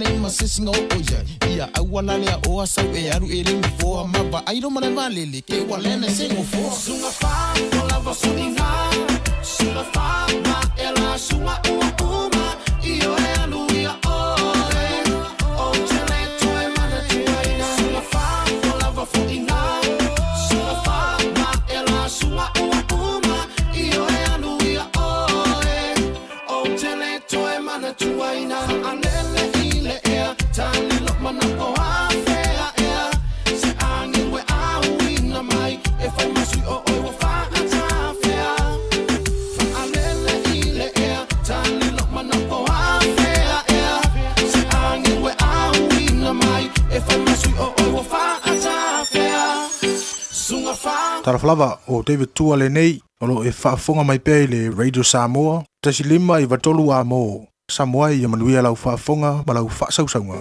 me masising oya ia awala le o asa e aru ele vo maba ai do mane vale ke walene se mo fo sunga fa la va suninga sunga fa ma ela sunga uma io e aluia o tele to e mana tu ai sunga fa la va suninga sunga fa ma ela sunga uma io e aluia o tele to e mana tu ai na anele ile e tani lo mana o afea e se ani we a wina mai e fai masu o wa fa atafea fa anele ile e tani lo mana o afea e se ani we a wina mai e fai masu o wa fa atafea sunga fa Taraflava o David Tuale nei olo e whaafonga mai pēi le Radio Samoa tasi lima i watolu a mō Samoa i amanuia lau whaafonga ma lau whaasausaunga.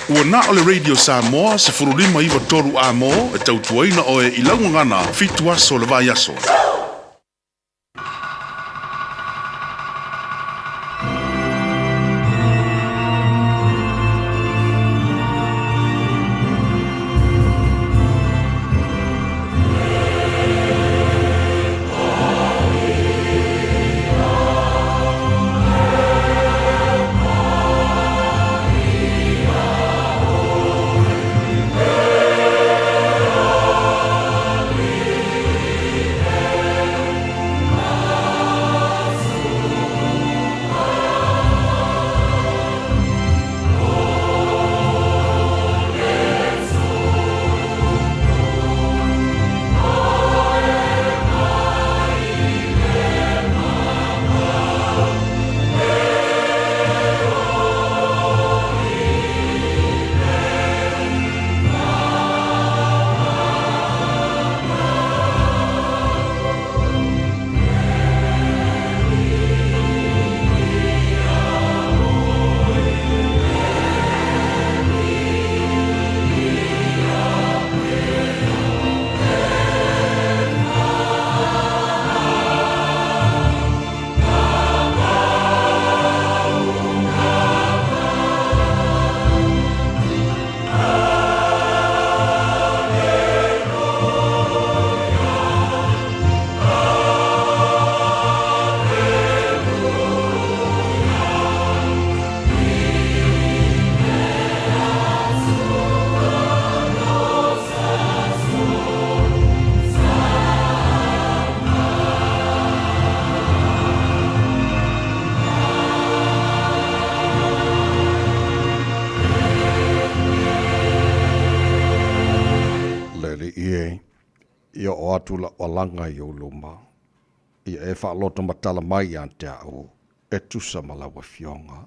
Ua na ole Radio Samoa se furulima iwa toru a mo e tautuaina o e ilangu ngana fitu aso le vai aso. ia o atu la walanga i o luma. Ia e whaaloto matala mai an te au, e tusa malawa fionga.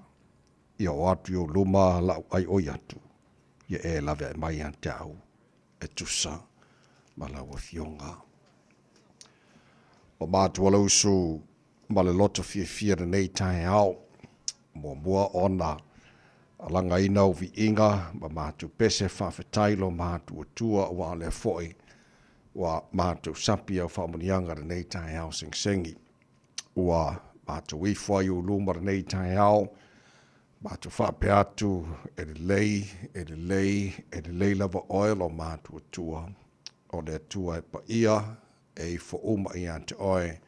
Ia o atu i o luma la ai oi atu, ia e lawe ai mai an te au, e tusa malawa fionga. O mātu ala usu, male loto fia nei tae au, mua ona, alanga ina o vi inga, ma mātu pese whawhetailo mātu atua wa le foi, wa mātu sapi au whamunianga nei tae au sing-singi. Ua mātu wifua i uluma nei tae au, mātu whape atu, e lei lava oil o mātu atua, o le atua e pa ia, e fo uma i ante oe,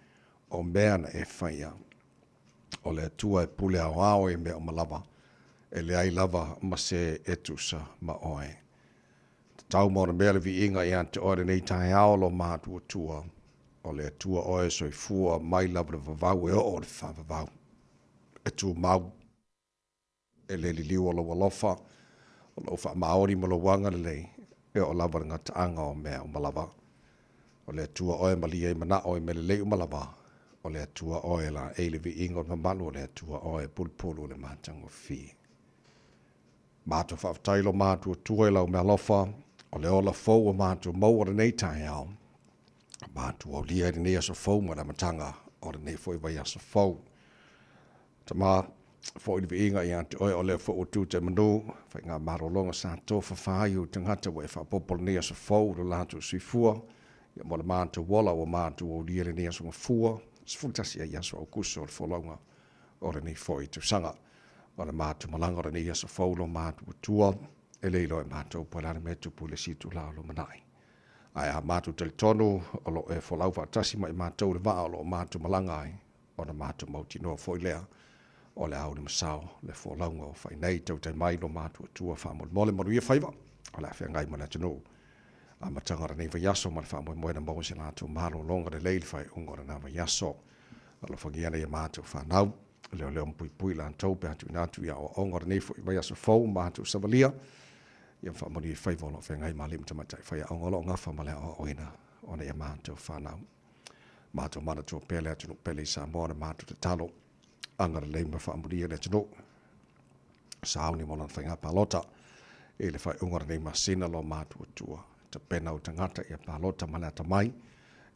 o mea na e whaia. O le atua e pule au au e mea o malava, e le ai lava ma se etusa ma oe. tau mo na mele vi inga ia te ore nei tai ao lo mātua tua. O le tua oe soi fua mai lava le vavau e o le whavavau. E tu mau. E le li liu o lo walofa. O lo wha maori mo lo wanga le lei. E o lava nga taanga o mea o malava. O le tua oe malia i mana oe me le lei o malava. O le tua oe la e le vi inga o mamalu o le tua oe pulpulu le mātango fi. Mātua whaftailo mātua tua i lau mea lofa. O le ola fau o mātua mau o le nei tai au. Mātua o lia i nei aso fau ma na matanga o le nei foi vai aso fau. Tama foi vi inga i ante oe o le fau o tu te manu. Fai ngā marolonga sa tofa whai o tangata wai whapopol nei aso fau lo lātu suifua. Ia mo le mātua wala o mātua o lia i nei aso ngafua. Sfutasi ai aso au kuso o le wholaunga o le nei foi tu sanga. O le mātua malanga o le nei aso fau lo mātua tua. E leilo e mātua pala le metu pu le situ lao lo manai. Ai a mātua tele tonu o lo e wholau whaatasi mai mātua le waa o lo mātua malanga ai. O na mātua mauti noa foi lea. O le au le masao le wholaunga o whai nei tau tai mai lo mātua tua whamole mole maru ia whaiva. O le a whea ngai mana tanu. A matangara nei vaiaso ma le whamole moena mau se lātua mālo longa le leili whai ungora na vaiaso. O lo whangiana ia mātua whanau. Leo mpui pui la antau pe atu inatu ia o ongora nei fo vaiaso fau mātua savalia. Ia whamoni whai volo whengai mali mtamatai whai aongolo ngafa male o oina o na ia mātua whanau. Mātua mana tua pele atu pele i Samoa na mātua te talo. Angara leima whamoni le atu Sauni molan whainga palota. E le whai ungora nei masina lo mātua tua. Ta pena o tangata ia palota mana tamai.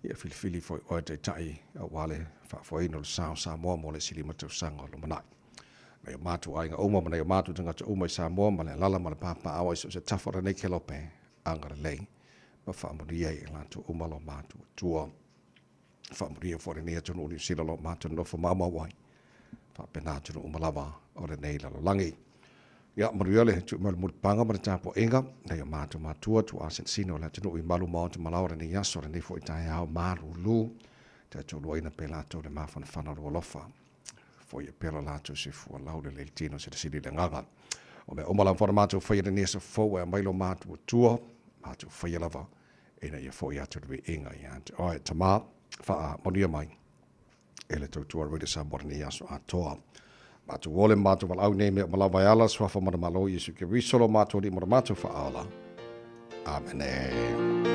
Ia filifili foi oe te tai a wale whafoino le sao Samoa mo le silima tau sanga lo manai. Na ia mātua ainga uma mana ia mātua tangata uma i Samoa ma le lala ma le papa awa iso se tafora nei ke lope angara lei. Ma whaamuri ai e lātua uma lo mātua tua. Whaamuri ai fore nea tunu uni sila lo mātua nofa mama wai. Whapena tunu uma lava o le nei lalo langi. Ia maruele tu mal panga ma tapo enga na ia mātua tu asen sino la tunu i malu mau tu malaura ni yaso ni fo itai au maru lu te tu loina pelato le mafana fana ro lofa fo ia pela la tu se fu lau le tino se sili le ngaga o me o mala formato fo ia ni se fo e mailo mātua tua mātua fo ia lava e na ia fo ia tu vi enga ia o tama fa monia mai ele tu tu ro de sabor ni yaso atoa Mātu wole mātu wal au nei mea malawa ala swafa mana malo Yesu ke risolo mātu li mora mātu whaala. Amen.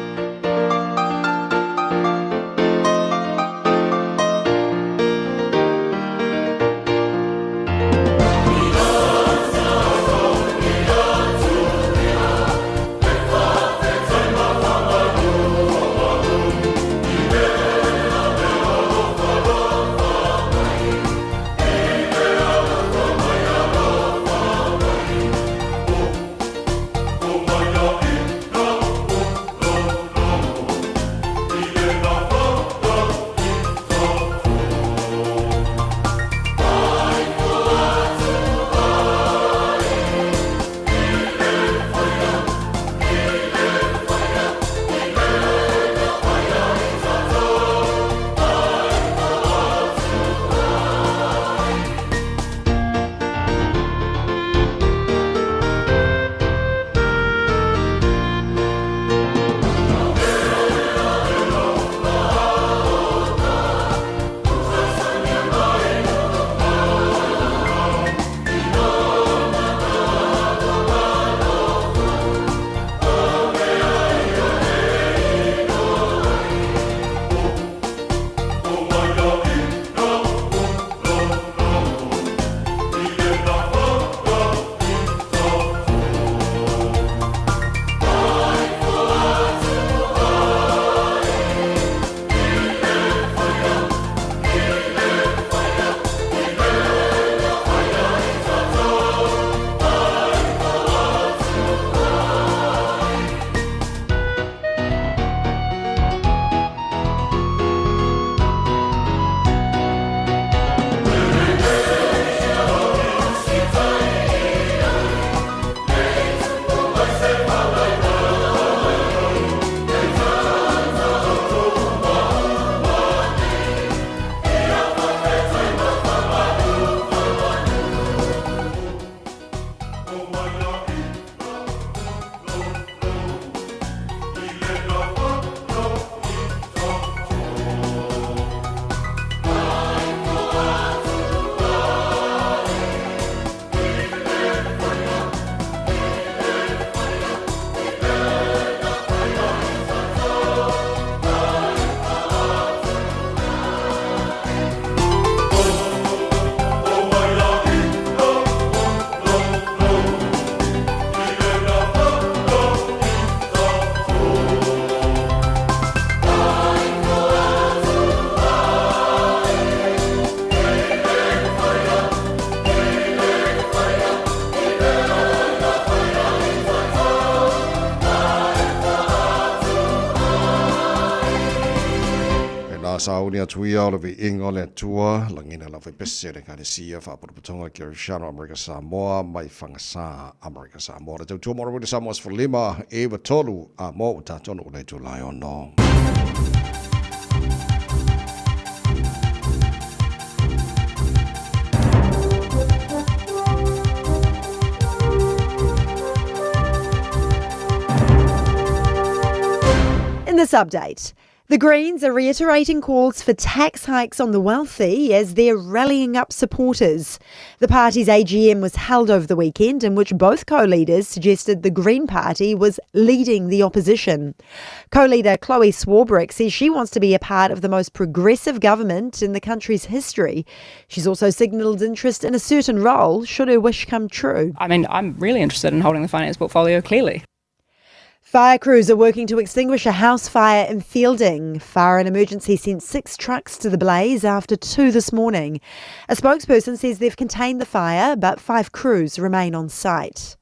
sauni atuia o le vi ingo le tua langina la fai pese le kane sia fa por putonga ki Shano America Samoa mai fangasa America Samoa le tau mora le Samoa for lima e wa tolu a mo ta tonu le tu lai ono. In this update, the Greens are reiterating calls for tax hikes on the wealthy as they're rallying up supporters. The party's AGM was held over the weekend, in which both co-leaders suggested the Green Party was leading the opposition. Co-leader Chloe Swarbrick says she wants to be a part of the most progressive government in the country's history. She's also signalled interest in a certain role should her wish come true. I mean, I'm really interested in holding the finance portfolio, clearly. Fire crews are working to extinguish a house fire in Fielding. Fire and Emergency sent 6 trucks to the blaze after 2 this morning. A spokesperson says they've contained the fire, but 5 crews remain on site.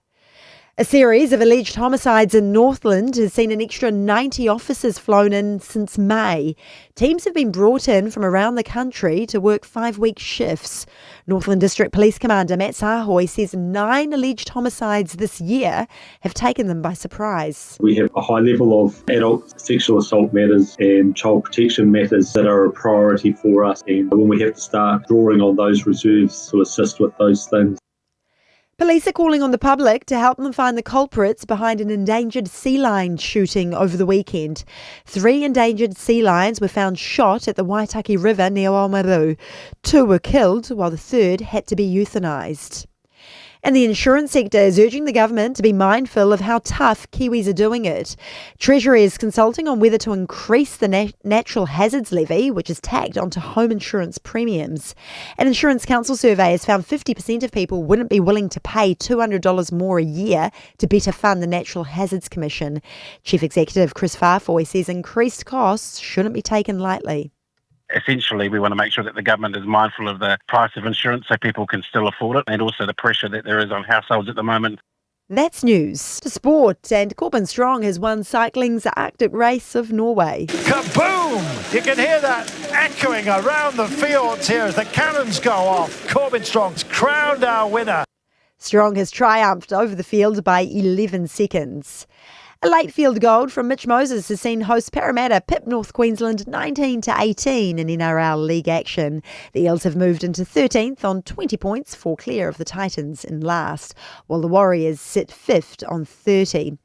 A series of alleged homicides in Northland has seen an extra 90 officers flown in since May. Teams have been brought in from around the country to work 5-week shifts. Northland District Police Commander Matt Sahoy says 9 alleged homicides this year have taken them by surprise. We have a high level of adult sexual assault matters and child protection matters that are a priority for us, and when we have to start drawing on those reserves to assist with those things. Police are calling on the public to help them find the culprits behind an endangered sea lion shooting over the weekend. 3 endangered sea lions were found shot at the Waitaki River near Oamaru. 2 were killed, while the 3rd had to be euthanised. And the insurance sector is urging the government to be mindful of how tough Kiwis are doing it. Treasury is consulting on whether to increase the natural hazards levy, which is tagged onto home insurance premiums. An Insurance Council survey has found 50% of people wouldn't be willing to pay $200 more a year to better fund the Natural Hazards Commission. Chief Executive Chris Farfoy says increased costs shouldn't be taken lightly. Essentially, we want to make sure that the government is mindful of the price of insurance so people can still afford it, and also the pressure that there is on households at the moment. That's news. To sport, and Corbin Strong has won cycling's Arctic Race of Norway. Kaboom! You can hear that echoing around the fields here as the cannons go off. Corbin Strong's crowned our winner. Strong has triumphed over the field by 11 seconds. A late field goal from Mitch Moses has seen host Parramatta pip North Queensland 19-18 in NRL League action. The Eels have moved into 13th on 20 points, 4 clear of the Titans in last, while the Warriors sit 5th on 30.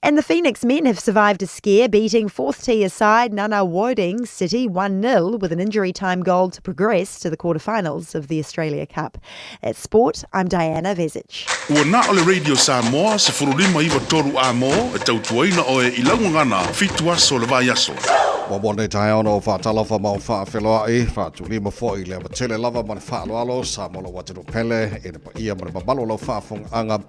And the Phoenix men have survived a scare, beating 4th tier side Nanawoding City 1-0 with an injury time goal to progress to the quarterfinals of the Australia Cup. At Sport, I'm Diana Vezic. Ua na o le Radio Samoa se furulima iwa toru a mo e tautuaina o e ilaungangana fitu aso le vai aso. Wabone tai ono whaatalafa mau whaawheloa e whaatulima fo I le matele lava man whaaloalo sa mola watero pele e ne pa ia man babalo lau whaafong anga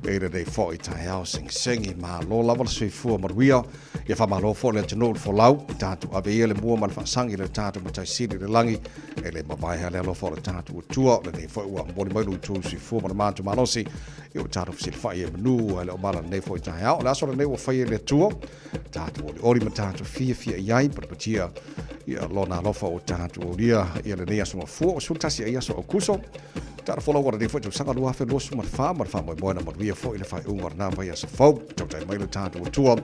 e re dei fo I tai au sing I maa lo lava le sui fua maruia e wha malo fo le atinol fo lau I tātu ave ia le mua man whaasangi le tātu matai siri le langi e le mawai ha lelo fo le tātu utua le nei fo ua mboni mailu tu sui fua man mātu manosi e o tātu fsil whai e manu e le o mala nei fo I tai au le aso le nei ua whai e le tua tātu o le ori ma tātu fia iai Patia ia lona lofa o tātu o ria ia le nea sunga fua o sultasi ia so o kuso tāra fola wara de fwoi sanga lua fe losu mar wha moi moena mar wia fwoi le whai ungar nā vai asa fau tau tai mailo tātu o tua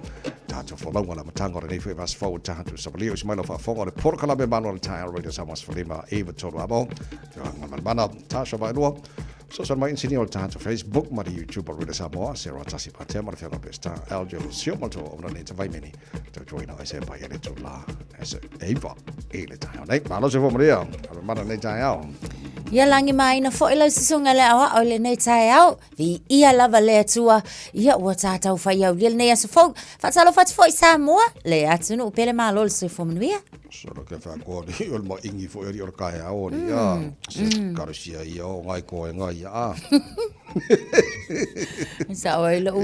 tātu fola wala matanga o le nei fwoi vas fau tātu sabalio si mailo wha fonga o le porkala me manu o le tai radio samas whalima Eva Toro Amo whianga manmana tāsha vai lua so sa mai insini o tātu Facebook mari YouTube o Rida Samoa Sarah Tasi Patea mari whianga pesta Aljo Sio Malto o na neta vai meni tau joina o se pai ele tu la ese Eva ele tai o nei malo se fo maria mana nei tai au Ia langi mai na fo ilo sisunga le awa o le nei tai au vi ia lava le atua ia ua tātau whai au lia nei asa fo whatalo whati fo I Samoa le atunu upele malo le se fo manuia Sora ke wha kōni o le mo ingi fo eri o le kahe ao ni ia se karusia ia o ngai koe ngai ia. Sa oi lo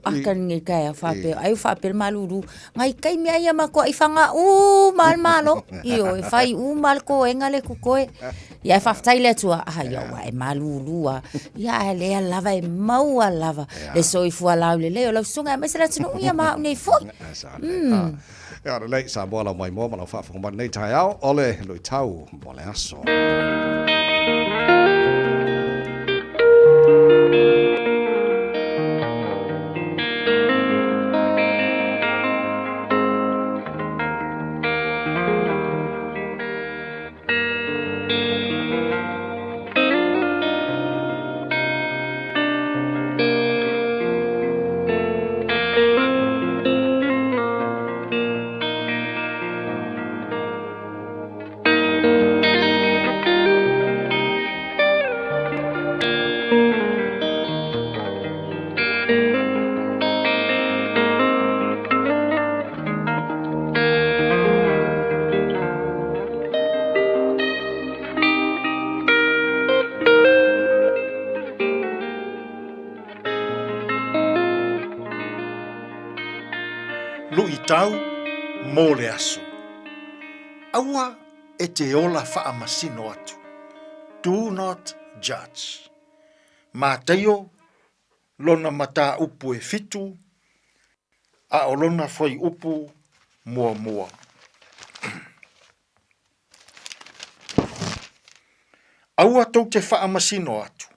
akan ngi kai fa pe ai fa pe maluru ngai kai mi ai ma ko i fanga mal malo io e fai mal ko engale ku ko ia fa tai le tua ai ai maluru ia le lava e mau lava le soi fu ala le lo sunga me sala tunu ia ma nei fo ia le sa bola mai mo ma fa fa nei tai au ole lo tau mo le aso tau mō le aso. Aua e te ola wha masino atu. Do not judge. Mā teio, lona mata upu e fitu, a o lona whai upu mua mua. Aua tau te wha masino atu.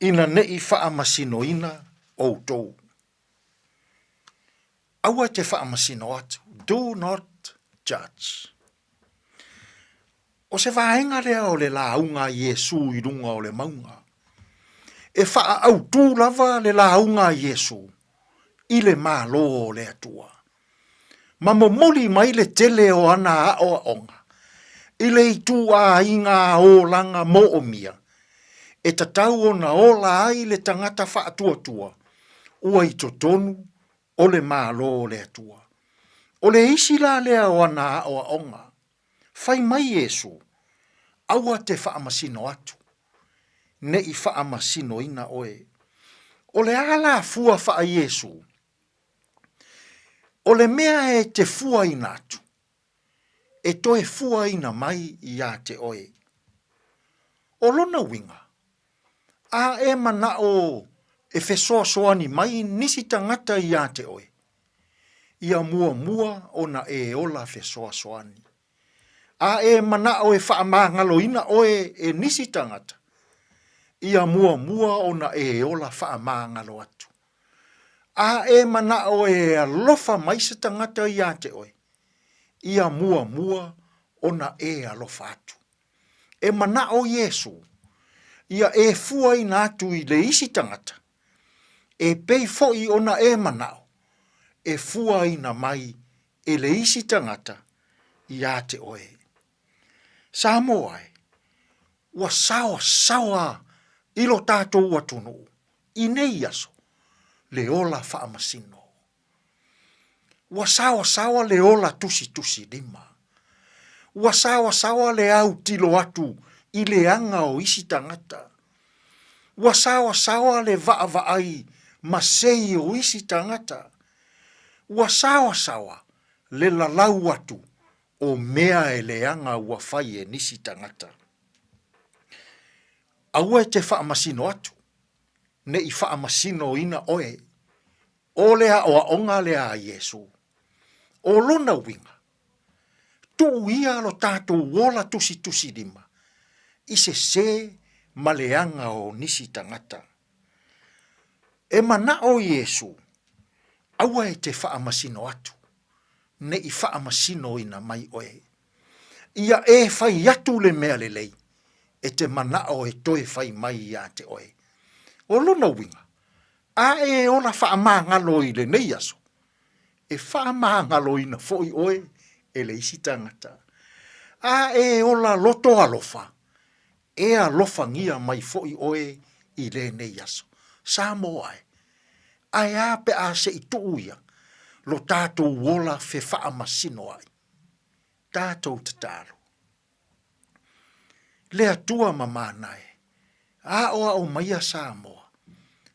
Ina nei wha masino ina o tau. Aua te wha masino atu. Do not judge. O se whaenga rea o le launga Yesu i runga o le maunga. E wha au tū lava le launga Yesu i le mālo o le atua. Ma momoli mai le tele o ana a o onga. I le itu a inga o langa mo o mia. E tatau o na ola ai le tangata wha atua tua. Ua i totonu o le mālo o le atua. O le isi la lea o ana a o onga. Fai mai Yesu. Aua te wha masino atu. Ne i wha masino ina oe. O le ala fua wha Yesu. O le mea e te fua ina atu. E toe fua ina mai i a te oe. O lona winga. A e mana o e fesoa soani mai nisi tangata i a te oe. Ia mua mua o na e ola fesoa soani. A e mana o e wha ngalo ina oe e nisi tangata. Ia mua mua o na e ola wha ngalo atu. A e mana o e alofa mai se tangata i a te oe. Ia mua mua o na e alofa atu. E mana o Yesu. Ia e fua ina atu i le isi tangata. E pei foi o na e mana o. E fua ina mai e le isi tangata i a te oe. Sa moai, wa sawa ilo tātou watunu, i nei aso, le ola wha masino. Wa sawa le ola tusi lima. Wa sawa le au tilo atu i le anga o isi tangata. Wa sawa le vaai masei o isi tangata. Wa sawa le lalau atu o mea e le anga ua fai e nisi tangata. Aua e te wha masino atu. Ne i wha masino ina oe. O lea o onga lea a Yesu. O lona winga. Tu ia lo tātou wola tusi lima. I se maleanga o nisi tangata. E mana o Yesu. Aua e te wha masino atu. Ne i wha masino ina mai oe. Ia e whai atu le mea le lei. E te mana o e toe whai mai ia te oe. O lona winga. A e ona wha ngalo i le nei aso. E wha ngalo ina foi oe e le isi tangata. A e ola loto alofa. E alofa ngia mai foi oe i le nei aso. Sa moai. Ai a pe a se i tuuia. Lo tātou wola fe wha masino ai. Tātou te tāro. Lea tua mamānae. A o mai a Samoa.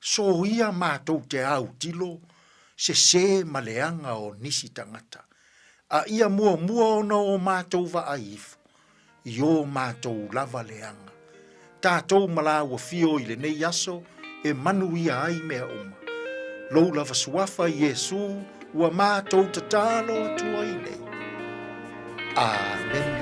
So ia mātou te au tilo, se maleanga o nisi tangata. A ia mua ona o mātou va aifu. I o mātou lava leanga. Tātou malaua fio i le nei aso, e manu ia ai mea oma. Lou lava suafa Yesu, ua mātou tatalo atua i nei. Amen.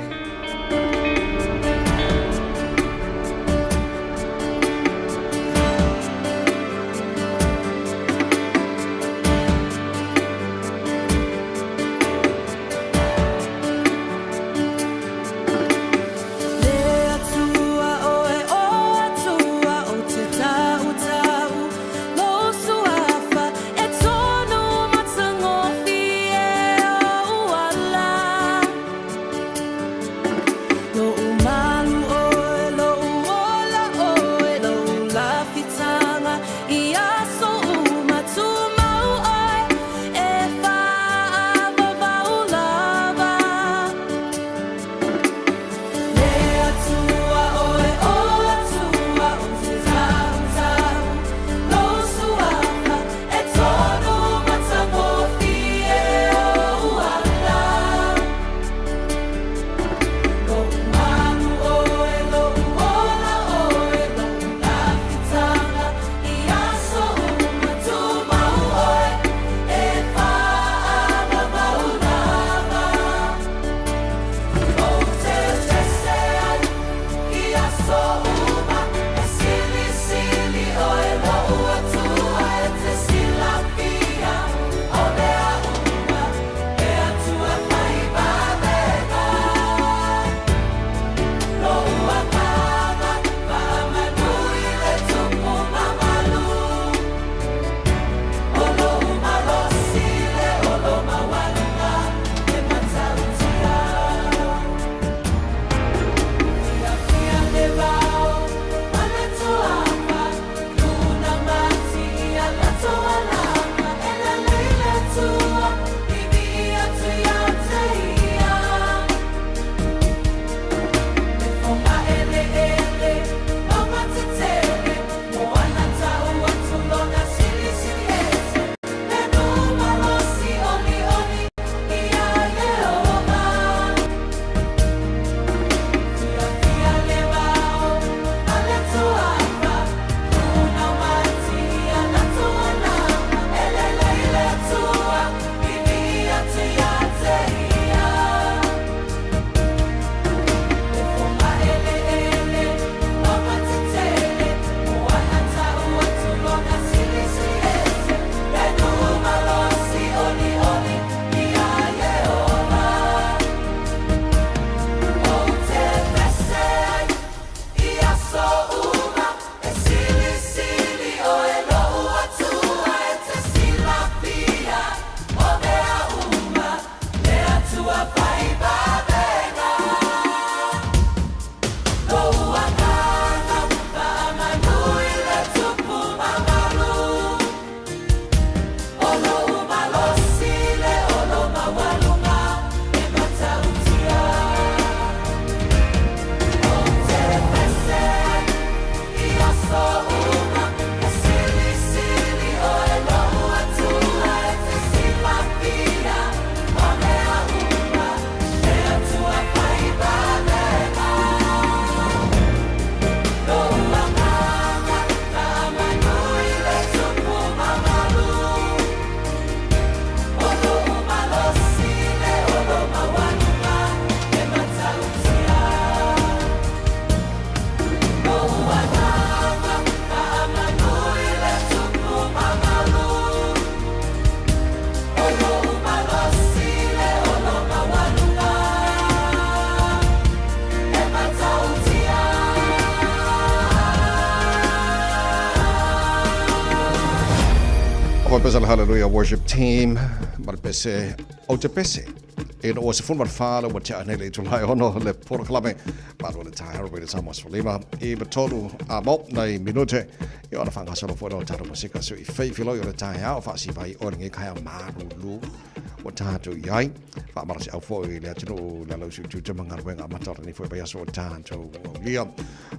Pesa Hallelujah Worship Team, Malpese, Otepese. It was a full file with Chanel to lie on the Porclame, but with the tire with some was for Lima, even total about 9 minutes. You are the Fangasolo for the Tarapasica, so if you feel your tie out, Fasi by owning a Kaya Maru, o tātou iai. Whaamarasi au fōi lea tino la lau siu tū manga wenga matara ni fōi baiaso o tātou lia.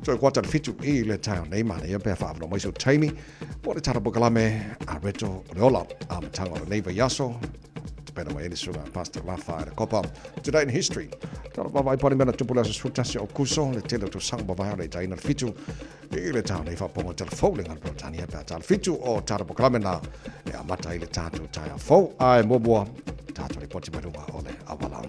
So kua tara fitu I le tāo nei mana ia pēr whaafano mai so taimi. Po le tara pokalame a reto reola a matanga o nei baiaso. Pena mai sura Pastor Lafa e kopa. Today in history. Tara bavai pari mena tupula sa sutasi o kuso le tele to sang bavai le taina fitu. I le tau nei whapongo telefoning al Britania pa tal fitu o tara pokalame na e amata I le tātou tai a fau ai mobua tātou le poti marunga o le awala.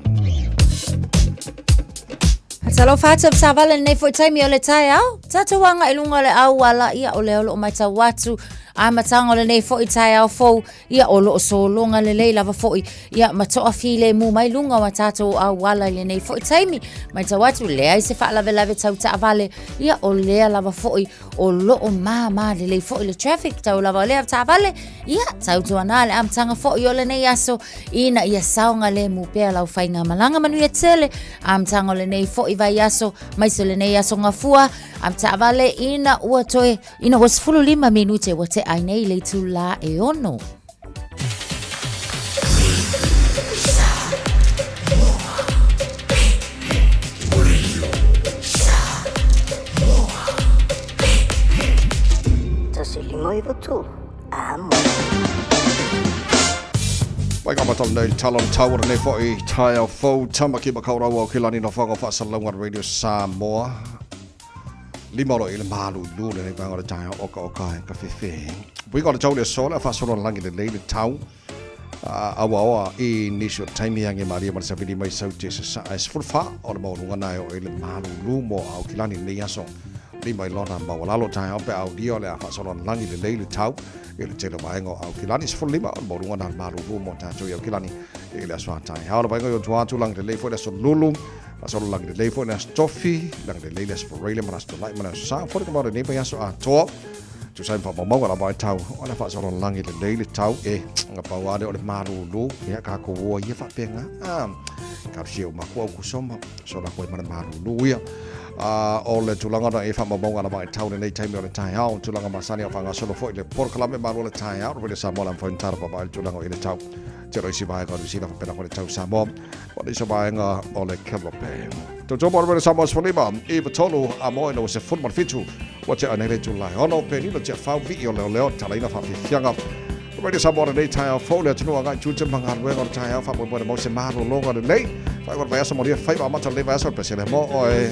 Talo fata savale nei foi taimi o le tai au. Tātou wanga ilunga le au wala ia o le olo o mai tau watu. A matanga le nei foi tai au fou ia o lo so longa le leila va foi ia matoa file mu mai lunga wa tatou au wala le nei foi taimi mai tawatu le ai se fa la vela tau ta vale ia o le lava foi o lo o mama le le foi le traffic tau lava le ta vale ia tau tu ana le am tanga foi o le nei aso ina ia saunga le mu pe la fainga malanga manu ia tele am tanga le nei foi vai aso mai se le nei aso ngafua am ta vale ina ua toe ina was fulu 5 minute wa te ai nei le tu la e ono. Tasi limoi vatu, amo. Mai ka matal nei talon tower nei foi tai au fo tamaki makaura wa kilani no whanga whasalunga radio Samoa. Limoro ile malu lule nei wanga tai oka ka fefe. We got a tau le sola whasoro langi le leile tau. Awa I nisho taimi ange maria marisa vili mai sau te sa as fulfa o le maurunga nai o ile malu lumo au kilani nei aso. Lima I lona mawalalo tai au pe au dio le whasoro langi le leile tau. Ele tele vaengo au kilani is full lima o maurunga na malu lumo tātou au kilani ile aswa tai. Hao le vaengo yo tuatu langi le leifo le so lulu. Pasal langi le leifo le stofi. Langi le leile for reile marasto lai mana sa. Fore ka maure nepa yaso a toa. Tu sai pa mau la bai tau ona fa so langi le leile tau nga pa wa o le maru lu ya ka ko wo ye fa penga ka siu ma ko ku soma so la ko ma maru lu ya o le tulanga na e fa mau la bai tau nei taimi o le tai hao tulanga masani o fa nga solo fo le por kalame maru le tai hao le sa mo la fa intar pa bai tulanga ile tau te roi si bai ka si la fa pena ko le tau sa mo o le so bai nga o le kelope to jomo le sa mo so lima e tolu a mo no se football fitu Watch it anele July. Ono penino te fau vi o leo talaina fa fianga. Radio Samoa nei tai au fo le tunu nga chu manga we o tai au fa mo mo se maro longa le nei. Fa ko vai mo ria fa ba ma tale vai so pe se le mo o e.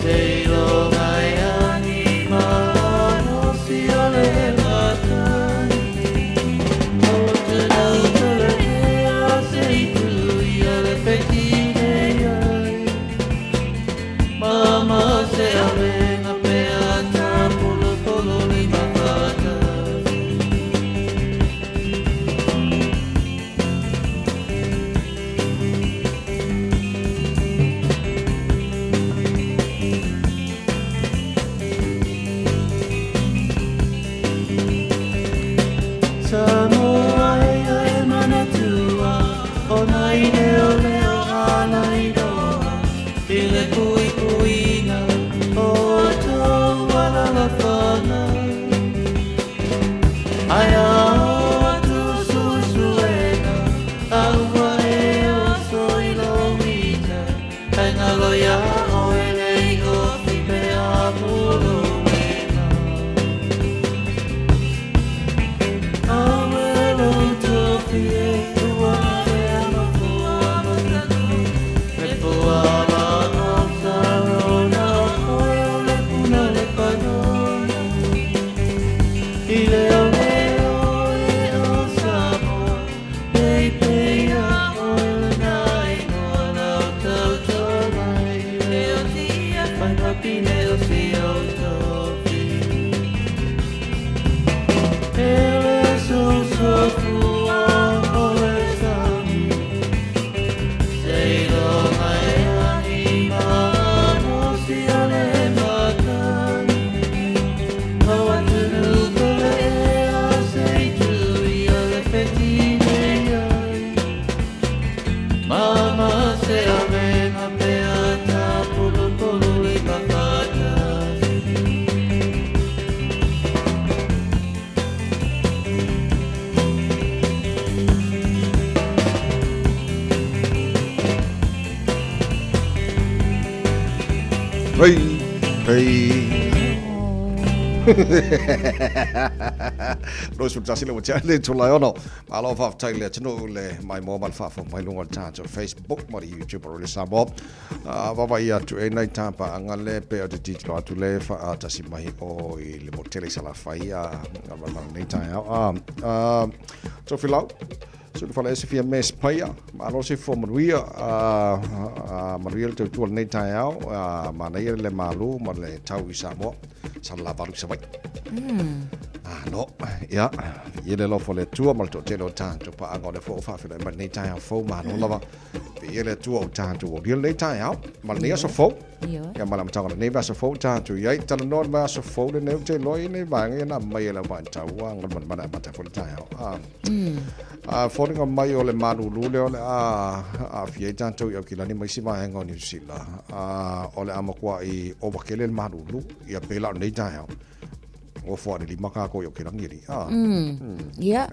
Say, Lord. Lo su tasile mo chale to la ono. Alo fa taile chino le mai mobile fa fo mai lungo tanto Facebook mo YouTube ro le samo. Va ia to e nai tampa angale pe o te titlo atu le fa tasi mai o I le motele sala fa ia ma nei tai so filau so fa le se fia mes paia ma lo se fo maria te tu nei tai ma nei le malu ma le tau I samo sa la valu sa vai no ia le lo fo le tua mal to te lo tanto pa angole fo fa fa ma nei tai fo ma no lava le tua o tanto o le tai ma nei so fo ya malam tanga nei va so fo tanto ia tala no ma so fo le ne te lo nei va na mai la va tau ngon ma ma ta fo tai fo nga mai o le manu lu le a fie tanto yo ki la ni mai si ma ngon ni sila o le amakwa I o bakele le manu lu ia pela nei tai o fo ni maka ko yo ki langi ia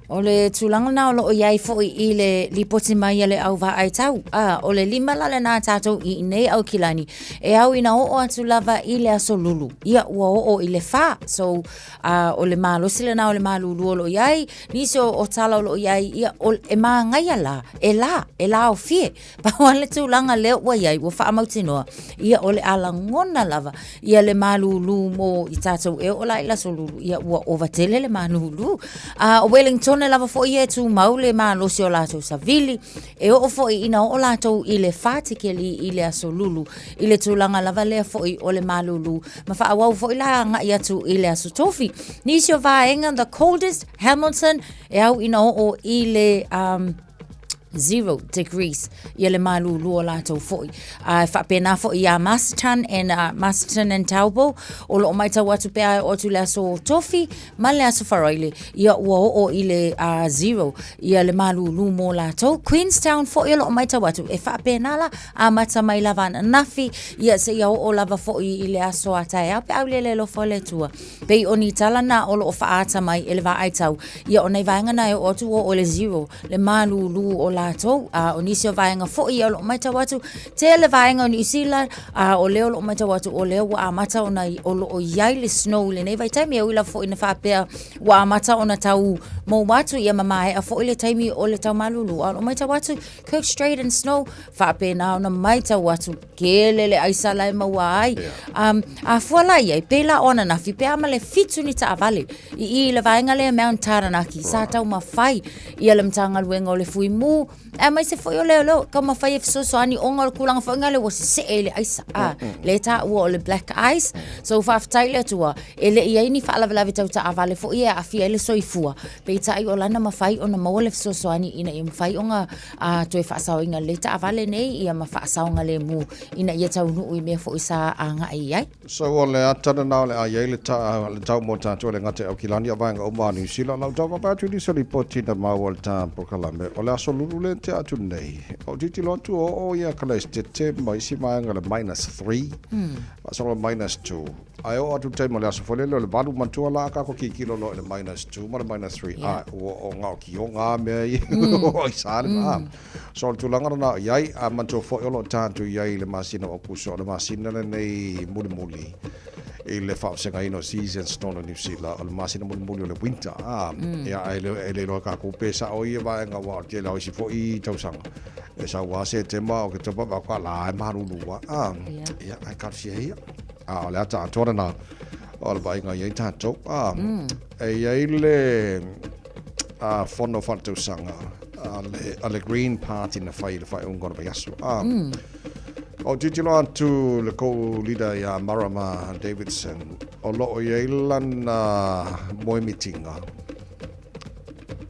o le tulanga na o iai fo I le lipoti mai le au va ai tau o le lima la le na tatou I nei au kilani e au ina o atu lava I le aso lulu ia ua o I le fa so o le malo sile na o le malulu o lo iai niso o tala o lo iai ia o e ma ngai ala e la o fie pa le tulanga le ua iai ua fa amautinoa ia o le ala ngona lava ia le malulu mo I tatou e o la ila so lulu ia ua overtele le malulu o Wellington lava fo ia tu maule ma lo si o lato savili e o fo ina o lato I le fatikeli I le aso lulu I le tulanga lava le fo o le malulu ma fa au fo ila nga ia tu I le aso tofi ni si o vaenga the coldest Hamilton e au ina o I le 0 degrees ia le malulu o lato foi fa pena fo ia Masterton and Taupo o lo mai tau atu pe o tu le so tofi ma le aso faraile ia o I le 0 ia le malulu mo lato Queenstown fo ia lo mai tau atu e fa pena la a mata mai lavana nafi ia se ia o lava fo I le aso atai pe au le lo fo le tua pe oni tala na o lo fa ata mai ele va ai tau ia o nei vaenga na o tu o le 0 le malulu o lato o nisi o vaenga fo I o lo mai tau atu te le vaenga o New Zealand o leo lo mai tau atu o leo wa amata o na o lo o iai le snow le nei vai taimi e uila fo ina whapea wa amata o na tau mo watu ia mamae a fo ile taimi o le tau malulu o mai tau atu Kirk Strait and snow whapea na o na mai tau atu kele le aisa lai mawai a fuala iai pela ona na fi pea ma le fitu ni ta avale I le vaenga le Mount Taranaki sa tau mawhai ia le mtanga luenga o le fui mu mai se foi o leo ka mawhai e fiso ani onga o kulanga fo ngale o se ele aisa le ta ua o le black ice so whaftai le tua ele ia ini whaalawe tau ta avale fo ia a fia ele soifua pe ta I o lana mawhai o na maua le fiso ani ina ia mawhai onga toe whaasau inga le ta avale nei ia ma whaasau nga le mu ina ia tau nuu I mea fo isa a nga ai so o le atana na le ai le tau mo tātou le ngate au kilani a vaenga o maa New Zealand lau tau papatu ni soli potina maua le tā prokalame o le aso lulu le te atu nei o titi lotu o ia kala te mai si maanga le -3 so le -2 ai o atu te mo le aso fole le balu mantua la ka ko kilo lo le -2 ma le -3 o ngau ki o ngā mea o isale so tu langa na iai a mantua fo o lo tātou iai le masina o kuso le masina le nei muli e le whaasenga ino season snow no New Zealand o le masina muli o le winter ia e le loa ka kupesa o ia vaenga wa te lau isi fo I tausanga e sa wase te ma o ke topa wa kwa la e marulua ia ai karsia ia o le ata atora na o le vaenga iei tātou e iei le fono whantausanga a le Green Party na whai le whai ungona pa yasu o titilo atu le ko-leader ia Marama Davidson o loo iei lana moe mitinga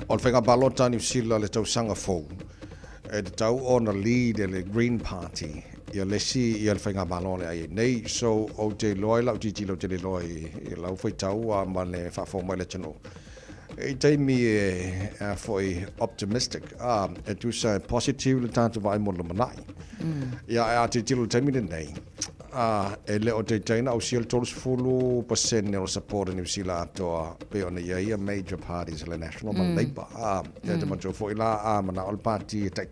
o le whainga balota New Zealand le tausanga fou e te tau o na lead e le Green Party ia lesi ia le whainga balone ai nei so o te loai lau titilo te le loai lau whai tau a ma le whafo mai le tano e taimi e foi optimistic e tu sa positive le tanto vai mo le manai ia a te tilo taimi nei e le o te taina au siel tolus fulu % o support New Zealand to pe ona ia major parties le National Labour ia te manjo foi la mana ol party tai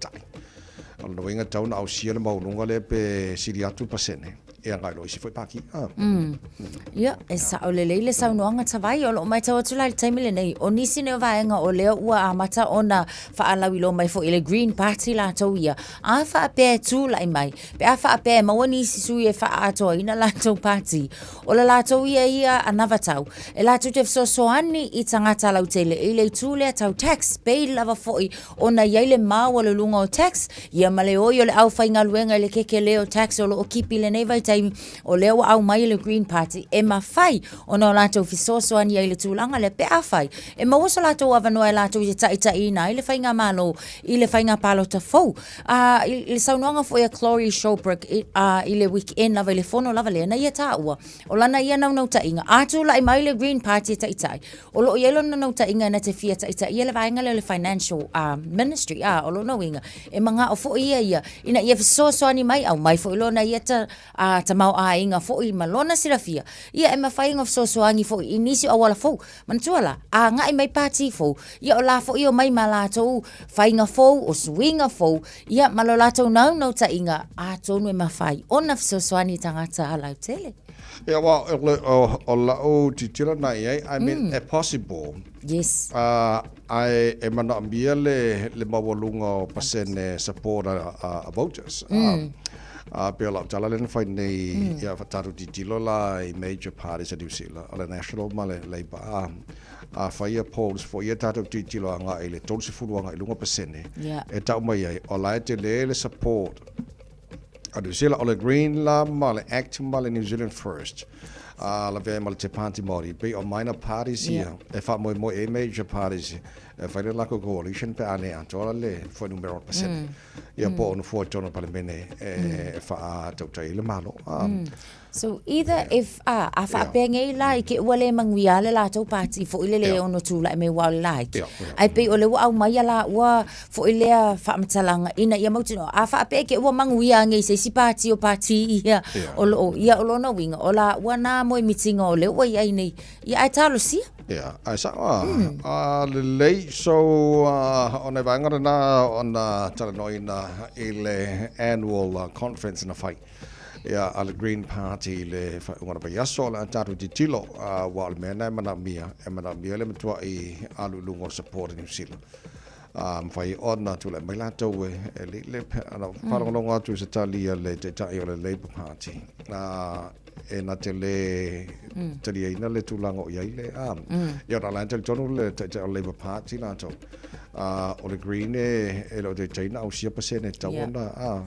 o no winga tauna au siel mau lunga le pe siriatu % e ngai lo isi foi paki ia e sa o le sa noanga tawai o lo mai tawa tula le taimile nei o nisi ne vaenga o leo ua amata ona faalawi lo mai fo ile Green Party la tau ia a fa pe tu lai mai pe a fa pe ma woni si su e fa ato ina la tau party o la tau ia anava tau e la tu te so ani i tangata lau tele ile tule tau tax pay lava foi ona ile ma o le lunga o tax ia male o le au fainga luenga le keke leo tax o lo kipi le nei vai taimi o leo au mai le Green Party e ma fai ona la tau fisoso ani ile tulanga le pe a fai e ma woso la tau ava no la tau ita ina ile fainga malo ile fainga palo ta fou ile saunoanga foi a Chloe Showbrook ile weekend lava le fono lava le na ia ta ua o lana ia nau ta inga atu la mai le Green Party ta ita o lo yelo nau ta inga na te fia ta ita ile vainga le financial ministry o lo no inga e manga o fo ia ina ia fisoso ani mai au mai fo lo na ia ta mau inga fo i malona silafia ia e ma fainga fisoso ani fo inisi o wala fo mantuala ngai mai party fo ia o la fo i o mai malato fainga fo o swinga fo ia malolato nau ta inga tonu e mafai ona fisoso ani tangata ala tele. Yeah, well, o titira na I mean, possible. Yes. I am not merely le mawalunga pasene support voters. Bill up Jalalen find the Fataru Tilola, major parties at New Zealand, or the National Malay Labour. Fire polls for year tato Tilo anga ele tonsi furuanga ilunga pasene. Yeah. Eta mai o lai te le support. New Zealand ole Green la male acting male New Zealand first. La ve male te party mori be on minor parties here. E fa mo major parties. E fa la coalition pe ane antola le fo numero percent. Ia po no fo tono palemene e fa tauta ile malo. So either if afa pengai lai ke wale mangwia le la tau party fo ile le ono tu la me wa like ai pe ole wa mai la wa fo ile fa mtalanga ina ia mautino afa pe ke wa mangwia ngai se si party o party ia o ia o no winga ola wana mo meeting o le wa ia nei ia ai talo si I saw the late so on a vangana on Talanoina ile annual conference in a fight. Yeah, al Green Party le una pa yaso la tatu titilo wal mena mana mia le mtua I alu lungo support New Zealand. Fai ona tu le melato le parolonga tu se tali le tai le Labour Party. E na te le tali ina le tulango ia ile ia la tel tonu le Labour Party na to o le Green e lo de China o sia pasene tawona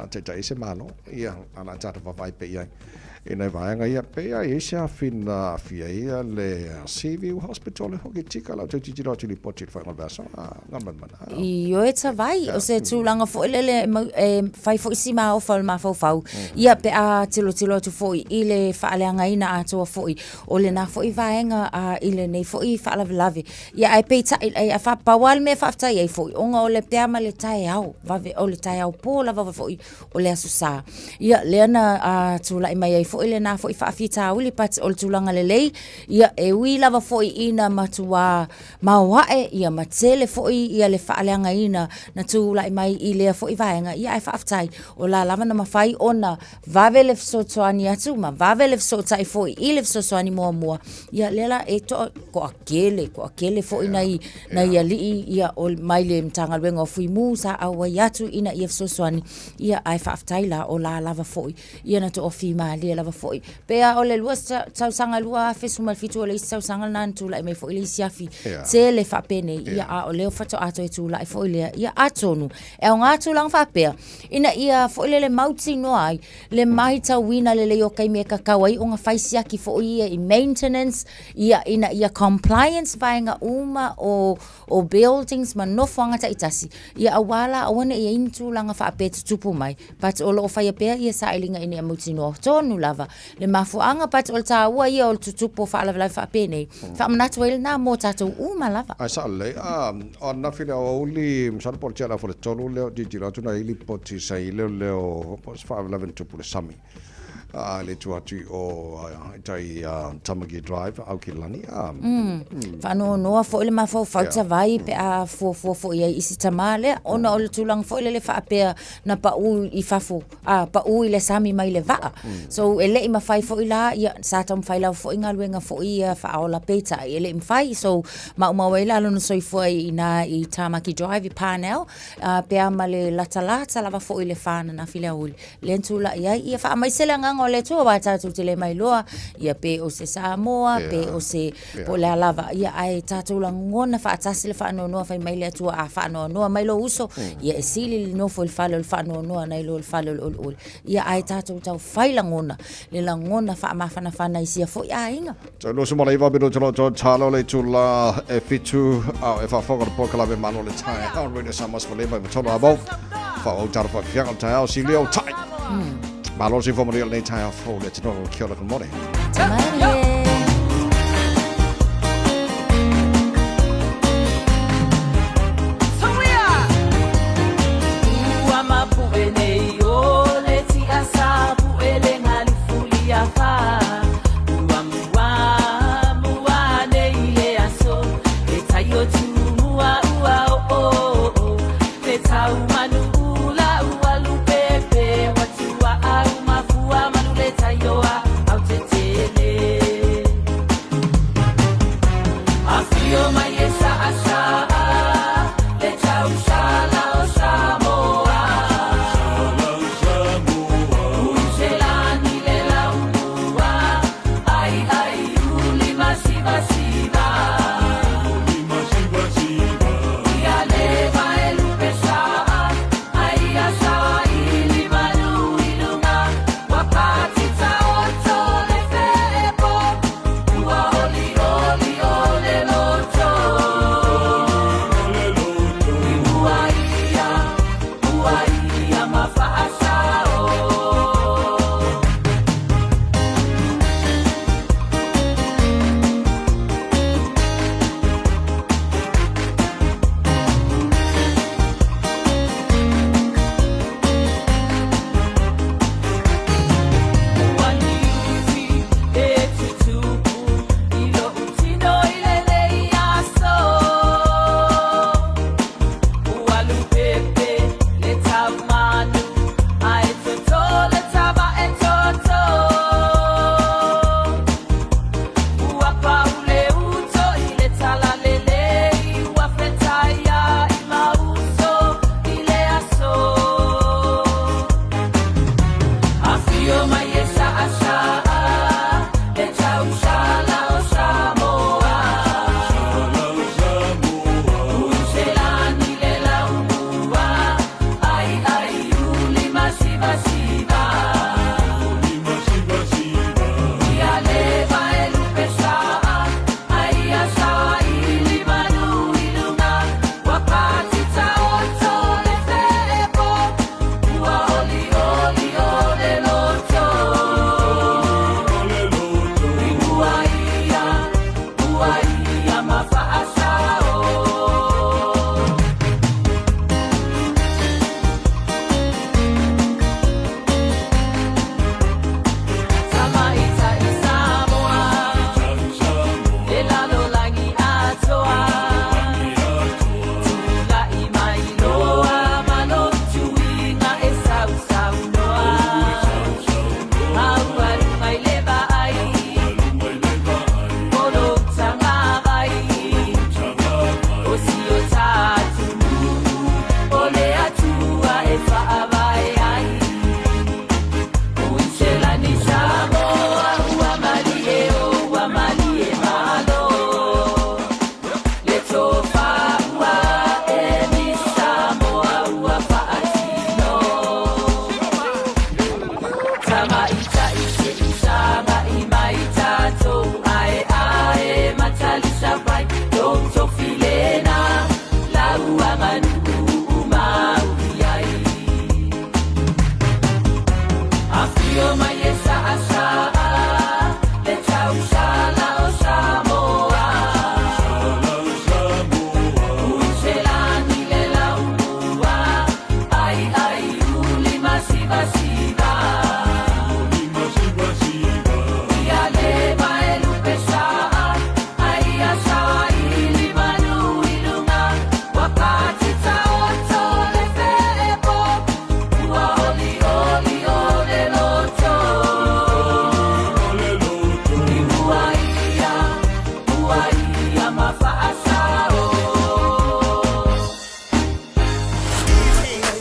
te tai se malo ia ana tata va vai pe ia e nei vaenga ia pe ia sia fina fia ia le Seaview Hospital ho ke tika la te tiro te poti fa ngol basa ngaman io e vai o se tulanga fo le fai fo sima o fal ma fo fau ia pe tilo tu fo ile fa ale ngaina ato fo o le na fo vaenga ile nei fo fa lave ia ai pe ai fa pawal me fa ta ia fo onga o le pe ma le tai au va o le tai au po la va fo o le asusa ia le na tula mai ai fo ile na fo fa fita uli pat o tulanga le lei ia e wi lava fo ina matua mawae ia matele fo ia le fa ale ngaina na tula mai ile fo vaenga ia ai fa tai o la lava na mafai ona vavele so toani atu ma vavele so tai fo ile so soani mo ia lela e to ko akele fo ina na ia li ia o mai le mtanga wenga fui musa awa yatu ina ia so soani ia ai fa tai la o la lava fo ia na to ofi ma le lava fo pe o le lua tau sanga lua fesu mal fitu le tau sanga nan tu la mai fo ile siafi te le fa pene ia o le fato ato e tu la fo ile ia atonu e o ngatu lang fa pe ina ia fo ile le mauti no ai le mai tau wina le o kai me kakawai o nga faisia ki fo ia I maintenance ia ina ia compliance vainga uma o buildings man no fanga ta itasi ia awala ona ia intu langa fa pe tupu mai but o lo fa ia pe ia sa ilinga ina mauti no tonu lava le mafuanga pat o taua ia o tutupo fa lava fa pe nei fa manatu ele na mo tatu uma lava ai sa le ona fila o li msar por tela fo le tolu le di tira tu na ili poti sai le po fa lava tupu le sami le tuatu o tai Tamaki Drive au ki lani. Whanau noa fo ile mawhau whauta vai pe a fo ia isi tamale. Ona o le tulang fo ile le whaapea na pa u I whafu. Pa u ile sami mai le waa. So ele I mawhai fo ila ia sātam whailau fo inga luenga fo ia whaola peta. Ele mwhai so mau ila alono soi fo I Tamaki Drive I Parnell. Pea ma le lata lava fo ile whana na while uli. Le ntula ia wha mai sela ngango le tua wa tātou te le mai loa. Ia pe o se Samoa, pe o se po le lava. Ia ai tātou la ngona wha atasi le whanau noa whai mai le tua a whanau noa mai lo uso. Ia e sili le nofo il whalo le whanau noa nei lo il whalo le ul. Ia ai tātou tau whai la ngona. Le la ngona wha mawhana whana isia fo ia inga. So lo sumala iwa bino tolo talo le tula e fitu au e whawhonga le pokala me mano le tai. Au rene samas whalema me tolo abau. Whao taro whawhianga tai au si leo tai. Malo si whamari nei tai au fo le tino kia ora kumore. Tamarie. Yo, I'll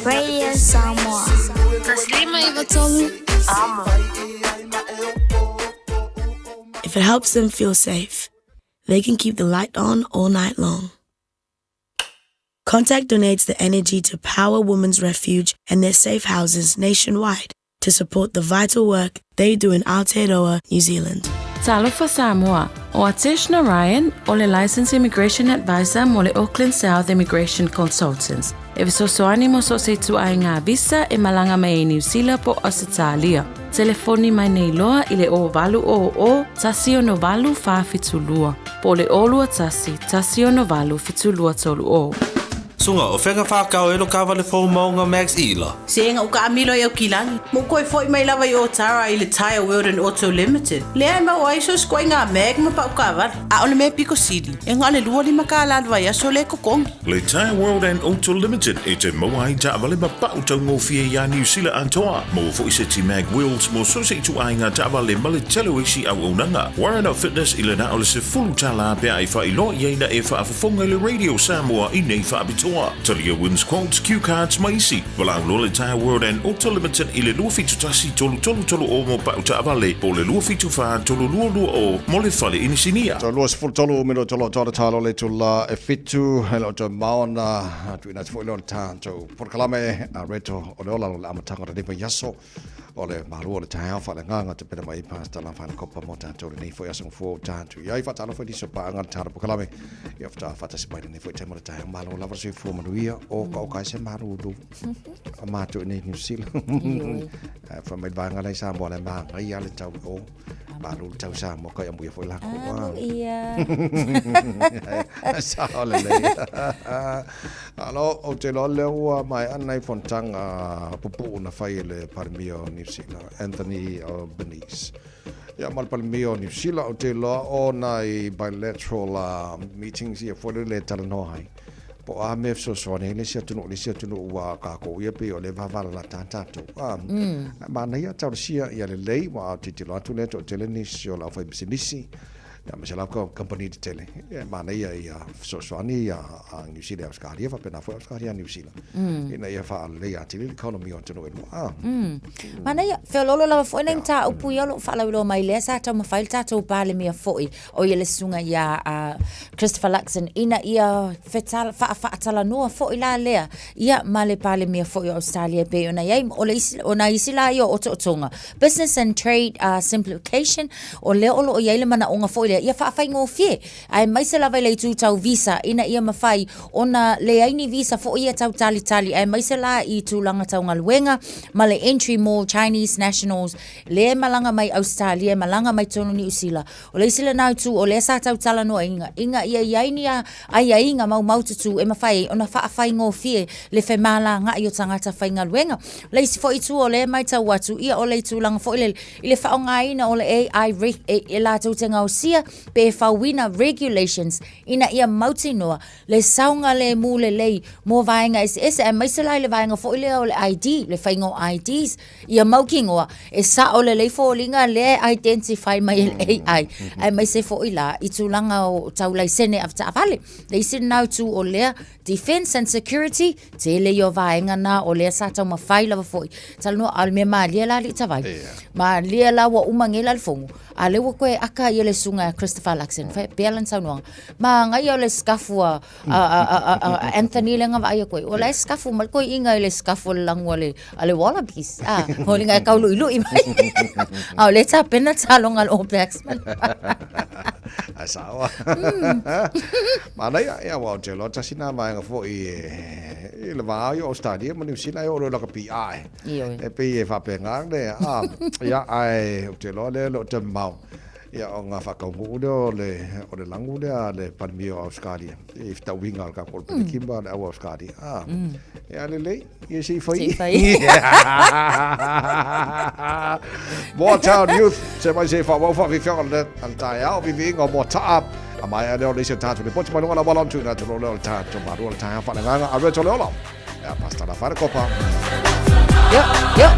Radio Samoa. Taslima Ivatolu. If it helps them feel safe, they can keep the light on all night long. Contact donates the energy to Power Women's Refuge and their safe houses nationwide to support the vital work they do in Aotearoa, New Zealand. Talofa Samoa, o Atishna Ryan, o le Licensed Immigration Advisor mo le Auckland South Immigration Consultants. E visosoani mo so se tu ai ngā visa e malanga mai New Zealand po Australia. Telefoni mai nei loa i le o valu o tasi o no valu wha fitulua. Po le olua tasi o no valu fitulua tolu o. Sunga o whenga whakao elo kawa le fōu maunga Max Ila. Senga o ka amilo e o kilangi. Mo koe foi mai lava i o Tara i le Tire World and Auto Limited. Lea ma o aiso skoi ngā meg ma pau kawa. A o le me Pico City. E ngā le lua lima ka alalwa ia so le kokongi. Le Tire World and Auto Limited e te moa i ta avale ma pau tau ngofie ia New Zealand antoa. Mo fo i se ti mag wheels mo so se tu ai ngā ta avale ma le telo isi au unanga. Warren Up Fitness i le na o le se fulu tala pia i wha i loa i eina e wha afafonga le Radio Samoa i nei wha abitoa. Talia wins quotes, cue cards, maisi. Walang lo le Tire World and Auto Limited i le lua fitu tasi tolu o mo pau ta avale. Po le lua fitu wha tolu lua o mo le whale inisinia. So lua sifuru tolu mino tolo talo le tula e fitu hele o te maona tu ina te fo ilo le tātou. Porkalame a reto o le ola lo le amatanga re nepa yaso o le marua le tae awha le nganga te pena mai pasta la whana kopa mo tātou le nei fo yasong fo tātou. Iai whatalo fo diso pa anga tāra porkalame. Ia whata whata se paine nei fo i temo le tae malo lava sui fo manuia o ka o kai se maru du. A mātou nei New Zealand. Whamai vanga lei sa mo le maanga ia le tau o. Maru le tau sa mo kai amuia fo i lako. Maru ia. Sa ole lei. Alo, o te lo leo mai anai fontanga pupu na whai le Parimio New Zealand, Anthony Albanese. Ia mal Parimio New Zealand o te loa o nai bilateral meetings ia fwere le talanohai. Po a me so le sia tunu ua kako ia pe o le vavala la tātou. Ma na ia tau sia ia le lei wa te loa tu le to tele nisi o la whai bisinisi. Ja, maar zelf ook compagnie te tellen. Maar nee, zoals van die New Zealand Australia, wat ben nou voor Australia New Zealand. En je van de economie on te doen. Maar nee, veel lolo la voor neem ta op je lo fala lo mai le sa ta ma fail ta to pale mi foi. O je le sunga ya Christopher Luxon ina ia fetal fa tala no foi la le. Ia male pale mi foi Australia be ona ia o na isila yo o tonga. Business and trade simplification o le o ia le mana onga foi ia whaafai ngō fie. Ai mai se lawa le tūtau visa, ina ia mawhai, ona le aini visa fo ia tau tali. Ai mai se la i tūlanga tau ngaluenga, ma le entry more Chinese nationals, le malanga mai Australia, malanga mai tono New Zealand. O le sila nau tū, o le sa tau tala noa inga ia iaini ai inga mau tutu, e mawhai, ona whaafai ngō fie, le whemala nga i o tangata whai ngaluenga. Le isi fo i tū o le mai tau watu, ia o le tūlanga fo i le whaonga ina o le AI e la tau te ngau sia, pe fawina regulations ina ia mauti noa le saunga le mule lei mo vaenga SS e mai sala le vaenga fo ile o le ID le faingo IDs ia maukingoa e sa o le fo linga le identify mai AI ai mai se fo ila i tulanga o taulai sene afta avale they sit now to o le defense and security te le yo vaenga na o le sa tau mafai lava fo talno al me malia la li tavai ma lia la wa umangela le fongo ale wo koe aka ia le sunga Christopher Luxon fa balance au ma ngai o le skafu Anthony lenga va ia koe o le skafu mal koe inga le skafu langwa le ale wallabies ho linga ka lu i mai au le ta pena talong al All Blacks asawa ma nei ia wa te lo tasina mai nga fo i le va yo stadia ma New Zealand o lo ka pi ai e pe fa pe ngang le ia ai te lo le lo te mau ia o ngā whakaungu o le langu le Parimio Australia e fta winga ka pol pe kimba le au Australia ia le lei ia si fai More Town Youth se mai se fa wa fi fiona le antai au vi vinga mo ta a mai ale o le se tatu le poti malunga la balon tu na te lo le tatu ma ro le tai fa le nganga a reto le ola ia pasta la fare copa yeah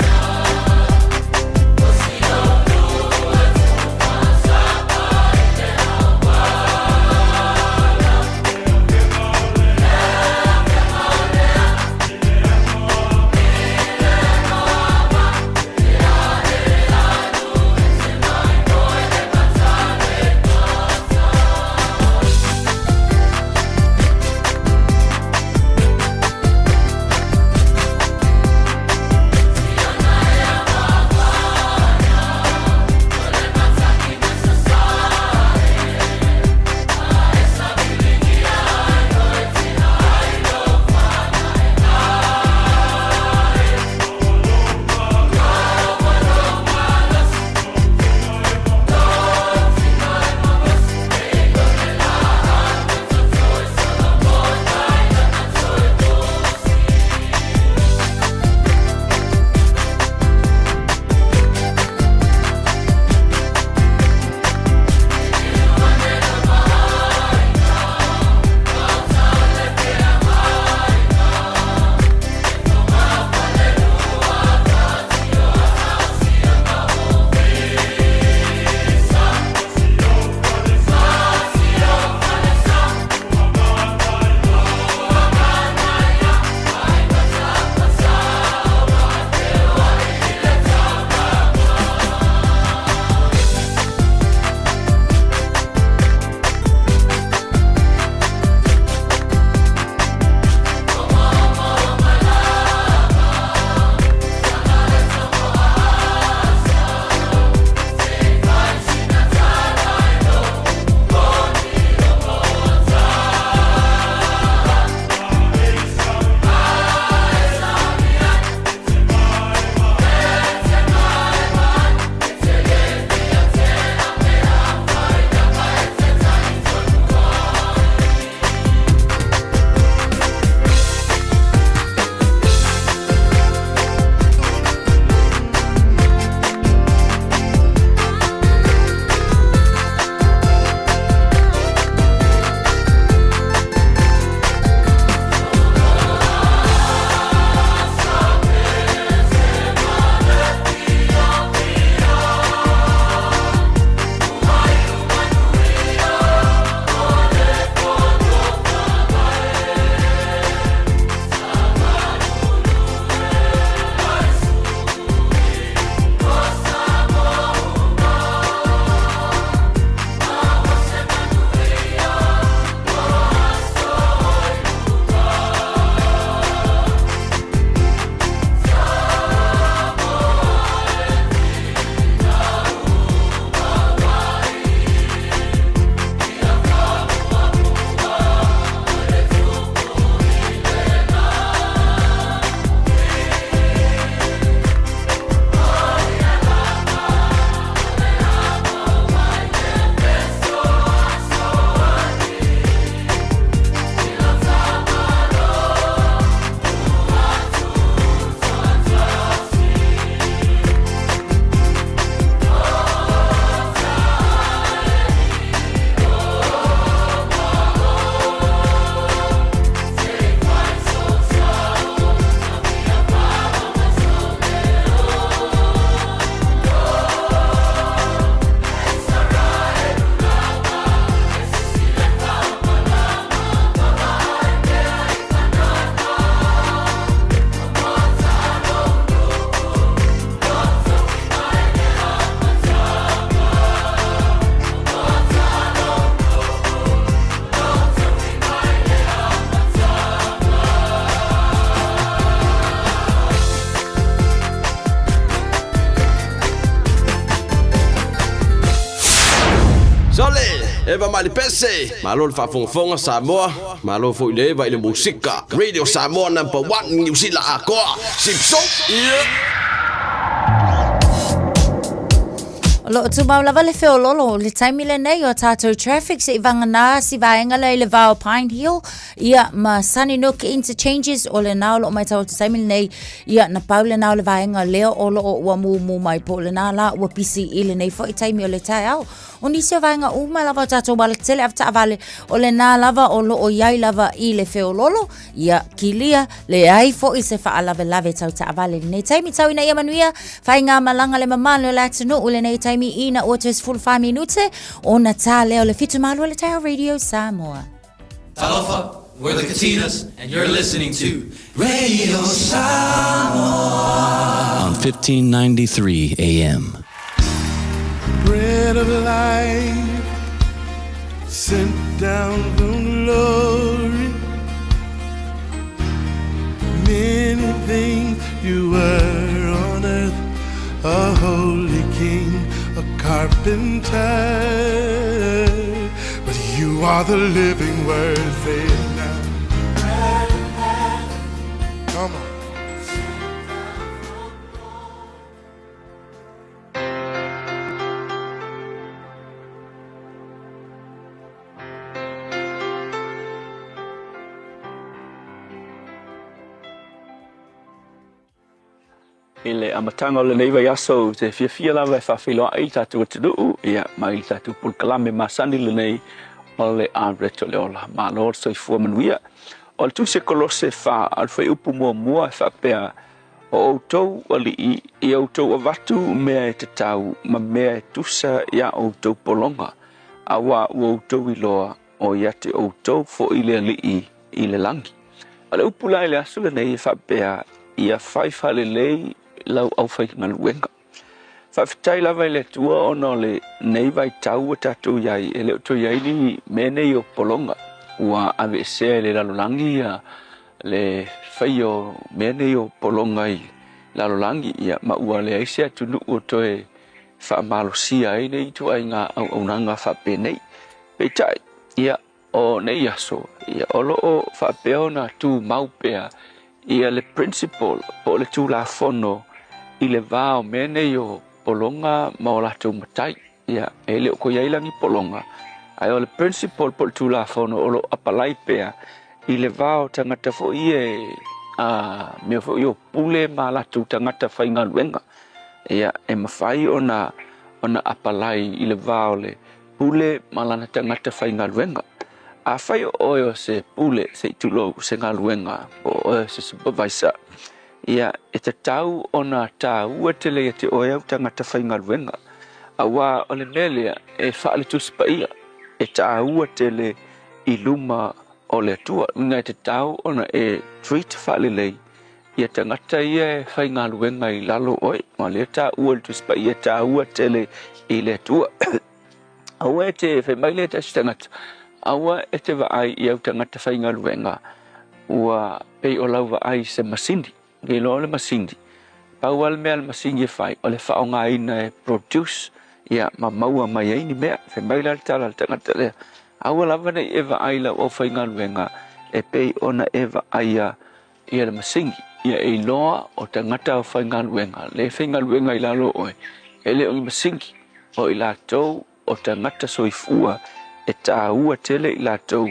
Eva mali pese. Malo le whaafongafonga Samoa. Malo fo ile eva ile musika. Radio Samoa #1 New Zealand akoa. Sipso. Lo tu mau lava le feo lolo le taimi le nei o tātou traffic se ivanga nā si vaenga le vau Pine Hill ia ma Sunny Nook interchanges o le nao lo mai tau te taimi le nei ia na pau le nao le vaenga leo o lo o ua mu mai po le nā la ua pisi i le nei fo i taimi o le tai au o nisi o vaenga uma lava o tātou wale tele afta avale o le nā lava o lo o iai lava i le feo lolo ia kilia le ai fo i se faa lave tau ta avale le nei taimi tau ina ia manuia whainga malanga le mamano le atunu o le nei taimi ina otes full 5 minute ona ta leo le fitu malu le tai Radio Samoa. Talofa, we're the Katinas and you're listening to Radio Samoa on 1593 AM. Bread of life sent down from glory. Many things you were on earth, a holy king, a carpenter, but you are the living word. Say it now. Come on. Ile amatanga le nei vai aso te fia lava e whawhiloa i tātou atunuu ia mai tātou pulkalame masani le nei o le areto le ola ma lor so i fua manuia o le tuse kolose wha al whai upu mua e whapea o outou ali i outou avatu mea e te tau ma mea e tusa ia outou polonga awa u outou i loa o ia te outou fo i le ali i le langi o le upu lai le aso le nei e whapea ia whaifale lei lau au whai ngaluenga. Whawhitai lava i le tua ono le nei vai tau a tātou iai e leo toi iai ni menei o polonga ua ave sea le lalolangi a le whai o menei o polonga i lalolangi ia ma ua le aisea tunu o toe whaamalosia e nei tu ai ngā au nanga whapenei. Peitai ia o nei aso ia olo o whapeo na tu maupea ia le principle po le tu la fono i le vao menei o polonga ma o latou matai ia e le o ko iailangi polonga ai o le principle po le tu la fono o lo apalai pea i le vao tangata fo ie mea fo i o pule ma latou tangata whaingaluenga ia e mawhai ona apalai i le vao le pule ma lana tangata whaingaluenga a whai o oio se pule se tulo se ngaluenga o oio se supervisor ia e te tau ona tā ua tele e te oia tangata whai ngaluenga a wā o le nelea e whaale tuspa ia e tā ua tele i luma o le tua nga e te tau ona e treat whaale lei ia tangata ia e whai ngaluenga i lalo oi ma le tā ua le tuspa ia tā ua tele i le tua a ua e te whaimaile te tangata awa e te waai i au tangata whai ngaluenga ua pei o lau waai se masindi ngai lo le masindi pau al mea le masindi e whai o le whaonga ina e produce ia ma maua mai aini mea whai maila le tala le tangata lea awa lava nei e waai lau au whai ngaluenga e pei ona e waai ia le masindi ia e loa o tangata o whai ngaluenga le whai ngaluenga i lalo oe e le o i masindi o i lātou o tangata soifua e tā ua tele i lātou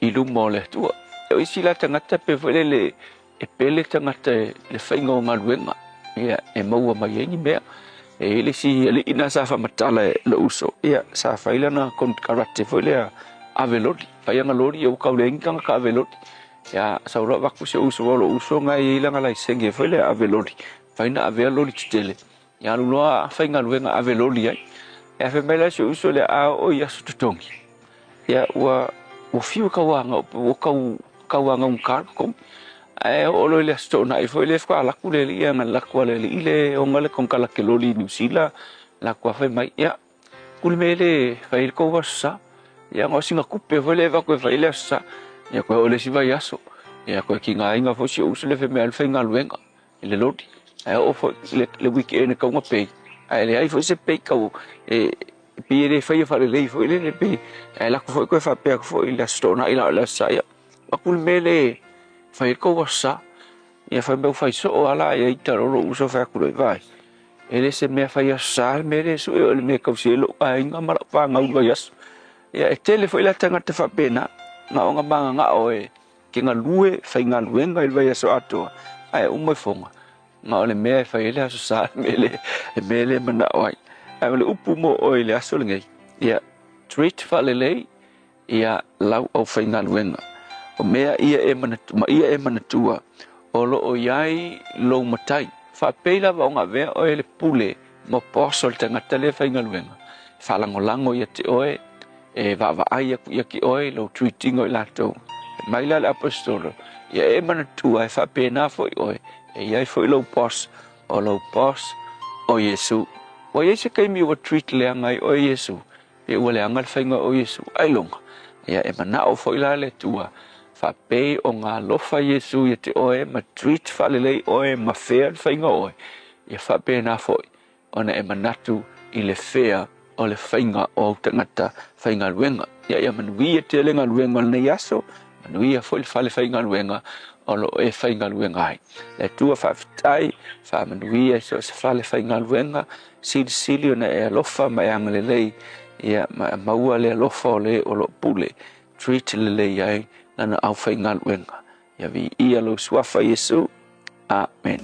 i lumo le tua. E o isi la tangata pe whele le e pele tangata le whainga o ngaluenga. Ia e maua mai engi mea. E ele si ele ina sa whamatala le uso. Ia sa whailana kon karate whele a avelori. Whaianga lori e ukau le inganga ka avelori. Ia sa ura waku se uso walo uso ngai ilanga lai senge whele a avelori. Whaina avelori titele. Ia luloa whainga luenga avelori ai. Ia whemela se uso le a o ia sututongi. Ia ua fiu kawanga o kawanga kar kom e o lo le sto na foi le fa la kule ia na la kwale ile o ngale kon kala ke loli New Zealand la kwa fa mai ia kulmele fa il ko wasa ia ngo singa kupe foi le va ko fa ile sa ia ko le si va yaso ia ko ki nga inga fo si uso le fe me al fa ngaluenga ile lodi e o fo le weekend ko ngape ai le ai fo se pe ko e pi le fai fa le foi le pi la ko ko fa pe ko le stona ila la saia akul mele fai ko wasa ia fai me fai so ala ia itaro uso fa ku vai ele se me fai sa mele su ele me ko selo ai nga mara fa nga u yas ia tele foi la tanga te fa pena nga nga manga nga oe ki nga lue fai nga luenga il vai so ato ai mo fonga nga ole me fai le so sa mele mana oi ai le upu mo oi le aso ngai ia treat fa le ia lau o fai nga luenga o mea ia e mana tua o lo o iai lo matai fa peila va nga ve o le pule mo poso le tangata le fai nga luenga fa lango ia te oe e va ai ia ki oe lo treating o lato mai la apostolo ia e mana tua e fa pena foi oe e iai foi lo pos o Yesu o Yesu kai mi o treat le ngai o Yesu e o le angal fai nga o Yesu ai longa ia e mana o foi la le tua fa pe o nga lofa Yesu ia te oe ma treat fa le oe ma fair fai nga oe ia fa pena foi ona e manatu i le fair o le whainga o tangata whainga luenga. Ia manuia te lenga luenga nei aso, manuia foi le whale whainga luenga o lo e whainga luenga ai. Le tua whawhitai, wha manuia so se whale whainga luenga, sili o na e alofa ma e angalelei, ia maua le alofa o le o lo pule, treat le lei ai, nana au whainga luenga. Ia vi ia lo suafa Yesu. Amen.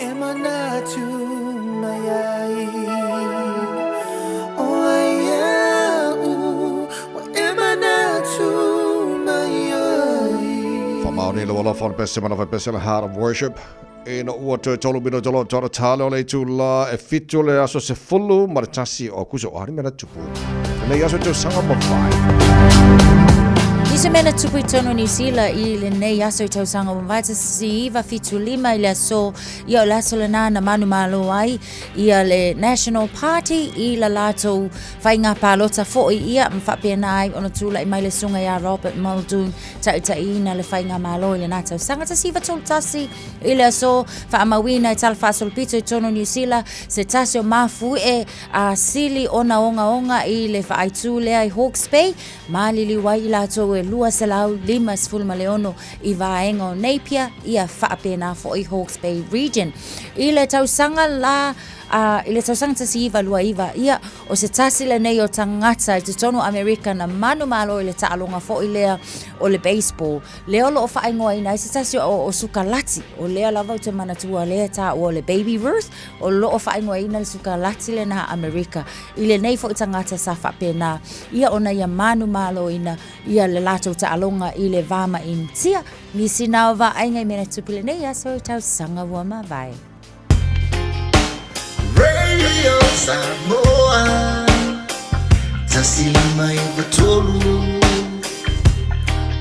emanatu mayai. Maunila wala fon pese mana pese heart of worship. E no ua te tolu bino tolo toro talo le tula e fitu le aso se fulu maritasi o kuso o harimena tupu. Le aso te sanga mawhai. Isa mena tupu I tono New Zealand I le nei aso I tausanga mawhai si iwa fitu lima I le aso ia o laso le nana manu malo ai ia le National Party I la lato whainga palota fo ia mwhapena ai ono tula I mai le sunga ia Robert Muldoon ta ina le whainga malo I le nata sanga ta siva tolu tasi I le aso whaamawina I tala whaasol pito I tono New Zealand se tasi o mafu a sili ona onga I le whaaitu lea I Hawke's Bay malili wai lato e lua selau lima sfulma leono I vaenga o Napier ia whaapena fo I Hawke's Bay region I le tausanga la I le tausanga tasi iwa lua iwa ia o se tasi le nei o tangata I te tono Amerika na manu malo I le taalonga fo I lea o le baseball leo lo o whaingoa ina I se tasi o sukalati o lea lava o te manatua lea ta o le Baby Ruth o lo o whaingoa ina le sukalati le na Amerika I le nei fo I tangata sa whapena ia ona ia manu malo ina ia le lato taalonga I le vama in tia ni sinau va ainga mena tupile nei aso tausanga ua mawai Radio Samoa Tasilima Ivatolu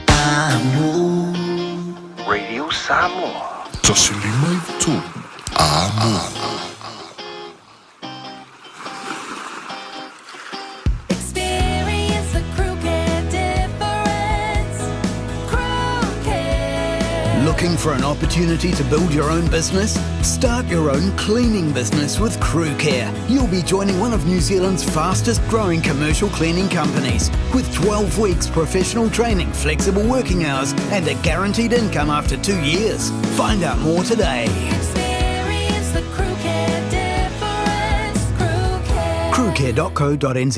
Amo Radio Samoa Tasilima Ivatolu Amo Experience the crew care difference. Crew care. Looking for an opportunity to build your own business? Start your own cleaning business with Crew Care. You'll be joining one of New Zealand's fastest growing commercial cleaning companies with 12 weeks professional training, flexible working hours and a guaranteed income after 2 years. Find out more today. Experience the crew care difference. Crew care. crewcare.co.nz.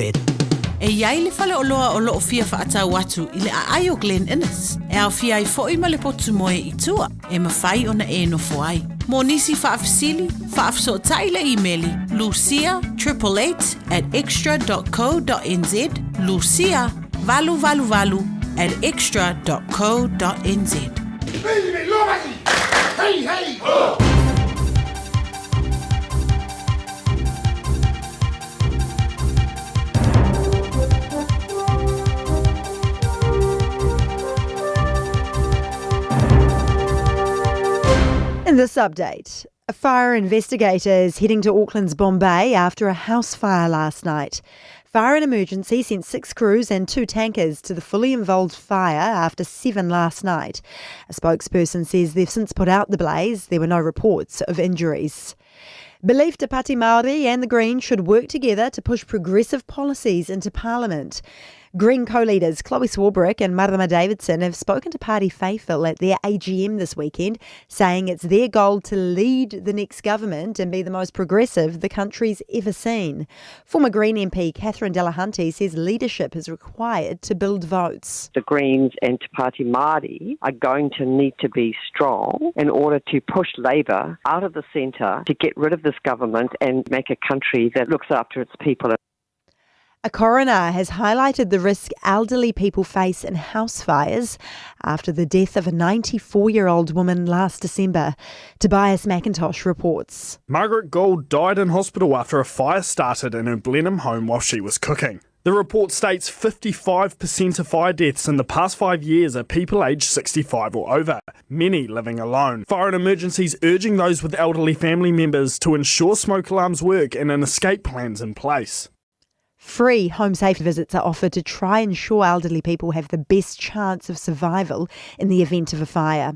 E iai le fale o loa o loo fia whaatau atu I le a o Glen Innes. E au fia I fo I ma le potu moe I tua. E mawhai ona e no foai. Mo nisi whaafisili, whaafso tai le e-maili. Lucia888@extra.co.nz. Lucia valu @extra.co.nz. Hey, hey! In this update, fire investigators heading to Auckland's Bombay after a house fire last night. Fire and Emergency sent 6 crews and 2 tankers to the fully involved fire after 7 last night. A spokesperson says they've since put out the blaze. There were no reports of injuries. Belief Te Pāti Māori and the Greens should work together to push progressive policies into Parliament. Green co-leaders Chloe Swarbrick and Marama Davidson have spoken to party faithful at their AGM this weekend, saying it's their goal to lead the next government and be the most progressive the country's ever seen. Former Green MP Catherine Delahunty says leadership is required to build votes. The Greens and Te Pāti Māori are going to need to be strong in order to push Labour out of the centre to get rid of this government and make a country that looks after its people. A coroner has highlighted the risk elderly people face in house fires after the death of a 94-year-old woman last December. Tobias McIntosh reports. Margaret Gould died in hospital after a fire started in her Blenheim home while she was cooking. The report states 55% of fire deaths in the past 5 years are people aged 65 or over, many living alone. Fire and Emergency's urging those with elderly family members to ensure smoke alarms work and an escape plan's in place. Free home safety visits are offered to try and ensure elderly people have the best chance of survival in the event of a fire.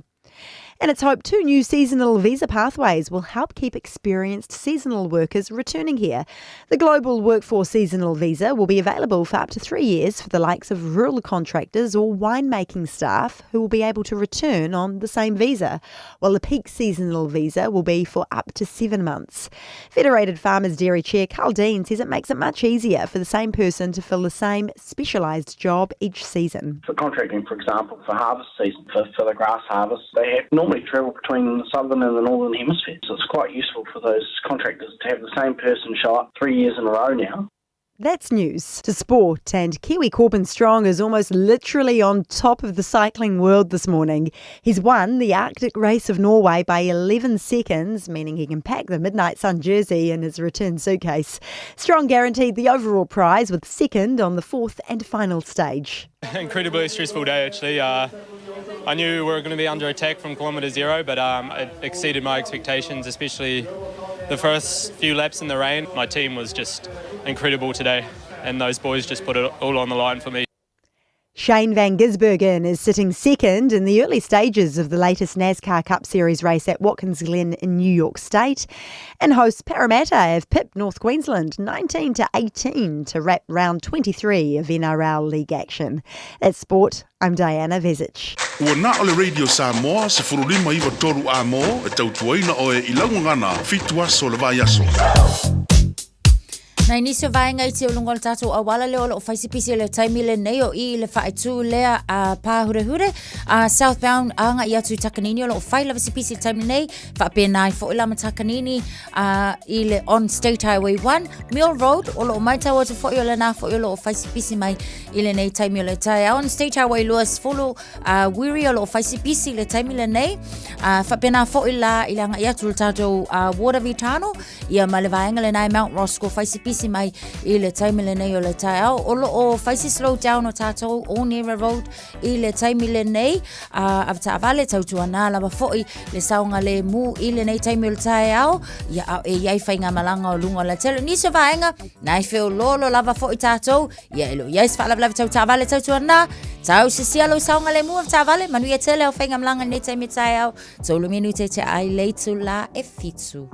And it's hoped 2 new seasonal visa pathways will help keep experienced seasonal workers returning here. The Global Workforce Seasonal Visa will be available for up to 3 years for the likes of rural contractors or winemaking staff who will be able to return on the same visa, while the Peak Seasonal Visa will be for up to 7 months. Federated Farmers Dairy Chair Carl Dean says it makes it much easier for the same person to fill the same specialised job each season. For contracting, for example, for harvest season, for the grass harvest, they have normally travel between the southern and the northern hemisphere. So it's quite useful for those contractors to have the same person show up 3 years in a row now. That's news to sport, and Kiwi Corbin Strong is almost literally on top of the cycling world this morning. He's won the Arctic Race of Norway by 11 seconds, meaning he can pack the Midnight Sun jersey in his return suitcase. Strong guaranteed the overall prize with second on the fourth and final stage. Incredibly stressful day, actually. I knew we were going to be under attack from kilometre zero, but it exceeded my expectations, especially the first few laps in the rain. My team was just incredible today, and those boys just put it all on the line for me. Shane van Gisbergen is sitting second in the early stages of the latest NASCAR Cup Series race at Watkins Glen in New York State. And hosts Parramatta have pipped North Queensland 19-18 to wrap round 23 of NRL League action. That's sport. I'm Diana Vezic. Ua na ole Radio Samoa se furulima iwa toru a mo e tautuaina o e ilaungana fitua so le vai aso. Na inisio vaenga I te ulunga le tātou awala leo o whaisipisi le taimi le nei o I le whaetu lea a pāhurehure southbound anga I atu takanini o whaila wasipisi le taimi nei whapenai fo ila ma takanini I le on State Highway 1 Mill Road o lo mai tau atu fo I o le na fo I o whaisipisi mai I le nei taimi o le tai on State Highway Lewis fulu wiri o lo whaisipisi le taimi le nei whapena fo ila anga I atu le tātou Water Vitano ia ma le vaenga le nai Mount Roscoe whaisipisi mai I le taimi le nei o le tai au o lo o whaisi slow down o tātou o Nera Road I le taimi le nei avata avale tautua nā lawa fo'i le saunga le mu I le nei taimi o le tai au ia au e iai whainga malanga o lunga la telo niso vaenga nai whio lolo lava fo'i tātou ia ilo iais whaalawa tautua avale tautua nā tau se sialo saunga le mu avata avale manu ia tele au whainga malanga nei taimi tai au tolu minu te ai leitu la e fitu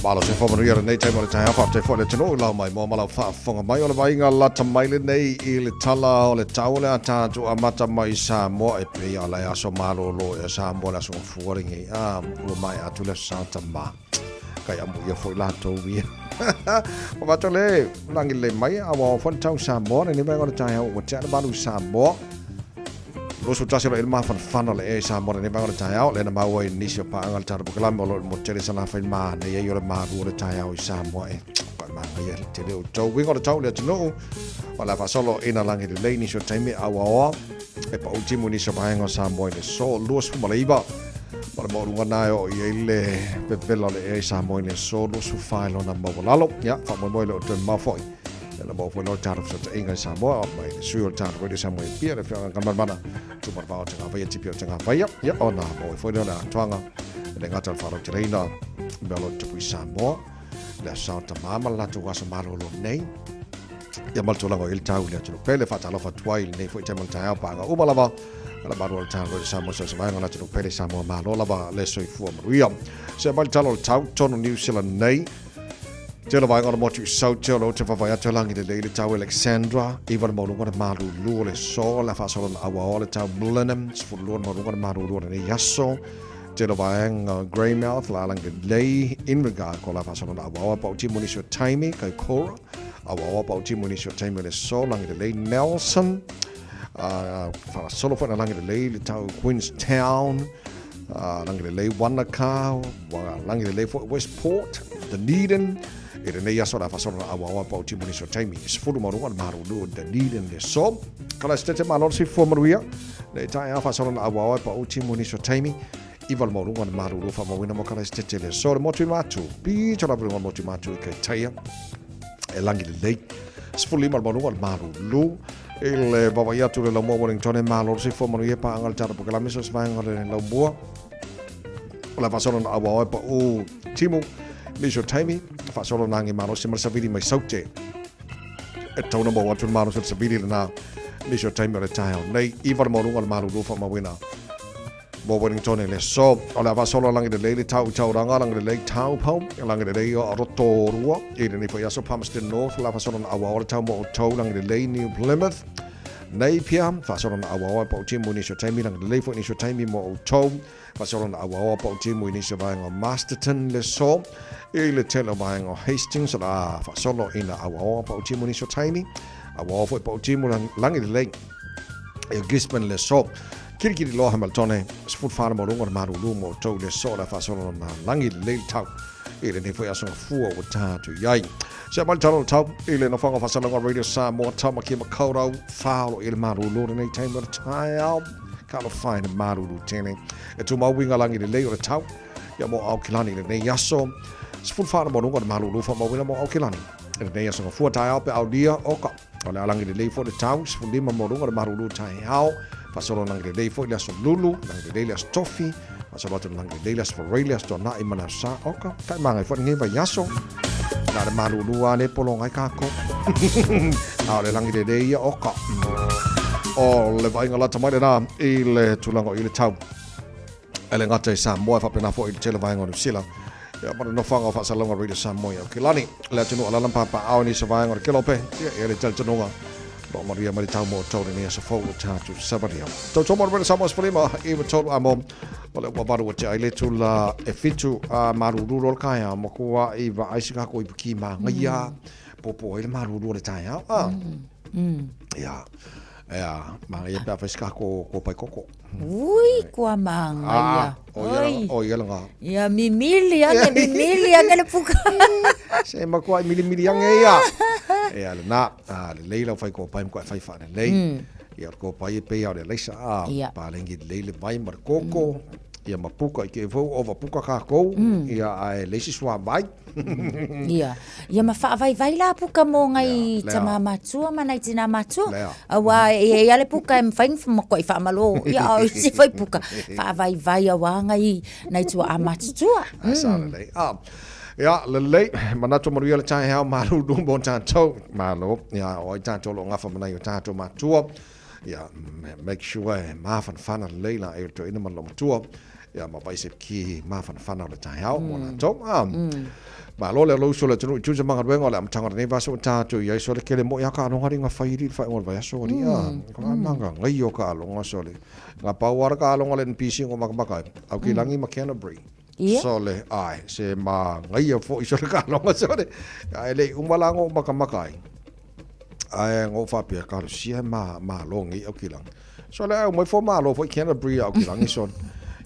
Malo se whamaria nei taima le tae hawha te whare tino lau mai mo malau whaafonga mai o le wainga lata mai le nei I le tala o le tau le atatu a mata mai Samoa e pei ala e aso malo lo e Samoa le aso fuaringi ua mai atu le Santa Ma kai amu ia foi lato via o mato le langi le mai awa o tau Samoa ne mai o le tae hawha te ana malu Samoa Rosu tasiro ilma fan le e Samoa ne mai o le tae hawha le na maua I nisio pa angal tara bukalami o lo mo tere sana whain maa ne e o le maa rua le tae hawha I Samoa e maa ia te leo tau wingo le tau le atino o la fasolo ina langi le lei nisio taimi awa oa e pa ultimo nisio pa angal Samoa ne so luas fuma le iba ma le maurunga nai o I le pepela le e Samoa ne so luas failo na mawalalo ia whamoimoe le o tuen mawhoi la mo foi no taro sa inga Samoa mai sui o taro radio Samoa pia le fianga kamana tu mar va o tanga vai tipi o tanga vai ia ona mo foi no na twanga le ngata faro treina belo tu Samoa la Santa Mama la tu was malo lo nei ia mal tola il tau le tu pele fa talo fa twai nei foi tema tau pa ga uma lava la baro o taro Samoa sa vai ngana tu pele Samoa malo lava le soi fu maria se mal talo tau tono New Zealand nei Tela vai ngona motu sau telo te vai atu langi le le tau Alexandra iwa le malu ngona malu lu le so la fa so la awa le tau Blenheim fu lu malu ngona malu lu le yaso tela vai Greymouth la langi le in regard ko la fa so la awa pa ti munisho taimi kai kora awa pa ti munisho taimi le so langi le Nelson fa solo fa langi le tau Queenstown langi le Wanaka langi le Westport Dunedin Ere nei aso la fasona awa pa uti muni so taimi is fulu marunga maru lu de Dunedin le so kala stete malor si fo maruia le tai a fasona awa pa uti muni so taimi ival marunga maru lu fa mawina mo kala stete le so mo tu matu pi chola brunga mo tu matu ke taia e langi le lei is fulu marunga maru lu ele baba ia tu le mo Wellington e malor si fo maruia pa angal tara po kala miso svanga le la bua la fasona awa pa u timu Nisho taimi fa solo nangi mano se marsavili mai saute e tona mo watu mano se savili na nisho taimi le taio nei ivar mo runga mano rufa ma wina mo Wellington le so ola va solo lang le le tau ranga lang le tau pau lang le o Rotorua e le foi aso Palmerston North la va solo na awa tau mo tau lang le New Plymouth Napier va solo na awa po timu ni so taimi lang le foi ni so taimi mo tau va solo na awa po timu ni so va Masterton le so e le telo va Hastings la va solo ina awa po timu ni so taimi awa foi po timu lang le e Gisborne le so Kiri lo Hamilton sport farm mo rungo maru lumo to le so la fa solo na langi le tau ele ne foi aso fu o ta tu yai se mal tau tau ele no fanga fa solo radio Samoa tama ki makoro falo ele maru lo ne time of time kind of fine maru lu tene e tu mau winga langi le o tau ya mo au kilani ne yaso sport farm mo rungo maru lu fa mo winga mo au kilani ele ne yaso fu ta pe au dia o ka ole langi le for the tau sport lima mo rungo maru lu tai au Pasolo nang de foi la so lulu nang de la toffee pasolo nang de la for relias to na imana sa oka kai mangai fo ngi va yaso na de malu lua le polo ngai ka ko ale lang de ya oka o le vai ngala tamai na ile tulango ile tau ele ngata sa mo fa pena fo ile tele vai ngonu sila ya mana no fanga fa salonga radio sa mo ya kilani le tunu ala lampa pa au ni sa vai ngor kilope ya ele tel tunu Lo Maria Mari tau mo tau ni sa fo ta tu sabaria. Tau tomo re sa mo sprima e mo tau amo. Ole wa baru wa ai le tu la e fitu a maruru ro kaya mo ko i va ai sika ko i ki ma ngia. Popo ele maruru le tai ha. Ya. Ya, ma ia pa sika ko pai koko. Ui, kua manga ia. O ia langa. Ia mimili anga le puka. Se ma ko mili anga ia. E ala na le leila fai ko pai ko fai fa le lei ia ko pai pe ia le leisa pa lengi leile vai mar koko ia mapuka ke vo over puka ka ko ia ai leisi swa vai ia ma fa vai la puka mo ngai tama matua mana tina matua awa ia le puka em fai mo ko fa malo ia si fai puka fa vai awa ngai nai tua amatua Ya, le manato maria le tai ha malu dum bon tanto malo ya o tanto lo ngafa mana yo tanto matua ya make sure ma fan leila e to ina malo matua ya ma vai se ki ma fan le tai ha mo to ma lo le lo so le tu se manga wengo le am tanga ne va so tanto ya so le kele mo ya ka no hari nga fai ri fa ngol va so ri ko manga ngai yo ka lo nga so le nga power ka lo ngol en pc ngo makaka au ki langi ma Canterbury Sole ai se ma ngai fo iso ka longa sole ai le umalango makamakai ai ngo fa pia ka si ma longi o kilang sole ai mo fo ma lo fo Canterbury o kilang ison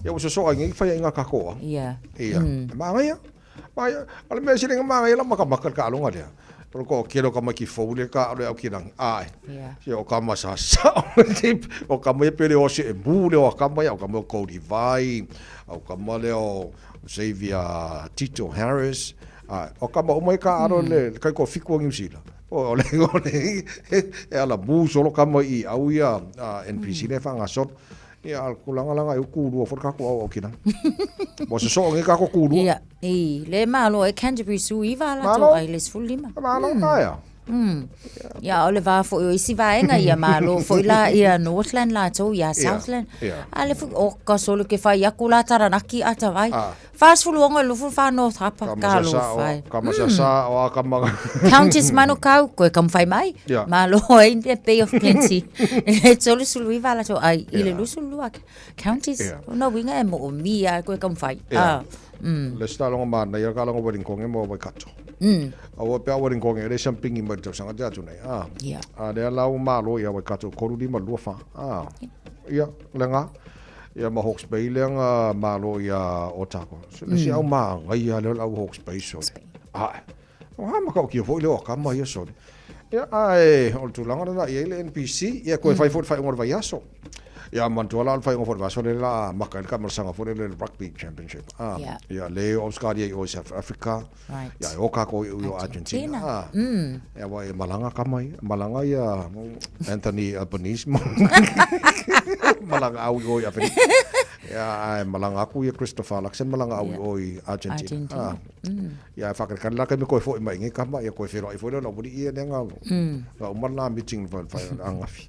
ya uso so ngai fa inga ka ko ia ma ngai ale me sile ma ngai la makamakal ka longa dia ko kero ka maki fo le ka o kilang ai si o ka masa sa o ka mo pele o se bu le o ka mo ya o ka mo ko di vai o ka mo le o Xavier Tito Harris o ka mo mai ka aro le kai ko fiku ngi sila o le e ala bu solo ka mo I au ia NPC le fanga so ia al kulanga langa u ku for ka ko o kina mo se so ngi ka ko ku ia le malo e Canterbury su iva la to ai les fulima malo kaya ya ole va fo i si va enga ia malo fo la ia Northland la to ia Southland ale fu o ka solo ke fa ia kula taranaki ata vai fast fu longa lu fu fa no thapa ka lo fai kama sa o kama counties mano kau ko kam fai mai malo in the Bay of Plenty e solo su lu va la to ai ile lu su lu counties no winga e mo mia ko kam fai le sta longa ma na ia ka longa bodin ko ngemo ba kato awa pe awa ringo ngere champing imba tau sanga ja tunai le la u malo ia wa kato koru di ma lufa ia lenga ia ma Hawke's Bay lenga malo ia otako le si au ma ngai ia le au Hawke's Bay so wa ma ka ki fo le o ka ma ia so ia ai o tu langa na ia le NPC ia ko fai ngor vai aso ia mantuala al fai ngor va so le la maka ka mar sanga fo le rugby championship ia le Oscar ia o South Africa ia o ka ko yo Argentina ia wa malanga kamai malanga ia Anthony Albanese malanga au go ia ai malanga aku ia Christopher Luxon malanga au oi Argentina. Ia whakakan laka me koe fo mai ngi kama ia koe whero i fo no budi ia nenga. Ga umana meeting fa angafi.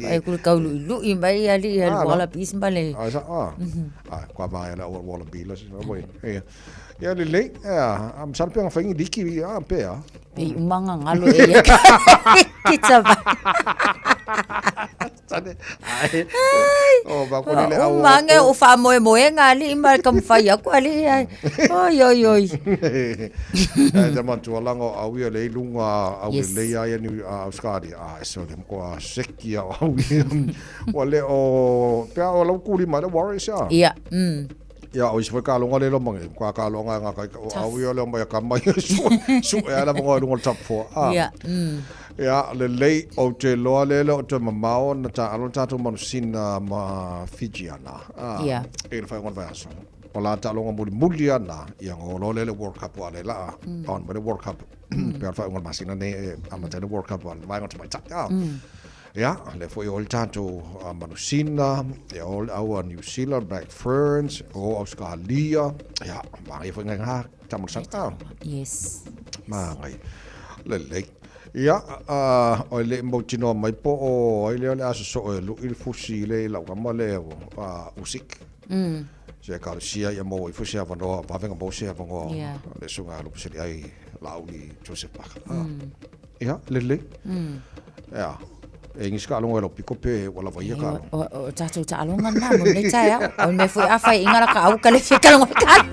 Ai kul kaulu lu i mai ali wala pis bale. Ai sa kwa ba ia wala bilas no boy. Ya le am salpe nga fangi diki pe ya. Ei umanga ngalo ia. Kita ba. Oh, ba ko le au. Umanga o fa moe ngali mal kam fa ya ko ali. Oi. Da man tu lango au ia le lunga au le ia ni Australia. So dem ko seki au. Wale o pe o lo kuli ma le Warriors ya. Ia. Ya, o se ka longa le lo mangi, kwa ka longa nga ka au ia le mai ka mai su ya la mo lo top 4. Ia. Ya, le o te loa le o te mamao na ta alon ta to manusina ma Fijiana. Ia. E le fa ngon va so. O la ta longa muli ana, ia ngolo le World Cup wale la. On le World Cup. Per fa ngon masina ne amata le World Cup wale, mai ngon mai ta. Ja, le foi ol tanto manusina, e ol au New Zealand Black Ferns, o Australia. Ja, maar even nga tamal sang. Yes. Maar le. Ja, o le mo tino mai po o le aso so lu il fusi le la ma le usik. Se ka sia ya mo i fusi ava no va venga bo sia vongo. Le sunga lu fusi ai lauli Joseph Bach. Ja, le. Ja. Engis ka longa lo piko pe wala vai ka. O tatu ta longa na mo nei tai o me foi afa ingara ka au ka le fika longa ka.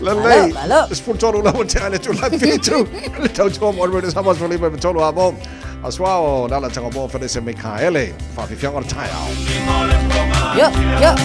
Lei. Sponsor la hotel tu la pitu. Le tau to mo re sa mas felipe me tolo abo. Aswao dala tanga bo fa dese Mikaele. Fa fi fianga tai au. Yo.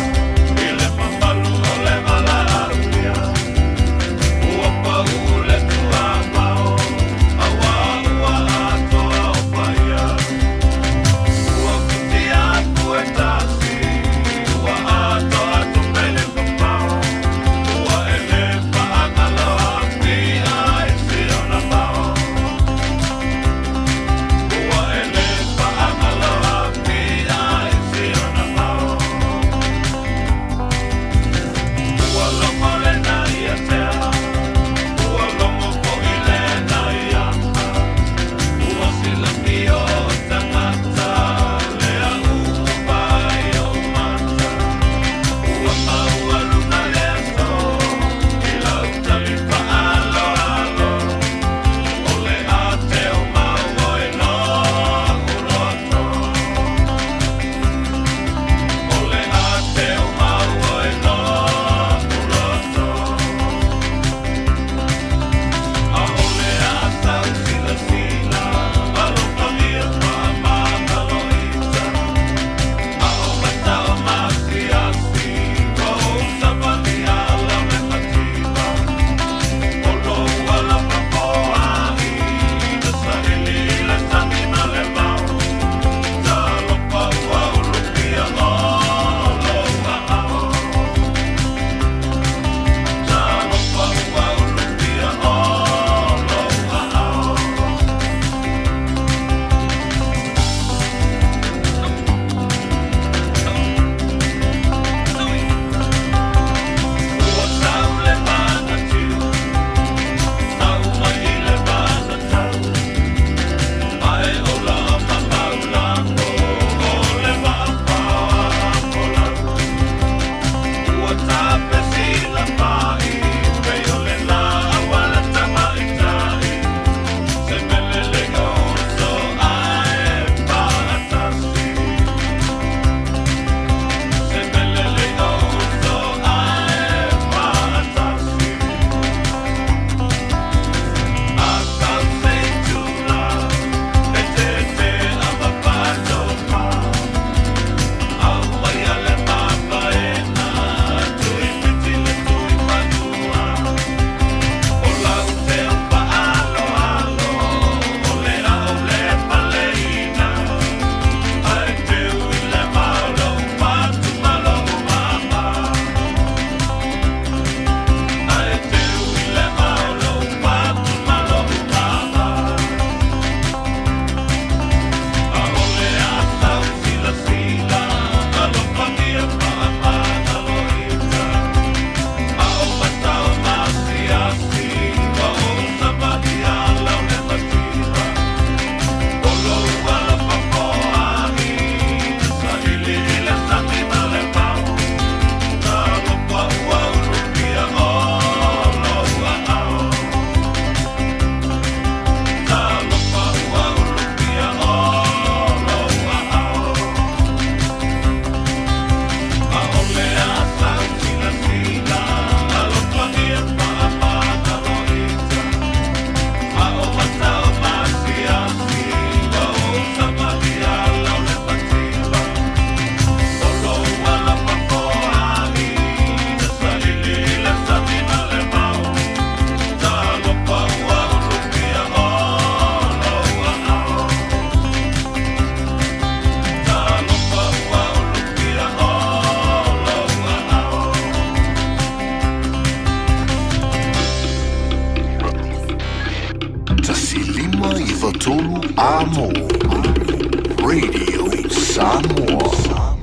Radio Samoa.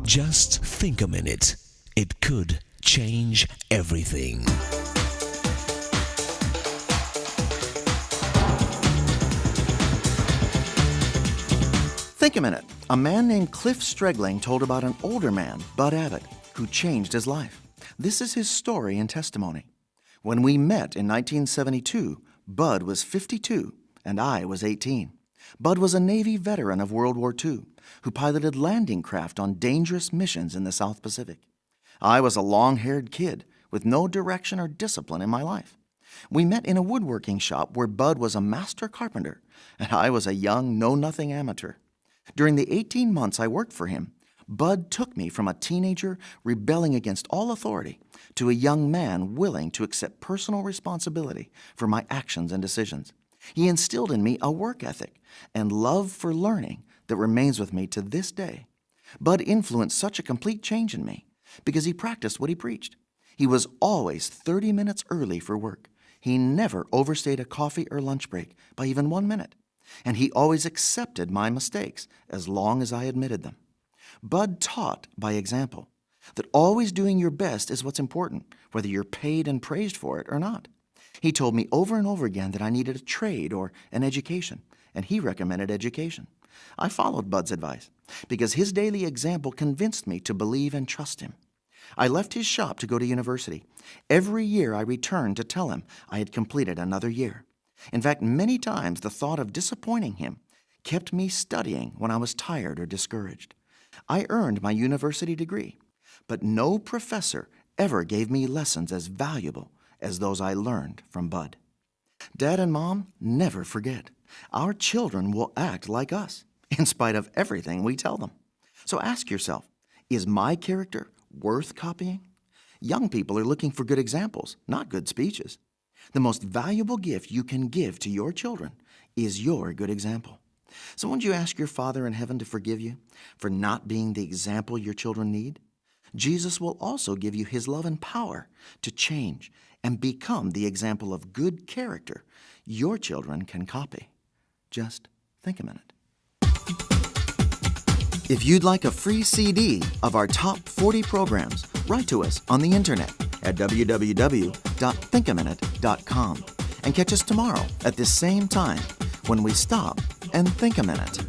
Just think a minute. It could change everything. Think a minute. A man named Cliff Stregling told about an older man, Bud Abbott, who changed his life. This is his story and testimony. When we met in 1972, Bud was 52 and I was 18. Bud was a Navy veteran of World War II who piloted landing craft on dangerous missions in the South Pacific. I was a long-haired kid with no direction or discipline in my life. We met in a woodworking shop where Bud was a master carpenter and I was a young know-nothing amateur. During the 18 months I worked for him, Bud took me from a teenager rebelling against all authority to a young man willing to accept personal responsibility for my actions and decisions. He instilled in me a work ethic and love for learning that remains with me to this day. Bud influenced such a complete change in me because he practiced what he preached. He was always 30 minutes early for work. He never overstayed a coffee or lunch break by even 1 minute. And he always accepted my mistakes as long as I admitted them. Bud taught by example that always doing your best is what's important, whether you're paid and praised for it or not. He told me over and over again that I needed a trade or an education, and he recommended education. I followed Bud's advice because his daily example convinced me to believe and trust him. I left his shop to go to university. Every year I returned to tell him I had completed another year. In fact, many times the thought of disappointing him kept me studying when I was tired or discouraged. I earned my university degree, but no professor ever gave me lessons as valuable as those I learned from Bud. Dad and Mom, never forget. Our children will act like us, in spite of everything we tell them. So ask yourself, is my character worth copying? Young people are looking for good examples, not good speeches. The most valuable gift you can give to your children is your good example. So won't you ask your Father in heaven to forgive you for not being the example your children need? Jesus will also give you his love and power to change and become the example of good character your children can copy. Just think a minute. If you'd like a free CD of our top 40 programs, write to us on the internet at www.thinkaminute.com and catch us tomorrow at this same time when we stop and think a minute.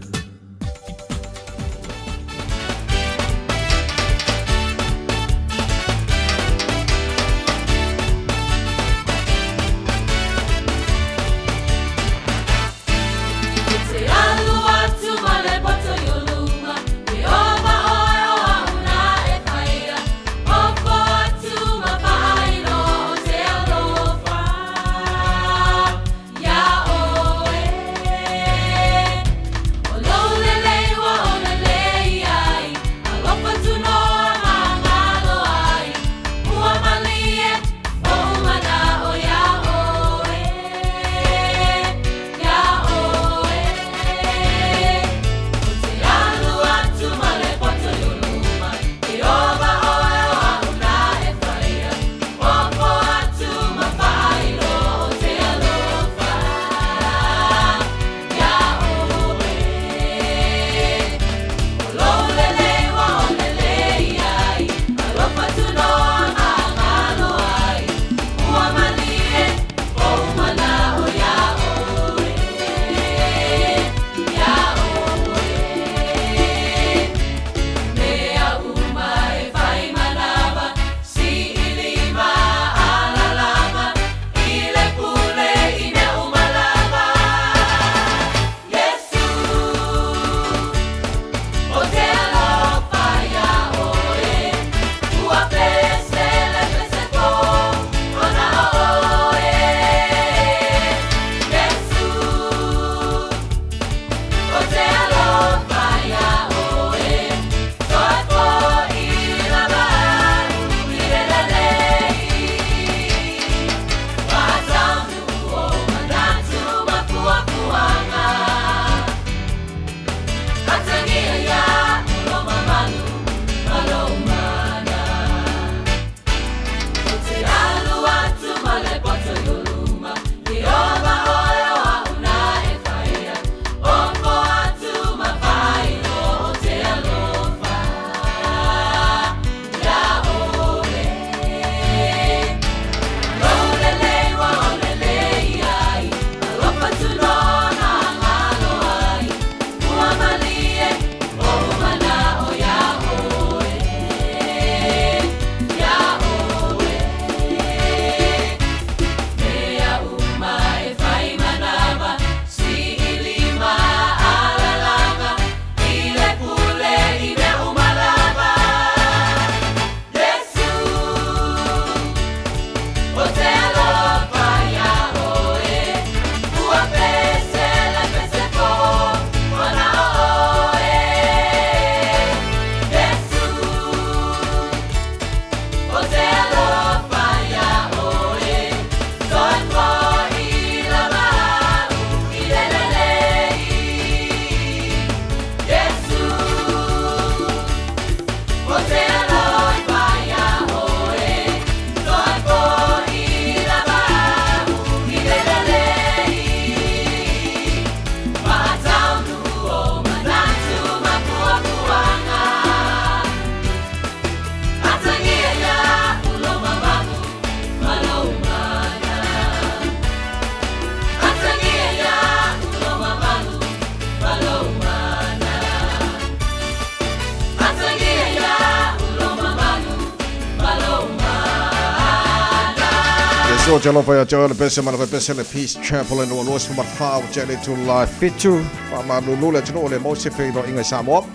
So jalo pa jalo bese mana bese le Peace Chapel and lo so marfa jale to live fitu pa malulu le tino le mo se fe lo inga Samoa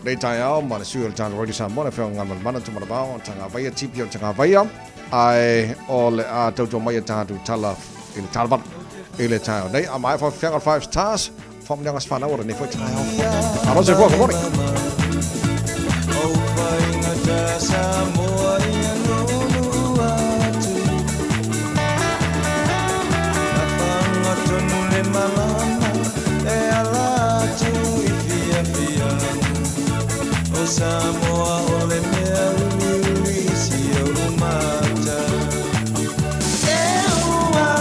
le taya mana suel tan radio Samoa fe ngan mana tu mana ba tanga vai tipi tanga vai ai all a to mai ta tu tala in talban ele taya nei amai for 5 stars from yang asfana ora ne foi taya aro se good morning Samoa ole mea uli si o mata e ua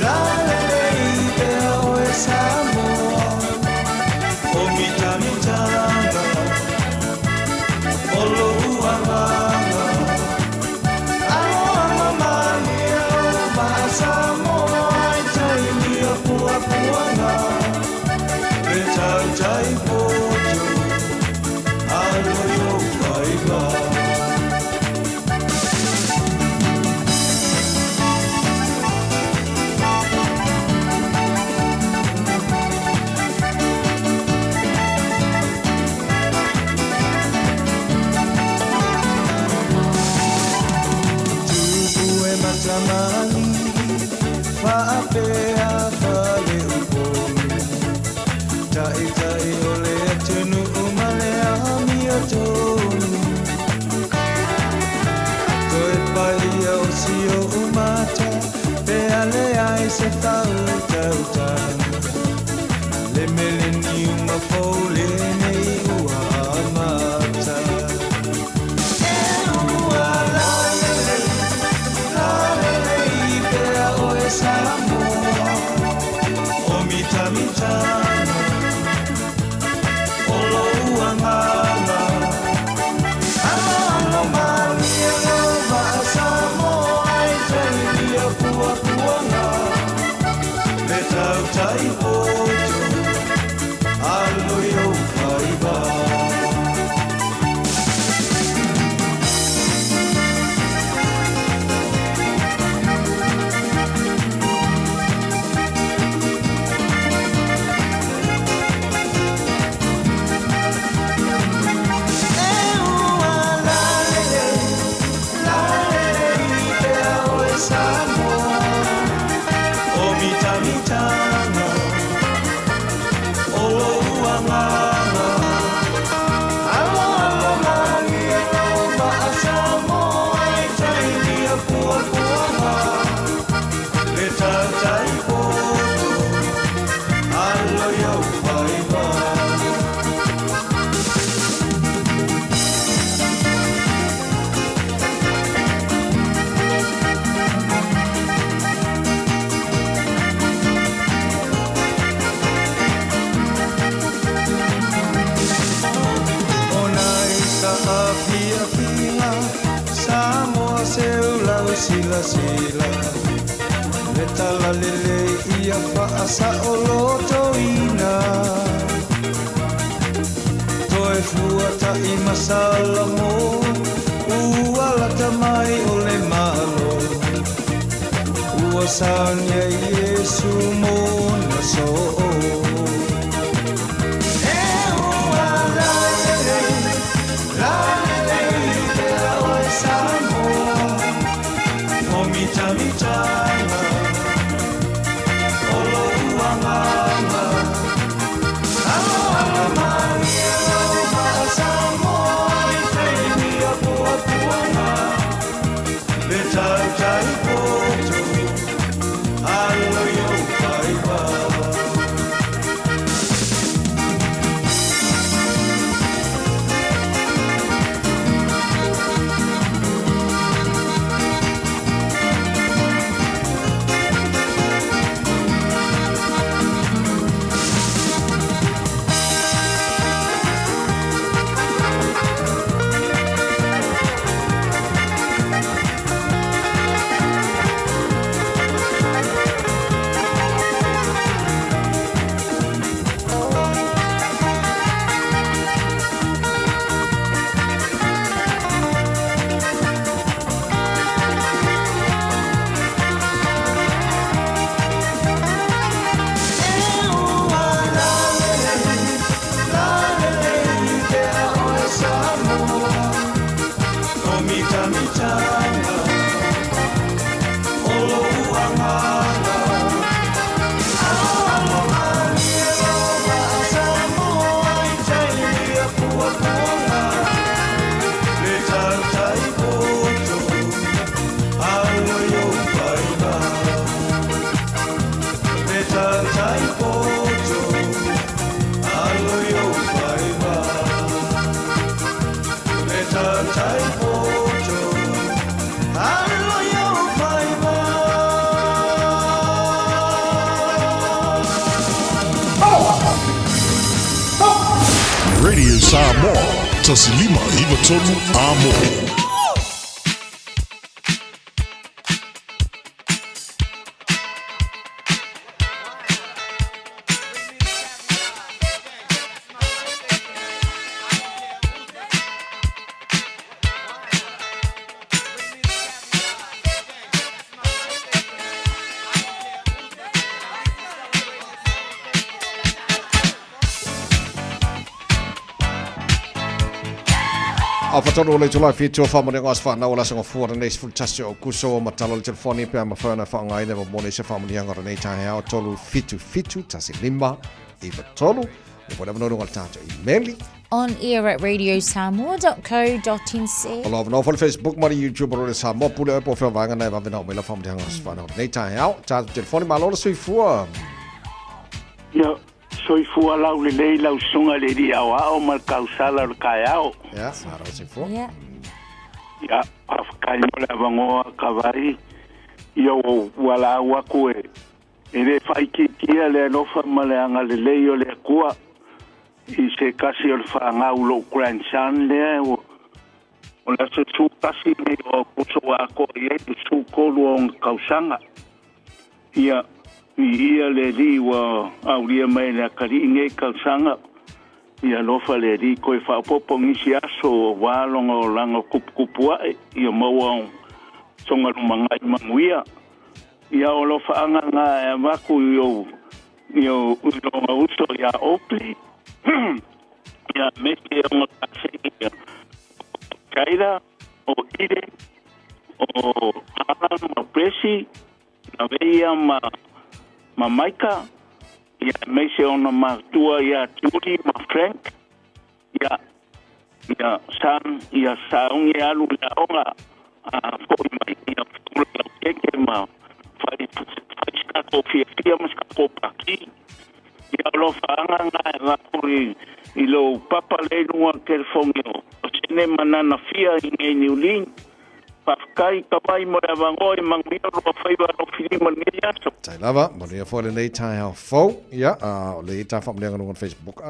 la le te o Samoa o mita o lo ua mama alo mani o ba Samoa i tai ni o pua puanga e tau tai po Tamani faapea fale uponi tai tai ole tenu umale ami atonu toi pai o sio umata pe ale ai se tau tau le millennium of ole nei ua mata Samoa, o mita o lo uangana alo mani e lo va Samoa i teni a pua puanga le tau tai poto alo yo whaiba sila le tala lele ia faasa o loto ina toe fuata i masala mo ua lata mai o le malo ua sanya Yesu mo na so Samoa, tasilima iwa tolu amo. Afatonu le tula fitu fa mo ngas fa na wala sanga fuara nei full tasio o kuso matalo le telefoni pe ma fa na fa ngai ne mo ne se fa mo ngara nei ta ha tolu fitu tasi limba iva tolu o pode no ngal tato email On air at radiosamoa.co.nz. Alo no fa Facebook mari YouTube ro sa mo pule po fa vanga na va na me la fa mo ngas fa na nei ta ha ta telefoni ma lo sui fua Yo soifua lau le lei lau sunga le di awa o mal kausala o kaiao. Ya, mara soifua. Ya. Ya, afkai mo le avangoa kawai. Yo wala wakue. Ere fai kia le anofa male anga le lei o le kua. I se kasi o le whaanga ulo grandson le o la se su kasi me o kuso wako i e su kolu o kausanga. Ia ia le li wa aulia mai le kari nge kalsanga ia lofa le li ko fa popo ngisi aso wa longo lango kupua ia mawa songa mangai manguia ia o lofa anga nga maku yo longa uso ia opli ia mete o tasia kaira o ire o alan ma presi na veia ma Maika, ia meise ona matua ia Turi, ma Frank, ia San, ia Saungi alu la onga, foi mai ia fula keke ma fai skako fia ma skako paki, ia lo faanga nga rakuri ilo papa le nua telefongio, sene manana fia inge niulin, Pafkai kapai mo le vangoi mangmio lo fai ba no fili mania so. Tai lava, mo le fo le nei tai ha fo. Ya, le ta fam le ngano Facebook.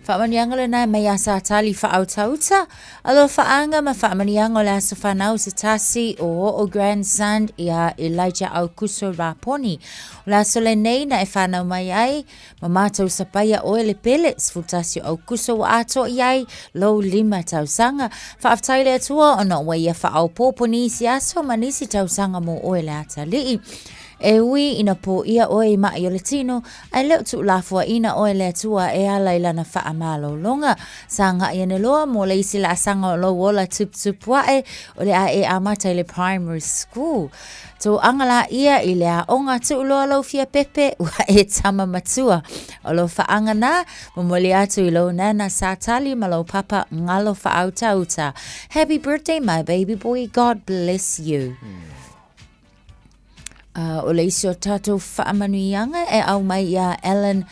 Whaamanianga le nai mai asa tali whaotauta. Alo whaanga ma whaamanianga le asa whanau se tasi o grandson ia Elijah Aukuso Raponi. O le aso le nei na e whanau mai ai, ma mātou sapaya oe le pellets futasi Aukuso wa ato iai lo 5 tausanga. Whaaftai le atua ono wa ia whaau pōponi si aso manisi tausanga mo oe le ata lii. E ui ina po ia oe i mai o le tino, ai leo tu lafua ina oe le atua e ala ilana wha amalo longa. Sanga i ane loa mo le isi la asanga o lo wola tup wae o le a e amata i le primary school. To angala ia i le a onga tu loa lau fia pepe ua e tama matua. O lo whaanga na, momoli atu i lo nana sa tali ma lo papa ngalo whaauta uta. Happy birthday my baby boy, God bless you. O le isi o tātou whaamanuianga e au mai ia Ellen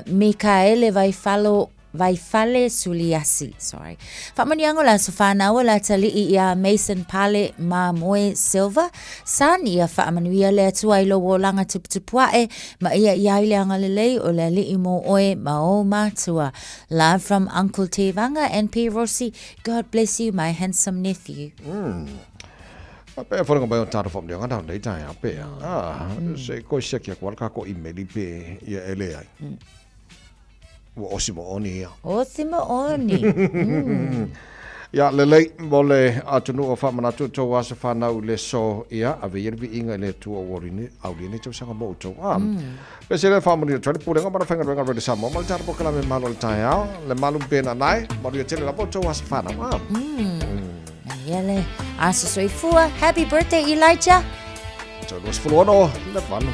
Mikaele Vaifale Suliasi. Sorry. Whaamanuianga la so whanau la talii ia Mason Pale Mamoe Silva. San ia whaamanuia le atua ilo o langa tuputupuae ma ia iaile anga lelei o le li mo oe ma o mātua. Love from Uncle Tevanga and P. Rossi. God bless you my handsome nephew. Pe fora ngomba taro fam de ngata dei tai ape se ko se kia kwal ka ko email pe ia ele ai wo osimo oni ya lele mole atunu o fam na tu to was fa na le so ia ave yer vi inga le tu o worini audine to sanga mo to pe se le fam ni to pure ngomba fa ngara ngara de samo mal tar po kala me malo tai le malu pe na nai mo ye tele la po to was fa na Yele, asa soifua. Happy birthday, Elijah. So was full on the fun.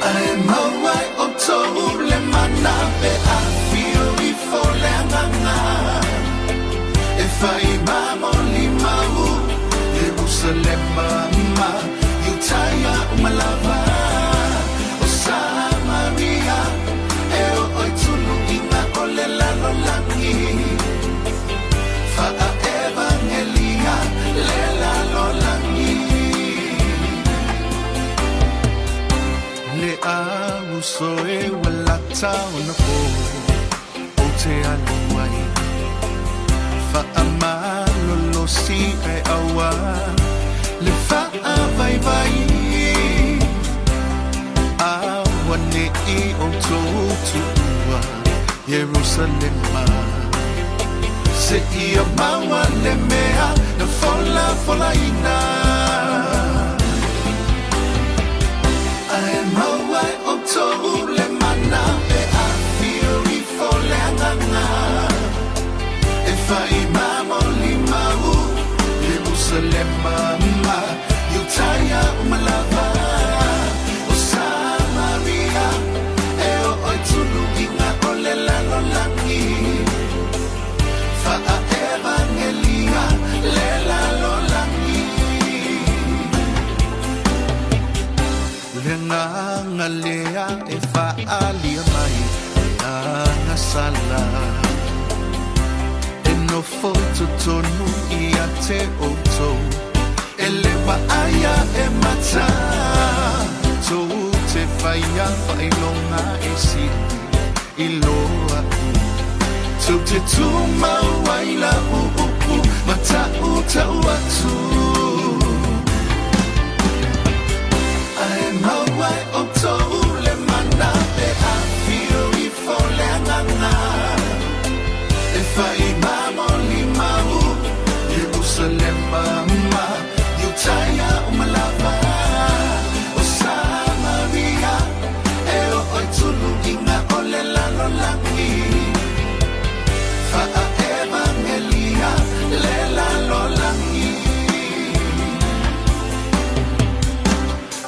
I'm on my auto, le manabe, I feel before Lamanga. If I mamo limau, Jerusalem, mama, you tire, malava, Osana Maria, eo oitunu ina olela lolangi. Le so e wala tau na po o te aluai fa amalo lo si e awa le fa vai vai awane I o totua Jerusalem se ia maua le mea na fola ina ai maua o tou le mana e a fio I fole anganga e fai mamo li mau Jerusalem ma yutaya umalava o Samaria e o tulu inga o le lalo langi fa a evangelia le lalo langi le nganga lea e fa alia mai na sala e no foto tonu I a te oto ele wa aya e mata to te faia fa ilonga e si iloa to te tuma waila mata uta watu ai mawai o to le mana e a fio I fole nganga e fai mamo li mau Jerusalem ma yutaya umalava o Samaria e o tulu inga o le lalo langi fa a evangelia le lalo langi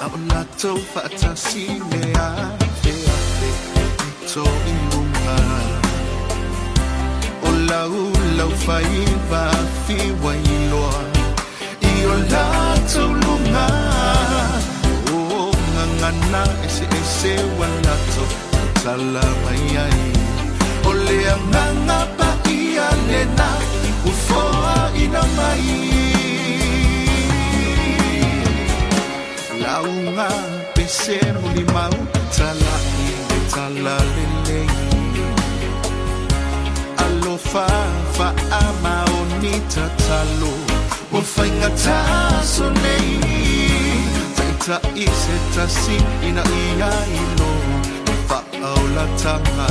a o lato fa tasi mea fe to ingunga o lau fai va fi wailoa I o lato lunga o ngangana ese walato tala mai ai o le nganga pa ia lena o foa ina mai launga pese muli mau tala lele alofa fa ama onita talo o fainga taso nei taita ise tasi ina ia ilo fa aula tanga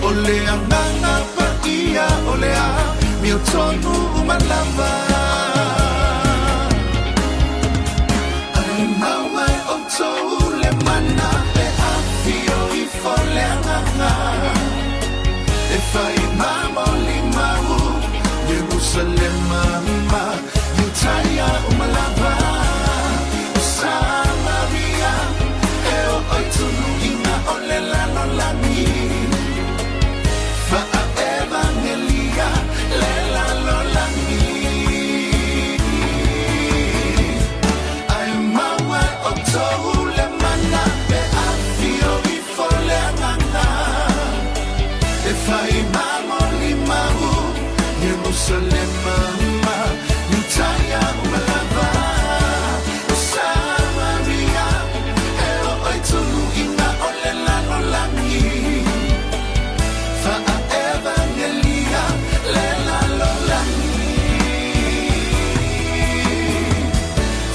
o le anganga pa ia o le a mio tonu umalava ai mawai o tou le mana e a fio I fole anganga e fai mamo li mau Jerusalem ma yutaya umalava o Samaria e o tulu inga o le lalo langi fa a evangelia le lalo langi ai maua o tou le mana e a fio I fole anganga e fai mamo li mau Jerusalem ma yutaya umalava o Samaria e o tulu inga o le lalo langi fa a evangelia le lalo langi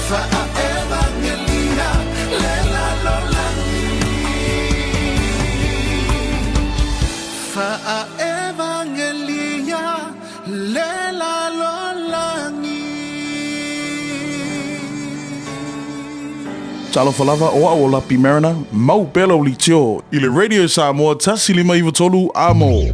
fa a evangelia le lalo langi fa a evangelia le lalo langi Talo falava o a la pimerna, mau pelo li tio, I le radio Samoa tasi lima iwa tolu amo.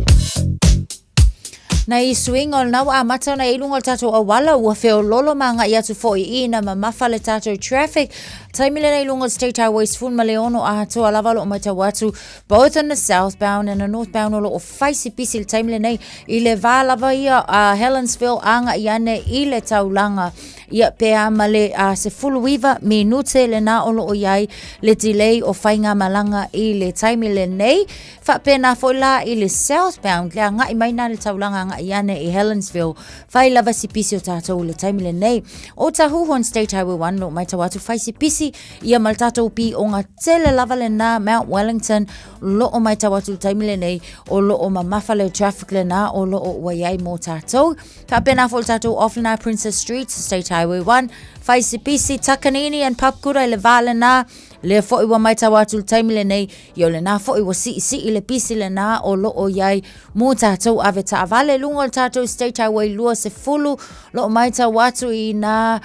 Na I swing o nau a mata na ilunga tato a wala ua feo lolo manga I atu fo I ina ma mafale tato traffic. Taimile na ilunga State Highways Fun Maleono a hatu a lavalo o matawatu, both on the southbound and the northbound olo o faisi pisi taimile nei I le va lava ia a Helensville anga I ane I le taulanga. ia pea male se fuluiva minute le na olo o iai le delay o whainga malanga i le taimi le nei. Whapena foila i le southbound lea ngai maina le taulanga ngai ane i Helensville. Whai lava si pisi o tātou le taimi le nei. O Tahuhon State Highway 1 lo mai tawatu whai si pisi ia mal tātou pi o ngā tele lava le na Mount Wellington lo o mai tawatu le taimi le nei o lo o mamafa le traffic le na o lo o waiai mō tātou. Whapena foila tātou Offline Princess Street State Highway 1 whai si pisi Takanini and Papkura le vale na le fo'i wa mai tawatu le taimi le nei yo le na fo'i wa si le pisi le na o lo o iai mō tātou ave ta avale lungo le tātou State Highway lua se fulu lo o mai tawatu i na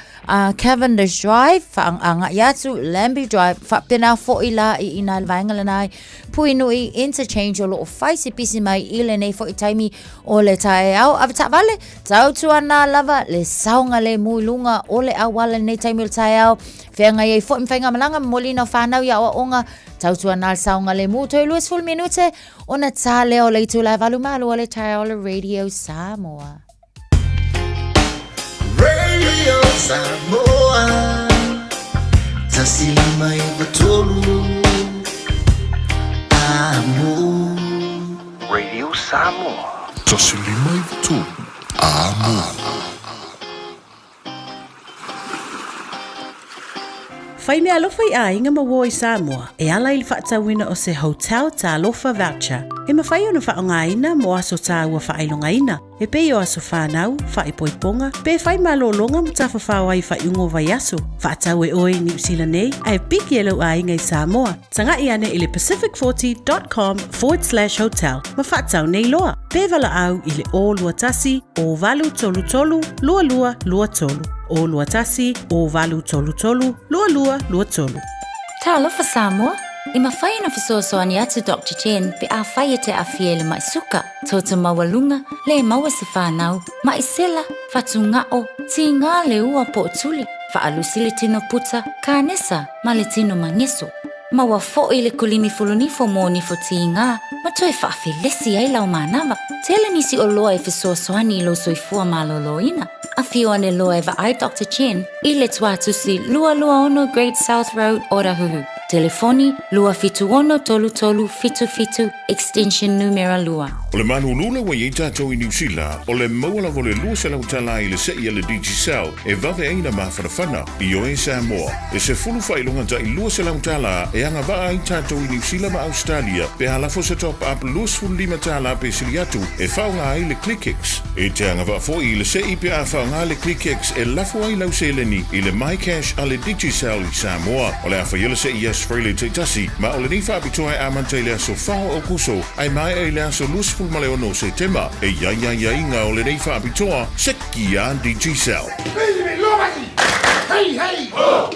Cavendish Drive whaanga iatu Lambie Drive whapena fo'i la i ina le vaenga le nai pui nui interchange o lo o whai se pisi mai i le nei fo'i taimi o le tae au ave ta avale tautu ana lava le saunga le mui lunga o le awala nei taimi o le tae au Whenga iei fo mwhenga malanga molina whanau ia o onga tautua nal saunga le mūtoi luas full minute o na tā leo le tu lai valu malu o le tae o le Radio Samoa. Radio Samoa Tasili mai batolu Amo Radio Samoa. Tasili mai batolu Amo. Whai mea alofa I a inga mawo I Samoa, e ala ili whaatawina o se hotel ta alofa voucher. E mawhai ona whaonga ina mo aso ta ua whailonga ina. E pei o aso whanau, whaipoiponga, pe whai malolonga mo tafa whawai whaiungo vai aso. Whaatau e oi New Zealand nei, ai piki elo a inga I Samoa. Tanga I ane ili pacific40.com/hotel. Ma whaatau nei loa. Pe vala au ili o lua tasi, o valu tolu tolu, lua lua lua tolu. O lua tasi, o valu tolu tolu, lua lua lua tolu. Ta alofa Samoa, I mawhai na fisoasoani atu Dr. Chen pe a whai te a fiele mai suka. Tota mawalunga, le maua se whanau, mai sela, whatungao, ti ngā le ua po tuli. Whaalusi le tino puta, ka nesa, ma le tino mangeso. Maua fo'i le kulimi fulunifo mō nifo ti ngā, ma toi whaafilesi ai lau manawa. Tele nisi o loa e fisoasoani I lo soifua maloloina. A fio ane loa e ai Dr. Chen, I le tuatusi lua lua ono Great South Road, Orahuhu. Telefoni lua fitu ono tolu tolu fitu fitu extension numero lua. O le manu lula wa yei tātou I New Zealand, o le maua lavo le lua selau tala I le sei a le Digicel, e vave aina mawhanawhana I o e Samoa. E se fulu whailonga ta I lua selau tala, e anga waa ai tātou I New Zealand ma Australia, pe halafo se top up luas fulu lima tala pe siliatu, e whaunga ai le ClickX. E te anga waa fo I le sei pe a whaunga le ClickX, e lafo ai lau seleni I le MyCash a le Digicel I Samoa. O le awha yele sei as freile te tasi, ma o le ni whaapitoa e amante le aso whao o kuso, ai mai e le aso luas fulu male ono se tema, e ia inga o le nei whaapitoa, seki a Digicel. Hey, hey! Oh!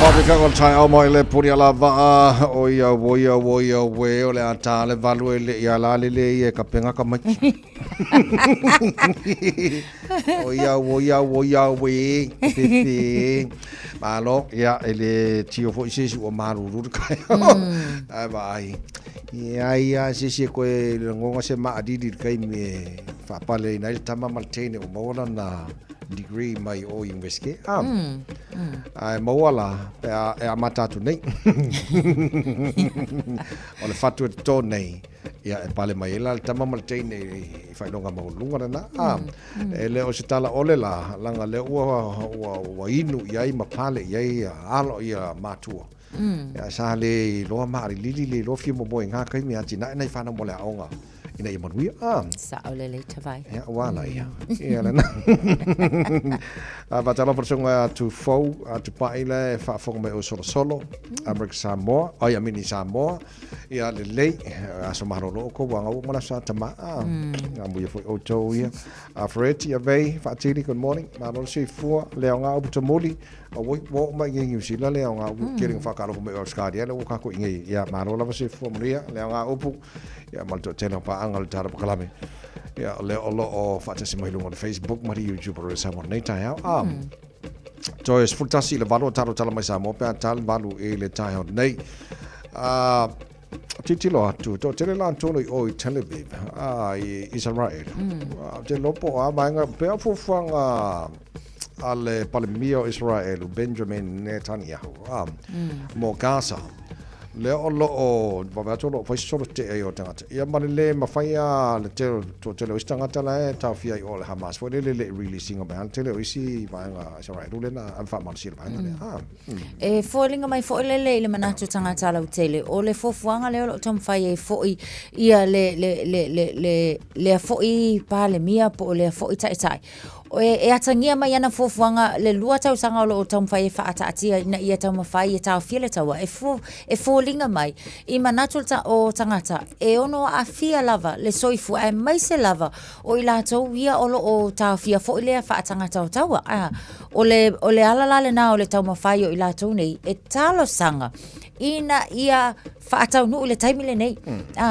Whakakakon tai au mai le puri ala waa o ia we o le ata le valu e le ia la le e ka penga ka mai. O ia we pepe. Malo ia ele tio fo isi o maruru kai. Ai vai. Ia sisi ko ngonga se ma adidi kai me fa pale na il tama maltene o mola na degree mai o inveske ai mawala e amata tu nei o le fatu to nei ia e pale mai la tama maltene fai longa maulunga na ele o se tala ole la langa le wa inu ia ma pale ia alo ia matua ya sale lo mari lili lo fi mo boy nga kai mi atina nei fa na mo le aonga ina i manuia sa ole le tavai ya wala ia na va tala persona tu fo tu paile fa fo me o solo America Samoa ai mini Samoa ia le aso marolo ko wanga o mala sa tama amu ia fo o to ia Freti ave fa tili good morning ma no se fu le nga o tomoli o wo ma ngi sila le nga kering fa kalo me o skadia le o ka ko ngi ia ma no la se fu mria le nga o pu ia malto tena pa angal tar kalame ia le o fa tasi mai lungo Facebook mari YouTube ro sa mo nei tai so es futasi le valo taro tala mai sa mo pe tal valu e le tai nei titilo atu to tele lan tono o televiv Israel te lopo a manga pe fu fanga ale palemio Israel Benjamin Netanyahu mo Gaza le o va to lo foi solo te o tangata ia manele mafaya le te to tele o tangata la ta fia o Hamas foi le releasing of ban tele o isi vanga Israel le na alfa man sir vanga e folinga mai foi le manatu tangata la tele o le fofuanga le o tom fai e foi ia le foi pale mia po le foi tai e atangia mai ana fofuanga le lua tau sanga o tom fai fa atia ina ia tau mafai e tau fia tawa e folinga mai i manatu o tangata e ono a fia lava le soifu ai mai se lava o ila tau ia o tau fia fo ile fa tangata o tawa o le ala le na o le tau mafai o ila tau nei e talo sanga ina ia whaatau nu le taimile nei.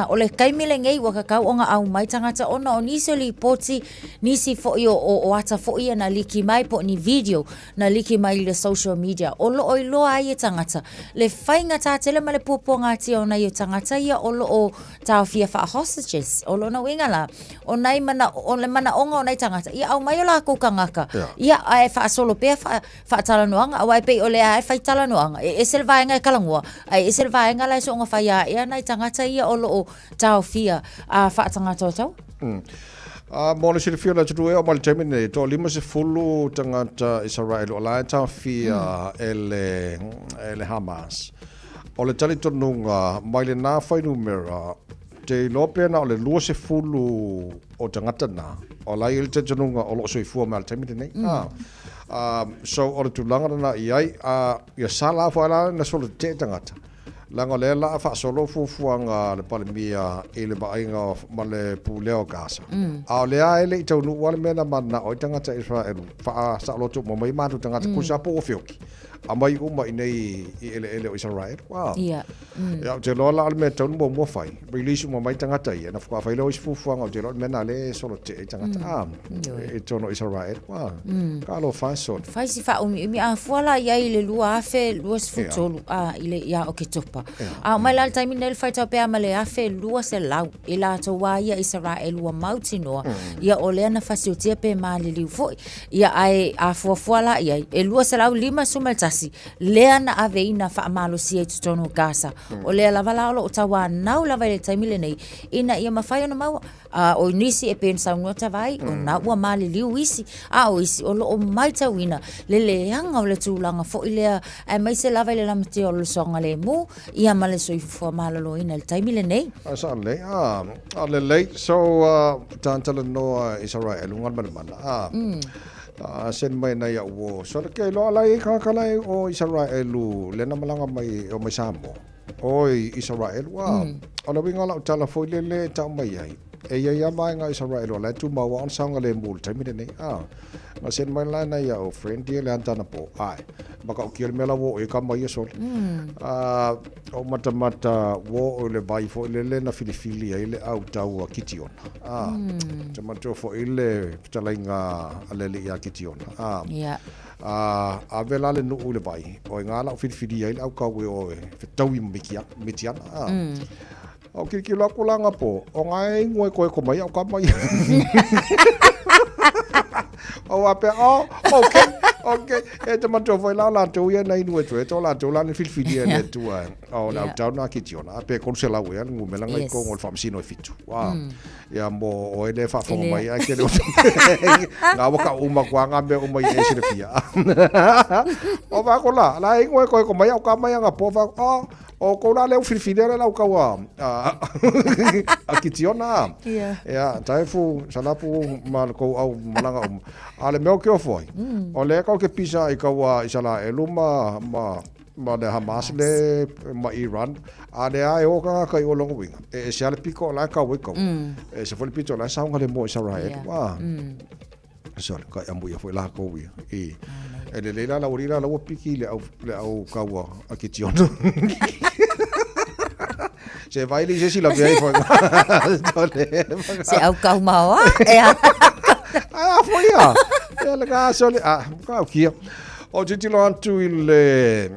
O le kaimile ngei waka kau onga au mai tangata ona o nisi o li poti nisi fo i o ata fo i na liki mai po ni video na liki mai le social media. O lo o loa ai e tangata. Le whainga tā tele ma le puponga ti o na i o tangata ia o lo o tau fia wha hostages. O lo na winga la. O nei mana, o le mana onga o nei tangata. Ia au mai o la kukangaka. Ia ai wha solo pea wha talanoanga. Au ai pe o le ai whai talanoanga. E se le vaenga e kalangua. Ai e se le vaenga lai so onga whai a ia nei tangata ia o lo o tau fia a wha tangata o tau. Mona sila fia la tutu e o mali temine to 50 tangata Israel o la tau fia ele Hamas. O le tali tonunga mai le nā whai numera te lopena o le 20 o tangata na o la il te tonunga o lo soifua mali temine nei. So o le tulanga na iai ia sala fo ala na solo te tangata. Langa le la fa solo fuanga le palemia e le bainga ma le puleo Gaza. A le a ele tau nu wale mena mana o tangata Israel fa sa lo tu mo mai manu tangata ku sa po fioki. A mai uma nei ele o Israel. Wow. Ia. Ya te lo la me tau mo mo fai. Release mo mai tangata ia na fa lo fuanga te lo mena le solo te tangata. E tono Israel. Wow. Ka lo fa so. Fai si fa mi a fuala ia le lua afe lua sfutolu ile ia o ke topa. Mai la taimi nel fai tau pea male afe lua se lau i la toa ia Israel ua mauti noa ia o lea na fasiotia pe maali liu foi ia ai a fuafuala ia e lua se lau 5 sumaltasi lea na aveina fa amalo si e tutono Gaza o lea lava laolo o tawa nau lava ile taimi le nei ina ia mawhai ona maua o nisi e pen saunua tawai o na ua maali liu isi o isi o lo o mai tawina le leanga o le tūlanga foi lea ai mai se lava ile lamati o le songa le mu ia male so fo malalo ina le taimi le nei sa le le late so tantala no Israel ngal mana sen mai na ya wo so ke lo lai ka lai o Israel le na malanga mai o mai samo o Israel wa ona winga la tala fo le ta mai ai e ia mai nga Israel la tu ma wan sanga le mul taimi le nei ma sen mai la na ya o friend dia le antana po ai baka o kiel mela wo e kama ia sol o mata wo le bai fo le na filifili ai le au tau a kitiona te mato fo ile talainga ale le ia kitiona a vela le no le bai o ngala o filifili ai au ka we o fetawi mitiana o kikila kulanga po o ngai ngoi ko mai au ka mai o ape okay e te mato foi la tu ia nei no e to la tu la ni filfili e tu o la tau na kitiona ape kon se la we ngu melanga ko ngol famsino fitu ya mo o ele fa fo mai a ke nga waka uma kwa nga be uma e se fia o va ko la ngoi ko mai au ka mai nga po va o ko la le filfili la ka wa a kitiona ya taifu salapu mal ko au malanga ale meu ke foi o le ka ke pisa i ka wa isala eluma ma de Hamas le ma Iran ale ai o ka o longo winga e se ale piko la ka we ko e se foi pito la saunga le mo Israel wa so ka ambu ya foi la ko wi e le la urila la piki le au ka wa akitiona se vai li se la vei foi se au ka mawa foi ele ka sole ka kia o titilo antu ile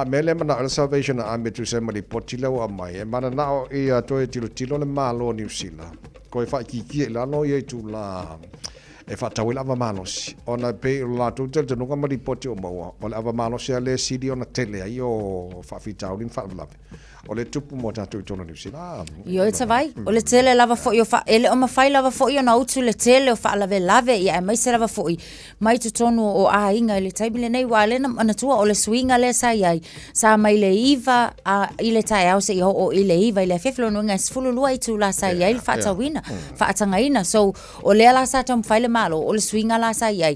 mele mana al Salvation Army tu se mali potilo a mai e mana na e to tilo le malo New Zealand ko fa ki la no ye tu la e fa tawila va malos ona pe la tu te no mali potio mo o la va malos le sidi ona tele io fa fitau in fa la o le tupu mo tatu tono ni sila yo e vai o le tele lava fo yo fa ele o ma fai lava fo yo na utu le tele o fa lave ia mai se lava fo mai tu tono o a inga le taibile nei wale na tua o le swinga le sa ia sa mai le iva a ile tai au se o ile iva ile feflo no nga sfulu lua itu la sa ia il fa tawina fa tangaina so o le la sa tam fai le malo o le swinga la sa ia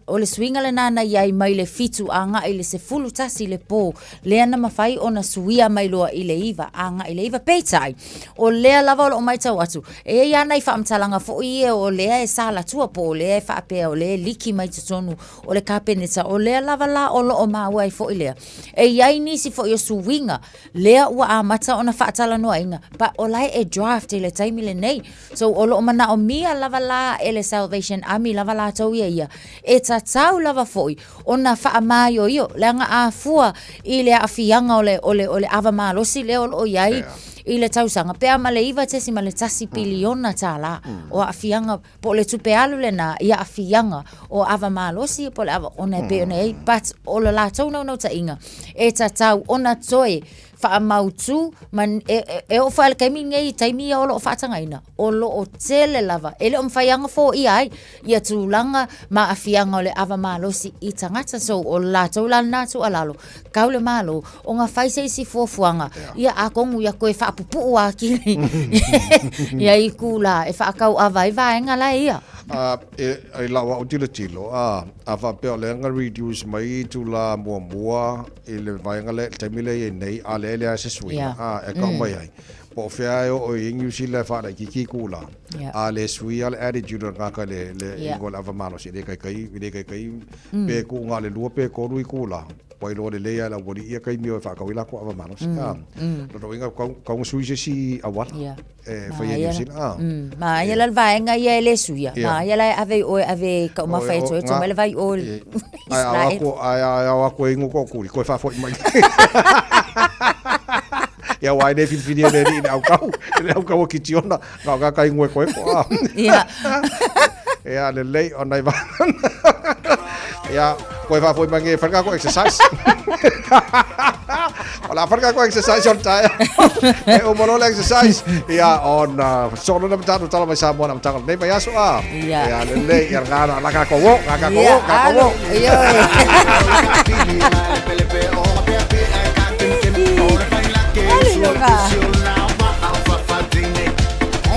o le swinga le nana ia mai le fitu anga ile se fulu tasi le po le ana ma fai ona suia mai loa i le iva anga i le iva peitai o lea lava o mai tau atu e ia nei whaamtalanga fo i o lea e sala tua po o lea e whaapea o lea liki mai tutonu o le kapeneta o lea lava la o loo maua i fo i lea e iai nisi fo i o suwinga lea ua a mata ona whaatala noa inga pa o lai e draft i le taimi le nei so o loo mana o mia lava la e le Salvation Army lava la tau ia e tatau lava fo i ona whaamai o io leanga a fua i le afianga o le ava malosi le o iai i le tausanga pea ma le iwa tesi ma le tasi piliona tala o afianga po le tupe alu le na ia afianga o ava malosi po le ava ona pe ona ei but o le la tau no ta inga e tatau ona toe fa mautu man e o fa le kaimi ngai taimi o lo fa tangaina o lo o tele lava ele o mfaianga fo ai ia tulanga ma afianga o le ava malosi i tangata so o la tau la natu alalo kaule malo o nga faise si fofuanga ia a kongu ia koe fa pupu wa kili ia i kula e fa kau ava i vaenga la ia e lawa o tilo a fa pe le nga reduce mai tu la mua e le vaenga le taimile e nei a le se swing e ka mai ai po fea o ingu sila fa da kiki kula a le sui al attitude nga ka le ngol ava malo si de kai pe ku nga le lu pe ko ru kula poi lo le leia la bodi ia kai mio fa ka wila ko ava malo si lo inga ka sui si awat e fa ia si ma ia la vaenga ia le suia ma ia la ave o ave ka ma fa to me vai o ai ko ingu ko ko fa fo mai ia wai ne fini ne ni au kau ki tiona ga kai ngwe ko ia ia le lei on dai va ia ko fa foi mangi fa ko exercise ola fa ko exercise on tai e o mono exercise ia on solo na tatu tala mai sa mo na tala nei vai aso ia le lei ia ga la ka ko ia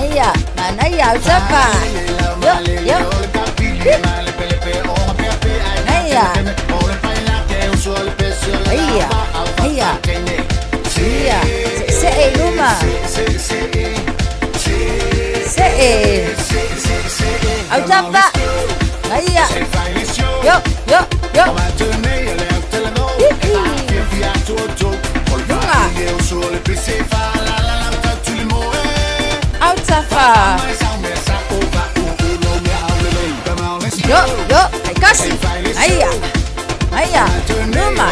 Aya, manaya usapa. Yo. Aya. Se luma. Se usapa. Aya. Yo. Autafa. Yo, ai casi. Aya, numa.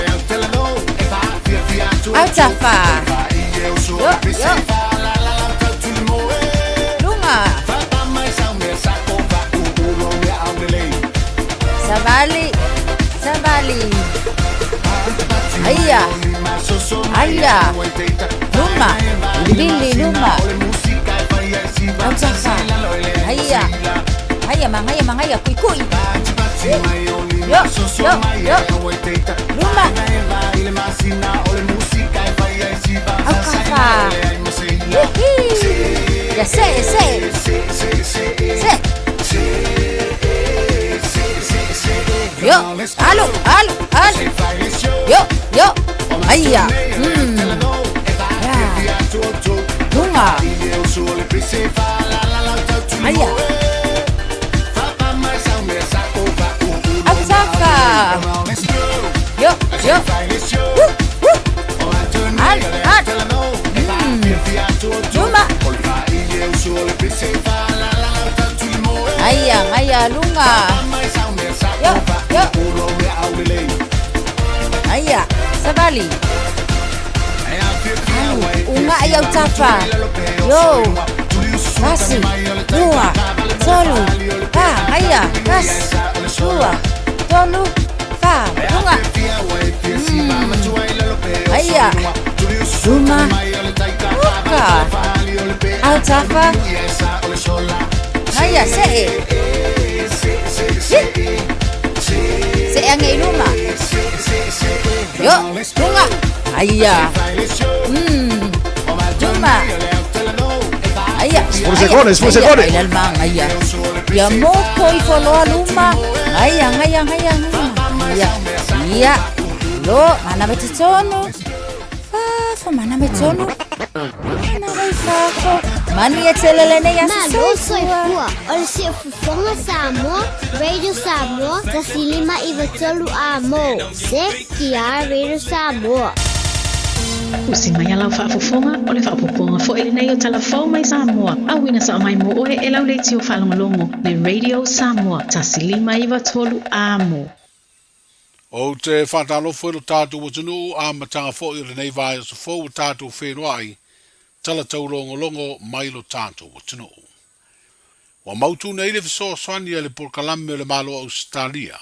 Autafa. Yo. Lunga. Sabali. Aya. Numa. Billy Numa. Autafa. Aya, mangaya kui. Yo. Numa. Autafa. Ya se. Yo, alo. Yo. Aya. Lunga. Aya. Autafa. Yo. Luma. Aya, lunga. Yo. Aya, sabali. Unga aya autafa. Yo. Kasi. Dua. Tolu. Aya. Kas. Dua. Tolu. Lunga. Aya. Luma. Uka. Autafa. Aya, se angai luma. Yo, lunga. Aya. Luma. Aya. Spurse. Aya. Ya moko i foloa luma. Aya. Iya. Lo, mana betitono. fafo mana me tonu. Mana vai fafo. Mani e telele nei asa Malo soifua. Ole se fufonga Samoa, Radio Samoa, tasilima iwa tolu amo. Se kia Radio Samoa. Usi mai alau whaafofonga o le whaapoponga fo ele nei o talafau mai Samoa. Awina sa mai mo oe e lau leiti o whalongolongo le Radio Samoa. Tasilima iwa tolu amo. O te whatalofo ilo tātou o tunu a matanga fo i le nei vai o sa fo o tātou whenua tala tau longo mai lo tātou o tunu. Wa mautu nei le viso swani le porkalame le malo Australia.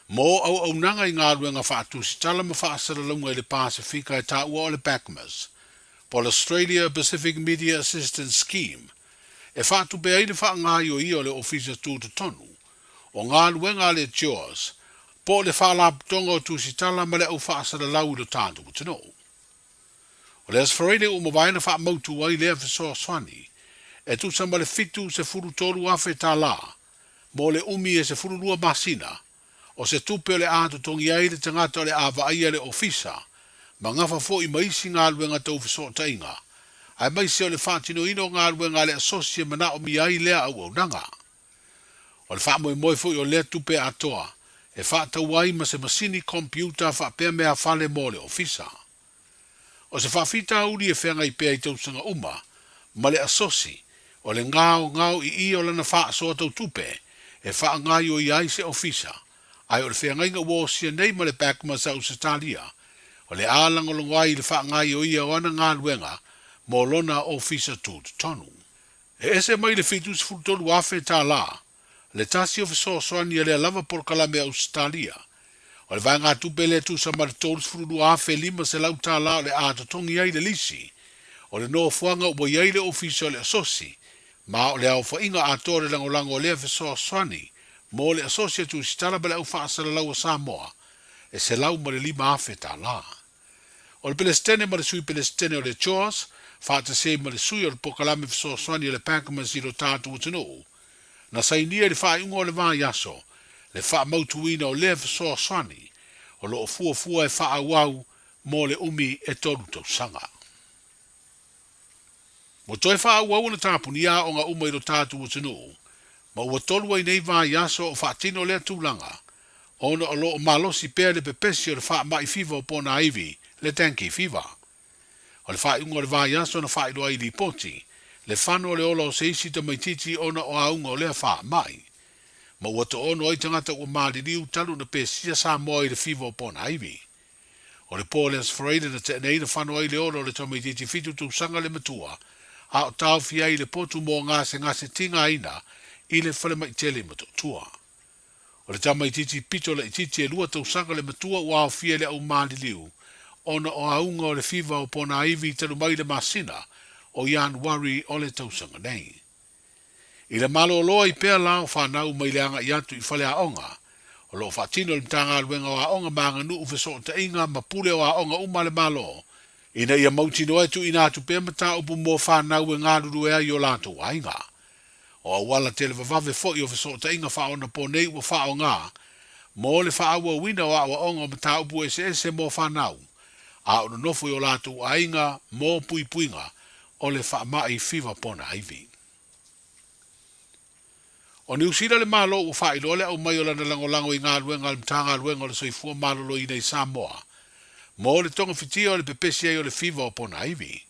Mo au nanga i ngā ruenga whaatu si tala ma whaasara lunga i le Pasifika e tā ua o le PACMAS, po le Australia Pacific Media Assistance Scheme, e whaatu bea i le wha ngā i o le ofisa tūtu tonu, o ngā ruenga le JAWS, po le whaalaputonga o tūsi tala ma le au whaasara lau lo tātou o tino. O le asfarele o mawaina wha mautu wai lea viso swani, e tu sama le fitu se furu toru afe tā la, mo le umi e se furu lua masina, o se tupe le ātu tongi ai le tangata le awa aia le ofisa, ma ngafa fo i maisi ngā luenga tau fiso tainga, ai maisi o le whātino ino ngā luenga le asosia mana o mi ai lea au au nanga. O le whāmoe moe fo i o lea tupe atoa, e whātau ai ma se masini kompiuta whāpea mea whale mo le ofisa. O se whawhita uri e whenga i pēa i tausanga uma, ma le asosi, o le ngāo i o lana whaasoa tau tupe, e wha ngai o i ai se ofisa, ai o le whenga inga wōsia nei ma le PACMAS au Australia, o le ālanga longai le wha ngai o i o ana ngā luenga, mo lona ofisa tūtu tonu. E ese mai le fitus fultolu afe tā la, le tasi ofiso soani le lava porkalame Australia, o le vanga tupe le tu sa maritolus fulu afe lima se lau tā la o le ātatongi ai le lisi, o le no fuanga o boi le ofisa le asosi, ma o le au whainga atore langolango le ofiso soani, mo le asosia tu sitala bale au whaasara lau a Samoa, e se lau ma le lima afe tā la. O le Palestine ma le sui Palestine o le JAWS, whaata se ma le sui o le pokalame fiso soani o le PACMAS i lo tātu utinu, na sainia le whainga o le vā yaso, le wha mautuina o le fiso soani, o lo o fua e wha awau mo le umi e tolu tau sanga. Mo toi wha awau na tāpunia o ngā uma i lo tātu utinu, ma ua tolu ai nei vā yaso o whaatino lea tūlanga, ona o lo o malosi pēr le pepesi o le wha mai fiva o pōna aivi, le tanki fiva. O le whainga o le vā yaso na whailo ai li poti, le whano le ola o se isi ta maititi ona o aunga o lea wha mai. Ma ua to ono ai tangata ua maari liu talu na pesia sa moa i le fiva o pōna aivi. O le pō le asfaraida na te nei na whano ai le ola o le ta maititi fitu tu sanga le matua, a o tau fia i le potu mō ngase tinga aina, i le whale mai tele mato tua. O le tama i titi pito le i titi e lua tau sanga le matua ua au fia le au maali liu, ona o aunga o le fiva o pona aivi tanu mai le masina, o Januari o le tau sanga nei. I le malo o loa i pēr lao whanau mai le anga i atu i whale a onga, o lo whatino le mtanga aluenga o a onga maanga nuu fiso o ta inga ma pule o a onga uma le malo, ina ia mautino etu ina atu pēr mata upu mō whanau e ngā ruru ea i o lato a inga. O awala tele vavave fo i o fiso ta inga wha ona po nei ua wha o ngā, mo le wha awa wina o awa onga mata upu ese mō whanau, a ona nofo i o lato a inga mō pui puinga o le wha mai fiva pona aivi. O New Zealand le malo ua wha ilo le au mai o lana langolango i ngā luenga le mtanga luenga o le soifua malolo i nei Samoa, mo le tonga fitia o le pepesia i o le fiva o pona aivi.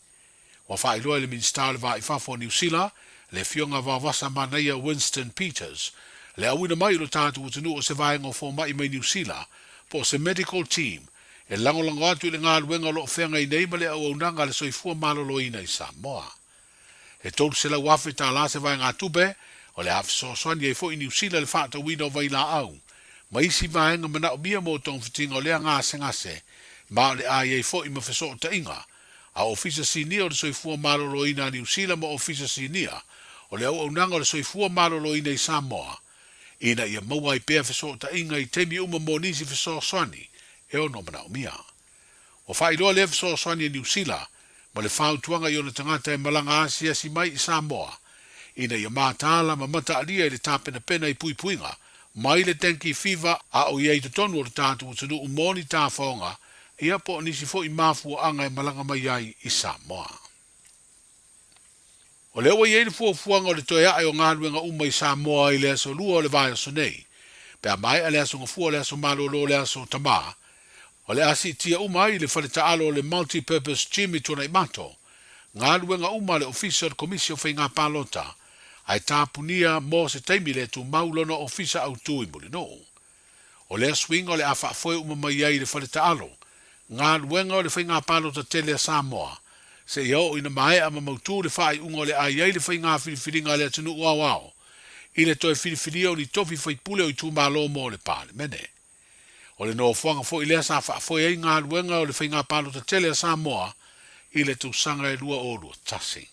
Wa wha ilo le minsta le va i fafo New Zealand, le fionga vavasa manaia Winston Peters, le awina mai lo tātu utinu o se vaenga o fō mai New Zealand, po se medical team, e langolango atu i le ngā luenga lo whenga i nei ma le au aunanga le soifua malolo i nei Samoa. E tolu se lau afe tā la se vaenga atube, o le hafi sosoani e fo i New Zealand le whāta wina o vaila au, ma isi vaenga mana o mia mo tong fitinga o lea ngase, ma o le ai e fo i mawhiso o ta inga, a ofisa sinia o le soifua malolo i na New Zealand ma ofisa sinia, o le au aunanga o le soifua malolo i nei Samoa, ina ia maua i pēr fiso ta inga i temi uma mo nisi fiso soani, e o no mana o mia. O whailoa le fiso soani e New Zealand, ma le whautuanga i o le tangata e malanga Asia si mai i Samoa, ina ia mātala ma mata alia i le tāpena pena i pui puinga, mai le tanki fiva a o iei te tonu o le tātu o tunu umoni tā whaonga, ia po nisi fo I mafuanga e malanga mai ai I Samoa. O le ua iei fuafuanga o le toe ae o ngāluenga uma I Samoa I le aso lua o le vai aso nei, pe a mai a le aso ngafua le aso malolo le aso tamā, o le asi tia uma I le whaletaalo o le multi-purpose gym I tona I mato, ngāluenga uma le official komisio whai ngā pālota, ai tāpunia mō se teimi le tu maulono ofisa au tui muli no. O le swing o le awha foe uma mai ai le whaletaalo, ngāluenga o le whai ngā pālota tele a Samoa, se iau ina mai ama mautu le whai unga o le ai ai le whai ngā whiriwhiringa le atunu uawao, I le toe whiriwhiria o ni tofi whai pule o I tū mālo mō le pāle mene. O le no whanga fo I lea sa wha foe ai ngāluenga o le whai ngā pālota tele a Samoa, I le tūsanga e lua o lua tasi.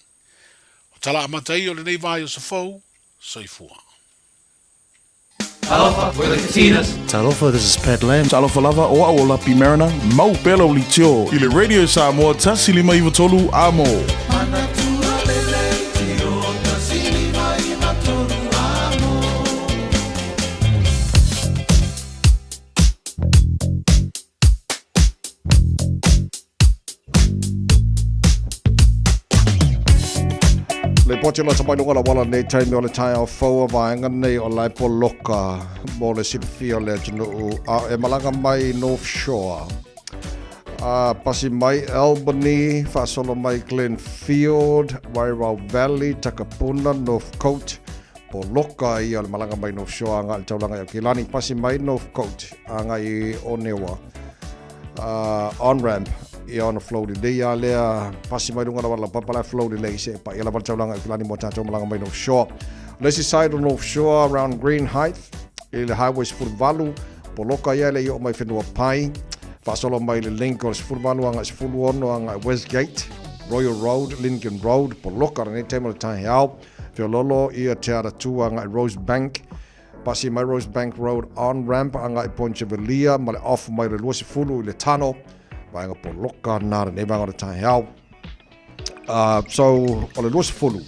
O tala amatai o le nei vai o sa fau, soifua. Talofa, we're the Katinas. Talofa, this is Pat Lam. Talofa lava o aola pi Mariner, mau pelo li tio. I le Radio Samoa tasi lima iwa tolu amo. Le poche la samai lunga la wala nei taimi o le tai au faua vaenga nei o lai po loka mo le silfia le tunu e malanga mai North Shore. Pasi mai Albany, fasolo mai Glenfield, Wairau Valley, Takapuna, Northcote, po loka I o le malanga mai North Shore anga le taulanga i Kilani. Pasi mai Northcote anga I Onewa. On-ramp. I on flow di dia lea pasi mai lunga wala papa flow di lei se pa ela balcha langa Kilani mo tato malanga mai North Shore. Lesi side on North Shore around Green Heights ile highways full valu poloka ia le yo mai fenua pai fasolo mai le link o full valu anga full ono anga Westgate Royal Road Lincoln Road poloka ne temo tai hao fe lolo ia teara tu anga Rosebank pasi mai Rosebank Road on ramp anga Ponchevelia male off mai le luasi fulu ile tano vaenga po loka nara ne vanga tai hao. So o le luasi fulu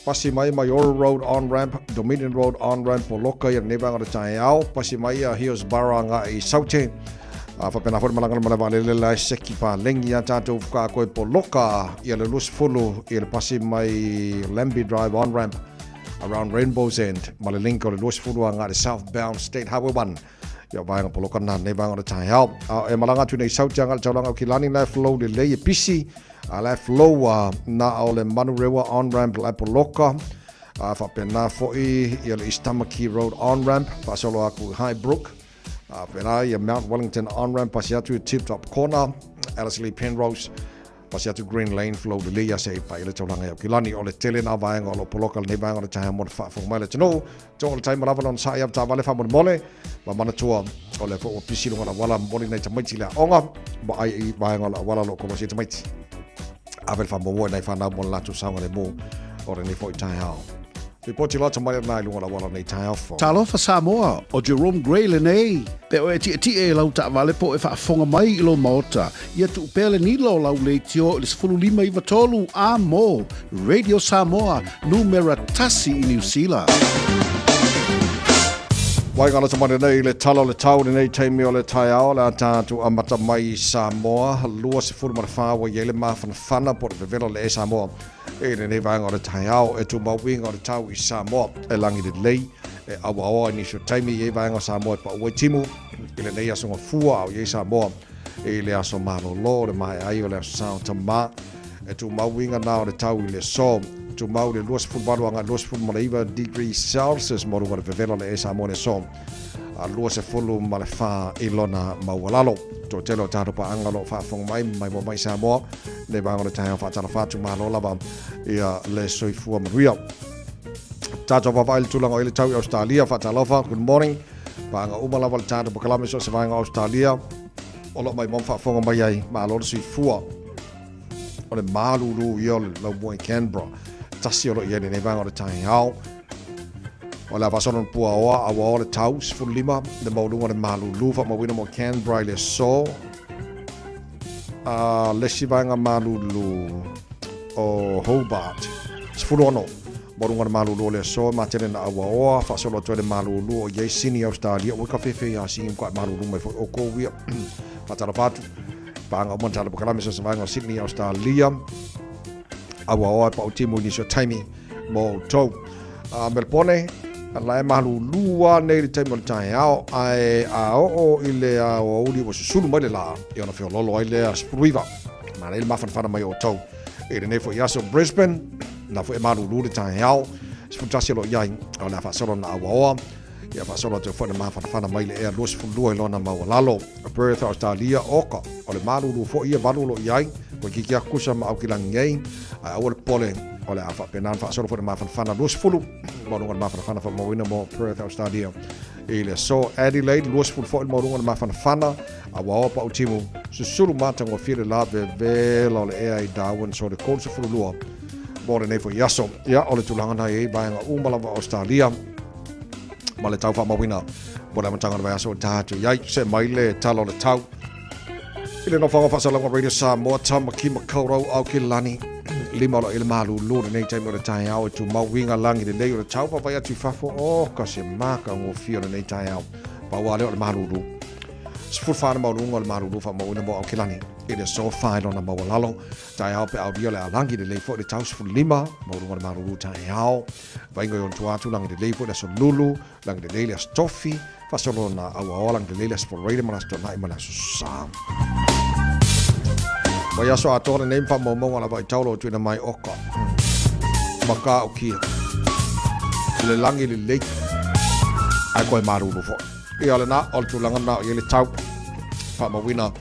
pasi mai Mayoral Road on ramp, Dominion Road on ramp po loka ia ne vanga tai hao. Pasi mai Hillsborough anga I Saute. Fa pena for malanga mala vale le seki pa lengi ya tato ka ko po loka ia le luasi fulu ia le pasi mai Lambie Drive on ramp around Rainbow's End. Male link o le luasi fulu anga the southbound State Highway 1. Ia vaenga po loka na ne vanga tai hao. E malanga tu nei Saute anga taulanga Kilani la flow de le pisi. La flow na o le Manurewa on ramp la po loka. Fa pena foi ia le Istamaki Road on ramp pa solo aku Highbrook. Pena ia Mount Wellington on ramp pasiatu Tip Top Corner. Ellerslie Penrose pasiatu Green Lane flow de le se pa ile taulanga ia Kilani o le tele na vaenga o po loka ne vaenga tai mo fa fo mai le tino. To le time lava on sa ia ta vale fa mo mole. Ma mana tua o le fo pisi lo wala moli nei tamaiti la onga ba ai vaenga la wala lo ko se tamaiti. Avel fa mo nei fa na mo la tu sanga le mo o ni fo tai hao. Te poti la tamai na lunga la wala nei tai hao fo. Talofa Samoa o Jerome Gray le nei. Pe o ti e lau ta vale po e fa fonga mai I lo mota. Ia tu pele ni lo lau le tio le sfulu lima I vatolu a mo Radio Samoa numera tasi I New Zealand. Wai gana tamane nei le talo le tau nei taimi o le tai ao le tātu amata mai Samoa lua se furu mara whawa i ele mawhana po le vevelo le Samoa e nei vanga o le tai ao e tu mawinga o le tau I Samoa e langi le lei e awa awa ni so taimi i vanga Samoa pa ue timu i le nei asonga fua au i Samoa e le aso malolo le mai ai o le aso sao tama e tu mawinga na o le tau I le so tu mau le luas fulbaru anga luas fulmaiva degrees Celsius moru wa vevelo le Samoa le so a luas fulu male fa ilona mawalalo to telo taro pa angalo fa fong mai mo mai Samoa le bango le tai fa tala fa tu malo lava ia le soifua maria tato va vai tu lango ile tau Australia fa tala fa good morning pa anga uma lava tato pa kalame so se va anga Australia o lo mai mo fa fong mai ai malo soifua o le malulu ia lo boy Canberra tasi o lo ia ne vanga o le tai hao. O la vasono pua oa awa o le taus fu lima le maulunga le malulu fa mawina mo Canberra le so. Le si vanga malulu o Hobart. Sfulu ono. Maulunga le malulu le so matene na awa oa fa solo to le malulu o ye sini Australia o ka fefe ya sin kwa malulu mai o ko wia. Fatala fatu. Panga o mantala pakalame sa savanga Sydney, Australia. Awa oa pa utimu ni so taimi mo tau. Melbourne, la malu lua nei le taimi o le tai ao, ai a o ile a o uli o susulu mai le la, i ona feo lolo ai le a spruiva. Ma le mawhanawhana mai o tau. E le nefo iaso Brisbane, na fo e malu lua le tai ao, sifutasi lo iai, o na whasoro na awa oa, ia whasoro te fo e mawhanawhana mai le ea luas fulua i lona maua lalo, Perth, Australia, oka, o le malu lua fo ia malu lo iai, ko kikia kusa ma au kilangi ngei, ai au le pole, o le afa penan whaasoro fo e mawhanawhana luas fulu, morunga le mawhanawhana fa mawina mo Perth, Australia, i le so Adelaide, luas fulu fo e morunga le mawhanawhana, awa oa pa utimu, susuru matango fire la vela o le ea i Darwin, so le kolsa fulu lua, mo le nefo iaso, ia o le tulangana e baenga umalawa Australia, ma le tau wha mawina, mo le matanga le iaso tātu, iai se mai le talo le tau, i le nofanga whasalanga Radio Samoa, tama ki makaurau au ki lani, lima lo ile malu lūne nei taimi o le tai au, e tu mawinga langi le nei o le tau, pa vai atu fafo, o ka se maka ngō fia le nei tai au, pa ua leo le malu lū. Sifur whāna maurunga le malu lū wha mawina mo au ki lani, i le so whaino na maua lalo, tai au pe au ria le alangi le leifo le tau sifur lima, maurunga le malu lū tai au, vaingo yon tuatu langi le leifo le so lulu, langi le leile as tofi, fasolo na aua o langi le leile as forreide manas tonai manas sam. Vai aso atore nei fa momonga la vai taulo tuina mai oka. Maka o kia. Le langi le lake. Ai koe maruru fo. Ia le na ol tulanga na i le tau. Fa mawina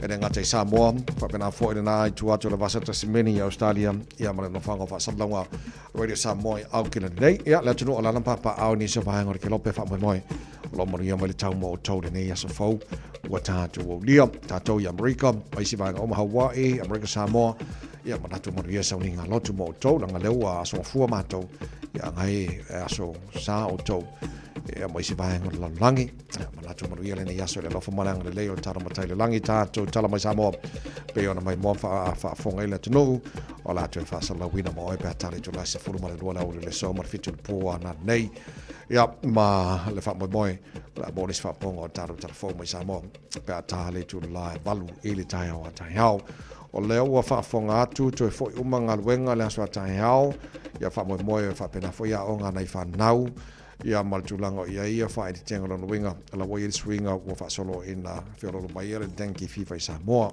e le ngate Samoa. Fa pena fo i le na i tuatu le vasa tasimeni i Australia. Ia male no whanga fa samlaunga Radio Samoa au kina nei. Ia le tunu o lana papa au ni se vahenga re ke lope fa moi. Lo moria mai le tau mo o tau le nei aso fau. Ua tātou o lia, tātou i Amerika, maisi vanga o Hawaii, Amerika Samoa, ia manatu maria sa uninga lotu mo o tau, langa leu a aso fua mātou, ia ngai aso sā o tau, ia maisi vanga o langi, manatu maria le nei aso le lofa maranga le leo, tāra matai le langi, tātou tala mai Samoa, pe ona mai moa whaafonga ila tunu, o lātou e whaasala wina mo e pēr tali tu lai se furu mare lua lau le so marfitu le pua na nei, ia ma le wha moi la bonis wha ponga o tātou telefon mai Samoa, pēr tali tu lai valu ili tai au a tai au, o leo ua whaafonga atu, tu e fo i umanga luenga le aso a tai au, ia wha moi e wha pena fo ia o ngā nei whanau, ia maltulanga ia wha i te tenga winga, la wai swinga ua wha solo ina whiorolo mai ele denki fifa i Samoa,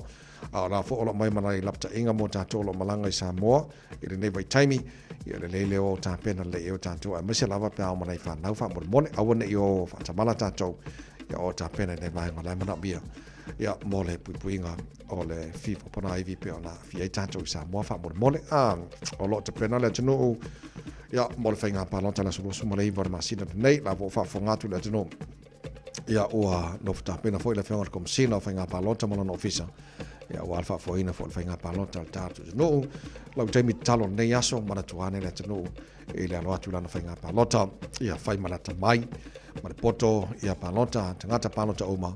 a la fo ola mai mana i lapta inga mo tātou lo malanga i Samoa, i le nei vai taimi, i le leile o tā pena le eo tātou, a mese lava pe au mana i whanau wha mone, awane i o whatamala tātou, ia o tā pena nei vai ngā lai mana bia, ia mo le puipuinga o le fifa pana iwi pe o na fia i tātou i Samoa wha mone, o lo te pena le tunu, ia mo le whainga palonta la solo sumale iwa le masina nei, la vo wha whongatu le tunu, ia ua no ta pena foi le whainga kom sina o whainga palonta mo na ofisa, ia ua alfa foi na foi le whainga palonta le tātou tunu, lau teimi talo nei aso, mana tuane le tunu, i le aloatu lana whainga palonta, ia whai malata mai, ma le poto, ia palonta, tangata palonta oma,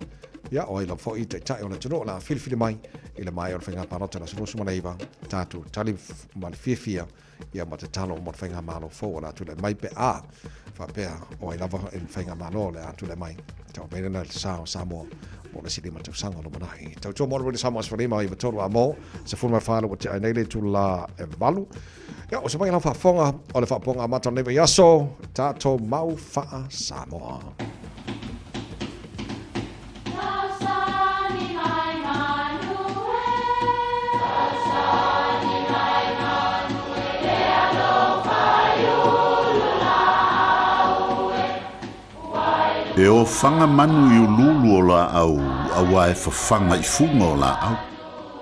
ia o ila fo i te tai o le tunu, la filifili mai, i le mai o le whainga palonta la solo sumale iwa, tātou tali ma le fia, ia ma te talo mo le whainga malo fo, la tu le mai pe a, whapea o i lava i le whainga malo le atu le mai, tau meirena le Samoa, mo le sirima tau sanga lo manahi. Tau tō mora rili Samoa swarima i watoru a mo, se fulma whaala o te aineile tu la e valu. Ia, o se mai lau whafonga, o le whaponga mata neva yaso, tātou mau wha Samoa. E o whanga manu i ululu o la au, awa e whawhanga i funga o la au.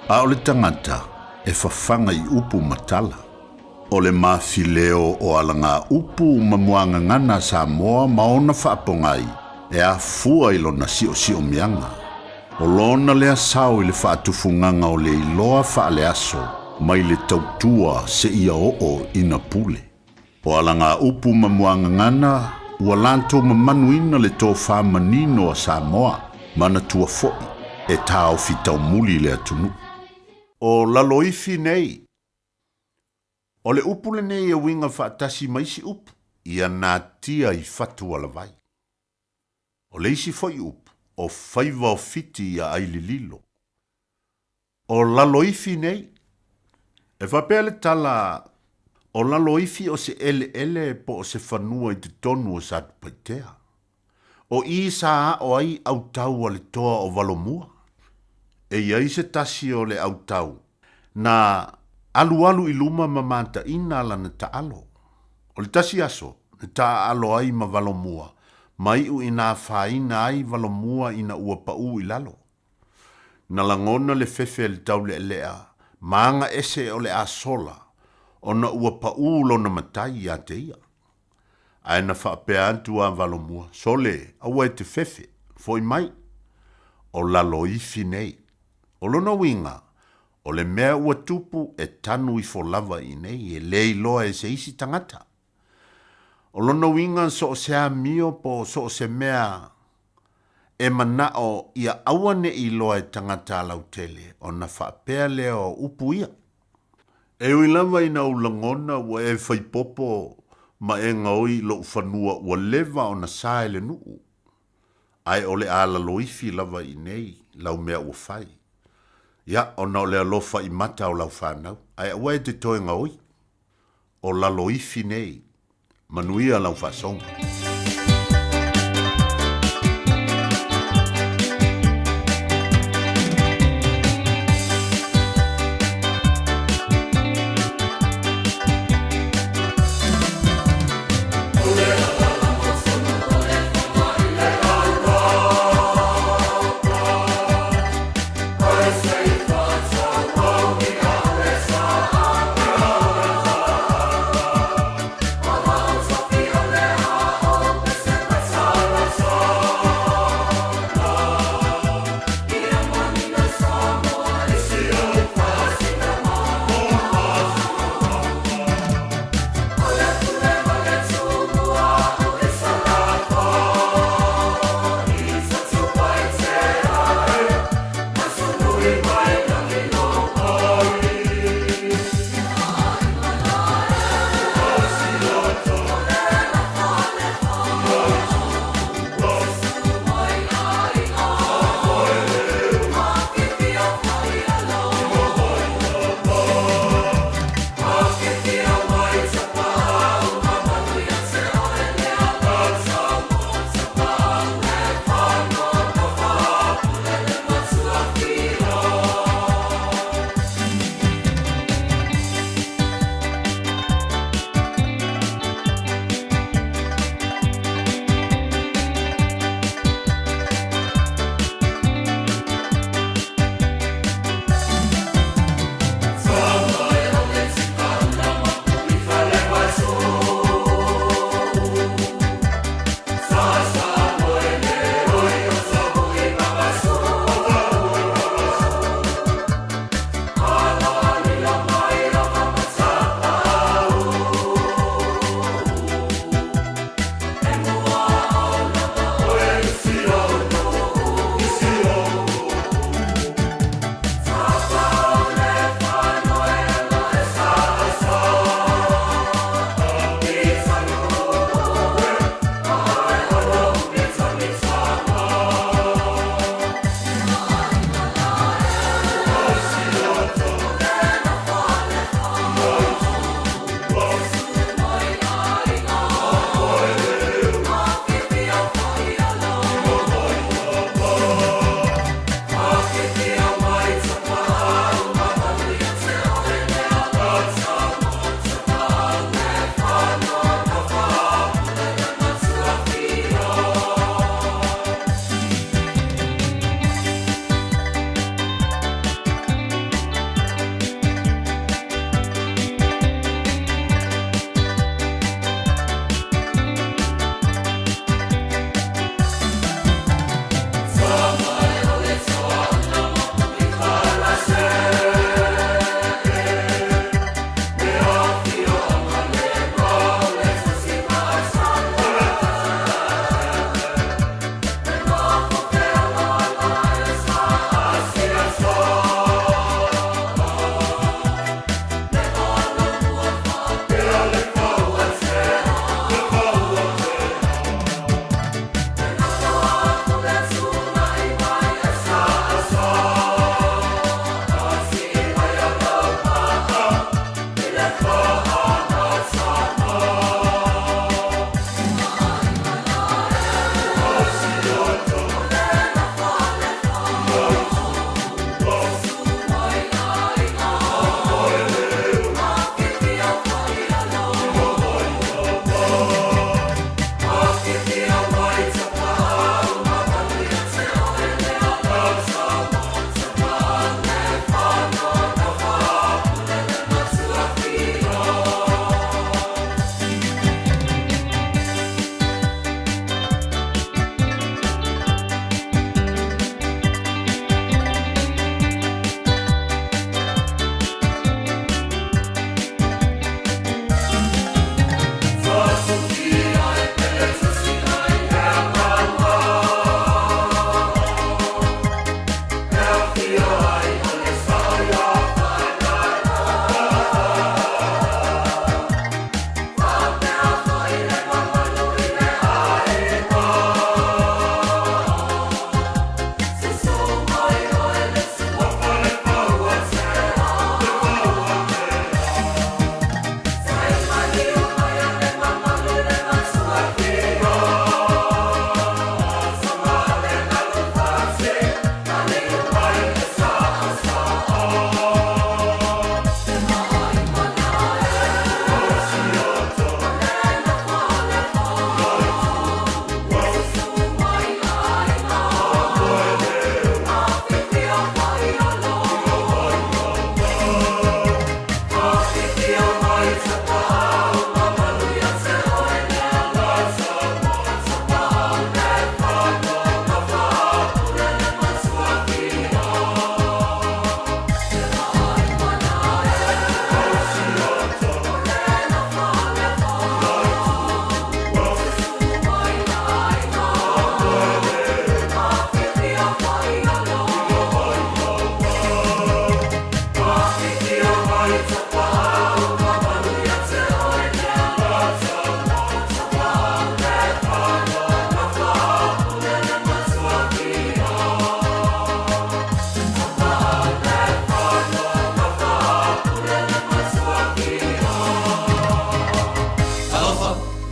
A o le tangata, e whawhanga i upu matala. O le mawhileo o alanga upu mamuanga ngana Samoa maona whaapongai, e a fua i lona si o mianga. O lona lea sao i le whaatufunganga o le iloa whaale aso, mai le tautua se ia o ina pule. O alanga upu mamuanga ngana, ua lanto mamanuina le tō whamanino a Samoa, mana tua foi, e tāo fitau muli le atunu. O laloifi nei. O le upu le nei a winga whaatasi maisi upu, ia nā tia i fatu ala vai. O leisi foi upu, o whaiva o fiti ia aili lilo. o laloifi nei. E whapea le tala o laloifi o se ele po o se whanua i te tonu o sa paitea. O i sa o ai au tau a le toa o valomua. E iai se tasi o le au tau. Na alu i luma mamata ina lana ta alo. O le tasi aso, le ta alo ai ma valomua. Mai u ina whaina ai valomua ina ua pau i lalo. Na langona le fefe le tau le lea, maanga ese o le asola, o na ua pau lo na matai a te ia. Ai na whaapea antu a valomua, sole, awa e te fefe, foi mai, o lalo ifi nei. O lona winga, o le mea ua tupu e tanu i fo lava i nei, e lei loa e se isi tangata. O lona winga so o sea mio po so o se mea e manao ia awane i loa e tangata lautele o na whaapea leo upu ia. E ui lava ina ulangona ua e whaipopo ma e ngaoi lo ufanua ua leva o na saele nuu. Ai ole ala loifi lava i nei lau mea ua whai. Ia o na ole alofa i mata o lau whanau. Ai awa e te toe ngaoi o la loifi nei manuia lau whasonga. Oh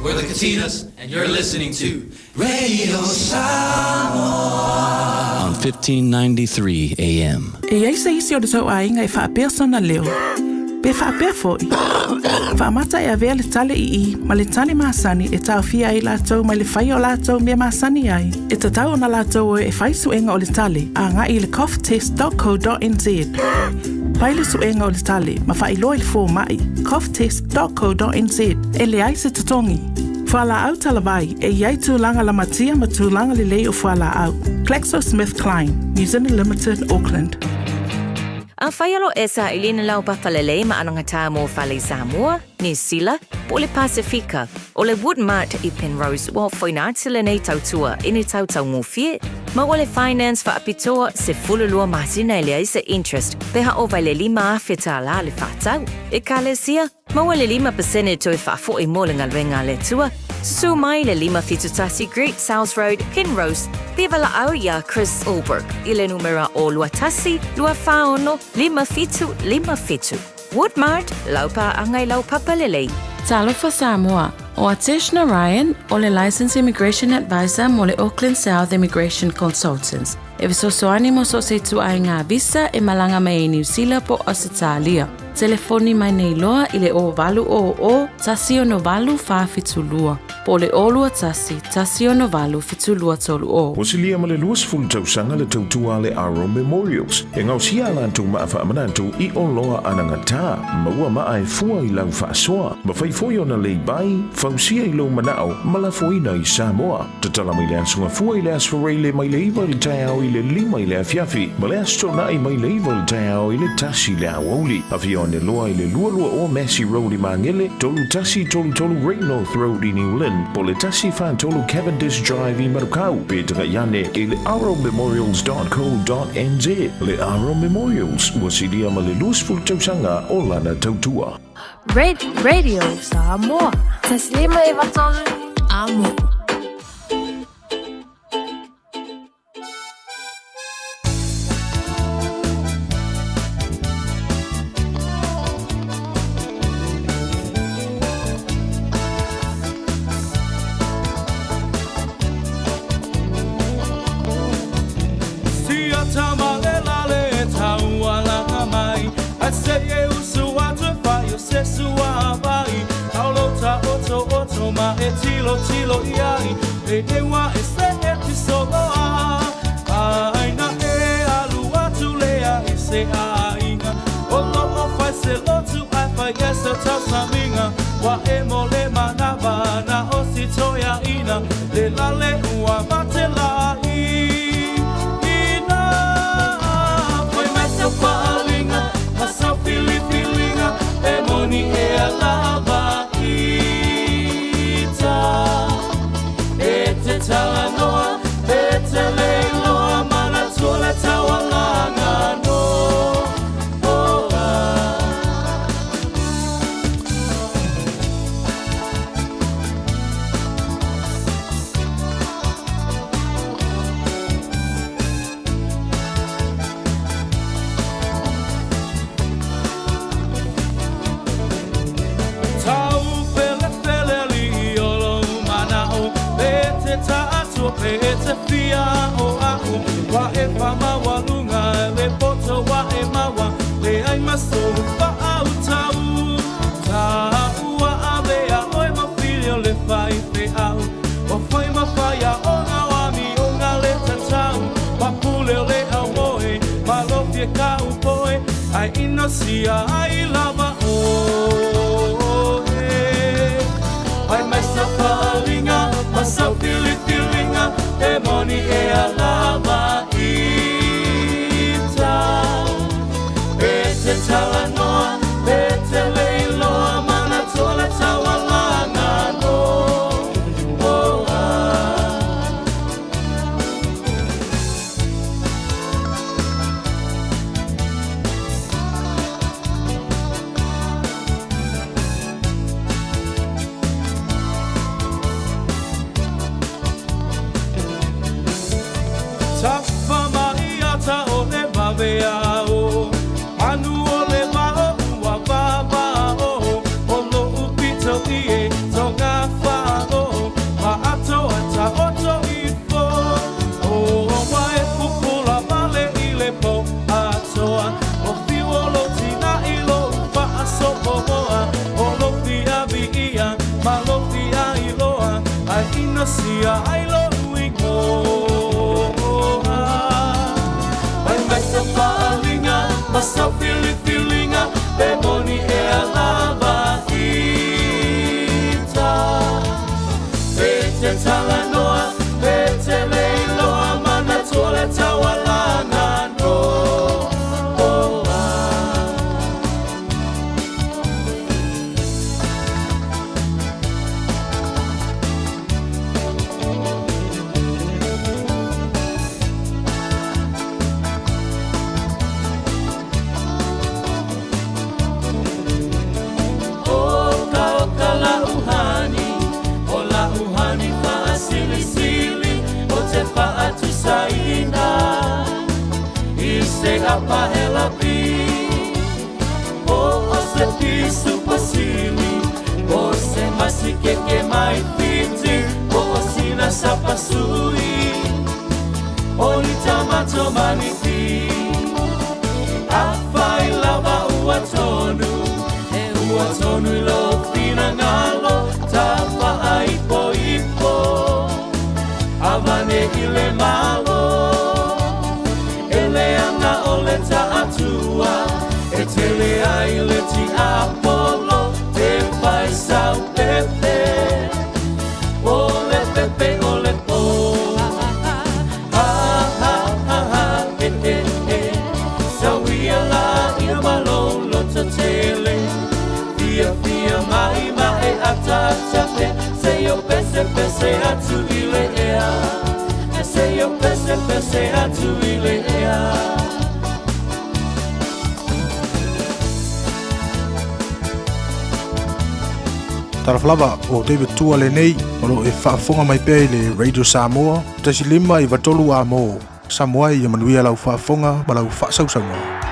We're the Katinas, and you're listening to Radio Samoa on 1593 AM. E ai se isi o le tau ainga e whaapea sana leo. Pe whaapea foi. Whaamata e avea le tale i ma le tale maasani e tau fia ai lātou ma le whai o lātou mea maasani ai. E tatau na lātou e whai suenga o le tale a ngā i le coughtest.co.nz. Pai le suenga o le tale ma whai loa le fō mai coughtest.co.nz e le ai se tatongi. Whala au talavai e iai tūlanga la matia ma tūlanga le lei o whala au. GlaxoSmithKline, New Zealand Limited, Auckland. Ang whaialo esa i lina lau papalelei ma anong hata mo whale Samoa, New Zealand, po le Pasifika, o le Woodmart i Penrose wa whainatila nei tautua ini tautau ngofie, ma wale finance wa apitoa se fululua masina ele ai se interest, peha o vai le 5 awhita la le whatau. E kalesia, ma wale 5% to e whafo i mo le ngalwenga le tua, su mai le 5 fitutasi Great South Road, Penrose, Viva la au ia Chris Ulberg, ile numera o luatasi, lua whaono, 5 Woodmart, laupa angai laupa palelei. Talofa Samoa, o Ateshna Ryan, o le Licensed Immigration Advisor mo le Auckland South Immigration Consultants. E visosoani mo so se tu ai ngā visa e malanga mai New Zealand po Australia. Telefoni mai nei loa i le o valu o tasi o no valu whawhitulua. Po le olua tasi o no valu whitulua tolu o. O silia ma le luasfulu tausanga le tautua le Aro Memorials. E ngau sia lantou maafa amanantou i o loa anangata. Maua maa e fua i lau whaasoa. Ma whaifoi o na lei bai, fausia i lo manao, malafoina i Samoa. Tatala mai le asunga fua i le asfarei le mai le iwa i taiao i le 5 i le afiafi. Ma le astona i mai le iwa i taiao i le tasi le awauli. Afia ne loa i le lualua o Massey Road i Mangele, tolu tasi tolu Great North Road i New Lynn, po le tasi fan tolu Cavendish Drive i Marukau, pe taga yane e le aromemorials.co.nz. Le Aro Memorials, wasilia ma le luasfulu tausanga o lana tautua. Radio Samoa. Taslima iwatolu amo. Ma e tilo iai e dewa e se e tisoloa aina e alua tu lea e se ainga o lo fai se lo tu ai fai esa tausaminga wa e mole manava na o si toia ina le lale ua matela ina foi myself palinga myself feelinga e moni e alava e te tala noa, e te leiloa, mana tole tawalanga no. E te fia o aku wa e whama walunga le poto wa e mawa le ai maso wha au tau ua avea oi ma filio le whai te au o whai ma whaia o ngā wami o ngā le tatau wa pule o le au moe ma lofie ka upoe ai ino sia ai lava o ai maisa whalinga masa filinga e moni e alava ita e te tala noa e te leiloa mana tola tawalanga no na sia ai lo uingo mai sa paalinga masa fili-filinga Pemoni e alava ita Pete talanoa Pete leiloa Mana tole tawalana no apa ela pi o se pisu pasili o se masike que mai piti o sina sapasui o ni tamato maniti afai lava uatonu lo fina ngalo tapa aipo ipo avane ile malo atua e tele ai le ti apolo te fai sau pepe ole pepe ole po ha ha ha ha so we ala ia malolo to tele via mai atata se yo pese atu ile ea se yo pese atu ile ea Taraflava o David Tua le nei o lo e whaafonga mai pēi le Radio Samoa tasi lima i watolu a mo Samoa i manuia lau whaafonga ma lau whaasausaunga.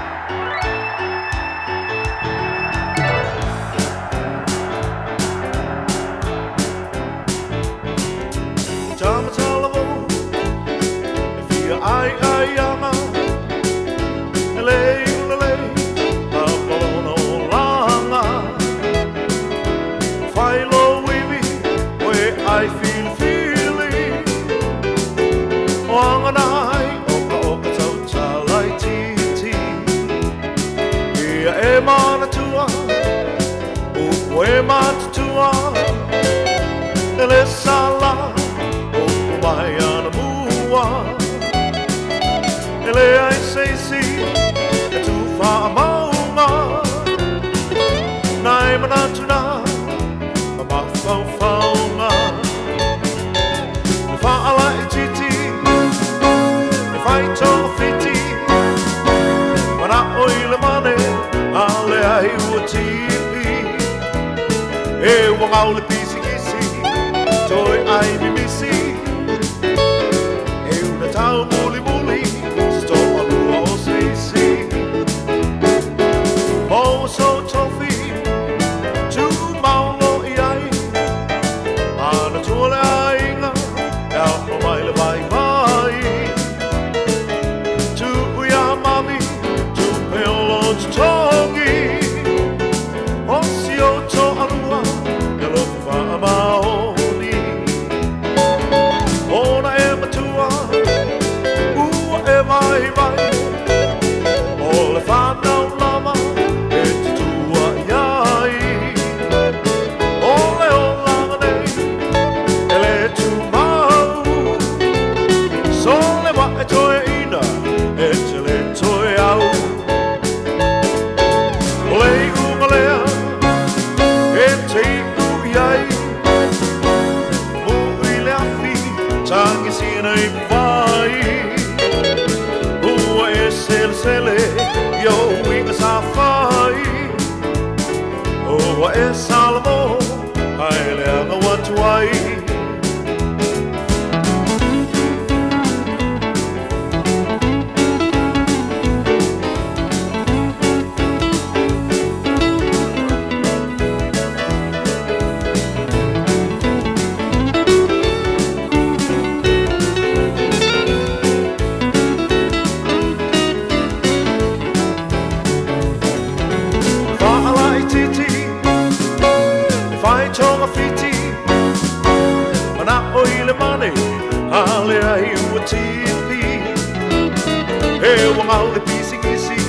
All the pieces kisi, toy I be missy. Eu na tau muli, sto alu o seisi. Oh so toffee, tu maulo iai. Ana tole ainga, el no mai le vai vai. Tu ya mami, tu peolo tongi. Oh si o to alua. Maoni ona e matua e vai o le whanau lama e te tua iai o le o langa nei e le tu mau so le wa e toe ina e te le toe au o le iunga lea e te iai Tangi sina I vai Ua e sele Yo winga sa fai Ua e salamo Haile anga watuai Oile tipi e wangau le pisi kisi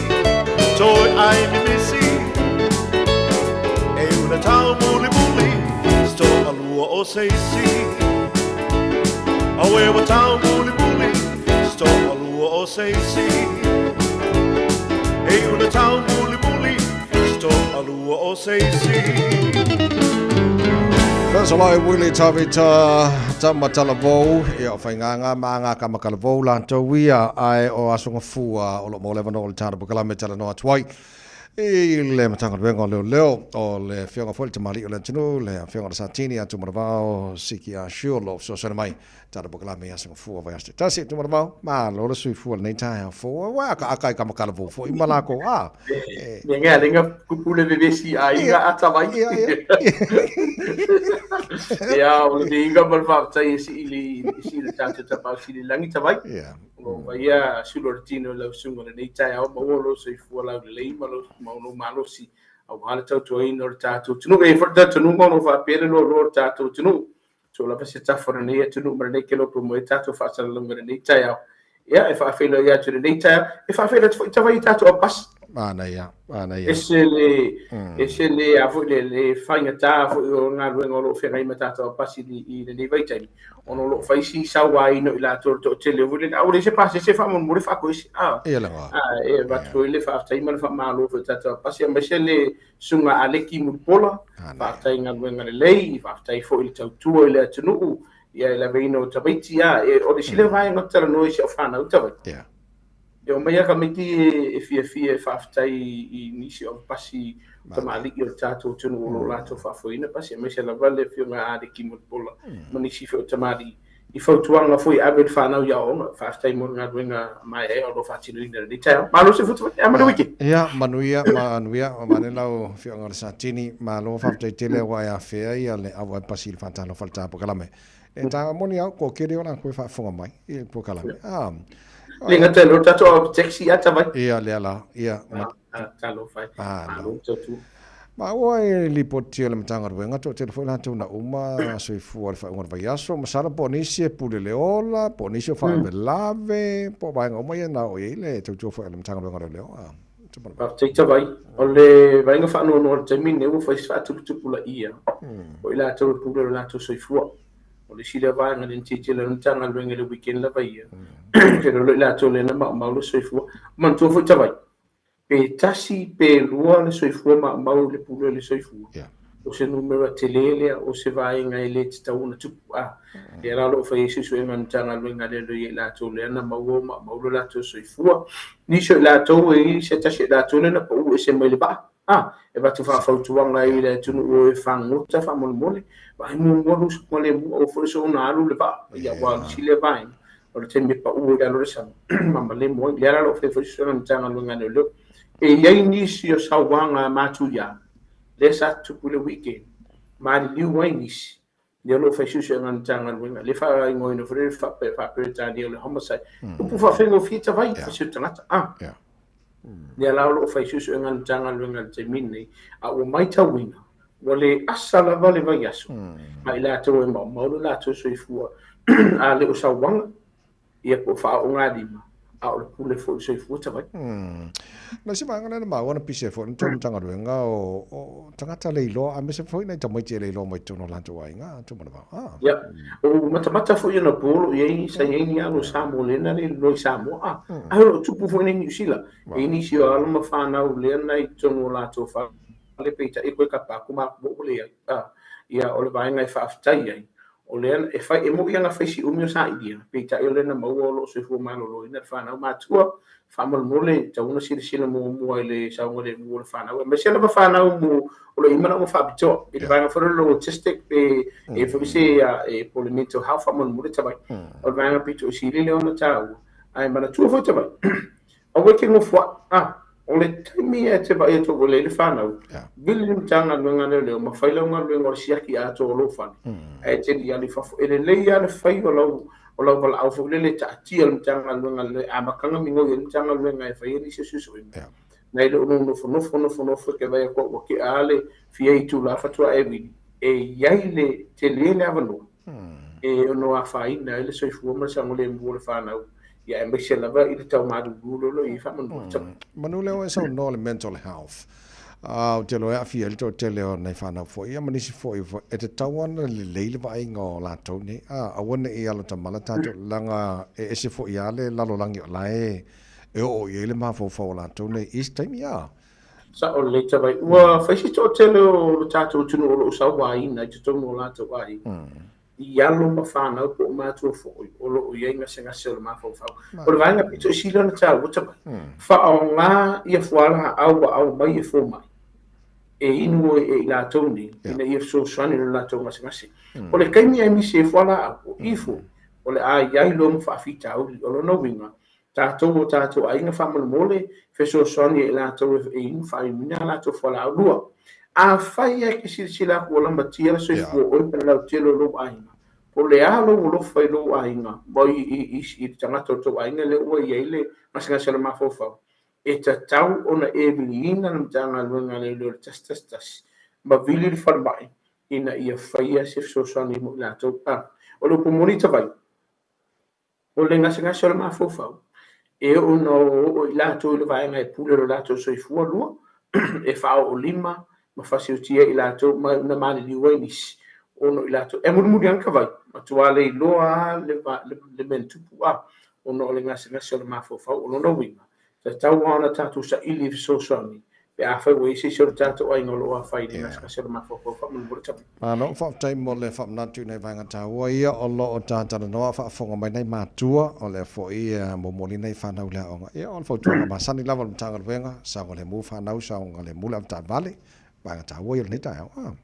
toi ai ni misi e una tau muli muli sto alua o seisi awe wa tau muli muli sto alua o seisi e una tau muli muli sto alua o seisi. Salai Willie Tavita Tamatala Vou, ia whainganga maanga kamakala vou lantou ia ai o asunga fua o lo mo lewa no le tāra bukala me tala noa tuai. I le matanga ruenga leo o le whionga fwele tamali o le tinu, le whionga da Santini a tumaravao siki a shiolo so sana mai tāra bukala me asunga fua vai aste. Tasi tumaravao, ma lo le sui fua le nei tae a fua, wa ka akai kamakala vou fua, ima lako a. Nenga, nenga kupule bebesi a inga atawai. Ia, o le inga malwhaatai si le tātou tapau si le langi tawai. O ia suloratino lau sunga le nei tae au mawolo so i fua lau le lei malo si au hala tautua ino le tātou tunu. E whata tunu mono whaapere lo tātou tunu. So la pasi tafora nei tunu mara nei kelo po mo e tātou whaasara lunga le nei tae au. Ia, e whaafelo ia tu le nei tae au. E whaafelo tawai tātou a pas. Ana ia. Ese le avu le whainga tā o ngā ruenga o lo whengai matata o pasi i le nei vaitai. Ono lo whaisi sawa ino i la tōru tō tele vule. Au le se pasi se whamon mure whako isi. Ia langa. E watu le whaftai mana whamalo whetata o pasi. Ama se le sunga aleki mulipola. Whaftai ngā ruenga le lei. Whaftai fo i tautua i le atunuu. Ia la veino tabaiti ia. O le sile vai ngotara noi se o whanau tawai. Ia. E o mai aka miti e fia whaftai i nisi o pasi tamaliki o tātou tunu o lo lato whafoina pasi. A mai se la vale fio ngā ade ki mulipola. Manisi fio tamari i whautuanga fui abed whanau ia onga. Whaftai mo ngā ruenga mai e o lo whatinu ina ni tau. Malo se futu a manu wiki. Ia, manuia, o mane lau fio ngā Santini, ma lo whaftai tele wa ia whea ia le awa e pasi i whantano whalta pokalame. E tā moni au ko kere o la koe whafonga mai i pokalame. Linga te lo tato o taxi ata vai. Ia le ala, ia. Talo fai. Malo tatu. Ma ua e li poti le matanga ruenga to te foi lantou na uma soi fu al fa un vai aso, ma sala ponisi e pule le ola, ponisi fa me lave, po vai ngoma ia na o ile tu foi le matanga ruenga leo. Pa te vai. O le vai nga fa no te mine u fa fa tu pula ia. O ila to pule la to soi fu. O le sila vai nga den titi le matanga ruenga le weekend la vai ia. Ke lo la to le na ma lo soi fu. Man to foi vai. Pe tasi pe lua le soifua mau le pulo le soifua. O se numero telele o se vai ngai le tauna tupu a. E la lo fa isi so enga ntanga luenga le lo ye la to le na mau la to soifua. Ni so la to e se tasi la to le na po se mai le ba. E ba tu fa tuanga i le tunu o e fango ta fa mol mole. Vai mo mo su mo le o fo so na alu le ba. Ya wa si le vai. O le tembe pa u le lo sa. Mama le mo le la lo fa so ntanga luenga le lo. E iai nisi o sauanga matu ia. Le sa tupu le weekend. Ma li liu wai nisi. Le alo fai susu ngan tanga luenga. Le fa ingo ino fere fa peretani o le homicide. Upu fa whengo fita vai fa siu tangata. Le alo fai susu ngan tanga luenga te mine. A o mai tawina. Wale asa la vale vai aso. Ma ila ato e maulu la ato so i fua. A le o sauanga. Ia po fa o ngadima. A o le pule fo so i fua tawai. Na si manga na maua na pise fo nto tanga ruenga o tangata leilo a me se foi na tamai te leilo mai tono lanto wai nga to mana ba. Ya. O mata fo na polo ye sa ye ni alo samo le na le lo samo a. A lo tupu fo ni sila. E ni si o alo ma fa na o le na i tono lato fa le peita e ko ka pa kuma bo le ya o le vai ngai fa aftai ai. O le e fai e mo ia na fai si umio sa idea. Peita e le na mau lo se fo malo lo ina fa na matua. Famal mole ta una sila mo le sa ngole mo fa na me sila ba fa na mo o le imana mo fa bito i va fa lo autistic e fo se e polimento how famal mole ta ba o va na pito si le ona ta ai mana tu fo ta ba o we ke mo fo o le timi e te ba e to le fa na bilim tanga nga le mo fa lo nga lo si ki a to lo fa e te dia li fa e le ya le fa lo o la wala au le ta ti al tanga lunga le amakanga mingo ye tanga lunga e fai ni se susu na ile no fo ke vai ko ke ale fie tu la fatua e wi e yaile te le le avano e ono a faina ele soifua ma sa ngole mo le whanau ia e mai se lava i le tau maruru lo i whamanu tama. Manu leo e sau no le mental health. O te loe a fia le to te leo nei whanau fo. Ia manisi fo i e te tauana le leile wa ai ngō lātou nei. A wana e alo ta mala tātou langa e ese fo i ale lalo langi o lae. E o i ele maa fo fo lātou nei. Is time ia. Sa o le tawai. Ua whaisi to te leo tātou tunu o lo usau wai na i te tonu o lātou wai. I alo ma whanau po mātua fo o lo o iei ngase ngase o le maa fo fau. O le vaenga pito i sila na tāu o tawai. Wha o ngā ia fuala au mai e fo mai. E inu e I lātou ni, ina ia so swani no lātou ngase. O le kaimi e mi se whala au, ifo, o le a iai lo mwhaafita au, o lo no winga, tātou o tātou a inga whamana mole, fe so swani e lātou e inu whai mina lātou whala au lua. A whai e ki sila ko la matia so i fua oi pera lau telo lo ainga. O le a lo lo whai lo ainga, boi I tangata o tō ainga le ua iei le, ngase le mawhawhau. E ta tau ona e biliina na mtanga luenga le leo tas. Ma vili li whanbai ina ia whaia se fsosani mo lātou. O lo pomoni ta vai. O le ngase o le mawhawhau. E ona o I lātou le vaenga e pule lo lātou so I fua lua. E whao o lima. Ma whasi o tia I lātou ma na mani liwa inis. Ono I lātou. E muri anka vai. Ma tuale I loa le mentupu a. Ono o le ngase o le mawhawhau. Ono no winga. Ta tau ana tātou sa ili so swami. Pe a whai wei se sura tātou ai ngolo a whai ni ngasa kasera mawhoko whamu mura tamu. No, whaptai mo le whapnatu nei vanga tā ia o lo o tātara noa whaafonga mai nei mātua o le fo I momoli nei whanau lea onga. Ia on whautua ma sani lava le mtanga ruenga sa o le mu whanau sa o le mula am tā vale. Vanga tā ia nei tā au.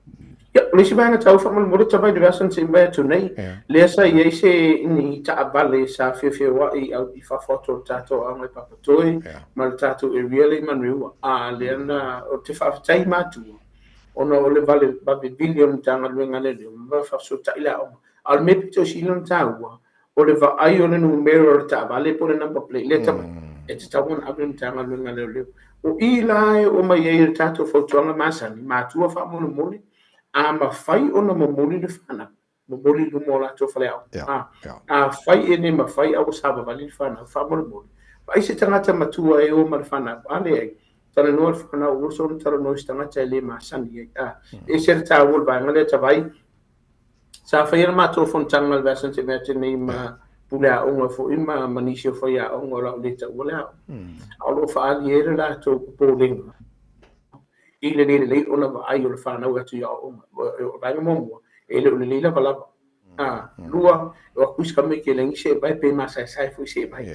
Ia, lesi vanga tau whamu mura tamai de rasan se mea tu nei. Lea sa iei se ni ta vale sa whiawhia wa I au I whawhoto tātou au mai papatoi. Ma le tātou e really manriua. Lea na o te whawhatai mātua. Ona o le vale babi bilion tanga luenga le leo. Ma whawso ta ila au. Al me pito silon tāua. O le va ai o le numero o le ta vale po le number plate. Lea tamai. E te tauan abim tanga luenga le leo. O I lai o mai e tātou whautuanga masani. Mātua whamona mole. A ma whai ona mamoli le whana. Mamoli le mo lātou whale au. A whai e ne ma whai au saba vali le whana. Whamona mole. Pai se tangata matua e o ma le whana. Ale ai. Tana noa le whana o urso na tara nois tangata e le masani ai. E se ta wol vai. Ngale ta vai. Sa whai ana mātua whontanga le vasan te mea tene I ma pule a onga fo ima manisi o whai a onga rao leta ule au. Alo whaali ere lātou pōlenga. I le lei ona va ai o le whanau atu ia o ranga momua. E le leila valava. Lua, o kuiska me ke lengi se vai pe masa sai fu se vai.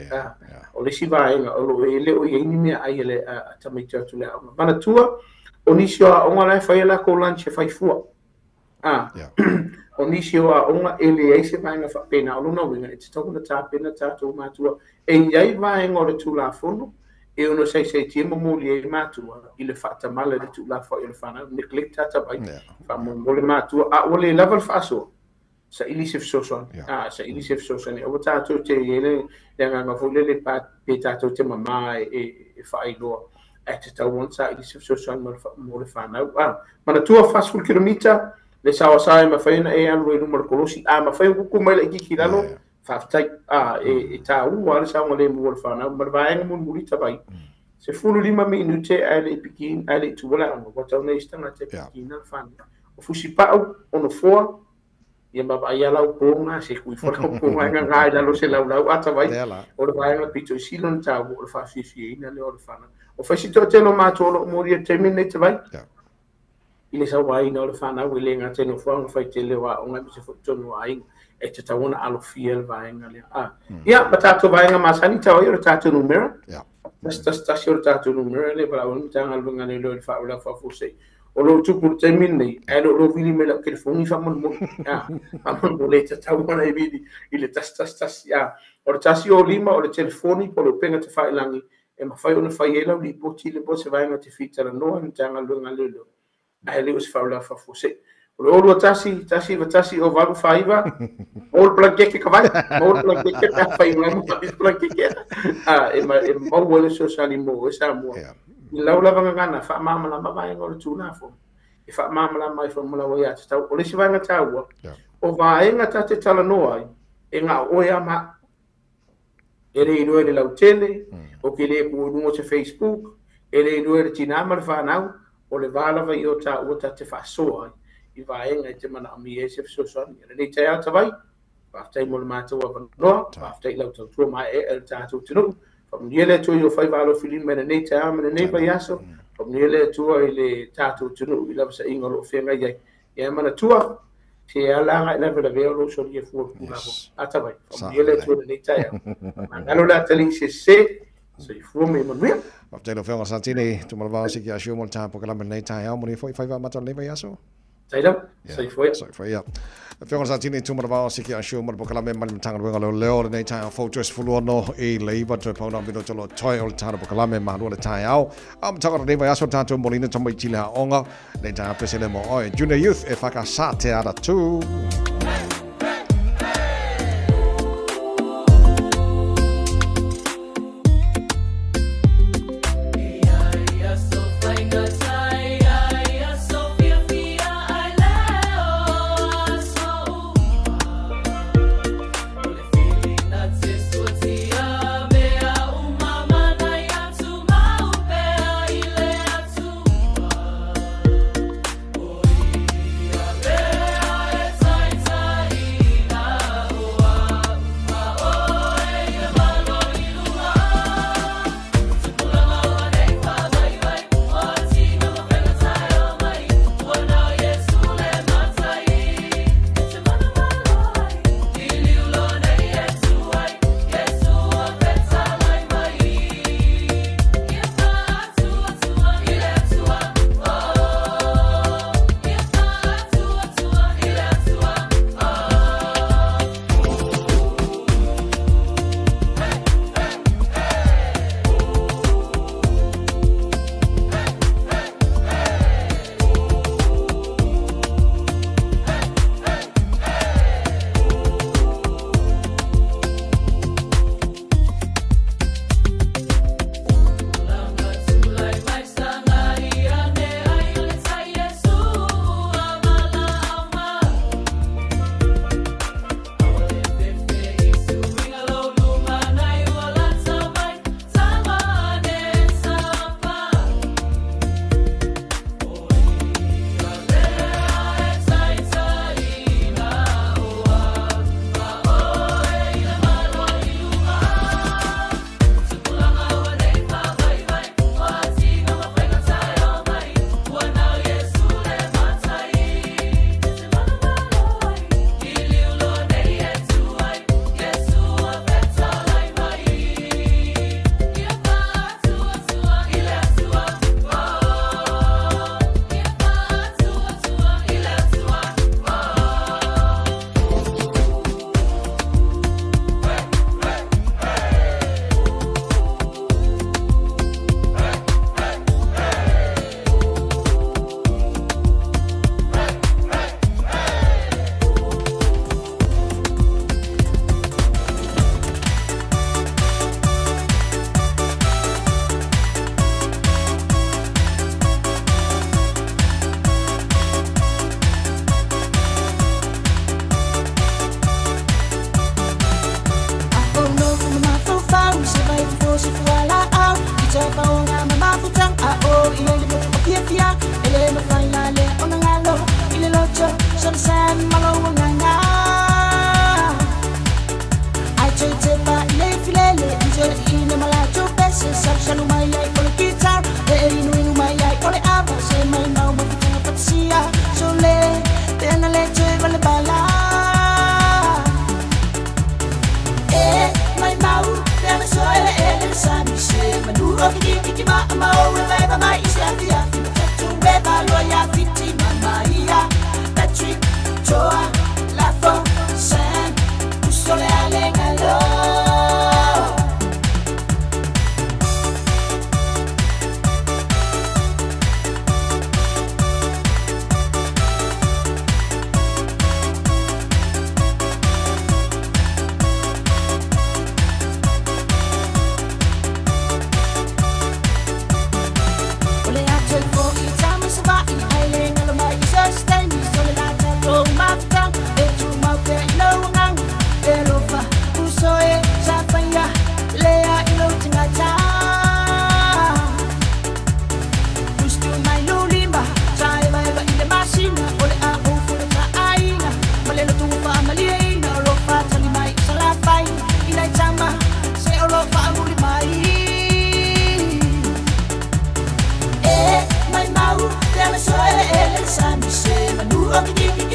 O le si vai nga o lo ele o ye ni me ai le tamai atu le au. Mana tua o nisi o onga lai whai la ko lanche whai fua. O nisi o onga ele ai se vai nga whapena o luna winga. E te tokuna tā pena tātou mātua. E iai vai ngore tu la fono. E ono sei tia mamoli e mātua I le whaatamala le tu la wha I le whana neglect tata bai whamole mātua a ole level whaaso sa ili sef soson sa ili sef soson o tātou te ele le nganga fule le pe tātou te mama e whaailoa e te tauon sa ili sef soson mo le whanau mana tua whaskul kilomita le sawa sae ma whaina e anu e numar kolosi ma whaina kuku mai le iki lalo whaftai e tā ua le saunga le mua le whanau ma vaenga mun murita bai se fulu 5 minute ale pikin ale tuwala anga wata una istanga te pikin al whanau o fusi pau ono foa ia baba ia lau ponga se kui fora ponga nga ngai lalo se lau ata vai o le vaenga pito silon tā ua le whafifi ina le o le whanau o whasito telo mātolo moria terminate vai ile sa wai na o le whanau ile ngā teno whanga whai te lewa o ngai mise whutonu a inga e te tawana alo fiel vaenga le ia ma tātou vaenga masani tau i o tātou numera tas i o tātou numera le para o tanga alunga le leo le whaula whafusei o lo tupu te minei e lo vili me la telefoni whamon mo whamon mo le te tawana e vili i le tas o le tasi o lima o le telefoni po lo penga te whailangi e ma whai o na whai elau li poti le po se vaenga te fitara noa ni tanga alunga le leo e leo se whaula whafusei o lo tasi o valu faiva o le plankeke kavai o le plankeke ta fai mai mo le plankeke e mo wole sosiali mo e sa mo I lau lava ngana fa mama la mai ngol tu na fo e fa mama la mai fo mo la wa ya tau o le si vanga tau o vaenga ta te talanoa ai e ngā oe ama e le inoe le lautele o ke le kuonua te Facebook e le inoe le tinama le whanau o le valawa i o ta ua ta te whasoa ai i vaenga i te mana ami e se fisosoani e le nei tai ata vai whaftai mo le mātou a wanoa whaftai lau tau tua mai e le tātou tinu whamnia le tua i o whai valo filin mena nei tai ama nei vai aso whamnia le tua i le tātou tinu i lava sa inga lo whenga iai e mana tua te alanga ina vela veo lo so ye fu ata vai whamnia le tua nei tai ngalo la tali se so i fu me manuia Whaftai lo whenga Santini, tu malawa siki a shio mo le tāpo kalama nei tai au moni foi whaiva mata nei vai aso? Taida, sai foi. Sai foi, ia. Whenga Santini, tu malawa siki a shio mo le kalama mani matanga wenga leo leo le nei tai au fau tues fuluano i leiva tu pauna bino tolo toi o le tāna po kalama mahua le tai au. Matanga nei vai aso tātou molina tamo i tile a onga, nei tai a pesele mo oi. Junior Youth e whakasate ara tū.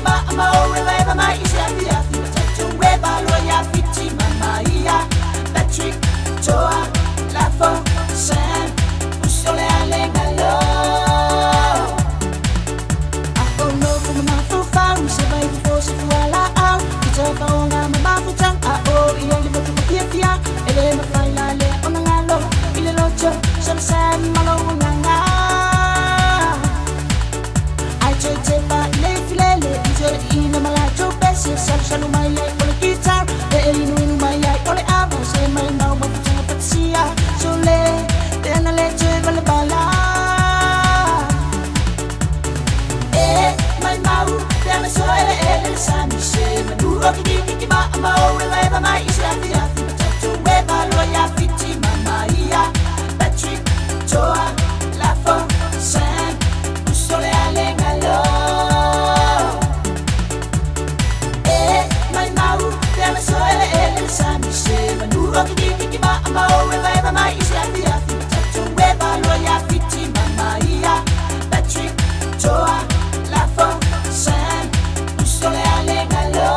kima ama owe weba mai isi afi afi matatu weba loya fiti mama ia Patrick Toa Lafo Sam Usole alengalo Ako no kuma mafu faru seba ifu fosi fuala au Kita kaonga mamafu tang ao Iya liba tuku pia pia Ele mafaila le onangalo Ile locho Sala sam malo nganga Tepa le filele Izore ina malacho pesi Sal shalu mai le ole guitar Le inu mai ai ole abo Se mai nau mafutunga patsia Sole Tena leche vale bala Mai mau Tena soele ele sami se Maduro kiki kima ama owe leva mai isla fia Matatu weba loya fiti mama ia Patrick Toa Lafo Sam Usole alengalo Mai mau Tena soele ele sami se Maduro kiki kiki ma ama owe leva mai isla fia Matatu weba loya fiti mama ia Patrick Toa Lafo Sam Usole alengalo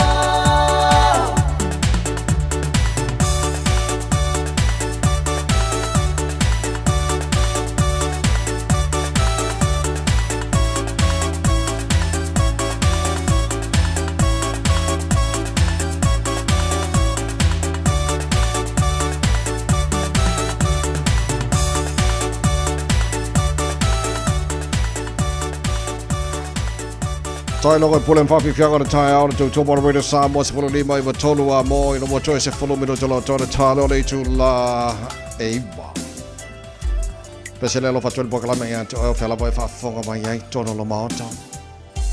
Tai logo e pule mwhapi whianga na tai au na tau tō mara Radio Samoa se wholo lima iwa tolu a mō ino mo choice e wholo mino tolo tōna tālo le tu la eiwa. Pese le lo fatuel pokalama i ante oeo whiala voi whaafonga mai ai tono lo maota.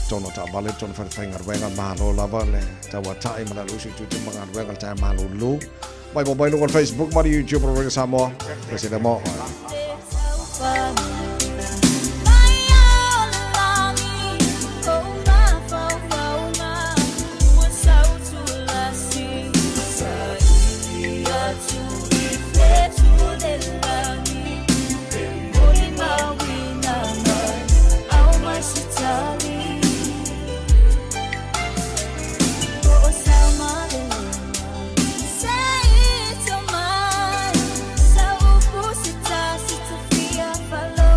Tono ta vale tono whaiwhainga ruenga mahalo lava le tawa tai mana lusi tutu mga ruenga le tai mahalo lu. Mai mo mai nungon Facebook mari YouTube Radio Samoa. Pese le mo. Follow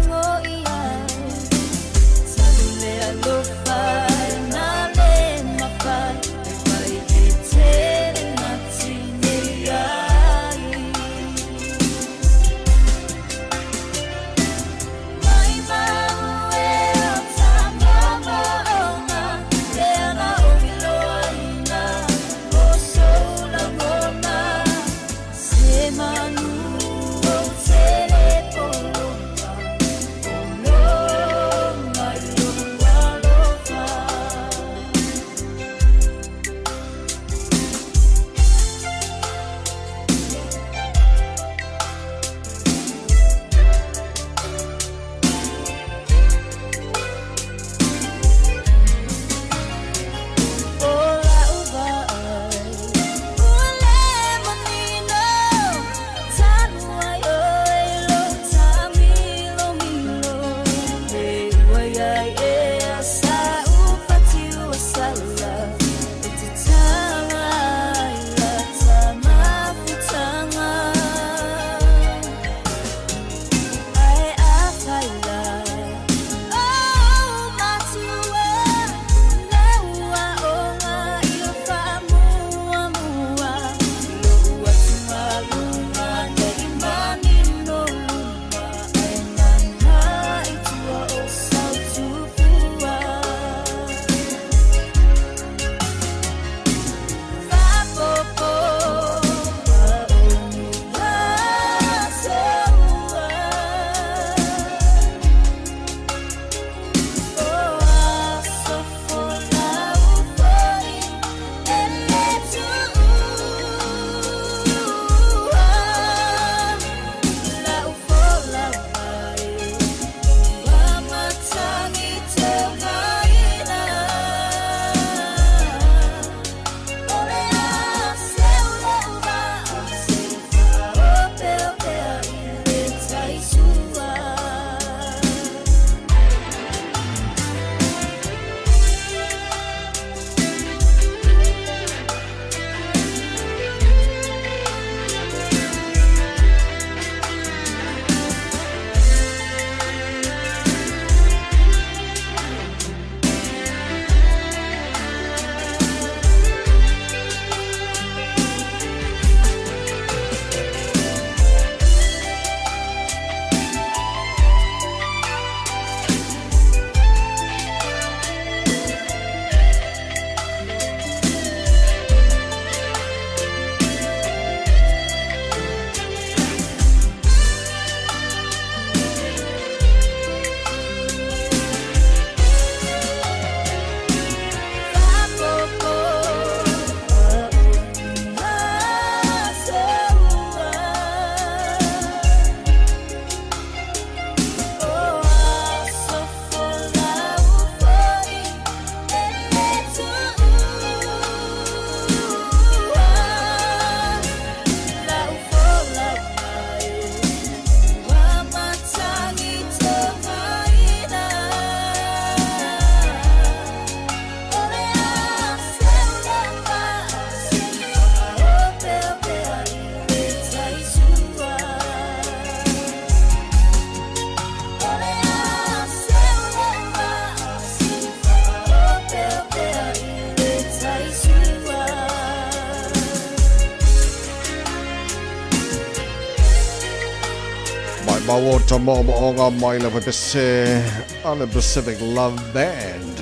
Mawota Momo Onga Maila Pese on the Pacific Love Band.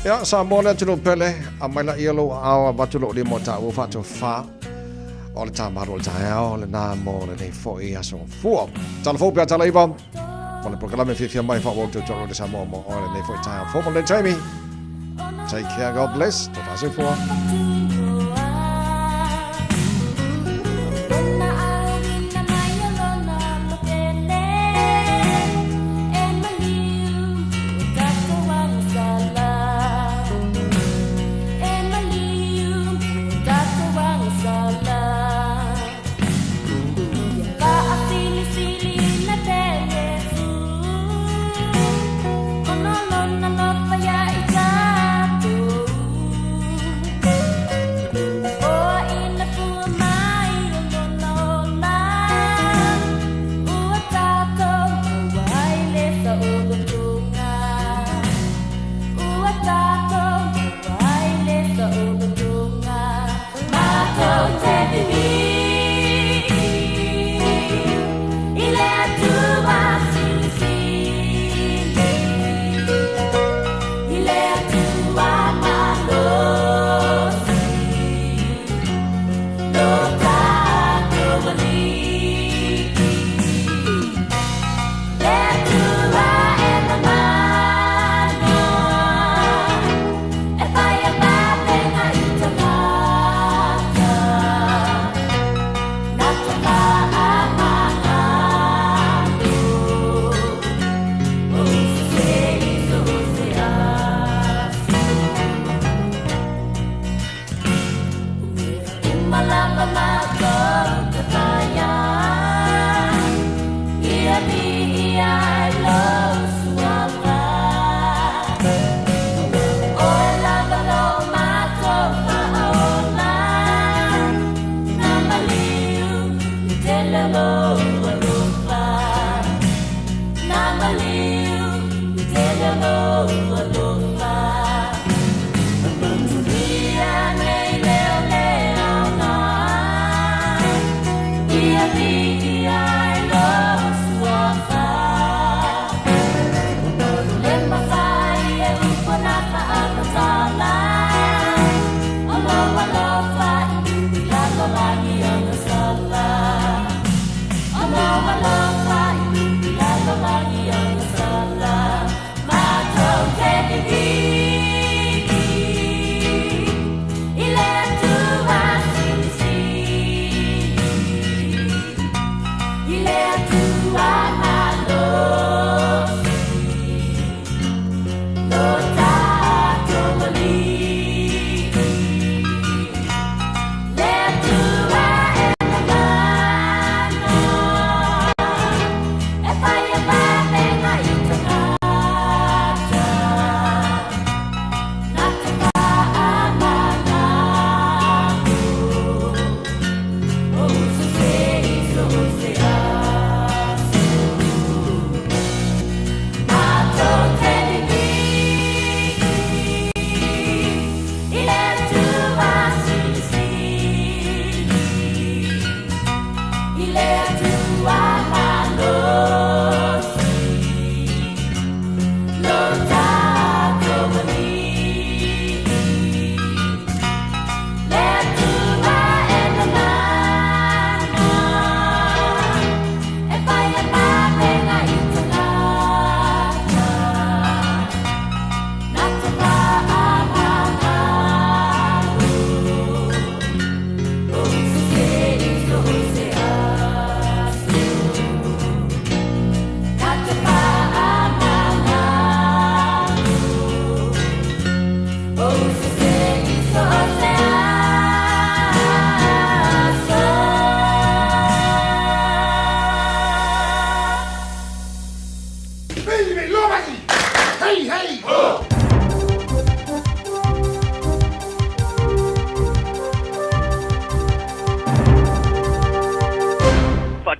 Ya, Samoa Tulu Pele, Amala Yellow, our Batulo Limota, Ufato Fa, all the time, Harold Tail, and now more than a 4 years or 4. Talafopia Talaiba, on the program if you might follow to Toro de Samoa, all in a 4 time. For the Jamie, take care, God bless, 2004.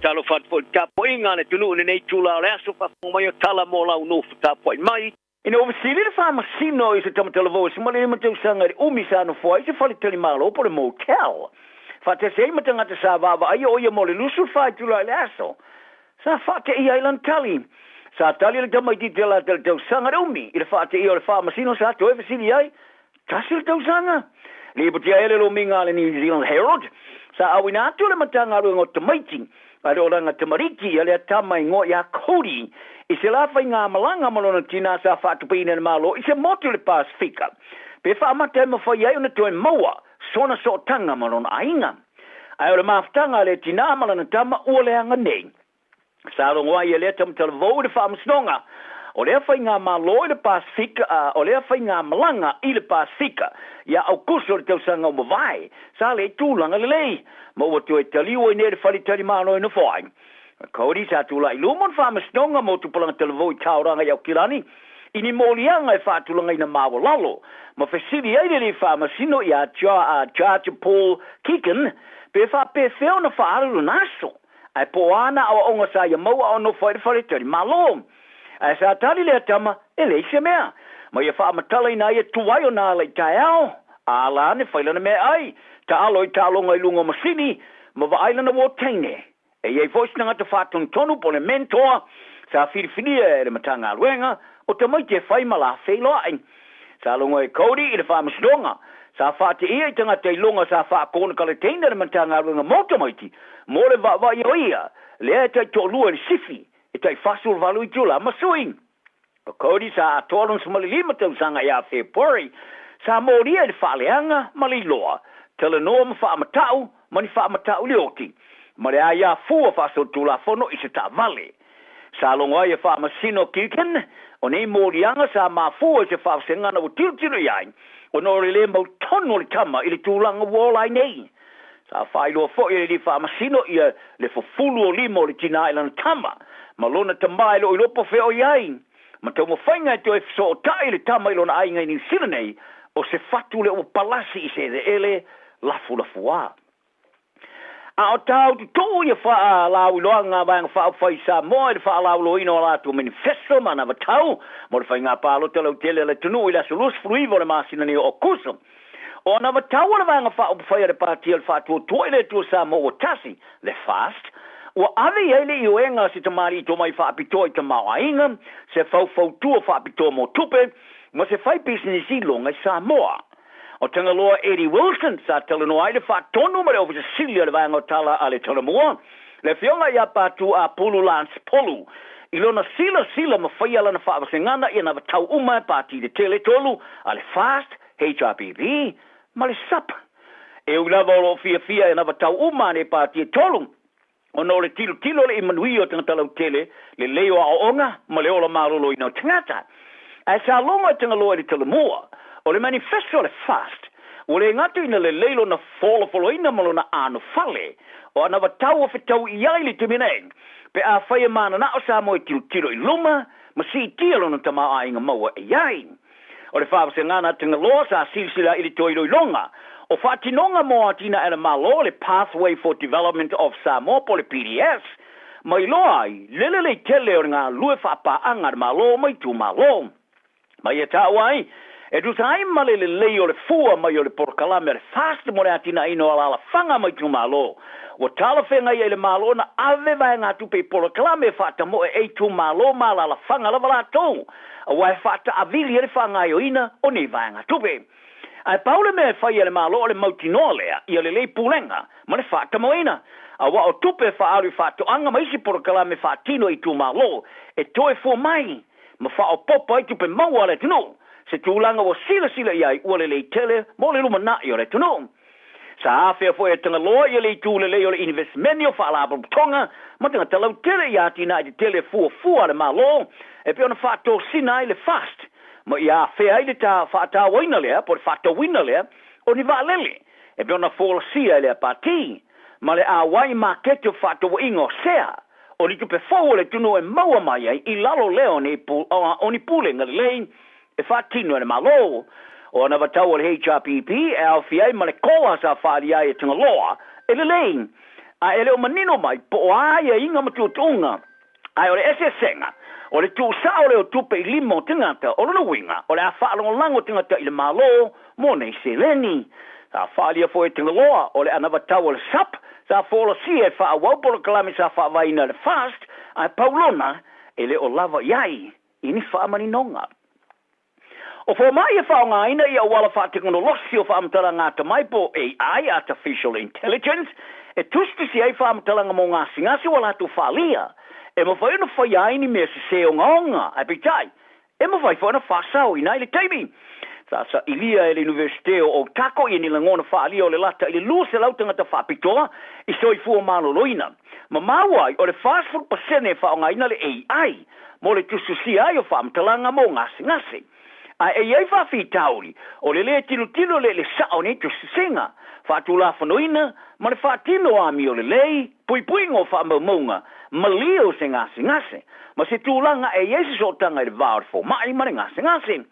talo fat fo tapo inga le tunu nei tula le aso fa mai tala mo la no tapo mai ina obsili le fa masino i se tamo televo se male mo tu sanga umi sa no foi se fali tele malo por motel fa te sei mo tanga te sa va ai o ye mo le lusu fa tula le aso Sa whaate ia ilan tali. Sa tali le tamai di tela tel tau sanga umi. I le whaate ia o le wha masino sa to ewe sili ai. Tasi le tau sanga. Le putia ele lo minga le New Zealand Herald. Sa awina atu le matanga alu ngot tamaiti. Ale oranga tamariki ale tamai ngo ya Cody. I se la whai ngā malanga malona tina sa whaatupina na malo. I se motu le Pasifika. Pe wha amata ma whai ai ona toe maua. Sona so tanga malona ainga. Ai o le maftanga le tina malana tama ua le anga nei. Sa rongoa ia le tam talvo de fa msnonga. O le fa nga malo le Pasifika, o le fa nga malanga i le Pasifika. Ya au kuso le tau sanga mo vai. Sa le tūlanga le lei. Ma ua tue tali ua ne le fali tali mano ina fai. Cody sa tula i lumon fa msnonga mo tupulanga talvo i tauranga iau kilani. Ini molianga e fa tulanga ina mawa lalo. Ma fesili ai le fa masino ia Judge Paul Keegan. Pe fa pe feo na fa alu naso. Ai poana o onga sa ia maua o no whaere tari malo. Ai sa tali lea tama, le se mea. Ma ia wha matala ina ia tuwai o nā lei tai ao. Ala ne whailana mea ai. Ta alo i talonga i lunga masini, ma wa ailana wo teine. E iei voice nanga te whatong tonu po le mentor, sa whiriwhiria e le matanga aluenga, o te mai te whai mala whailo ai. Sa lunga e Cody i le whamasdonga. Sa whaate ia i tangata i lunga sa whaakona ka le teina le matanga aluenga motomaiti. Mo le wa i oia, lea e tai tōlua le sifi, e tai whasul walu i tula masuing. O Cody sa atolon sa malilima tau sanga ia February, sa moria le whaaleanga maliloa, tala noa ma whaamatau, mani whaamatau leoti. Ma le aia fua whasul tula fono i se ta vale. Sa longa ia whaamasino kiken, o nei morianga sa mafua i se whaasengana o tiltiru iai, o nore le mau tono le tama i le tūlanga wōlai nei. Sa whailo fo i le whaamasino i le fufulu o limo le tina ilana tama. Malona tamai lo i lopo feo iai. Ma tau mawhainga e tue so o tai le tama ilona ainga i New Zealand nei, o se fatu le o palasi i se de ele lafu a. A o tau tu tō ia wha lau iloanga vanga wha whai sa moa i wha lau lo ino la tu manifesto mana wa tau. Mo le whai ngā pālo te lau tele le tunu i la sulus fruivo le masina ni o kuso. O na wa tau le vanga wha whai le pātia le wha tu tō ile tu sa mo o tasi le fast. O ave ele i oenga si tamari to mai wha apito i tamau ainga. Se fau tua wha apito mo tupe. Mo se whai business i longa i sa moa. O tangaloa Eddie Wilson sa talano ai le wha tonu mare over Cecilia le vanga o tala ale talamua. Le fionga ia patu a Pulu Lance Polu. Ilona sila ma whaiala na wha wasengana ia na watau uma pati de tele tolu ale fast, HRPV, ma le sap. E ulava o fia e na watau uma ne pati tolu. O no le tilo le imanui o tangatala tele le leo a onga ma le ola marolo ina o tangata. A sa longa tangaloa le talamua. O le manifesto le fast, o le ngatu ina le leilo na folo ina malo na anu fale, o ana watau o whetau i aile te mineng, pe a whaia mana na o sa mo i tilo i luma, ma si tilo na tama a inga maua e iai. O le whaapase ngana tinga loa sa silsila ili toi longa, o whaatinonga mo atina ena malo le Pathway for Development of Samoa po le PDS, mai loa ai, lelele tele o ngā lue whaapa anga malo mai tu malo. Mai e tau ai, e tu tai male le lei o le fua mai o le porkalame le fast mo le atina ino ala fanga mai tu malo. O tala whenga i le malo na ave vai ngā tupe porkalame whata mo e tu malo mala la fanga la wala tau. A wai whata avili e le whanga i o ina o ne vai ngā tupe. Ai paule me whai le malo o le mautinoa lea i le lei pulenga ma le whata mo ina. A wa o tupe whaaru whata anga mai si porkalame whatino i tu malo e toe fua mai. Ma wha o popa i tupe maua le tino. Se tūlanga o sila iai ua le lei tele mo le luma na i o le tunu. Sa awhia fo e tanga loa i le tūle le o le investmenti o whaalaba tonga, ma tanga talau tele i atina i te tele fua le malo, e pe ona whātō sina i le fast. Ma i awhia i le tā whātā waina lea, po le whātā wina lea, o ni waalele. E pe ona fōla sia i le pāti, ma le a wai makete o whātā wa ingo sea, o ni tupe fōu le tunu e maua mai ai i lalo leo ni pule ngale lein, e whaatino e malo, o ana watau o le HRPP, e au fiai ma le koa sa whaari ai e tunga loa, e le lein. A ele o manino mai, po o ai e inga matutunga, ai o le esesenga, o le tu sa o le o tupe i limo tingata, o le winga, o le a whaalongo lango tingata i le malo, mo nei se leni. Sa whaari a fo e tunga loa, o le ana watau o le sap, sa whola si e wha waupolo kalami sa wha waina le fast, a paulona ele o lava iai ini whaamaninonga. O fo mai e whaonga ina ia wala wha teknolosi o whaamtalanga ta mai po AI, Artificial Intelligence, e tustusi ai whaamtalanga mo ngasi wala tu whalia. E mo whai na whai aini mea se se o ngaonga, a pitai. E mo whai whai na whasau ina ili teimi. Sa ilia ele Universite o Tako i ni langona whalia o le lata ili lua se lautanga ta whapitoa i soi fua maloloina. Ma mawai o le fast food pasene whaonga ina le AI, mo le tustusi ai o whaamtalanga mo ngasi. A e iei whawhi tauri, o le lea tilo le sao ne tu singa, whatu la whanoina, ma le whatino ami o le lei, pui ngō whamaumaunga, ma leo se ngase, ma se tūlanga e iei so tanga i le vāori fo mai ma le ngase.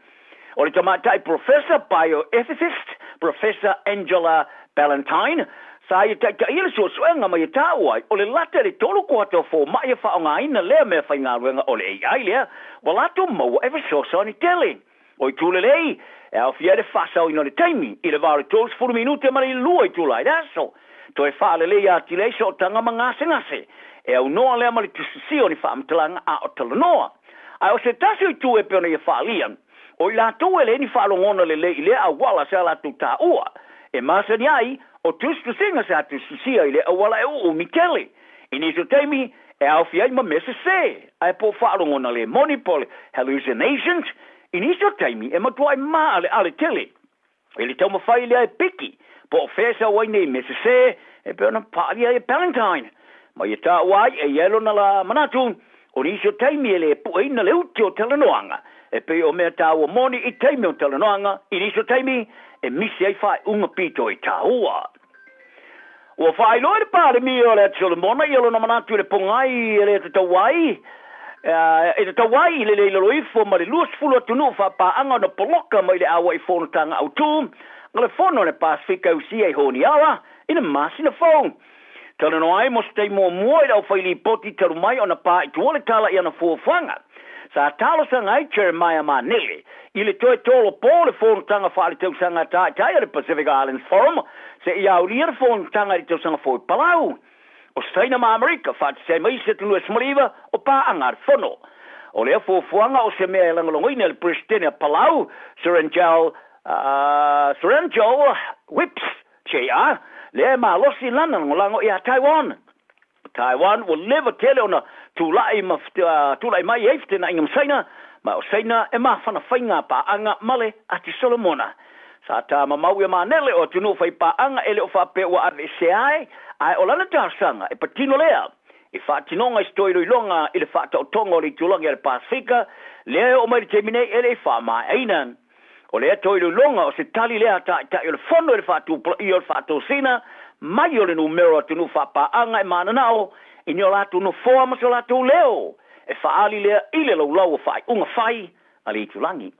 O le tamatai Professor Bioethicist, Professor Angela Ballantyne, sa i ta ile so suenga mai tauai o le lata le tolu ko ato fo mai fa nga ina le me fa nga o le AI le, wala to mo ever so ni tele. O tulelei, e au fiere fasa o inole taimi, i le vare tos furu minute mari lua i tulai daso. To e fa le lea tile so tanga ngase, e au noa lea mari tususio ni fa amtalanga a o talanoa. Ai o se tasi o tu e peona i fa lian, o i la tu e le ni fa longona le le a wala se la tu ta ua. E masa ni ai, o tususinga se a tususio i le a wala e u Mikele. Ini so taimi, e au fiere ma mese se, ai po fa longona le monopole, hallucinations, Iniso taimi e matuai ma ale tele. Ele tau mawhai lea e piki. Po o whesa wai nei me se e peona pālia e Ballantyne. Ma i tā wai e yelo na la manatu. O niso taimi e le puei na le uti o talanoanga. E pe o mea tā ua moni i taimi o talanoanga. Iniso taimi e misi ai whai unga pito i tā ua. Ua whai loe le pāre mi o le atole mona i alo na manatu le pongai e le tau wai. E te tawai le lo ifo ma le luas fulu atunu whapaanga na poloka mai le awa i whono tanga au tū. Nga le whono le Pasifika usi e honi awa, ina masi na whong. Tala no ai mos tei mua mua i rau whaili poti taru mai o na pā i tuole tala i ana fuawhanga. Sa talo sa ngai Jeremiah Manele, i le toi tolo po le whono tanga whaali tau sanga tai le Pacific Islands Forum, se i au lia le whono tanga i tau sanga fōi palau. O Steina ma Amerika, whaati se mai se tunu e smaliva, o pā angar whono. O lea fuafuanga o se mea langalongoina le Presidente Palau, Surangel Whips, J.R., lea ma losi lana ngolango ia Taiwan. Taiwan will never tell ona tulai mai eifte na ingam saina, ma o saina e ma whana whainga pā anga male ati Solomona. Sa tā mamau e manele o tunu whai pā anga ele o whape ua ave se ai o lana tāsanga e patino lea. I whātinonga i stoi roilonga i le whāta o tonga o le tulangi ale Pasifika, lea o mai te mine ele i whāma einan. O lea toi roilonga o se tali lea ta i le whono i le whātu i o le whātu sina, mai o le numero atunu whāpā anga e mananao, i ni o lātu no whoa ma so lātu leo. E whaali lea i le laulau o whai unga whai ali i tulangi.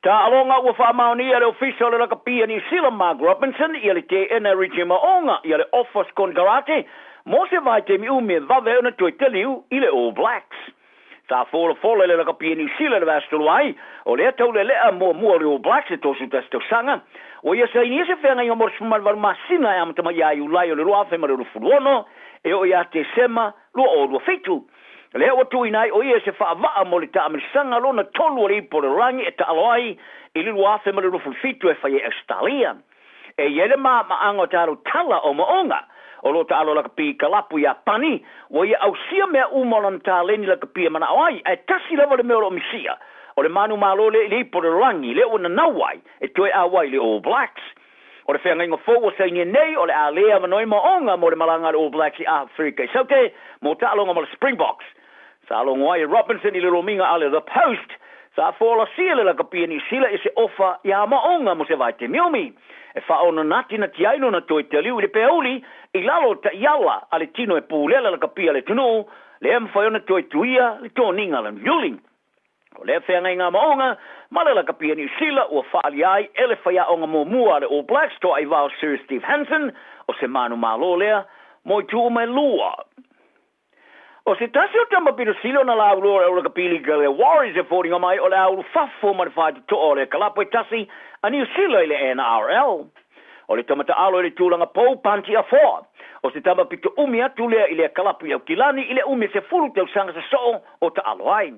Ta alonga ua whaamaoni i le official le lakapia New Zealand Mark Robinson i le te ena rijima onga i le office kon garate mo se vai te mi umi vave ona toi teliu i le All Blacks. Ta fola le lakapia New Zealand le vastuluai o le tau le lea mua le All Blacks e tosu testo sanga o ia sa ini se whenga i o morsumar var masina e amatama ia i ulai o le roa whema le rufuruono e o ia te sema lua o lua fitu. Le o tu inai o ia se whaavaa mo le taamisanga lona tolu o le ipo le rangi e ta aloai i liru afe ma le rufu fitu e whaie Australia. E iele ma ango taro tala o maonga o lo ta alo laka pi kalapu ia pani o ia au sia mea umolan ta leni laka pi mana oai e tasi lewa le mea o misia o le manu malo le ipo le rangi le o na nawai e toe awai le All Blacks. O le whenga inga fōua sa inge nei o le a lea manoi maonga mo le malanga le All Blacks i Afrika i sauke mo ta alonga mo le Springboks. Sa alonga ai Robinson i le rominga ale The Post. Sa fōla sia le laka pia ni sila i se ofa i a maonga mo se vai te miomi. E whaona nati na tiaino na toi te liu i le peauli i lalo ta iala ale tino e pūlela laka pia le tunu le em whaiona toi tuia le tōninga le mjuling. O le whenga i ngā maonga, malela ka pia ni sila ua whaali ai, ele whaia o ngā mua le All Blacks to ai vau Sir Steve Hansen, o se manu malo lea, mo i tuu mai lua. O se tasi o tamba pino sila na la aulua e ura ka pili ka le Warriors e fōringa mai, o le aulu whafo ma le whaiti to o le kalapo i tasi, a New Zealand i le NRL. O le tamata alo i le tūlanga pou panti a fōa. O se tama pito umi atu lea i lea kalapu iau kilani, i lea umi se fulu tau sanga sa soo o ta alo ai.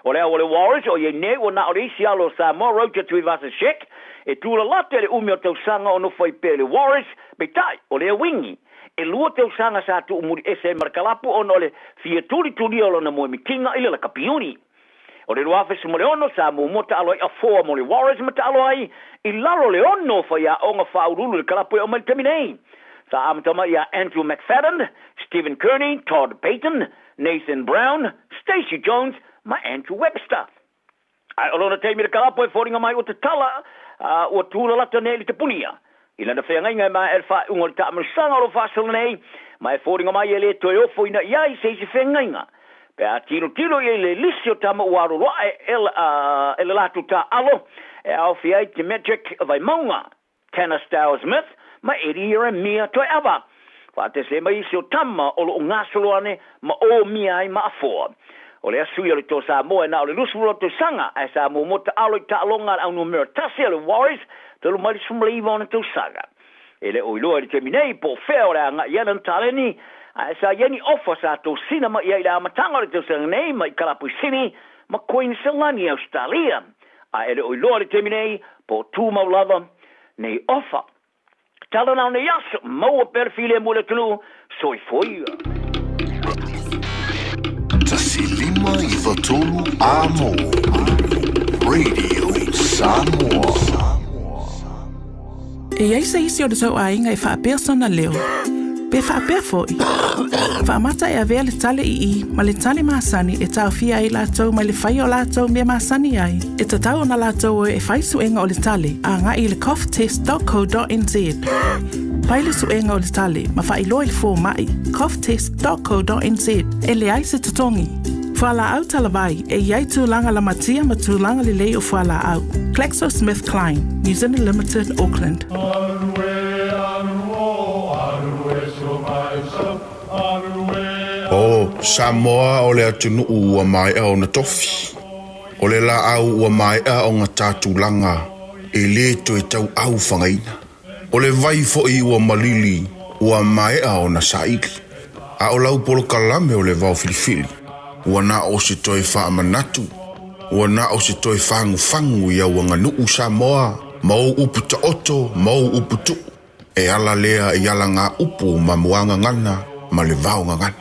O lea o le Walrus o ye ne o na o reisi alo Samoa Roger tui vasa shek, e tūla late le umi o tau sanga o no fai pe le Walrus, be tai o lea wingi. E lua tau sanga sa tu umuri ese markalapu o no le fia tuli o na moe mitinga i le la kapiuni. O le ruafe se mo le ono sa mo mota alo ai a foa mo le Walrus mata alo ai, i laro le ono fai a onga whaurulu le kalapu e o mai taminei. Sa amatama ia Andrew McFadden, Stephen Kearney, Todd Payton, Nathan Brown, Stacey Jones, ma Andrew Webster. Ai olona teimi le kalapu e fōringa mai o te tala, o tūla lata nei li te punia. Ila na whenga inga mai e wha unga le taamarasanga o lo whasala nei, ma e fōringa mai e le toi ofo ina iai se isi whenga inga. Pe a tino i le lisi o tama uaro roa e le latu ta alo, e au fiai te magic vai maunga, Tanner Stow Smith, ma eri mia toi ava. Wa te se mai o tama o lo ngasolo ane ma o mia ai ma afoa. O le asui o le tō Samoa na o le lusuro to sanga ai Samoa mota alo i ta'alonga au no mera tasi o le Warriors te lo mali sumleiva ona tō saga. E le oiloa le teminei po feo le anga ianan taleni ai sa yeni ofa sa tō sinama i ai le amatanga le tō sanga nei ma i kalapu sini ma Queensland i Australia. Ai le oiloa le teminei po tū maulava nei ofa. Tala nau ne yaso, maua perfile mule tunu, soi foi. Tasilima i watolu amo. Radio Samoa. E ai se isi o le tau ainga e whaapea sona leo. Pe whaapea foi. Whaamata e avea le tale i ma le tale maasani e tau fia i lātou ma le whai o lātou mea maasani ai. E tatau na lātou e whai suenga o le tale a ngā i le coughtest.co.nz. Pai le suenga o le tale ma whai loa i le fō mai coughtest.co.nz e le ai se tatongi. Whala au talawai e iai tūlanga la matia ma tūlanga le lei o whala au. GlaxoSmithKline, New Zealand Limited, Auckland. O Samoa o le atunu ua mai au na tofi. O le la au ua mai au ngā tātulanga e le to e tau au whangaina. O le vai fo i ua malili ua mai au na saiki. A o lau polo kalame o le vau filifili. Ua na o se toi wha manatu. Ua na o se toi whangu i au nganuu Samoa. Mau upu ta oto, mau upu tu. E ala lea i ala ngā upu ma muanga ngana, ma le vau ngana.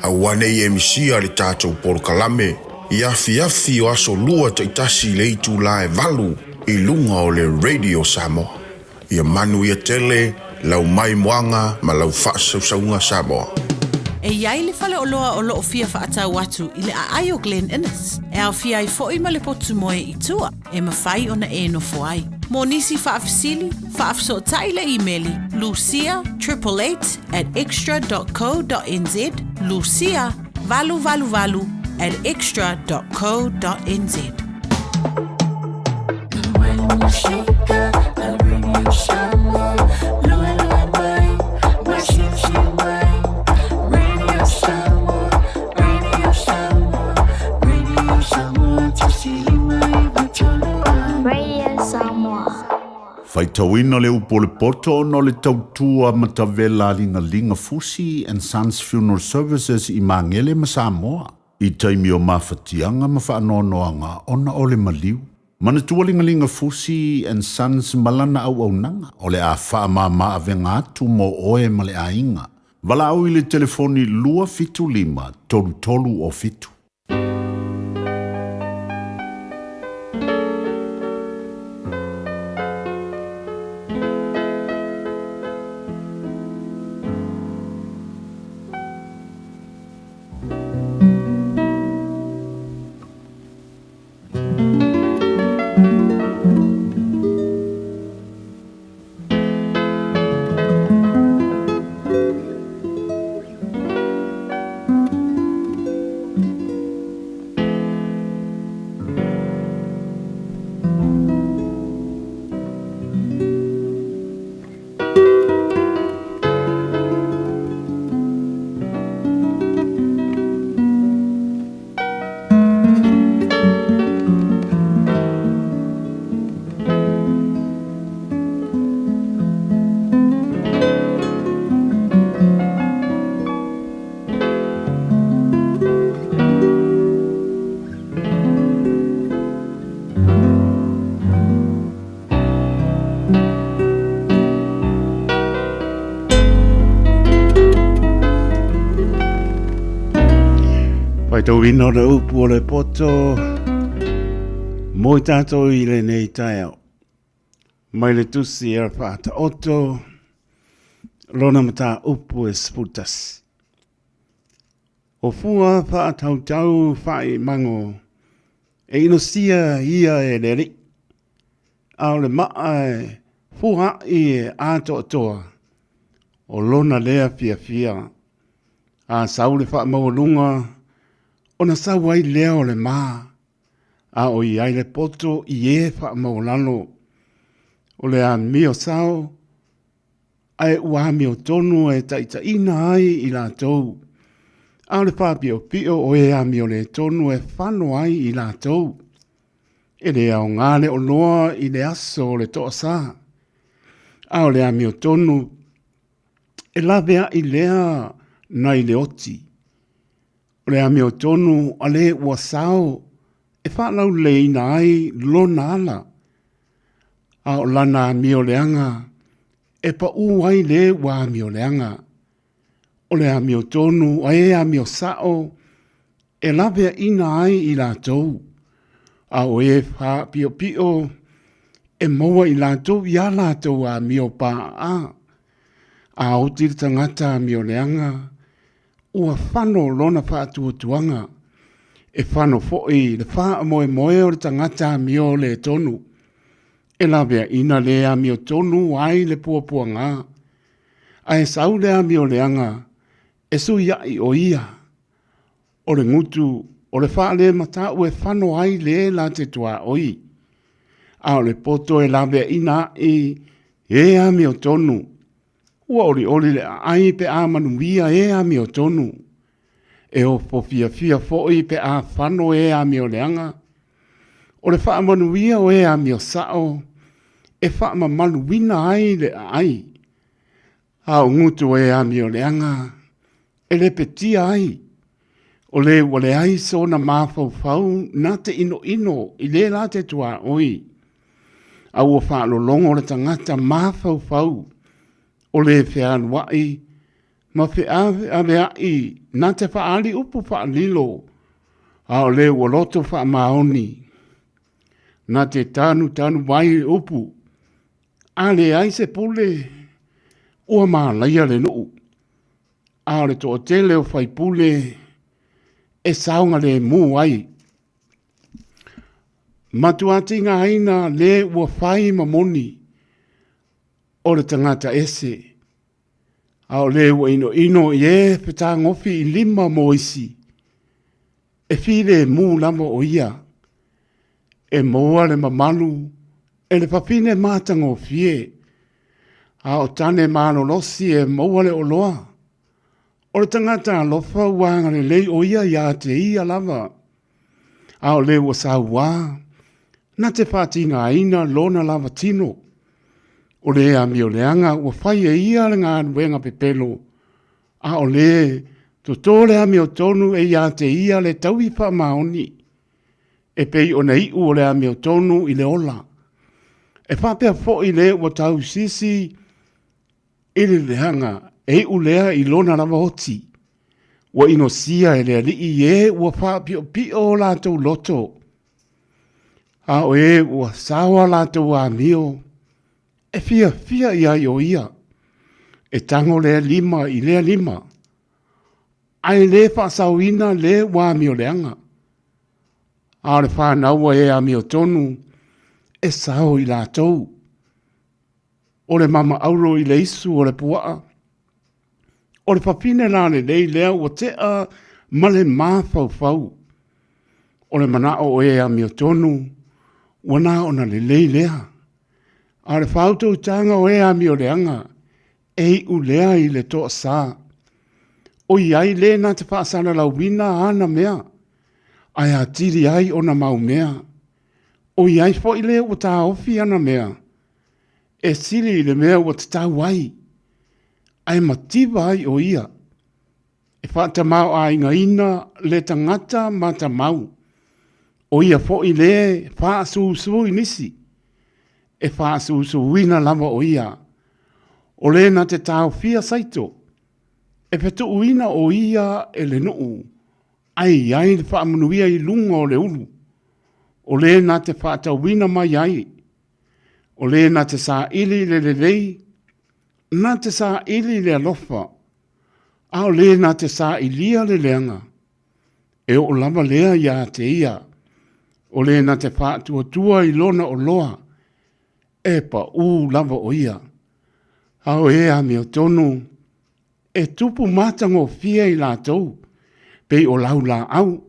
A wane i emisia le tātou polo kalame, i afi o aso lua ta itasi le itu la e valu, i lunga o le Radio Samoa. I a manu i a tele, lau mai muanga, ma lau whaasausaunga Samoa. E iai le fale o loa o loo fia whaatau atu i le a ai o Glen Innes. E au fia i fo i ma le potu moe i tua, e mawhai o na e no foai. Mo nisi whaafisili, whaafso tai le e-maili, lucia888@extra.co.nz, Lucia, valu@extra.co.nz. Faitauina le upo le poto no le tautua matavela linga Fusi and Sons Funeral Services i Mangele ma Samoa. I taimi o mawhatianga ma whaanoanoanga ona o le maliu. Manatua linga Fusi and Sons malana au nanga o le a whaamama avenga atu mo oe ma le ainga. Wala au i le telefoni lua fitu lima tolu o fitu. tau ino le upu o le poto, mo i tātou i le nei tai au. Mai le tusi e whaata oto, lona mata upu e sputasi. O fua whaatau tau whai mango, e ino sia ia e le ri. Au le maa e fuha i e ato atoa, o lona lea fia fia. A saule wha maulunga, ona sau ai lea o le maa. A o i ai le poto i e wha maulano. O le a mio sao, ai ua mio tonu e taita ina ai i la tou. A le wha pio pio o e a mio le tonu e whano ai i la tou. E le au ngale o loa i le aso o le toa sa. A o le a mio tonu, e la vea i lea nai le oti. O le a mio tonu a le ua sao, e whanau le ina ai lo nala. A o lana mio leanga, e pa uai le wa mio leanga. O le a mio tonu, a e a mio sao, e lawe ina ai i la tou. A o e wha pio pio, e moa i la tou, ia la tou a mio pa a. A o tiri tangata mio leanga, ua whano lona wha tuanga. E whano foi, le wha moe moe o le tangata mio le tonu. E la vea ina lea mio tonu ai le puapua ngā. A e sau lea mio leanga, e su iai o ia. O le ngutu, o le wha le matau e whano ai le la te tua oi. A o le poto e la vea ina e a mio tonu. Ua oli le ai pe a manuia e a mio tonu. E o fofia fia foi pe a whano e a mio leanga. O le wha manuia o e a mio sao, e wha ma manuina ai le ai. A o ngutu e a mio leanga, e le petia ai. O le wale ai so na mafau fau, na te ino i le la te tua oi. A ua wha lolongo le tangata mafau fau, o le whean wai, ma wheawe ave ai, na te wha ali upu wha lilo, a o le waloto wha maoni. Na te tanu wai upu. A le ai se pule. Ua maa laia le nuu. A le to tele o fai pule. E saunga le mu ai. Matuatinga aina le ua fai mamoni. O le tangata ese. A o le ua ino ie peta ngofi i lima moisi. E file mu lama o ia. E moa le mamalu, e le papine mātango fie. A o tane māno losi e moa le oloa. O le tangata alofa wanga le lei o ia ia te ia lava. A o le ua sa wā, na te whātinga aina lona lava tino. O le a mio leanga ua whai e ia le ngā wenga pepelo. A o le, to tōle a mio tonu e ia te ia le taui wha maoni. E pei o nei u o le a mio tonu i le ola. E whapea fo i le ua tau sisi i le lehanga e u lea i lona lava hoti. Ua ino sia e lea li i e ua whapea pio o lātou loto. A o e ua sawa lātou a mio. E fia ia i o ia. E tango lea lima i lea lima. Ai le whaasauina le wā mio leanga. A le whānaua e a mio tonu, e sao i lātou. O le mama auro i le isu o le puaa. O le papine la le lei lea o tea ma le māwhau fau. O le manao e a mio tonu, wana ona le lei lea. A le whautou tanga o e a mio leanga, e u lea i le toa sā. O iai le na te whaasana lau wina ana mea. Ai a tiri ai ona mau mea. O iai fo i le o tā ofi ana mea. E sili le mea o te tau ai. Ai mativa ai o ia. E whata mau a inga ina le tangata mata mau. O ia fo i le whaasu i nisi. E whaasu wina lama o ia. O le na te tau fia saito. E petu uina o ia e le nuu. ai le whaamanuia I lunga o le ulu. O le na te whaatauina mai ai. O le na te sa ili le lei. Na te sa ili le alofa. A o le na te sa ilia le leanga. E o lava lea ia te ia. O le na te whaatua I lona o loa. E pa lava o ia. Hao ea me o tonu. E tupu matango fia I lātou. Pei o lau la au.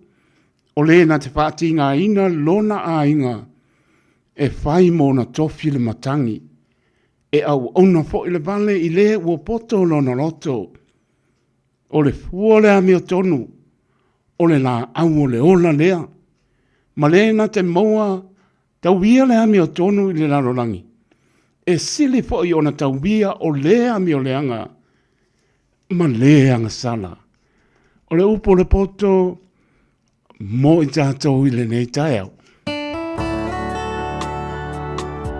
O le na te whaati ngā ina lona a inga. E whai mo na tofi le matangi. E au ona fo I le vale I le ua poto lona loto. O le fuole a mea tonu. O le la au o le ola lea. Ma le na te moa tauia le a mea tonu I le larolangi. E sili fo I ona tauia o le a mea leanga. Ma le anga sala. O le upo le poto mo I tātou I le nei tai au.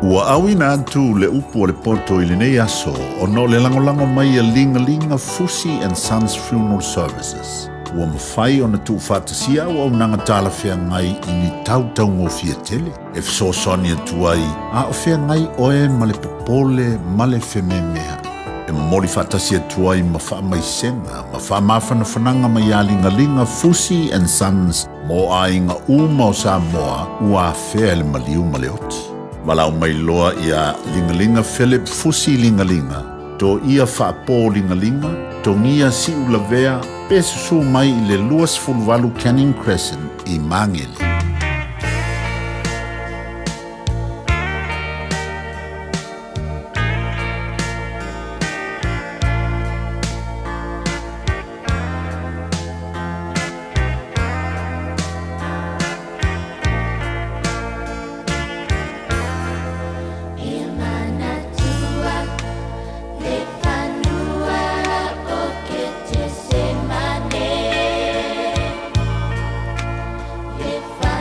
Ua awina atu le upu o le poto I le nei aso o no le langolango mai a linga Fusi and Sons Funeral Services. Ua mawhai o na tu whātasia o au nanga tāla whea ngai I ni tautau ngō fia tele. E fsosoni atu ai a o whea ngai oe ma le popole ma le whememea. E mori whātasia atu ai ma wha mai senga, ma wha mawhana whananga mai a linga Fusi and Sons mo a inga uma o Samoa ua whea le maliu ma le oti. Walau mai loa ia lingalinga Philip Fusi lingalinga. To ia whaapō lingalinga, to ngia si ulavea, pesusu mai I le luas fulwalu Canning Crescent I Mangele. If I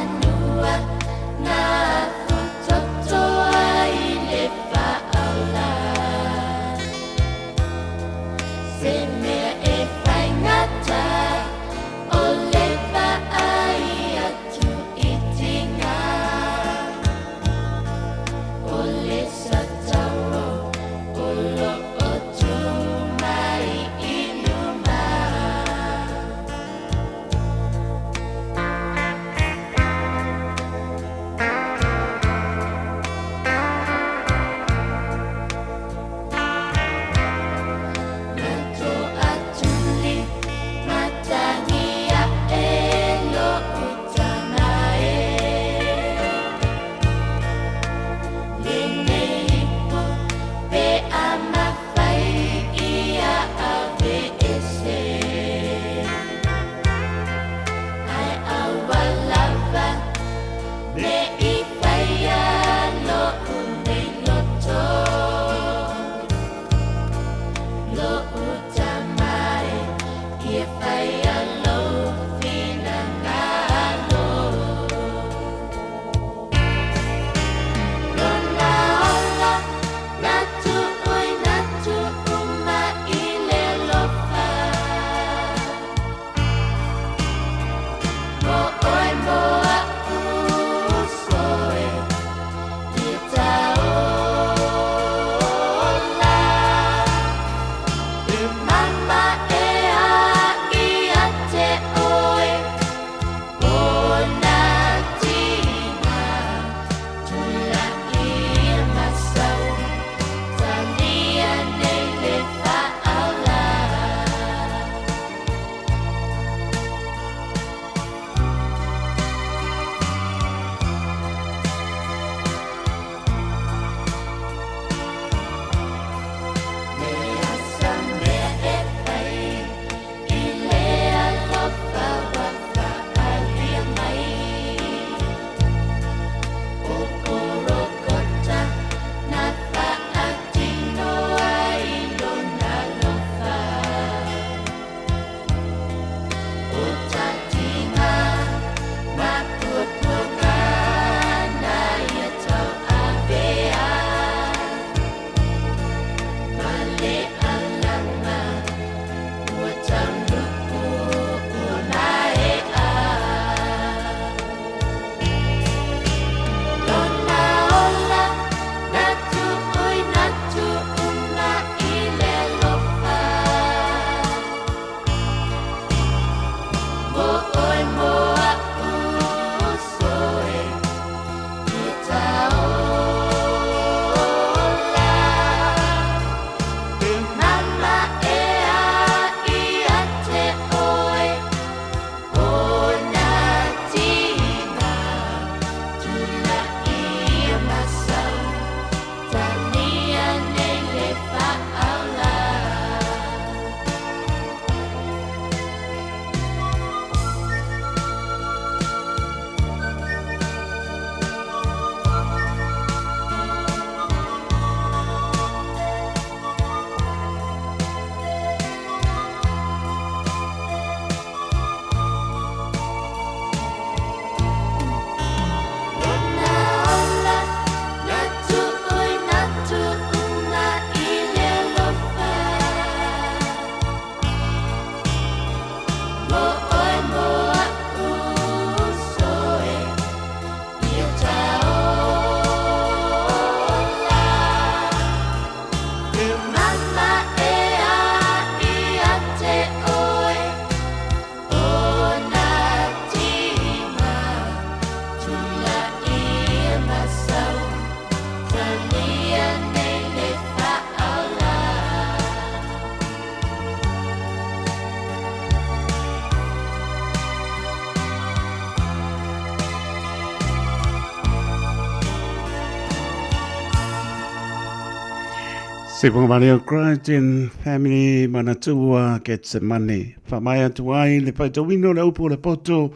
Se Mario Crichton family manatua Getsemani. Whamai atuai le paitawino le upo le poto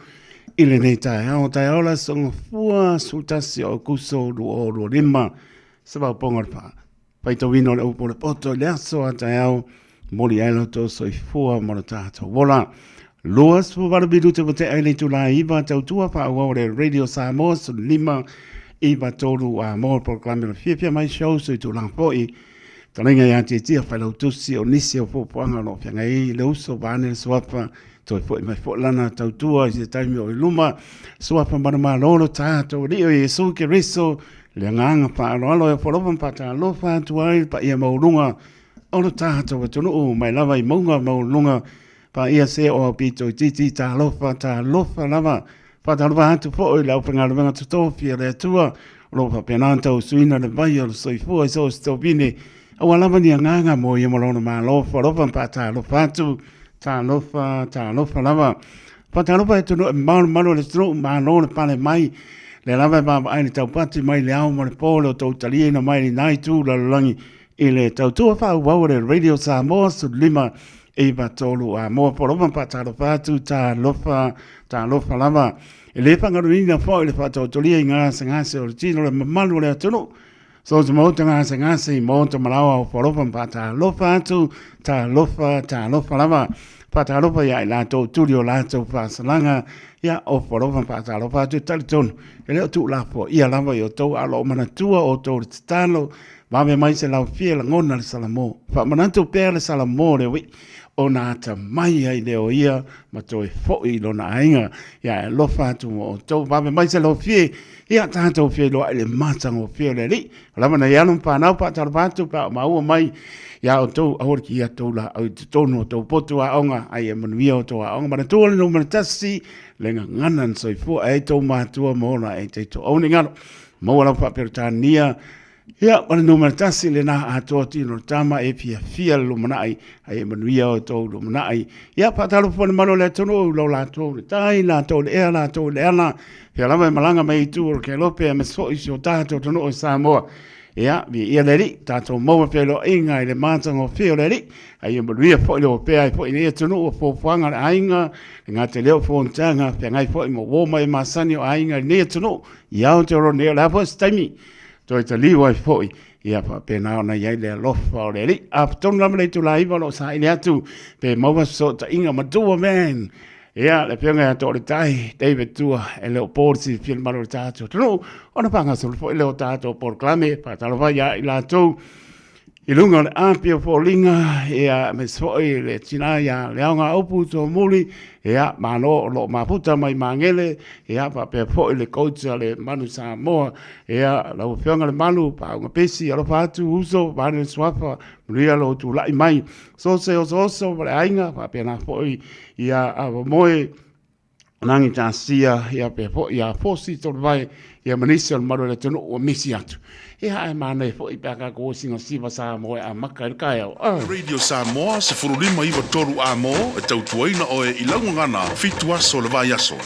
i le nei tae hao tae ola songa fua sultasi o kuso luo lima. Sabau ponga pa. Paitawino le upo le poto le aso a tae hao moli ailo to soi fua mona tato wola. Luas fu warabidu te vote aile tu la iwa tautua pa awa le Radio Samoa so lima iwa tolu a mor proklami le fia mai show so tu lang poi. Talenga ya tia whalau tusi o nisi o popoanga no whianga i le uso vane suapa toi fo mai fo lana tautua i se taimi o luma suapa marama lolo tātou rio i esu ke riso le nganga pa alo e wholopan pata alofa tuai pa ia maurunga o lo tātou atunu o mai lava i maunga maurunga pa ia se o pito i titi ta alofa lava pata alofa hatu fo i lau pengarumenga tutofi le atua lofa penanta o suina le vai o lo soifua i so stopine o alama ni nganga mo ye malona ma lo forofa pata lo fatu ta lofa lava pata lo pa tu malo le stro ma lo pale mai le lava ba ai tau pati mai le au mo le polo to talina mai nai tu la langi ile tau tu fa wa le Radio Samoa su lima e va tolu a mo forofa pata lo fatu ta lofa lava ele pangaruina fo le fatu tolia nga sanga se o tino le malu le tunu so te mauta ngase i mauta malawa o whoropan pa ta lofa atu, ta lofa lava, pa ta lofa ia i lato turi o lato whasalanga, ia o whoropan pa ta lofa atu tali tonu. E leo tu lapo ia lava i o tau alo o manatua o tau talo, wawe mai se lau fia la ngona le salamo. Wha manantu pēr le salamo le wi, o nā ta mai ai leo ia, ma toi fōi lo na ainga, ia e lofa atu o tau, wawe mai se lau fia, ia tātou fia loa ele mātang o fia le li. Lama na ianum pānau pa tarapātu pa o maua mai. Ia o tau aor ki ia tau la au te tonu o tau potu a onga. Ai e manuia o tau a onga. Mana tūle no mana tasi. Lenga nganan soi fua e tau mātua mōna e te tau auni ngaro. Maua lau paperitania. Ia mana no mana tasi le nā atoa tino tama e fia lo manai. Ai e manuia o tau lo manai. Ia pātalo pone mano le tono lau la tau le tai la tau le ea la tau le ana. Pia lama e malanga mai tu o ke lope a meso isi o tātou tono o Samoa. Ia, vi ia le ri, tātou maua pia lo inga i le mātang o fio le ri. Ai e maruia fo i lo pia i fo i nea tono o fōwhanga le ainga. Ngā te leo fōntanga, pia ngai fo i mo wōma i māsani o ainga i nea tono. Ia o te oro nea lapo staimi. Toi ta liwa i fo i. Ia pa pe nao na iai le lofa o le ri. A tonu lama le tu la iwa lo sa ili atu. Pe maua so ta inga matua man. Ia, le pionga ya tōre tai, David Tua, e leo pōrisi fiel maro tātou. Tano, ona panga sulu fo i leo tātou por klame, pa talofa ia i lātou. I lunga le apia fo linga, ia me soi le tina ia leaunga upu tō muli, ia mano lo maputa mai mangele, ia pa pe fo i le koutia le manu Samoa, ia lau pionga le manu, pa unga pesi, alofa atu uso, vane swafa, ria lo tu lai mai, so se oso, le ainga, pa pe na fo i, ia awa moe, nangi tāsia, ia pe fo, ia fosi tō vai, ia manisi al maro le tonu o misi atu. Ia e mana e fo i pēka ko singa siva sa moe a maka i kai au. Radio Samoa se furulima iwa toru a mo, e tau tuaina o e ilangu ngana, fitu aso le vai aso.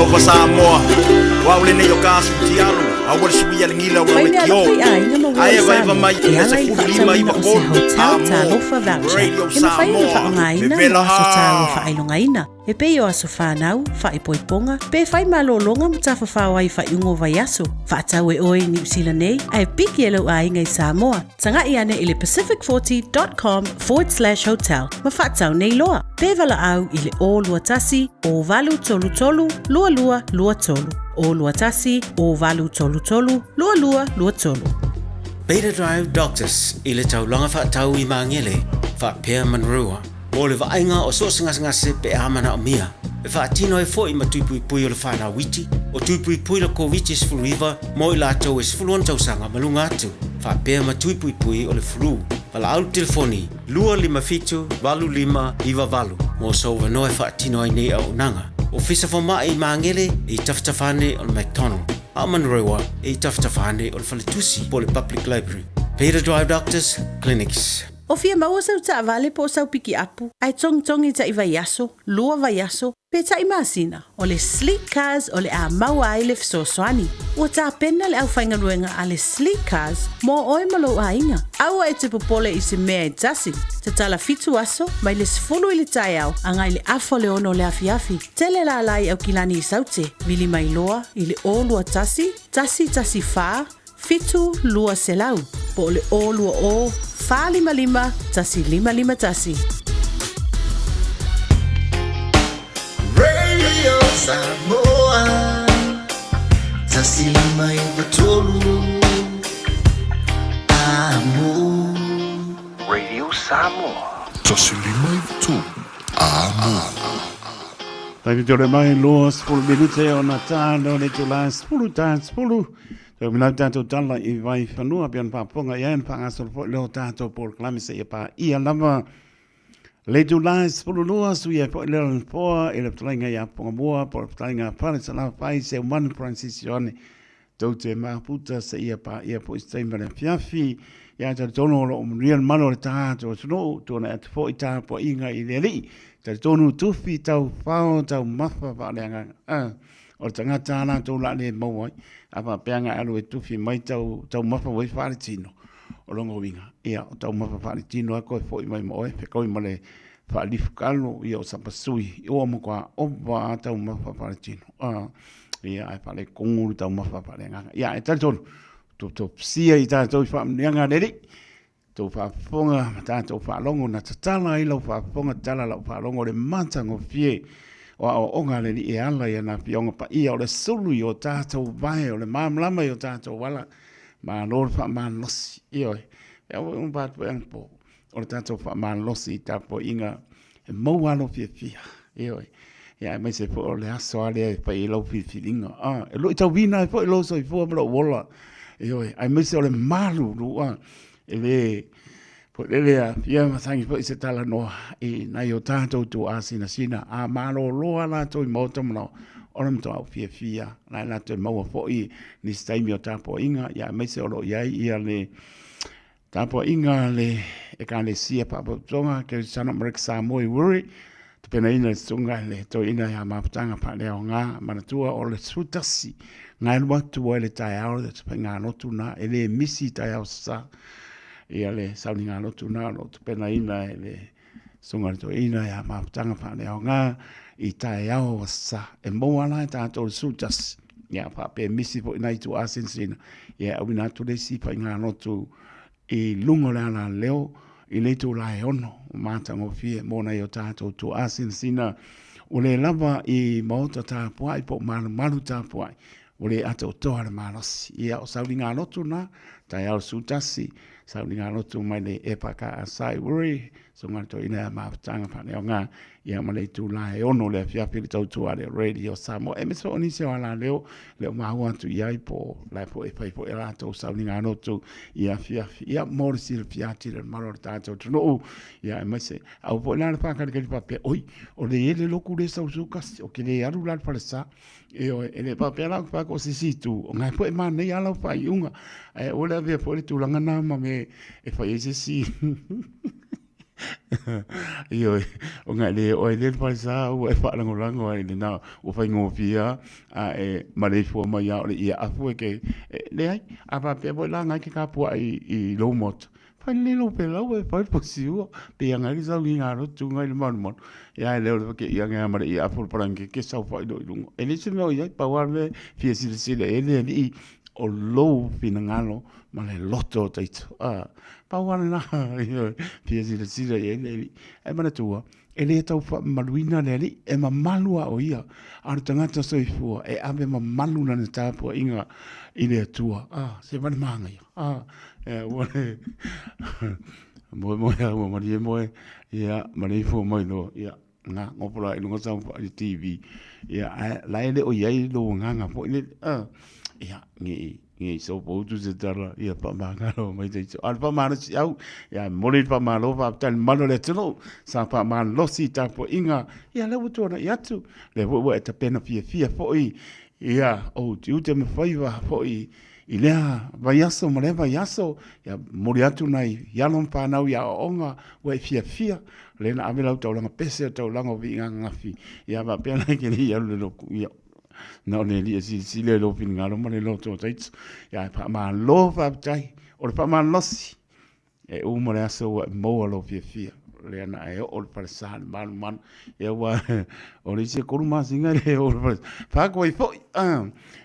fa Samoa. Wa ule ne yo kasu tialu. Awal suia ngila wa wekio. Ai vai mai ina se fulima iba ko. Radio Samoa. Vela fa ilongaina. E pe o aso whanau, wha poiponga, pe whai malolonga mtafa whawai wha ungo vai aso. Wha atau e oi New Zealand nei, ai piki e lau a ingai Samoa. Tanga i ane ili pacific40.com/hotel. Ma wha atau nei loa. Pe vala au ili o lua tasi, o valu tolu tolu, lua lua lua tolu. O lua tasi, o valu tolu tolu, lua lua lua tolu. Beta Drive Doctors, ili tau longa wha atau i maangele, wha pia manrua. O le vaenga o so ngase pe amana o mia. E whaatino e fo i matupui pui o le whana witi. O tupui pui la COVID is furiva, mo i lato es fuluan tausanga malunga atu. Whapea matupui pui o le furu. Pala au telefoni, 255-25 mo so wano e whaatino e nei au nanga. O fisa whama i maangele i taftafane o le McDonald. Aman rewa i taftafane o le Whaletusi po le Public Library. Peter Drive Doctors Clinics. O fia maua sau ta vale po sau piki apu. Ai tong i ta iwa yaso, lua va yaso, pe ta imasina. O le sleek cars o le a maua ai le fsoswani. O ta pena le au whainga ruenga a le sleek cars mo oi malo a inga. Au ai te popole i se mea i tasi. Te tala fitu aso, mai le sfulu i le tai au, angai le afo le ono le afiafi. Tele la lai au kilani i saute, vili mai loa, i le o lua tasi fa, fitu lua selau. Po le o lua o, fa lima tasi lima tasi. Radio Samoa, tasi lima ivatolu. Amo. Radio Samoa, tasi lima ivatolu. Amo. Thank you, mai loas for minute o na tano ne tula spulu tan spulu. So mina tanto tala I vai fanua pian paponga ia en pangasol fo lo tanto por clamise ia pa ia lava le tula spulu loas ia po le po ele tlinga ia ponga boa por tlinga para sala pai se one transition to te maputa se ia pa ia po stemba le fiafi ia ta tono lo real malo le tanto no to na at fo ita po inga I le li ta tonu tufi tau fao tau mafa pa le o tanga tana to la le mo apa peanga alu e tufi mai tau mafa wai whare tino o longo winga ia o tau mafa whare tino a koe fo mai mo e pe koe male whaalifu kalo ia o sapasui i o mo kwa owa a tau mafa whare tino ia ai whale konguru tau mafa whare nganga ia e tali tonu to sia I tātou whaamnianga neri tau whaafonga tātou whaalongo na tatala I lau whaafonga tala lau whaalongo le mantango fie o onga le I ala ia na pionga pa ia o le sulu I o tātou vai o le mamlama I o tātou wala ma lor wha mānosi I oi e o un pātu e angpo o le tātou wha mānosi I tāpo inga e mauano fia fia I oi ia e mai se po o le aso alea e pa I lau fia filinga e lo I tau vina e po I lau so I fua mara wola I oi ai mai se o le malu rua e le po lea ia matangi po I se tala noa I nai o tātou tu asina sina a malo loa la to I mauta mana o le mto au fia fia nai la to I maua po I ni staimi o tāpo inga ia mai se olo iai ia le tāpo inga le e ka le sia pa tonga ke sana Marek Samoa I wuri te pena ina sunga le to ina ia maputanga pa leo ngā manatua o le sutasi ngai lua tua le tai au le tupenga notu na ele misi tai au sa ia le sauninga lotu na lo pena ina le sunga to ina ya maputanga pa le nga I tai au sa e moa la tātou sutas ia pa pe misi po ina tu asin sina ia awina tu le si pa inga lotu I lungo le ana leo I le tu la ono matango fie mona I o tātou tu asin sina o le lava I mauta tāpuai po malu tāpuai o le ato toa le malas ia o sauninga lotu na tai au sutasi sauninga lotu mai le epaka asai wuri so ngato ina maputanga pa leo nga ia male tu la ono le fiafi tau tua le Radio Samoa e meso oni se ala leo maua tu iai po la po e pai po e la tau sauninga lotu ia fiafi ia morisi le fiati le malo tātou tuno ia e mese au po la paka le pape oi o le ele loku le sau sukas o ke le aru la palesa e o ele pape la pa ko sisitu o ngai po e mana ia la pa iunga e o le via po le tulanga na ma me e fai ese si Io o nga le o le fa sa o e fa lango ai le na o fa ngo fia a e ma le fo ma ya le ia afu ke le ai a va pe bo la nga ke ka po I lo mot fa le lo pe la o fa po si o pe nga ri sa linga ro tu nga le mon ya le o ke ia nga ma le ia afu para ke sa fa do lungo e le se me o ia pa wa me fia si le ele ni o lo fina ngalo ma le loto taito pa wana na pia sila ele e mana tua ele tau fa maluina le e ma malua o ia ar tangata soifua e ave ma maluna na tapo inga ile tua se mana manga ia wale mo ia mari fo mo no ia nga ngopola ino sa TV ia la ele o ia lo nganga po ile ia ngi so po tu se tara ia pa mangalo mai te al pa mana si au ia moli pa malo pa tan malo le tino sa pa man lo si ta po inga ia le wuto na ia tu le wo e ta pena fia po ia o tu te me faiva po I lea vaiaso mo le vaiaso ia moli atu nai ia lon pa nau ia onga we fia le na avela tau langa pese tau langa vi ngafi ia va pena ke ia le lo ia no ne li si le lo fin ngalo mo le lo to tait ya pa ma lo fa tai o pa ma losi e u mo le aso mo lo fia le na e o pa sa man e wa o le se kuruma singa le o fa ko I fo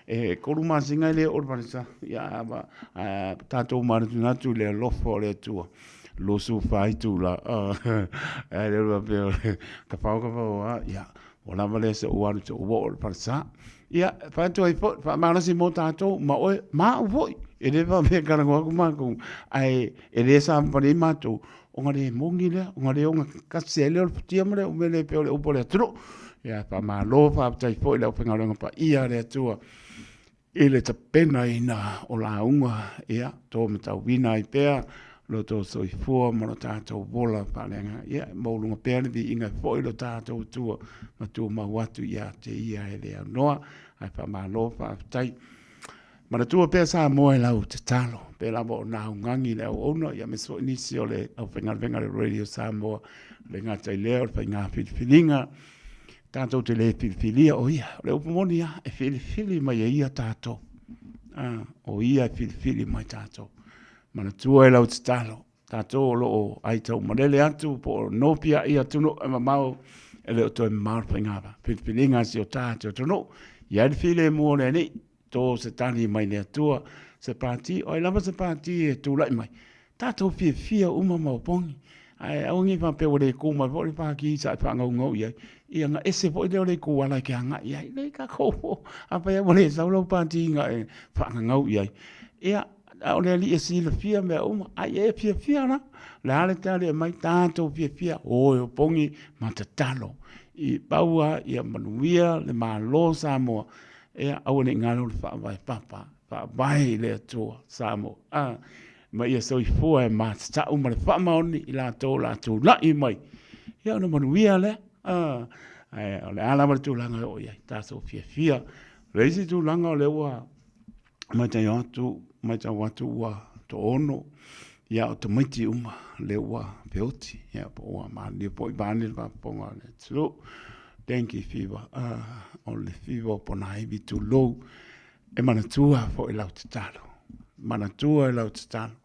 e kuruma singa le o pa sa ya ba tato ma na tu le lo fo le tu lo su fai tu la e le va pe ka fa ya ona vale se o anu o o pa sa ia fa to I fo fa ma si mo tato ma o ma o e le va me kana ko ma ko ai e le sa pa ni ma to o ngare mongi le o ngare o ka se le o tia mo le o le pe o po le tro ia fa ma lo fa tai fo le o fa ngara pa ia le tu ele ta pena ina o la unga ia to me ta wina I pe lo to so I fo mo tato bola pa lenga ia mo lunga pe vi inga fo lo tato tu ma tu ma watu ia te ia e le noa ai pa ma lo fa tai ma tu pe sa mo e la u te talo pe la mo na ngangi le o no ia me so inicio le au venga le radio Samoa le nga tai le o fa nga filinga tato te le filia o ia le upomonia e fili ma ia tato o ia fili mai tato mana tua e lau te talo, tato lo o ai tau marele atu po no pia ia tuno e mamau e leo toi mamau pingava. Pilinga si o tātou tuno, ia le file mua le ni, tō se tani mai le atua, se pāti, o i lava se pāti e tūlai mai. Tātou fia uma mau pongi, ai aungi whape o le kūma, vori pāki sa i whangau ngau iai, ia nga ese po i leo le kūala ki hanga iai, le ka kōpo, apa ia wale saulau pāti nga e whangau iai. Ia, o le ali e sila fia mea uma, ai e fia na, le ale tale e mai tātou fia, o pongi matatalo, I paua, ia manuia, le malo Samoa, e au ne ngalo le whaavai papa, whaavai le atua Samoa, ma ia so I fua e matata uma le whaamaoni I la tō lai mai, ia ona manuia le, o le ala ma le tūlanga o iai, tātou fia, reisi tūlanga o le ua, mai tai watu ua to ono, ia o te maiti uma le ua peoti, ia po ua maani, po I bani le waponga le tulu, tenki fiwa, o le fiwa po na hivi tu lou, e manatua po I lau te talo, manatua I lau te talo,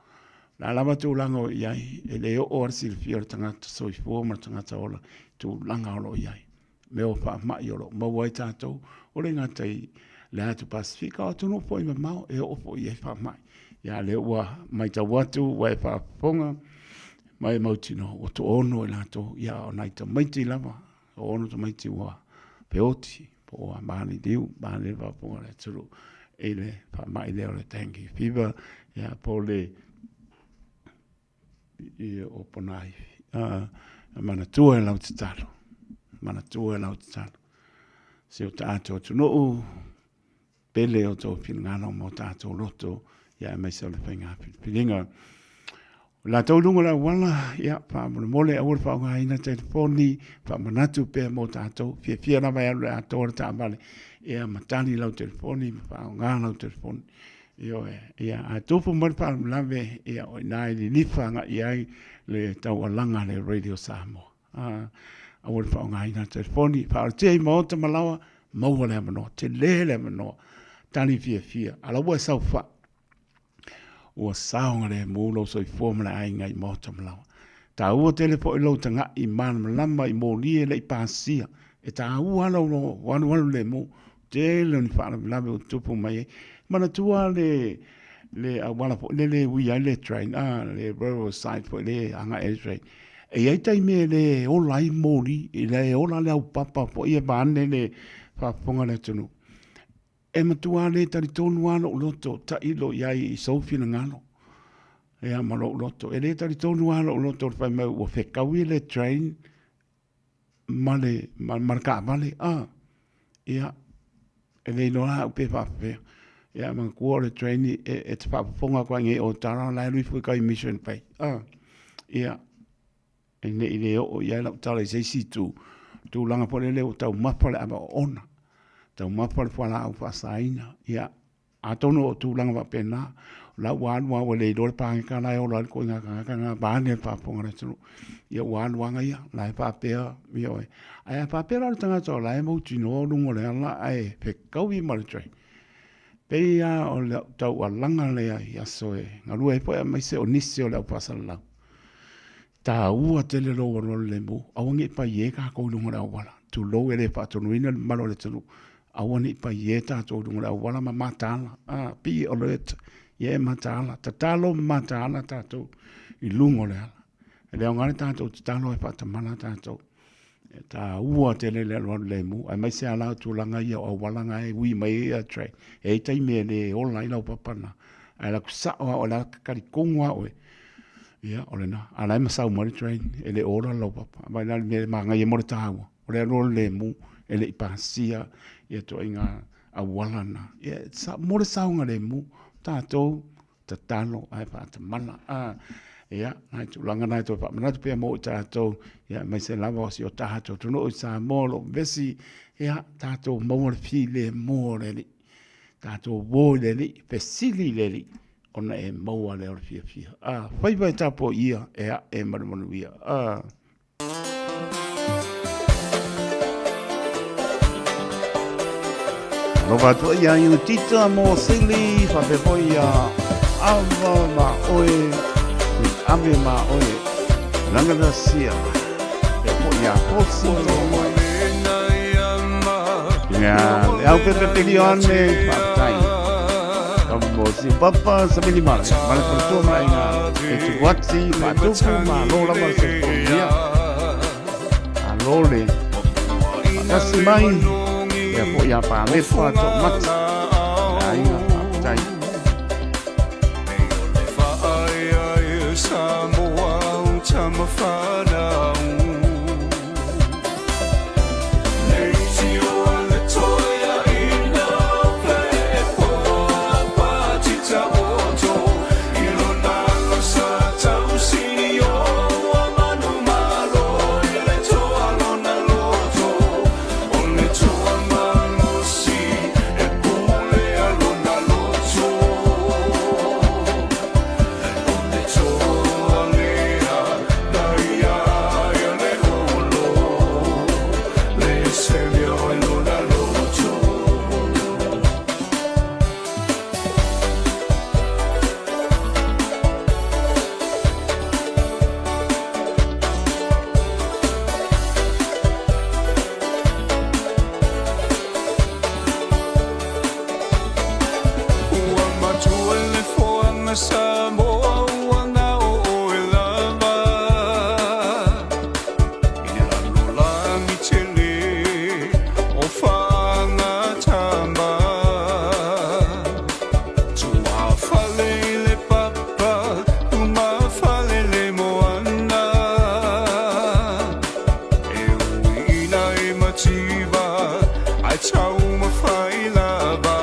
la lama tu lango iai, e le o arsi le fia le tangata soifua, ma tangata ola, tu langa olo iai, meo pa mai olo, mawai tātou, o le ngatai, le atu Pasifika o tunu po I mamau e o po I e whamai. Ia le ua mai ta watu wa e whaponga mai mautino o to ono e lato ia o nai ta maiti lava o ono ta maiti ua peoti po a maani diu maani le whaponga le turu e le whamai leo le tangi fiba ia po le I o ponai mana tua e lau te talo se o ta ato tunu u pele o tō pilngano mo tātou loto, ia e mai sa le whainga pilinga. La tau lunga la wala, ia, whaamuna mole a ura whaunga ina telefoni, whaamanatu pēr mo tātou, fia na mai alu le atora tā vale, ia matani lau telefoni, whaunga lau telefoni, Io ia a tupu mo pa lave ia o nai ni fanga ia le tau alanga le Radio Samoa. A wol fa ngai na telefoni pa te mo te malawa mo wala mo te le mo tani fia ala wa sa fa o saunga le mo lo so formula ai ngai mo te malawa ta o telefo lo tanga i man lama i mo li le pasia e ta u ala no wan le mo te le ni fa lave o tupu mai mana tua le wala po le wi le train le railroad side po le anga e train e ai tai me le o lai mori le o la le papa po ia bane le fa ponga le tunu e matua le tari tonu ano loto ta ilo iai i sofi na ngano e ama loto e le tari tonu ano loto fa me o fe kawi le train male marka vale ia e le no ha pe fa fe ia man kuore train e te whaponga kwa nge o tara lai lui fui kai mission pai. Ia e ne i leo o ia lau tala i seisi tu langa pole leo tau mapale aba ona. Tau mapale whala au whasaina. Ia a tono o tu langa wapena la wanwa wa le dole pangi ka lai o lai ko inga ngā bāne whaponga re tunu. Ia wanwanga ia lai whapea mi oe. Aia whapea rau tanga tau lai mauti no lungo le ala ai pe kaui mara train. Peia o le tau a langa lea i aso e. Ngarua e poe mai se o nisi o le au pasala lau. Tā ua tele lo wano le mu. Awangi pa ie ka kou lunga le au wala. Tu lo e le patonuina le malo le tanu. Awangi pa ie ta tō lunga le au wala ma matala. Pi alert. Ie matala. Ta talo matala tātou. I lungo le ala. E leo ngare tātou te talo e patamana tātou. Ta ua tele le alo le mu ai mai se ala tu langa ia o walanga e wi mai e tre e tai me le ola ila papana ai la kusa o la kari kongwa o ia ole na ala ma sa mo train e le ola lo papa mai la me manga ia mo ta o le alo le mu e le pasia ia to inga a walana ia sa mo sa nga le mu ta to ta tano ai pa ta mana ia nai tu langa nai to pa mana tu pe mo tato ia mai se lava o si o tato tu no sa molo vesi ia tato mo fi le mo le tato vo le pesili le ona e mo ale o fi fai vai tapo ia e marmonu ia no va tu ia un tita mo sili fa pe poi ava ma oe ame ma oe langa da sia e poia posi ya au pepe pelione papai como si papa sabili male per tu mai na e tu watsi ma tu ma lo la ma se poia alole kasi mai e poia pa me fa to mat ai na papai Samoa tama whanau Neiti o le toia ina pepo Patita oto Ilo nalo sa tau sini o Manu malo le toa lona loto O le toa manusi E pule alona loto O le toa Samoa wana o e lava Ina lula mi tele o whanga tamba Tua whale le papa, uma whale le moana E uina e mativa, ai tau ma whai lava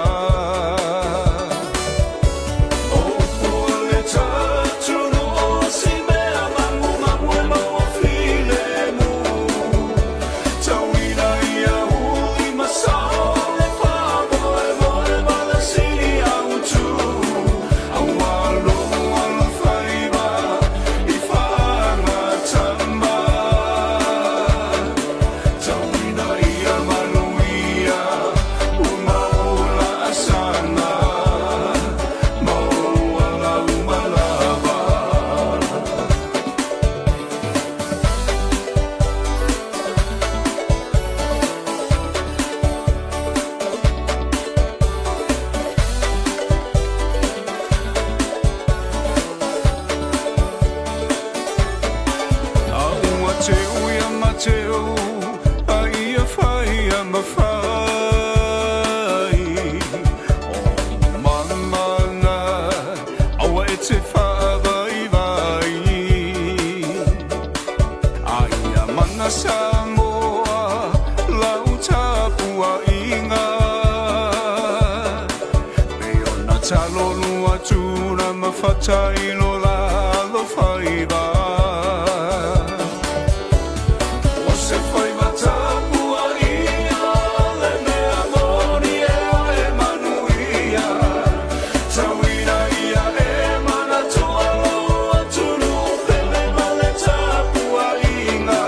na mawhatai lo la lo whaiva. O se whai matapua ia, le mea mori e o e manuia. Tauina ia e mana toa loa tunu, pele male tapua inga.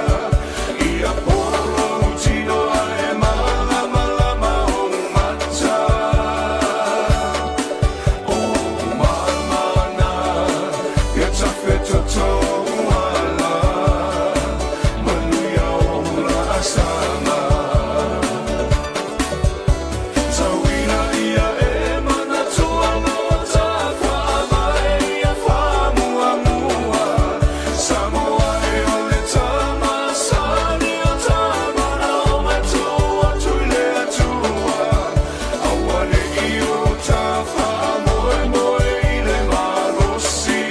Ia polo tino a e mana malama o mata. O mamana, ia tafe toto ala, manuia o la asama. Tauina ia e mana toa loa ta whaamai ia whaamuamua. Samoa e o le tama sani o tamana o matua tuile atua. Awane i o ta whaamoe moe i le marosi.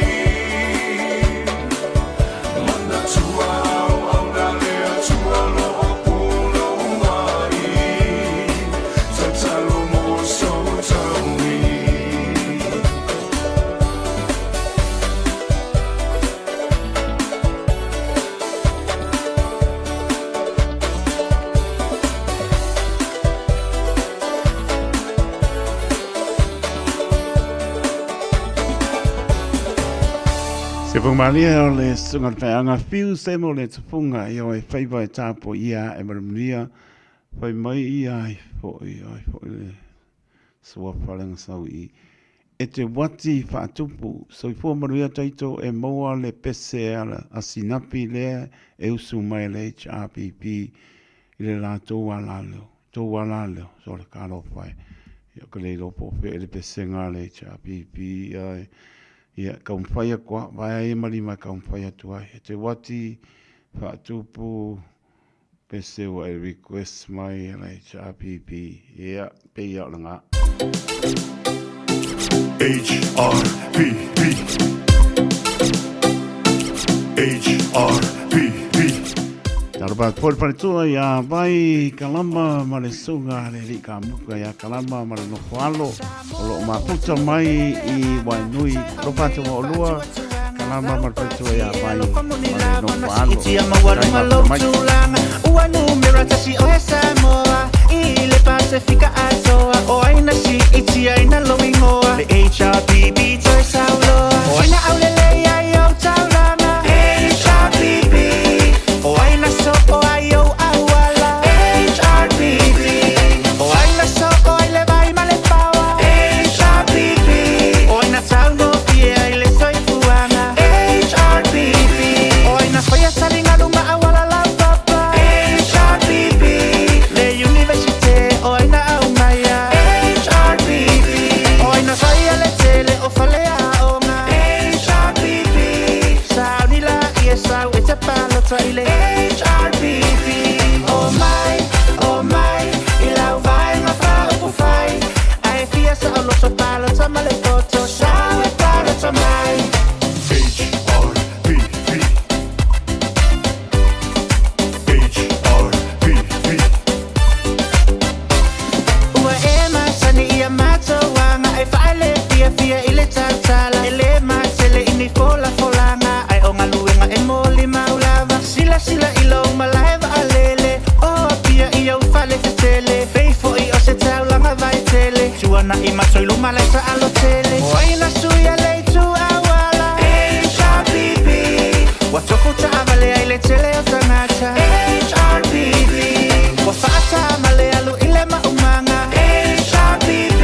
Mana tua au au na le atua lo o puno mai. Tatalo mo so taui. Se pungmalia o le sunga whaanga whiu se mo le tupunga i o e whaiva e tāpo ia e maramunia whai mai i ai fo le sua wharenga sau i e te wati whaatupu so i fua maruia taito e moa le pese ala a sinapi lea e usu mai le HRPP i le la tō walaleo so le karo whai i o ka le lopo pe e le pese ngā le HRPP ai ia kaumwhaia kua, vai e marima kaumwhaia tua. E te wati whaatupu pese wa e request mai e la HRPP. Ia, pei au langa. HRPP HRPP Tarapa pole pare tua ia vai kalama ma le sunga le ri ka muka ia kalama ma le nofoalo o lo maputa mai i wainui ropa te wa olua kalama ma le tua ia vai ma le nofoalo Itia mawari malotulanga ua numera tasi o Samoa i le Pasifika atoa o aina si itia ina loingoa le HRPP toi sauloa o aina aulele ia i au taulanga HRPP o aina so o ai o awala HRPP o aina so o ai le vai ma le paua HRPP o aina tango fie ai le soifuanga HRPP o aina soia salinga lunga awala la papa HRPP le universite o aina au maya HRPP o aina soia le tele o falea o nga HRPP saunila ia sau e te palo toile HRPP oh my ilau vai nga fa upu fai ai fia sa alo so palo sa male foto sa e palo sa mai ua e masani ia mato wanga ai faile fia ile tautala ele masele ini fola folanga ai o ngaluenga e moli maulava sila ilo malaiva alele o pia ia ufale te tele feifo i o se taulanga vai tele tuana i matoi luma lai sa alo tele o aina suia lei tu awala HRPP watofu ta avale ai le tele o tangata HRPP wafata amale alu ile maumanga HRPP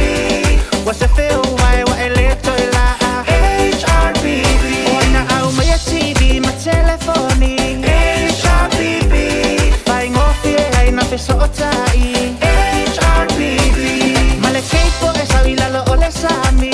wasefeo wai wa eleto ila HRPP o aina au maya TV ma telefoni HRPP fai ngofie ai na feso otai HRPP male keipo e sawila lo ole sami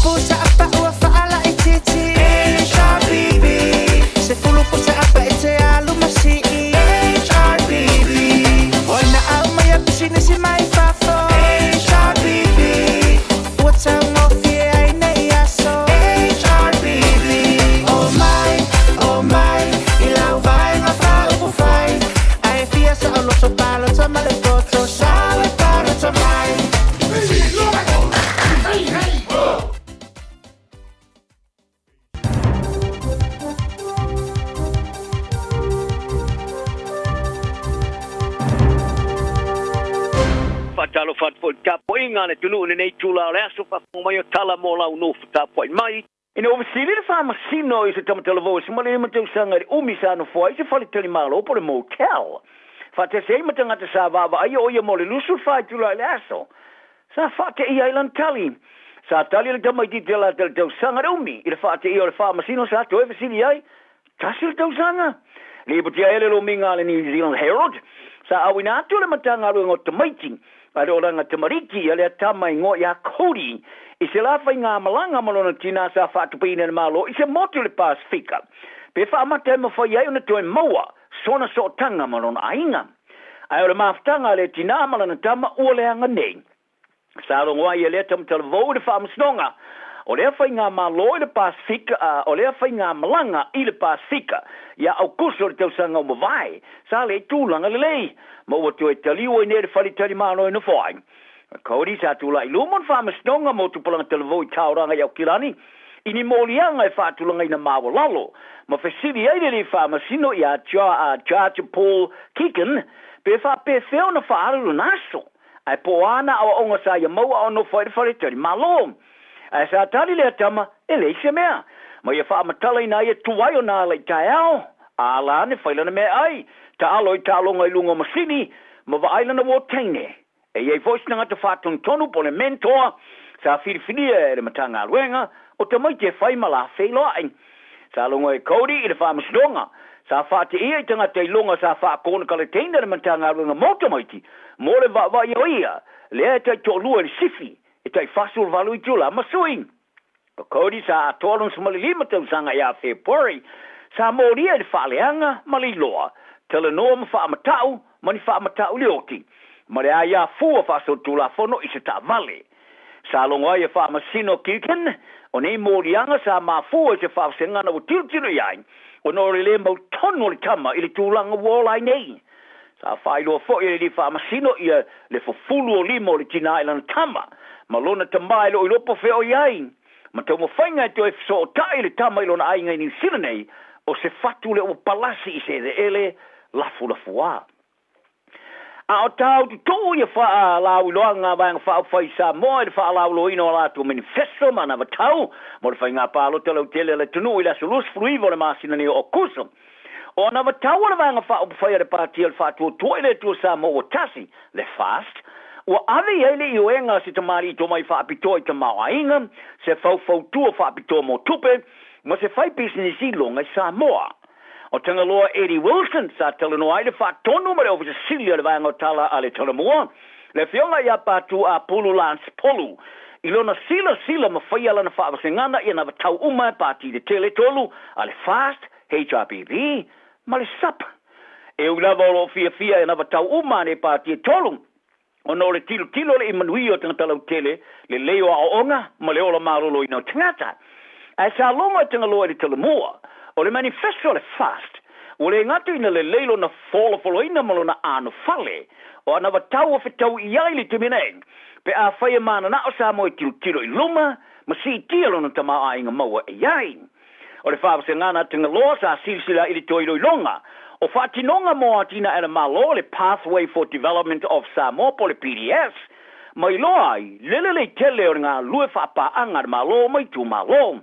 pusa apa ua faala i titi HRBB Se fulu pusa apa e te alu masi HRBB Oina au mai a business mai fafo HRBB Ua tau fie ai nei aso HRBB Oh my I lau vai nga fa upu fai Ai fia sa o loso palo ta male koto Sawe para ta mai Fatalo fat fo kapo inga ne tunu ne nei tula le aso fa mo yo tala mo la no fta po mai ina oversee le fa masino is tam televo si mali mo tu sanga umi sa no fo is fa le tele malo por motel fa te sei mo tanga te sa va ai o ye mo le lusu fa tula le aso sa fa te i island tali sa tali le tam di tela tel tu sanga umi ina fa te i o le fa masino sa to oversee ai tasil tu sanga le bo dia ele lo minga le New Zealand Herald sa awina tu le matanga lo ngot maiting Ado oranga te mariki ale tamai ngo ya Cody. I se la whainga malanga malona tina sa whaatupina na malo. I se motu le Pasifika. Pe whaamata ma whai ai ona toi maua. Sona so tanga malona ainga. Ai ole maftanga le tina malona tama ua le anga nei. Sa rongoa i le tam talvo de whaamasnonga. O lea whainga malo i le Pasifika. O lea whainga malanga i le Pasifika. Ia au kuso le tausanga o mawai. Sa le tūlanga le lei. Mo wa tu e tali o ne fali tali malo no foi. Cody sa tu lai lumon fa masnonga mo tu pulang televo i tauranga ya kilani. Ini molianga e fa tu langa ina mawo lalo. Mo fesili ai le fa masino ya cha Paul Kicken pe fa pe feo na fa alu naso. Ai po ana o onga sa ya mo o no foi fali tali malo. Ai sa tali le tama ele se mea. Mo ya fa matala ina ye tuai o na le taiao. Ala ne faila na me ai. Ta aloi ta longa I lunga masini, ma wa ailana wo teine. E ei voice nanga te whātung tonu po le mentor, sa whiriwhiria e le matanga aluenga, o te mai te whai mala whailoai. Sa longa e Cody I le whamasdonga, sa whāte ia I tanga te longa sa whaakona ka le teina le matanga aluenga mota maiti, mo le wa I o ia, lea tai to lua le sifi, e tai whasul valu I tula masuing. O Cody sa atolun sumali lima tau sanga ia February, sa moria le whaaleanga mali loa, Tele no ma fa matau, mani fa matau leoti. Mare aya fu fa so tula fono I se ta vale. Sa longa ia fa masino kiken, o nei morianga sa ma fu se fa senga na tiltino yai. O no le mo tono le tama I le tulanga wall nei. Sa fa ilo fo I le fa masino ia le fo fulu o limo le tina ilan tama. Malona tambai lo ilo po fe o yai. Ma te mo fainga to e so tai le tama ilo na ainga New Zealand nei. O se fatu le o palasi I se de ele lafu a. A o tau tu tō ia wha lau loanga vanga wha whai sa moa I wha lau lo ino la tu manifesto mana wa tau mo le whai ngā pālo te lau tele le tunu I la sulus fruivo le masina ni o kuso. O na wa tau le vanga wha whai le pāti le wha tu tō le tu sa mo o tasi le fast. Ua ave ele I oenga si tamari I tō mai wha apito I tamau ainga se fau tu wha apito mo tupe ma se whai business I longa I sa moa. O tanga loa Eddie Wilson sa tala no aile wha tonu mare o Vasilia le vanga o tala ale tala mua. Le whionga ia pātu a Pulu Lance Polu. I lona sila ma whai ala na wha awasengana I na tau umai pāti de tele tolu ale fast, HRPV, ma le sap. E u lava o fia e na tau umai ne pāti e tolu. O no le tilo le imanui o tanga talau tele le leo a onga ma le ola marolo I no tangata. A sa longa tanga loa le tala mua. O le manifesto le fast, o le ngatu ina le leilo na folo ina malo na anu fale, o ana watau o whetau I ai le te mineng, pe a whaia mana na o sa mo I tiro I luma, ma si tilo na tama a inga maua I ai. O le whaapase ngana tinga loa sa silsila I le toiro I longa, o whaatinonga mo atina ena malo le Pathway for Development of Samoa po le PDS, mai loa ai, lele tele o ngā lue whaapa anga malo mai tu malo.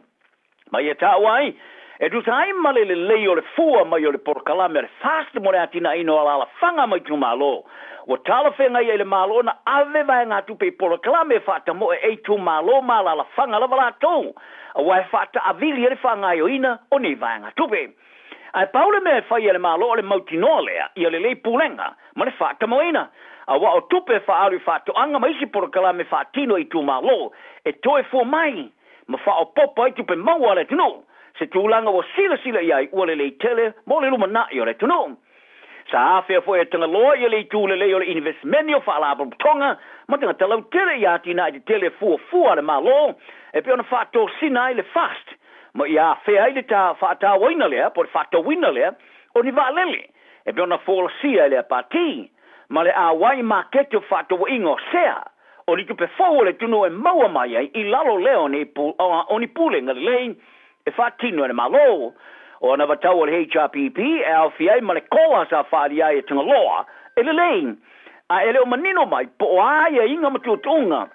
Mai e tau ai, e tu sai male le leo le fua mai o le porkalame le fast mo le atina ino ala fanga mai tu malo. O tala whenga I le malo na ave vai ngā tupe porkalame whata mo e tu malo mala la fanga la wala tō. A wai whata avili le whanga o ina o ne vai ngā tupe. Ai paule me whai le malo o le mauti noa lea I le lei pulenga ma le whata mo ina. A wa o tupe whaaru whata anga maisi porkalame whatino I tu malo e toe fua mai. ma fa o popa i tu pe mau ale tunu se tūlanga o sila iai ua le tele mo le lumana i o le tunu sa afea fo e tanga loa i le tūle le o le investment o fa ala tonga ma tanga talau tele i atina i tele fua le malo e pe ona fa to sina i le fast ma ia fea i le ta fa ta wina le po fa to wina le o ni va lele e pe ona fo sia le pati ma le a wai market o fa to ingo sea o li tu pe fo le tunu e maua mai ai i lalo leo ni pu oni pulenga le e fa tino le malo o na vatau le HRPP e au fiai ma le koa sa wharia e tunga loa e le lein a ele o manino mai po ai e inga matutunga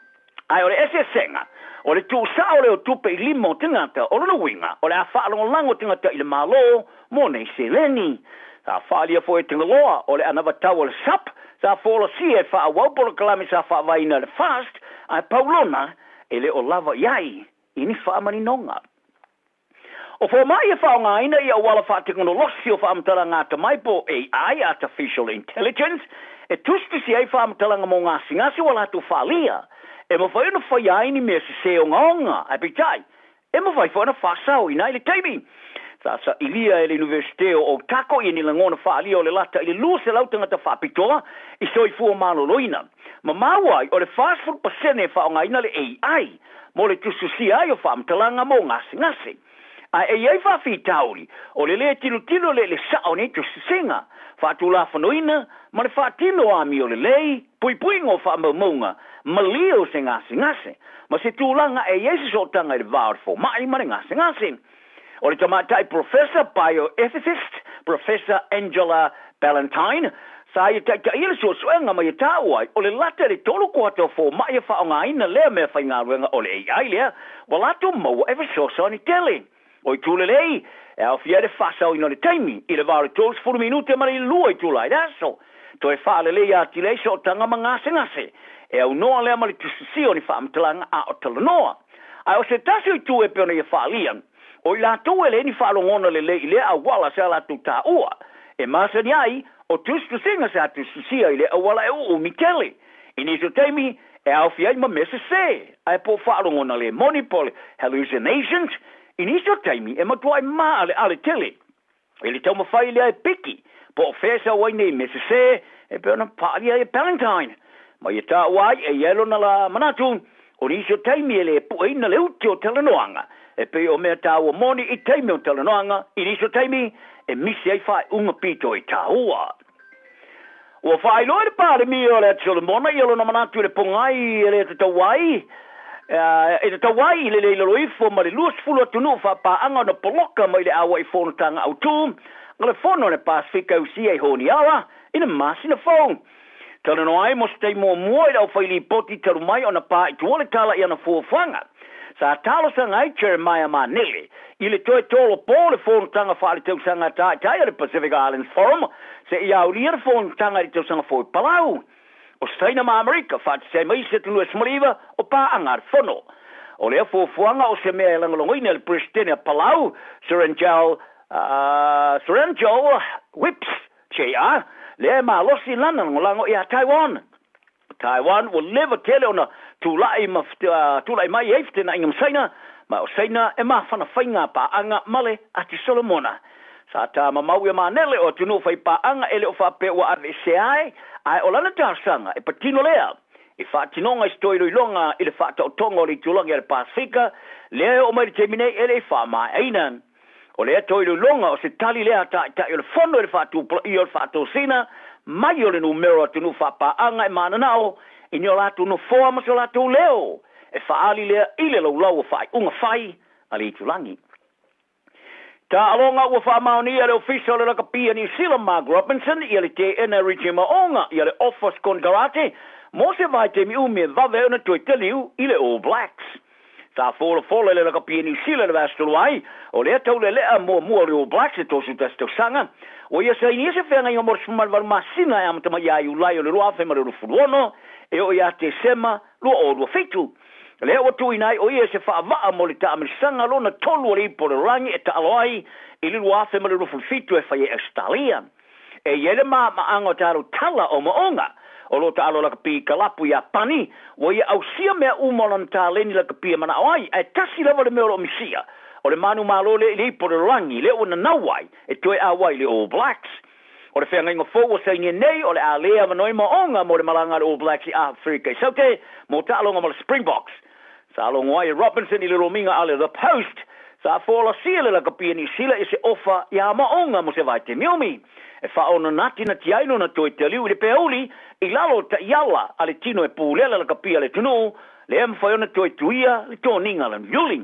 ai o le ese senga o le tu sa o le o tupe i limo tingata o le winga o le a whaalongo lango tingata i le malo mo nei se leni sa whalia fo e tunga loa o le ana vatau le sap sa fola si e wha waupolo kalami sa wha vaina le fast ai paulona ele o lava iai ini wha maninonga o fo mai e whaonga ina i a wala wha teknolosi o wha amtalanga ta mai po AI, Artificial Intelligence, e tustusi ai wha amtalanga mo ngā singasi wala tu whalia. E mo whai ana whai aini mea se seo ngaonga, ai pitai. E mo whai whana whasau ina i le teimi. Sa ilia e le Universite o Tako i ni langona whaalia o le lata i le lua se lautanga ta whapitoa i soi fua maloloina. Ma mawai o le fast food pasene e whaonga ina le AI, mo le tustusi ai o wha amtalanga mo ngā singasi. A e iai wha fi tauri, o le tino le sao ne tu singa, wha tu la whanoina, ma le wha tino ami o le lei, pui ngō wha maunga, ma leo se ngase, ma se tūlanga e iai so tanga i le vāor fo mai ma le ngase. O le tamatai Professor Bioethicist, Professor Angela Ballantyne, sa i tai ile so suenga mai tauai, o le lata le tolu kuato fo mai e wha o ngā ina lea mea whainga ruenga o le AI lea, wala tu mau e so ni tele. O i tūle lei, e au fia le whasau ino le taimi, i le vāre tōs 4 minute mara i lua i tūla i daso. To e whaale lei a ti leisa o tanga ma ngase, e au noa lea mara tususi o ni whaamtalanga a o talanoa. Ai o se tasi o i tū e peona i whaalian, o i la tū e le ni whaalongona le lei le a wala se la tū tā ua. E masani ai, o tususinga se a tususia i le a wala e o Mikele. I ni so taimi, e au fia i ma mese se, ai po whaalongona le monopole, hallucinations, iniso taimi e matua ma ale tele. E le tau mawhai lea e piki. Po fesa wai nei mese se e peona pāria e Valentine. Ma i tā wai e yelo na la manatu. O niso taimi e le pueina le uti o talanoanga. E pe o mea tā o moni i taimi o talanoanga. Iniso taimi e misi ai whai unga pito i tā ua. O whai loa le pāre mi o le atsola mona yelo na manatu le pongai e le tau wai. E te tawai le loifo ma le luas fulu atunu wha pa anga na poloka mai le awa i whono tanga au tū. Nga le whono ne Pasifika usia i honi awa, ina masi na whong. Tana no ai mo stei mua mua i au whaili poti taru mai o na pā i tuole tala i ana fuawhanga. Sa talo sanga ai Jeremiah Manele, i le toe tolo pō le whono tanga whaali tau sanga tai le Pacific Islands Forum, se i au lia le whono tanga i tau sanga fōi Palau. O Steina ma Amerika, whaati se mai se tunu e smaliva o pā angar whono. O lea fuafuanga o se mea langalongoina le Pristina Palau, Serengel Whips, J.R. Lea ma losi lana ngolango i a Taiwan. Taiwan will never tell ona tūlai mai eifte na ingam saina, ma o saina e ma whana whainga pā anga male ati Solomona. Sa tā mamau e manele o tunu whai pā anga ele o whape ua ave se ai o lana tāsanga e patino lea. I whātinonga i stoiro i longa i le whāta o tonga o le tūlanga i le Pasifika, lea o mai temine ele i whāma einan. O lea toiro i longa o se tali lea ta i le whono i le whātu i o le whātu sina, mai o le numero tunu whapa anga e mananao, i ni o latu no whoa maso latu leo, e whaali lea i le lau whai, unga whai, a le tūlangi. Ta alonga ua whaamaoni i le official le rakapia New Zealand Mark Robinson i le te ena Rijima Onga i le Office Kongarate, mo se vai te mi umi e vave ona tui teliu i le All Blacks. Ta fola le rakapia New Zealand le vastuluai, o lea tau le lea mua le All Blacks e tosu testau sanga, o ia sa ini se whenga i omor sumal var masina e amatama ia i ulai o le ruafe ma le rufuruono, e o ia te sema lua o lua fitu. Lea o tui nai o ia se whaavaa mo le taamirisanga lona tolu o le ipo le rangi e taaloai i le ruafe ma le rufufitu e whaie Australia. E iele ma anga taro tala o maonga, o lo ta alo la kapi kalapu ia pani o ia au sia mea umola ta leni la kapi mana ai e tasi lava le meo misia o le manu malo le po le rangi le ona nawai e toi awai le All Blacks o le whenga fo o se nei o le a lea manoi maonga mo le malanga le All Blacks i Afrika so te mo ta alonga mo le Springboks sa alonga wai Robinson i le rominga ale the Post sa fola sila la kapi ni sila i se ofa ia maonga mo se vai te miomi e fa ona nati na tiaino na toi te liu le peoli i lalo ta iala ale tino e pulela la kapia le tunu le em fa ona toi tuia le toninga le yuli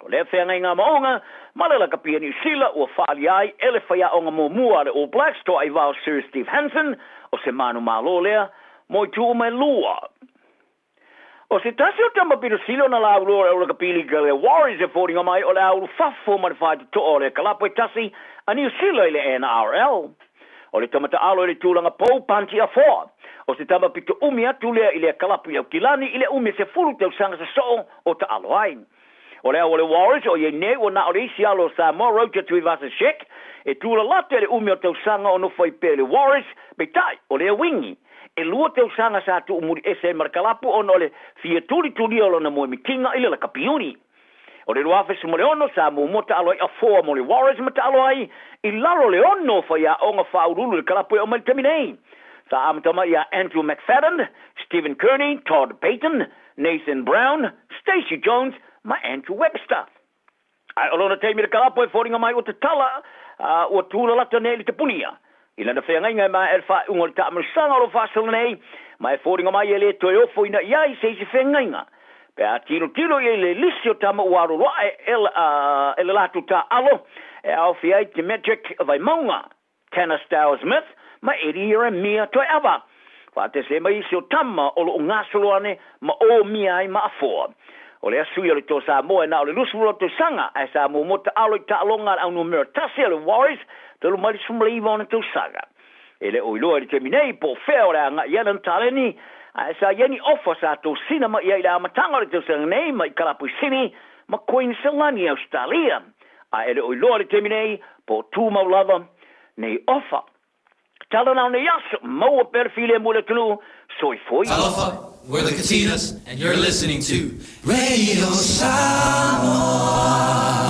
o le whenga inga maonga male la kapia ni sila ua faali ai ele whaia onga mo mua le All Blacks to ai vau Sir Steve Hansen o se manu malo lea mo i tu mai lua o se tasi o tamba pino silo na lau lua o le kapili ka le Warriors e fōringa mai o le au fafo ma le whai to o le kalapo e tasi a New Zealand le NRL o le tamata alo le tūlanga pou panti a fōa o se tamba pito umia tūlea i le kalapu i au kilani i le umia se fulu tau sanga sa so o ta alo ai o le au le Warriors o ye ne o na o le isi alo Samoa Roger tui vasa shek e tūla late le umia tau sanga o no fai pe le Warriors be tai o le wingi e lua tau sanga sa tu umuri ese markalapu o no le fia tuli o lo na moe mikinga i le kapiuni o le ruafe se mo le ono sa mo mota alo a foa mo le Warriors mata alo ai i laro le ono fa ia onga faurulu le kalapu o maltaminei sa amtama ia Andrew McFadden, Stephen Kearney, Todd Payton, Nathan Brown, Stacey Jones, ma Andrew Webster. Ai olona teimi le kalapu e fōringa mai o te tala o tūla lata nei le te punia. I lana whenga ma e wha unga le ta amarusanga o lo whasala nei, ma e fōringa mai e le toi ofo ina iai se isi whenga. Pe a tino i le lisi o tama uaro roa e le latu ta alo, e au fiai te Magic vai maunga, Tanner Stowers Smith, ma Eddie Mia toi ava. Fa te se mai si o tama o lo ngasolo ane, ma o mia ai ma afoa. O le asui o le to Samoa e na o le lusuro to sanga, ai Samoa mota alo i ta alonga au numero tasi le Warriors, te lo mali sumleiva ona to saga. E le oiloa le teminei po fea o le anga ialan taleni, ai sa yeni ofa sa to sinema ia ila matanga le to sanga nei, ma i kalapu sini, ma Queensland i Australia. Ai le oiloa le teminei po tu maulava, nei ofa. Tala nau ne yasu, maua perfile mule tunu, soi foi. Aloha, we're the Katinas, and you're listening to Radio Samoa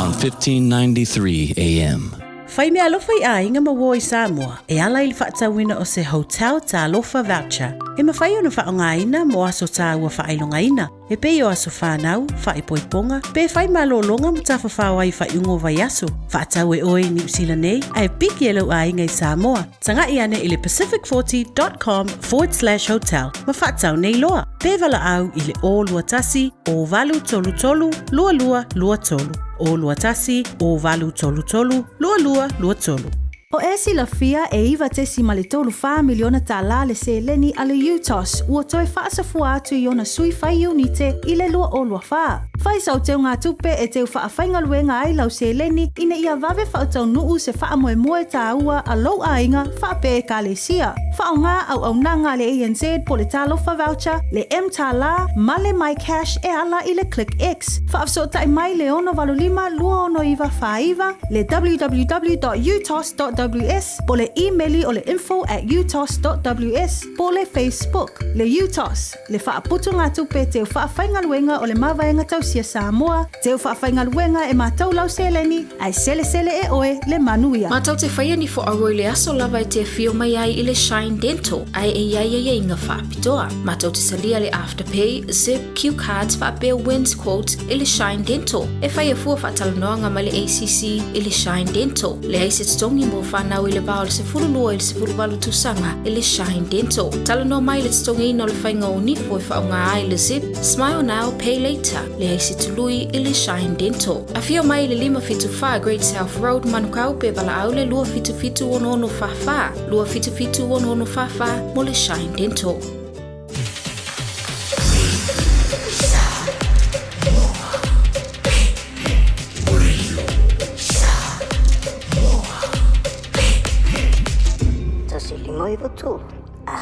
on 1593 AM. Fai mea alofa I ainga maua I Samoa, e ala ili whaatawina o se hotel ta alofa voucher. E mawhai ona whaongaina mo aso ta ua whailongaina. E pei o aso whanau, whaipoiponga, pe fai malolonga mo ta whawhawai whaiungo vai aso. Whaatau e oi New Zealand nei, ai piki e lau ainga I Samoa. Tanga I ane ili pacific40.com/hotel. Ma whaatau nei loa. Pe vala au ili o lua tasi, o valu tolu tolu, lua lua lua tolu. O lua tasi, o valu tolu tolu, lua lua lua tolu. O esi la fia e iwa te si malitolu wha miliona ta la le se leni ale UTOS ua toi wha safua atu I ona sui whai unite I le lua o lua wha. Whai sau teo ngā tupe e teo wha whainga luenga ai lau se leni ina ia vave wha tau nuu se wha moe moe ta ua a lau ainga wha pe e ka le sia. Wha o ngā au nanga le ANZ po le talo wha voucher, le M ta la, male mai cash e ala I le Click X. Wha afso tai mai le ono valulima lua ono iwa wha iwa, le www.utos.ws, po le emaili o le info@utos.ws, po le Facebook, le UTOS, le wha aputu ngā tupe teo wha whainga luenga o le mawaenga tausia Samoa, teo wha whainga luenga e mātau lau seleni, ai sele e oe le manuia. Mātau te whaia ni fo aroi le aso lava e te whio mai ai I le Shine Dental, ai e iai inga whaapitoa. Mātau te salia le Afterpay, Zip, Q-Cards, whaapea Wins Quotes I le Shine Dental. E whaia fua whaatalanoanga ma le ACC I le Shine Dental. Le aise tongi mo whanau I le bao le se furulua I le se furuwalu tusanga I le Shine Dental. Talanoa mai le tongi ino le whainga o nifo I whaunga ai le Zip, Smile Now, Pay Later. Le aise tului I le Shine Dental. A whio mai le 575 Great South Road, Manukau pe wala au le lua fitu ono whawha. Lua fitu ono whawha mo le Shine Dental.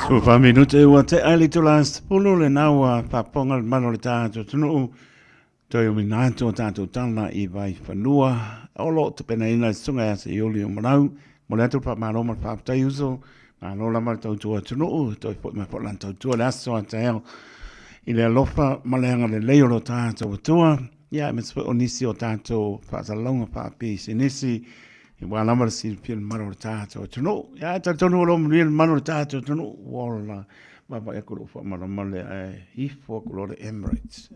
So fa minute ua te ali to last polo le naua paponga mano le tātou tunu toi o minato tātou tana I vai whanua o lo te pena ina sunga asa I oli o manau mo le atu pa maroma pa tai uso Alo la ma tau tua tunu, toi po me po lan tau tua le aso a te eo. I le alofa maleanga le leo lo tātou tua. Ia, me tse o nisi o tātou whaasalonga pāpi si nisi. I wā lamara si pia le maro le tātou tunu. Ia, tātou o lo mria le maro le tātou tunu. Wala, baba e kuro wha mara male hifo kuro le Emirates.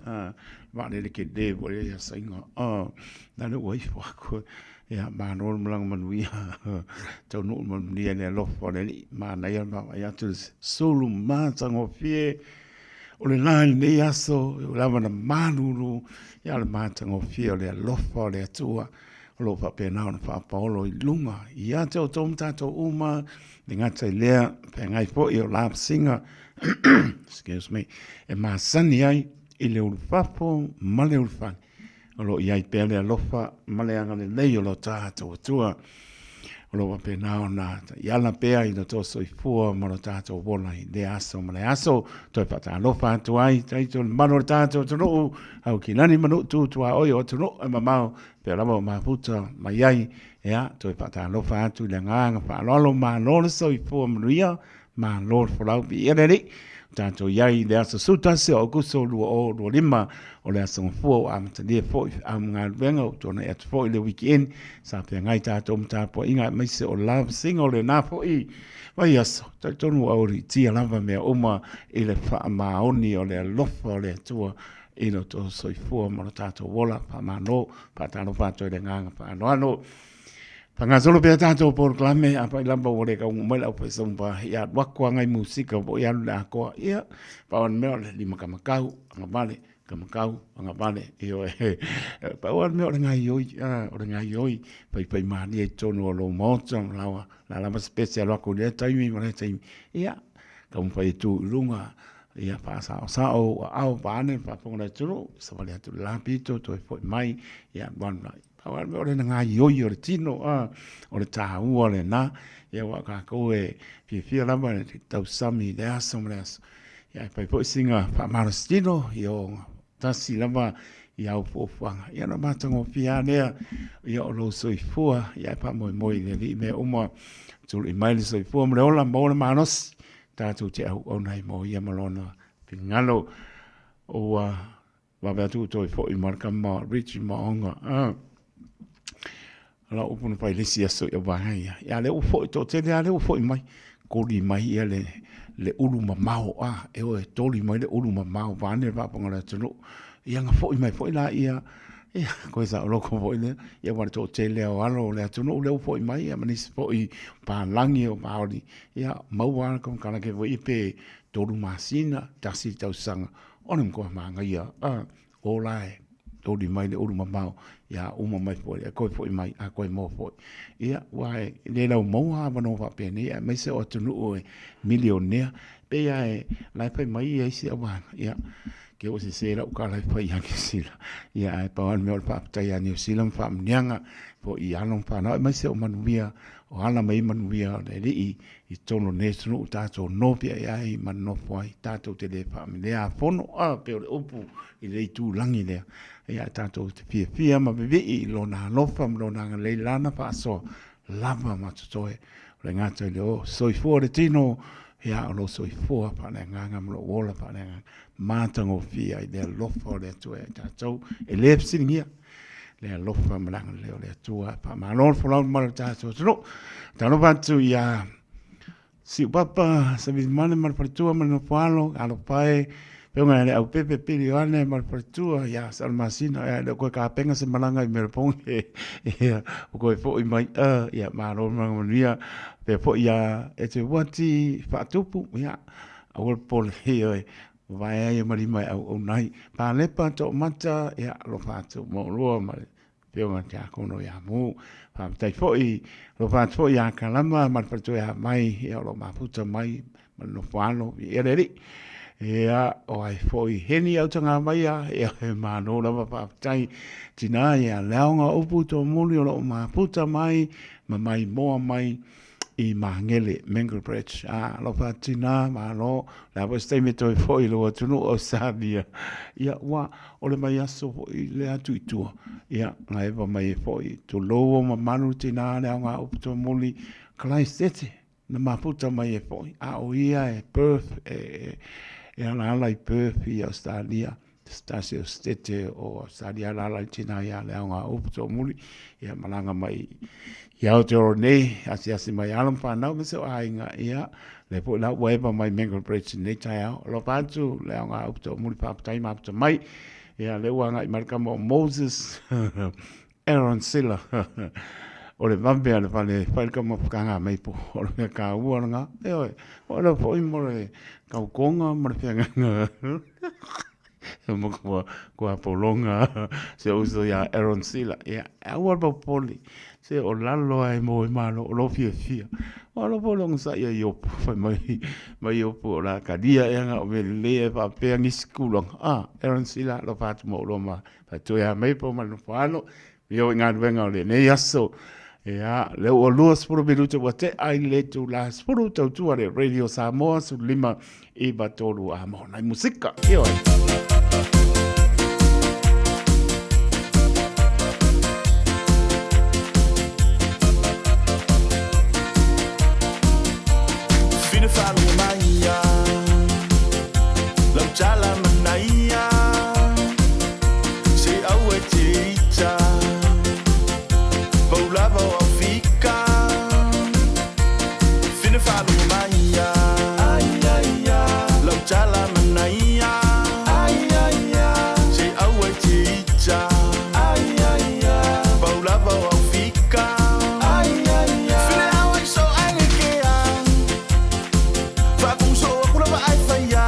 Vale le ke devo le ia sainga. Nā le ua hifo ako. Ia, mānoro malanga manuia. Tau nuu manuia le alofa le li. Māna ia baba ia tu sulu mātango fie. O le nai nei aso, o lava na manuru, ia le mātango fie o le alofa o le atua. O lo whapena o na whapaolo i lunga. Ia te o tom tātou uma, ni ngata i lea, pe ngai po i o lap singa. Excuse me. E māsani ai, i le ulu whapo, ma le ulu whani. O lo iai pe le alofa, ma le anga le lei o lo tātou atua. O lo wapena o nā, iala pea i lo toso i fua, ma lo tātou wola i le aso, ma le aso, toi pata alofa atu ai, taito le mano le tātou tunu, au ki nani manu tūtua oi o tunu, e mamau, pe lama o maputa, ma iai, ea, toi pata alofa atu le nganga, pa alolo ma lolo so i fua manuia, ma lolo folau pi ireri, tātou iai le aso sutase o kuso lua o lua lima, o le aso ngafua o amatalia fo, am ngā luenga o tōna e atu fo i le weekend, sa pia ngai tātou mtāpua inga meise o love sing o le nā fo i, vai aso, taitonu auri tia lava mea uma i le wha maoni o le alofa o le atua, ino tō soifua mo le tātou wola, pa mano, pa tāno pātou i le nganga, pa ano. Pangasolo pe tātou por klame apa ilamba wole ka umai lau pe sompa ia wakwa ngai musika bo ia la ko ia pa on me le lima kamakau ngabale kamakau ngabale io pa on me ngai yoi o ngai yoi pai mani e tono lo moto la lama special wa ko le taimi mo le taimi ia ka un pai tu lunga ia pa sa o au pane pa ponga turu sa vale tu lapito to foi mai ia bon o le nga yoi o le tino o le tāua o le nā ia waka ko e pia lama tau sami le aso le aso ia pai po singa pa marastino ia tasi lama ia au fuanga ia na matango pia lea ia o lo soifua ia pa moi le li me uma tulu i mai le soifua mre ola mo le manos tātou te au au nai mo ia malona pingalo o wa tu toi fo i marka ma Richie Maonga ala upuna pai lesi aso ia wahai ia le ufo i tote le ale ufo i mai kori mai ia le ulu mamao e o e tori mai le ulu mamao vane wapanga le tunu ia nga fo i mai fo i la ia koe sa o loko fo i le ia wane tote le o alo le tunu le ufo i mai ia manisi fo i pālangi o maori ia mauana kong kana ke fo i pe toru masina tasi tau sanga onim koe maanga ia o lai tori mai le ulu mamao ia uma mai foi a koe foi mai a koe mo foi ia wai le lau mo ha no va pene ia mai se o tunu o milionaire pe ia lai pai mai ia se wa ia ke o se ra o kala pai ia ke sila ia e pa me o pa tai a New Zealand fa mnianga po ia no pa na mai se o manuia o ala mai manuia le i tono nesno ta to no pe ia i man no foi ta to te le fa me a fono a pe o pu i le tu langi le ia tātou te pia ma bewe i lona lofa ma lona le lana pa so lava ma tutoe le ngata i le o soifua le tino ia o lo soifua pa le nganga ma lo wola pa le nganga mātango fia i le lofa o le atua e tātou e le psiringia le lofa ma langa le o le atua pa ma lor folau ma le tātou tano patu ia si upapa sa vizmane ma le paritua ma le no poalo alo pae Peunga le au pepe pili ane mal partua ya salmasina ya le koe ka penga se malanga i merpong ya koe fo i mai ya maro mangania pe fo ya e te wati fatupu ya awol pol he vai ai mari mai au nai pa le pa to mata ya lo fatu mo lo mal peunga ta kono ya mu pa tai fo i lo fatu ya kalama mal partua ya mai ya lo maputa mai mal no falo i eri ia o ai foi heni au tanga mai ia he mano lava pa tai tina ia launga upu to muli o ma puta mai ma mai moa mai i mangele Mangle Bridge lo pa tina ma lo la po stai me toi foi lo tunu o sabia ia wa o le mai aso i le atu i tua ia ngai va mai foi to lo ma manu tina launga upu to muli Christ na maputa mai e poi. A o ia e Perth, e ala i Perth i Australia, Stasio Stete o Australia ala i tina ia le aunga upu tō muli, ia malanga mai i Aotearoa nei, asi mai alam whanau, me se o ainga ia, le po la weba mai Mangrove Bridge nei tai au, lo pātu le aunga upu tō muli paputai maputa mai, ia le uanga i marika mo Moses, Aaron Silla, o le vampe ale vale whaika mo pukanga mai po, o le mea ka uaranga, e oi, o le po i mo le kaukonga, mo le whianga, mo kua polonga, se uso ia Aaron Silla, ia aua pa poli, se o lalo ai mo i malo, o lo fia, o lo polonga sa ia iopu, mai iopu o la kadia eanga o me le pa pea ngi skulong, Aaron Silla, lo patu mo lo ma, pa tuia mai po manu whano, io ngā ruenga o le nei aso, ia, leo o lua spuru minuto wa te ai le tu la spuru tau tua le Radio Samoa su lima i batolu a mo nai musika, io ai. Fine whanua mai ia, lau tala manai ia, se au e te ita, paulava o Afrika, fine whanua mai ia, lau tala manai ia, se au e te ita, paulava o Afrika, fine au e so angekea, whakuso o kura wa ai whaia,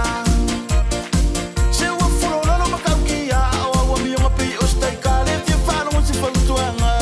se ua fulo lalo makaukia, o awa mionga pi o stai kale, tia whanua si whautuanga.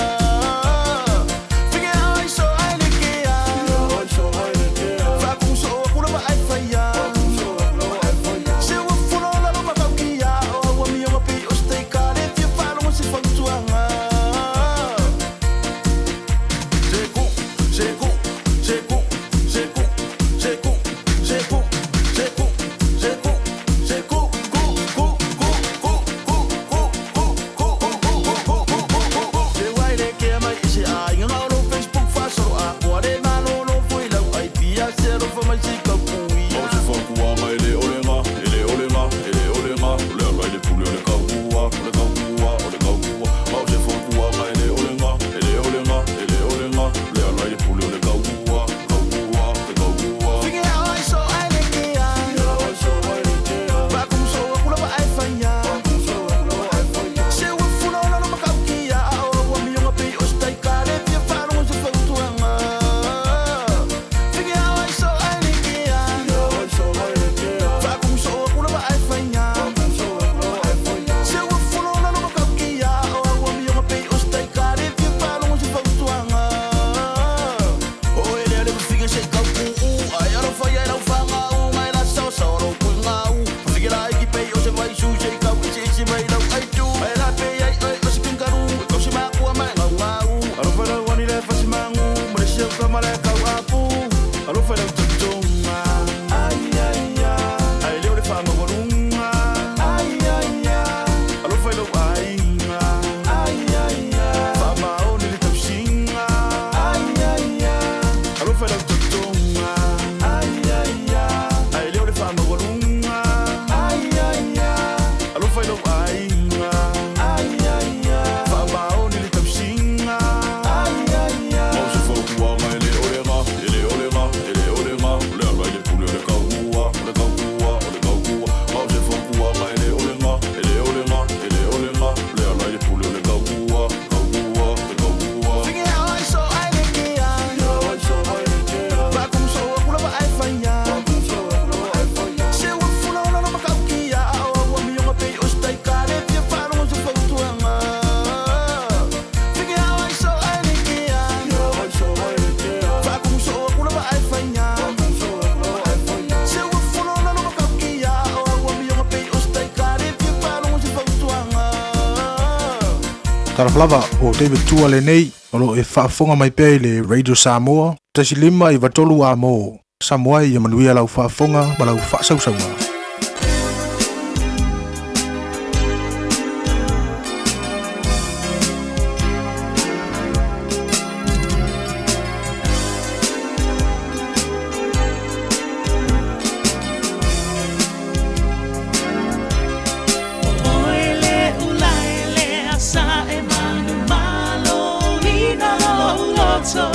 Taraflava o David Tua le nei, o lo e whaafonga mai pēi le Radio Samoa, tasi lima i watolu a mo. Samoa i manuia lau whaafonga, ma lau whaasausaunga. sa e manu malo ina loto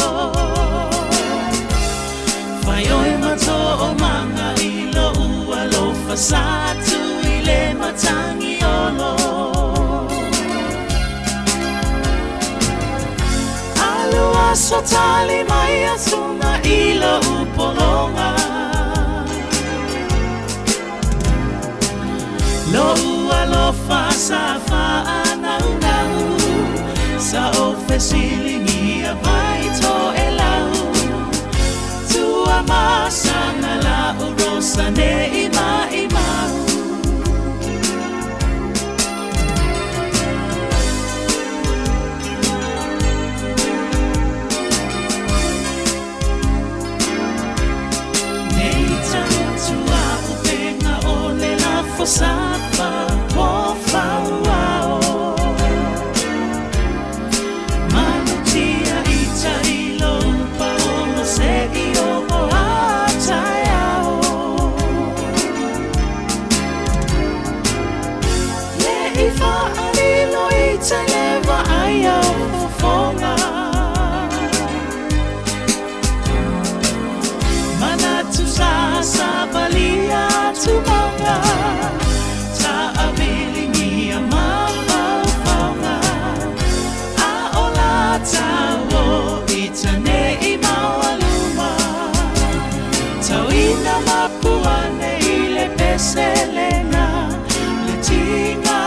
fai oi mato o manga ilo ua lo fasatu ile matangi olo alua sotali mai asuma ilo upolonga lo ua lo fasa fa anau nau sa ofesilingi a vai to e lau tua masana la urosa ne ima imau nei tau tua upenga o le la fosapa po fauao manutia ita ilo pa o se io o ataiao le ifa alilo ita leva aiao fonga manatu sa balia tu manga ta abilingi a mama fonga a ola ta wo itane i mawaluma tawina mapuane ile peselena le tinga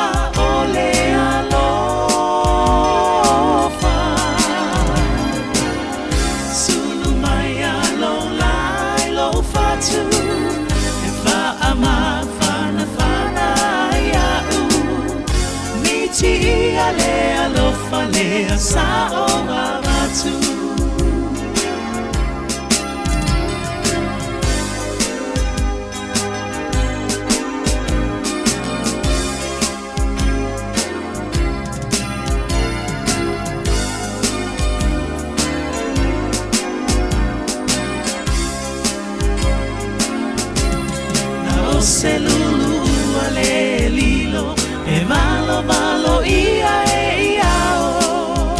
ole alofa sulu maya lo lai lo fatu e fa ama fana fana ya u miti ale alofa le sa o amatu se lulu ale lilo e malo malo ia e iao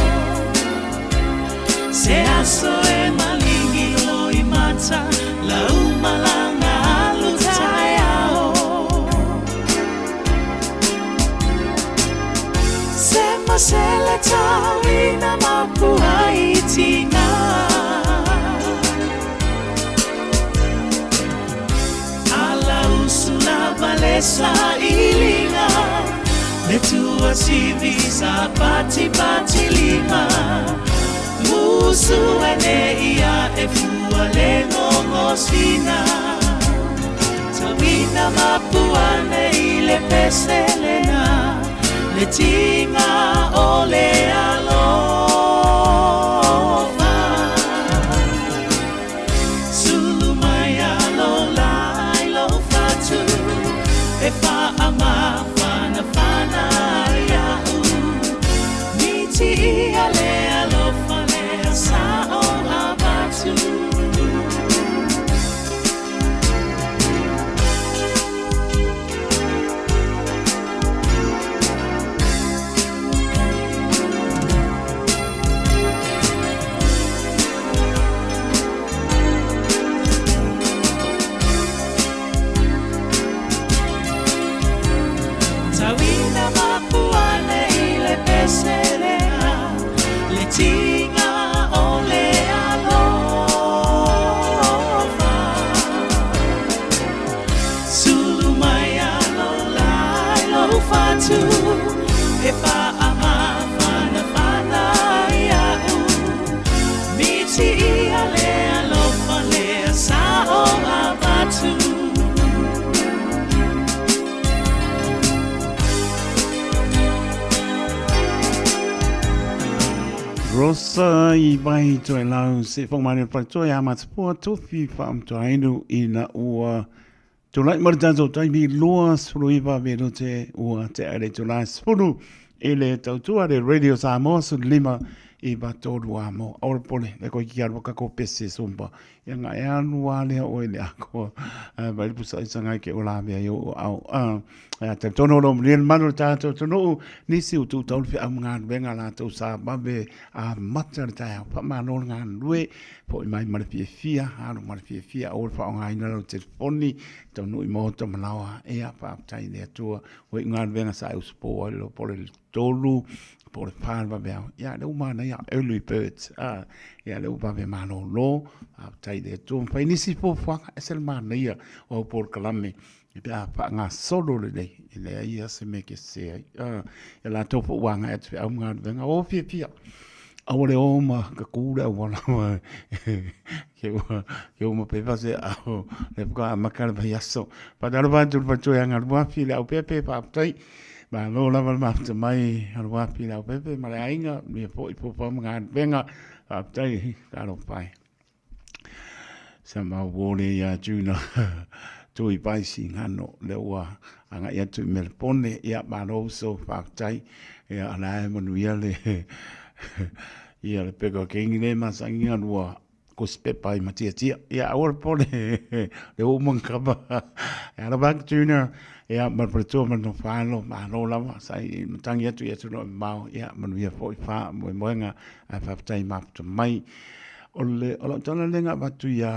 se aso e malingi lo i mata la umalanga lutaiao se masele tawina mapua itinga Valesa ilinga le tua civisa pati pati lima musu ene ia e fua le ngongosina tawina mapuane ile peselena le tinga ole alofa sulu maya lo lai lo fatu e fa ama fana fana ya u miti ale alo fale sa o abatu tawina mapuane ile peselena le tinga ole alofa sulu maya lo lai lo fatu e fa ama fana fana ya u miti ale alofa le sa o abatu Rosa i vai to lau se fong mani pa to ya mat po to fi fam to ainu ina ua to lai mar tanzo tai bi loas fluiva vero te ua te are to lai spunu ele tau tua de Radio Samoa su lima I ba tolu a mo. Aore pole, e ko ki arwa kako pese sumpa. Ia nga e anu a lea oe lea ko. Ba lipu sa isa ngai ke o la mea yo au. Te tono lo mrien manu tātou tono nisi utu taulu fi am ngan wenga la tau sa babe a mata tāia. Pa mano ngan lue. Po i mai marapia fia. Haru marapia fia. Aore pa o ngai nara o telefoni. Tonu i moto manawa. Ea pa aptai lea tua. Hoi ngan wenga sa e uspo o lo pole tolu. Pole pārwa mea. Ia leu mana ia early birds. Ia leu babe mano lo. Aptai lea tua. Pai nisi po fuanga. Esel mana ia. O por kalame. I pia pa ngā solo le nei, i lea ia se me ke se ai. I la topo wanga atu fi au ngā wenga, o pia pia. Aole o ma ka kūra wana ma, ke o ma pepa se au, le puka a makara pa yaso. Pa taro pāturu pa tui anga ruafi le au pepe pa aptai, ma lo lava mafta mai ruafi le au pepe, ma le ainga, mi po i popa ngā wenga, pa aptai, karo pai. Sa ma wole ia tūna. Tui paisi ngano le ua anga ia tui melepone ia maroso whaktai ia ana e manu ia le ia le peko kengi le masangi anua ko spepa i matia tia ia aore pone le umang kapa ia la bak tuna ia marpretua manu whalo mano lama sai matangi atu ia tuno mau ia manu ia fo i wha moenga a whaktai mapta mai Ole tana lenga batu ia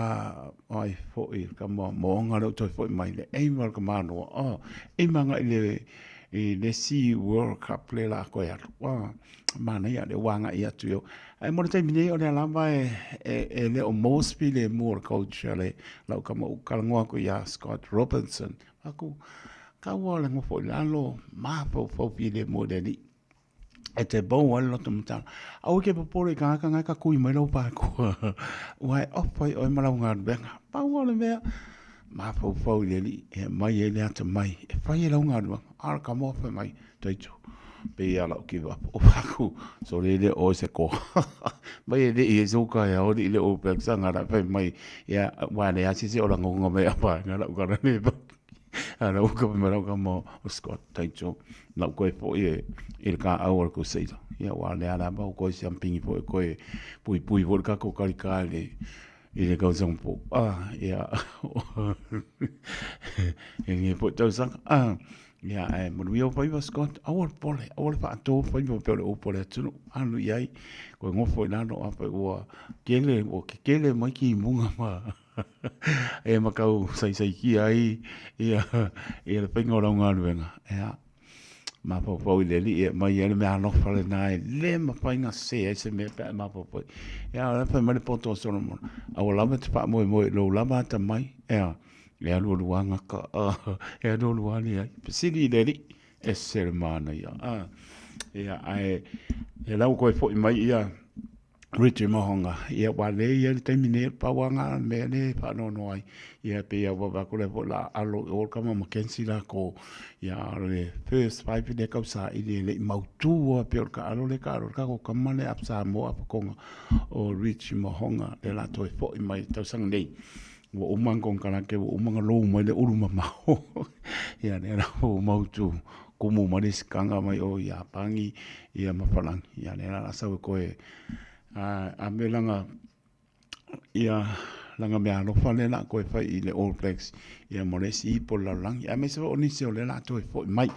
ai foi ka mo ngaro to foi mai le e mar ka mano e manga le si World Cup le la ko ya wa mana ia le wanga ia tu yo ai mo te mine ole lamba e le o mospi le more culture le la ka mo ka ngoa ko ya Scott Robinson aku ka wa le mo foi la lo ma fo pi le modeli e te bau ala loto mutala. Au ke popore ka ngai ka kui mai lau pa ko. Wai opai oi malau ngā benga. Pau ala mea. Ma fau le li. E mai e le ata mai. E whai e lau ngā benga. Ara ka mofa mai. Taitu. Pe ala o give up. O paku. So le le o se ko. Mai e le i e soka e o le o peksa ngara whai mai. Ia wane asisi o la ngonga mea pa. Ngara ukara ne pa. Ana uka me ka mo Scott Taicho na ko po e ka awar ko seita ia wa le ala ba ko champing po ko pui vor ka ko karikale ile ka zampo ia e po tau sang ia e mo wi o pa Scott awar pole awar pa to pa mo pole o pole tu anu ia ko ngo fo na no apa o kele mai ki munga ma e makau sai ki ai ia le pengo la ngā ruenga ia ma po le li mai ele me ano fale nai le ma painga se me pa ma po ia le pa me poto sono mo au la met pa mo lo la ma ta mai ia le lo luanga ka e lo luani ai sili le li e ser mana ia ia ai e la ko fo mai ia Richie Mahonga, ia wale ia le taimine pa wanga me ne pa no ai ia pe ia wa ko le vola alo o kama Mackenzie la ko ia le first five de kausa i le mautu pe ka alo le ka ko kama le apsa mo apakonga o Richie Mahonga le la toi fo i mai tau sang nei wo umang kong kana ke wo umang lo mai le uruma mau ia ne ra o mautu kumu maris kanga mai o ia pangi ia mafalang ia ne la sa ko a me langa ia langa me alo fale la ko fa i le All Blacks ia moresi po la lang ia me se oni se le la to fo mai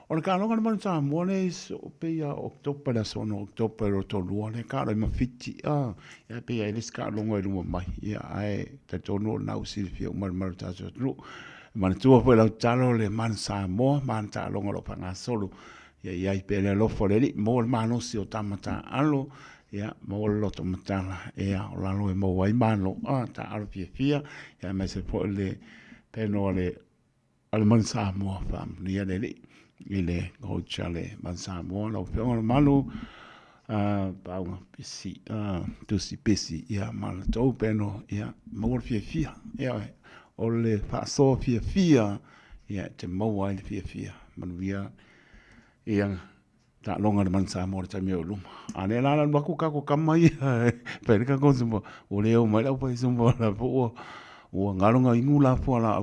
o ka longa ma sa mo le pe ia october la sono october o to lu le ka ma fiti ia pe ia le ska longa lu mai ia ai te to no na usi fi o mar ta so lu man tu fo la talo le man sa mo man ta longa lo pa nga solo ia pe le lo fo le mo ma no si o tamata alo ia mo lo to matala ia la lo mo wai mano ta al fia ia me se po le peno le al man sa mo fam ni le ile go chale man sa mo lo pe o malu pa un pisi tu si pisi ia mal to peno ia mo fia ia o le fa so fia ia te mo wai fia man via ia ta longa de mansa mo ta mi lu ane la ba ku ka ko kamai pe ka ko sumbo o le o mai la pa sumbo la po o ngalonga ingula fo la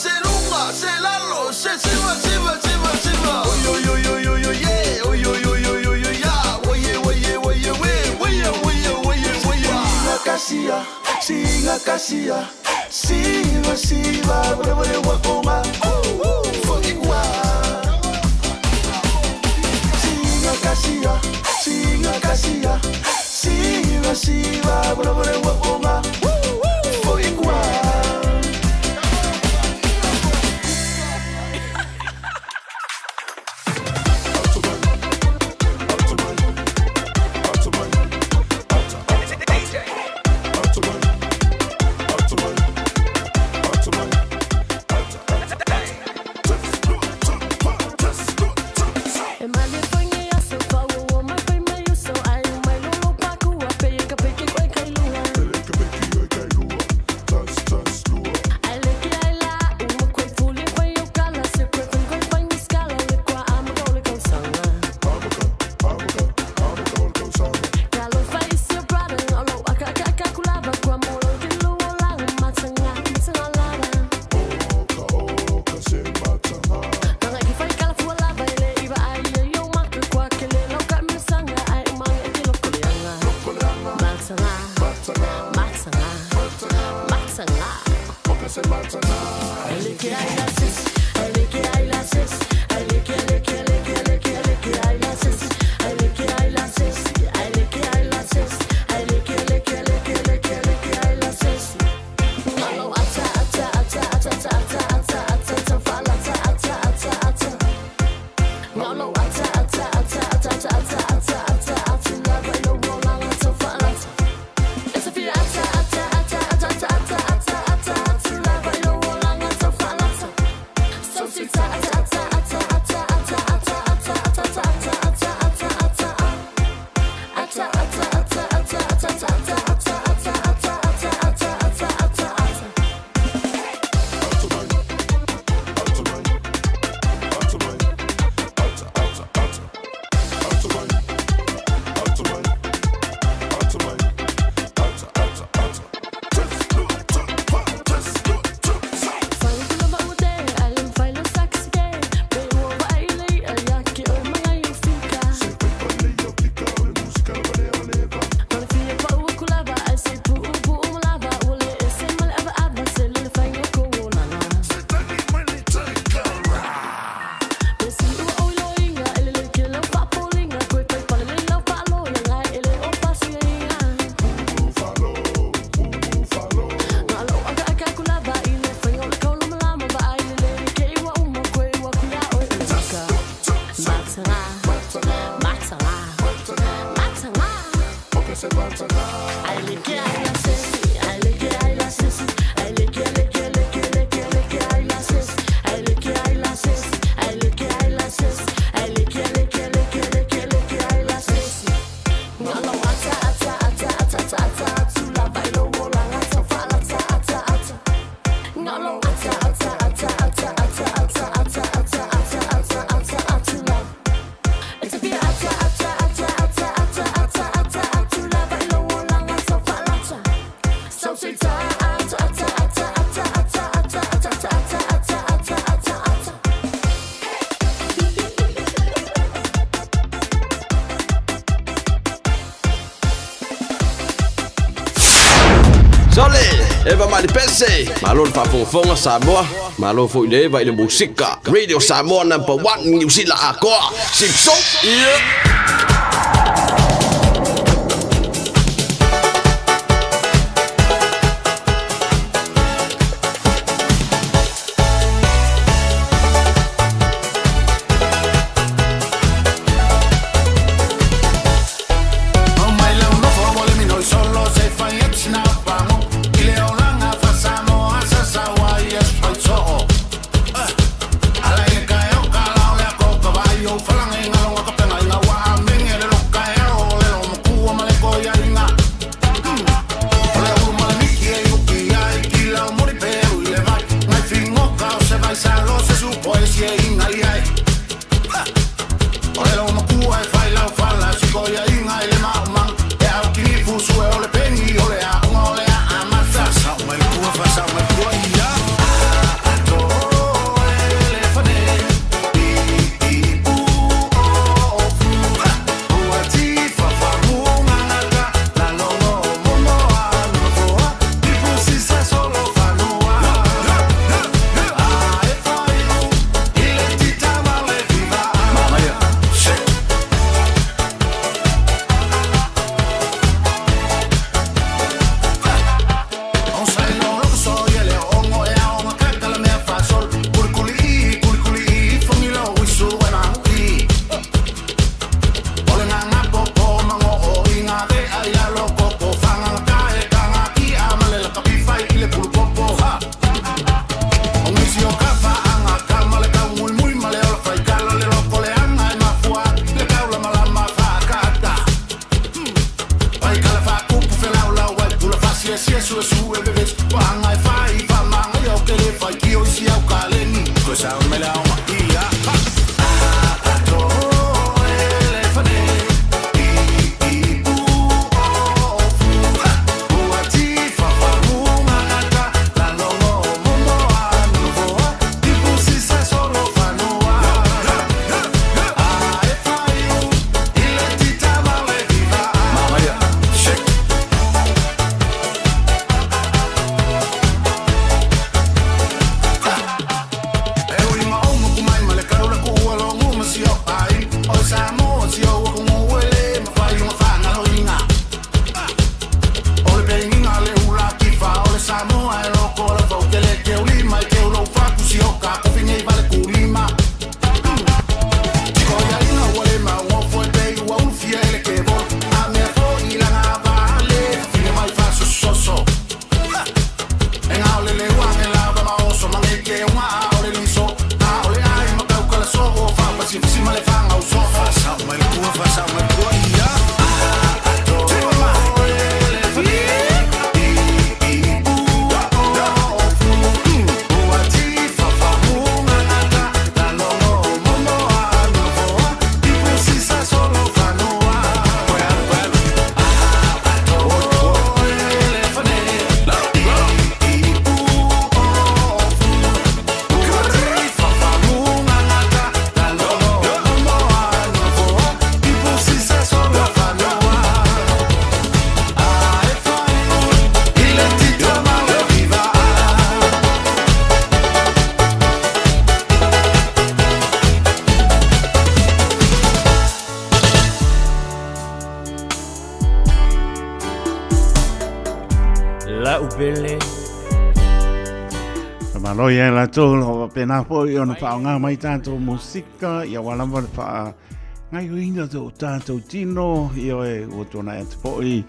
se lunga, se lalo, se siva, siva, siva, siva. Oy, oy, oy, oy, oy, oy, yeah. Oy, oy, oy, oy, oy, oy, yeah. Oye, oye, oye, oye, oye, oye, oye, oye. Singa kasia, singa kasia. Siva, siva, bra, bra, wakonga. Fogigwa. Singa kasia, singa kasia. Siva, siva, bra, bra, wakonga. Fogigwa. Eva mai pese, malon fa fonga Samoa, malo fo ile vai le musika. Radio Samoa #1 New Zealand akoa. Simpson. Yeah. Falang nga wa ka penga nga wa meng ele lo au sofa sa mai kua fa sa mai kua ia Ubele Malo ia la tolo pena po i ona fa nga mai tanto musika ia wala mo fa ngai uina to tanto tino io e o tona et po i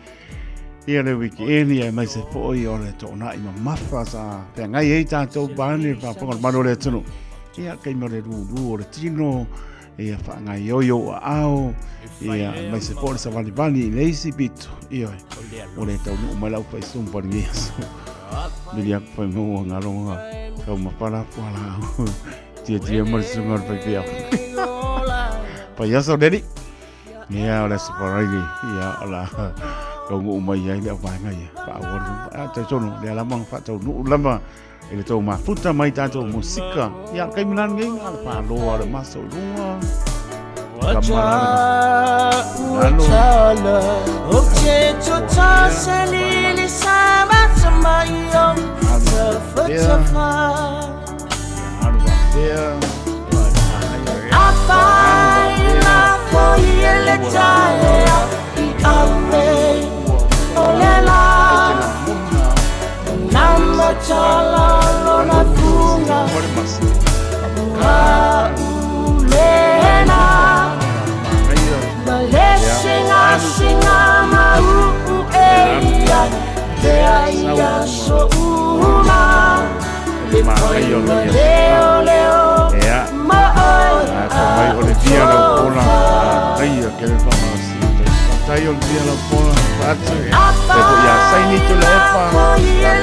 ia le weekend ia mai se po i ona tona i mafa sa pe ngai e tanto bani fa po malo le tino ia kai mo le ru o le tino ia fa ngai yo ao ia mai se po sa vali vali lazy bit ia o le tau no mai lau fa sum por nias Milia foi mo ngaronga kau mapala pala dia mo sungar pa pia pa ya so dedi ya ola separagi ya ola kau ngu mai ya le pa ngai pa wor ta sono le lamang fa tau nu lama ele tau ma futa mai tanto musika ya kai milan ngai al pa lo ala maso lunga Wajala Oke Tota Selili Sama Samayom Safa Afaila Foyele Jaya Ame Olela Nama Chala Lona Funga Kaulena Singa singa mau eia te aia so uma le foi leo leo ma mai o le dia la pola ai que le vamos tai o dia la pola atu te voy a sai ni tu le fa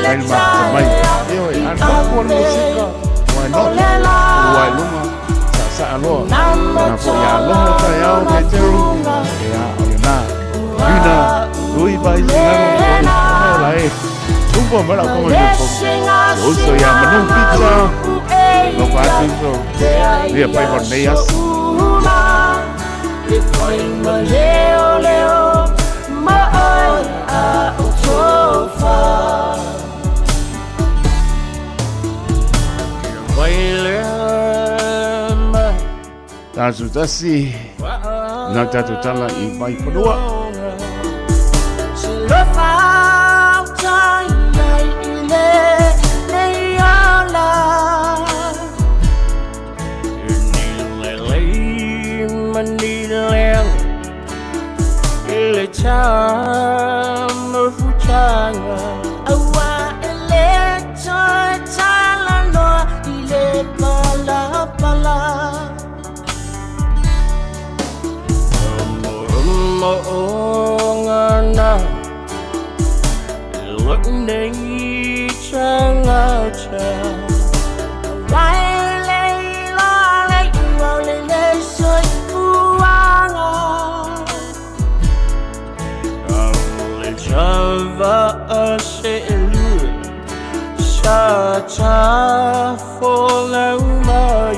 ai mai io e al po musica why not why luma sa alo na po ya lo ta ya o ke te ya ona una lui vai singa la e tumbo me la como yo o so ya manu pizza no fácil so dia pai por meias le foi leo leo ma a o sofa Tasu tasi na tatu tala I mai panua lo fa tai ai ile nei ala ni le manile ile cha mo fuchanga awa ile tala no ile pala pala ngana lúc này chẳng ngờ chờ lại lấy lo lấy vào lên đây soi phu ang lên chờ vợ sẽ luôn xa xa phố lâu mai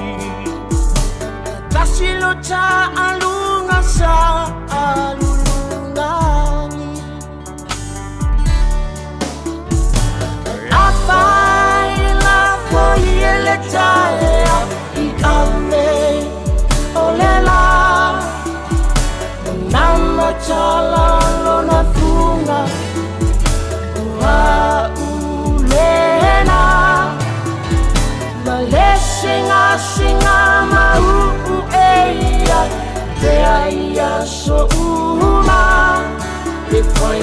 ta xin lỗi cha luôn sa alulungani afaila foyele jaya ikame olela nama chala lona funga wa ulena malesinga singa mau eia te aia so uma le foi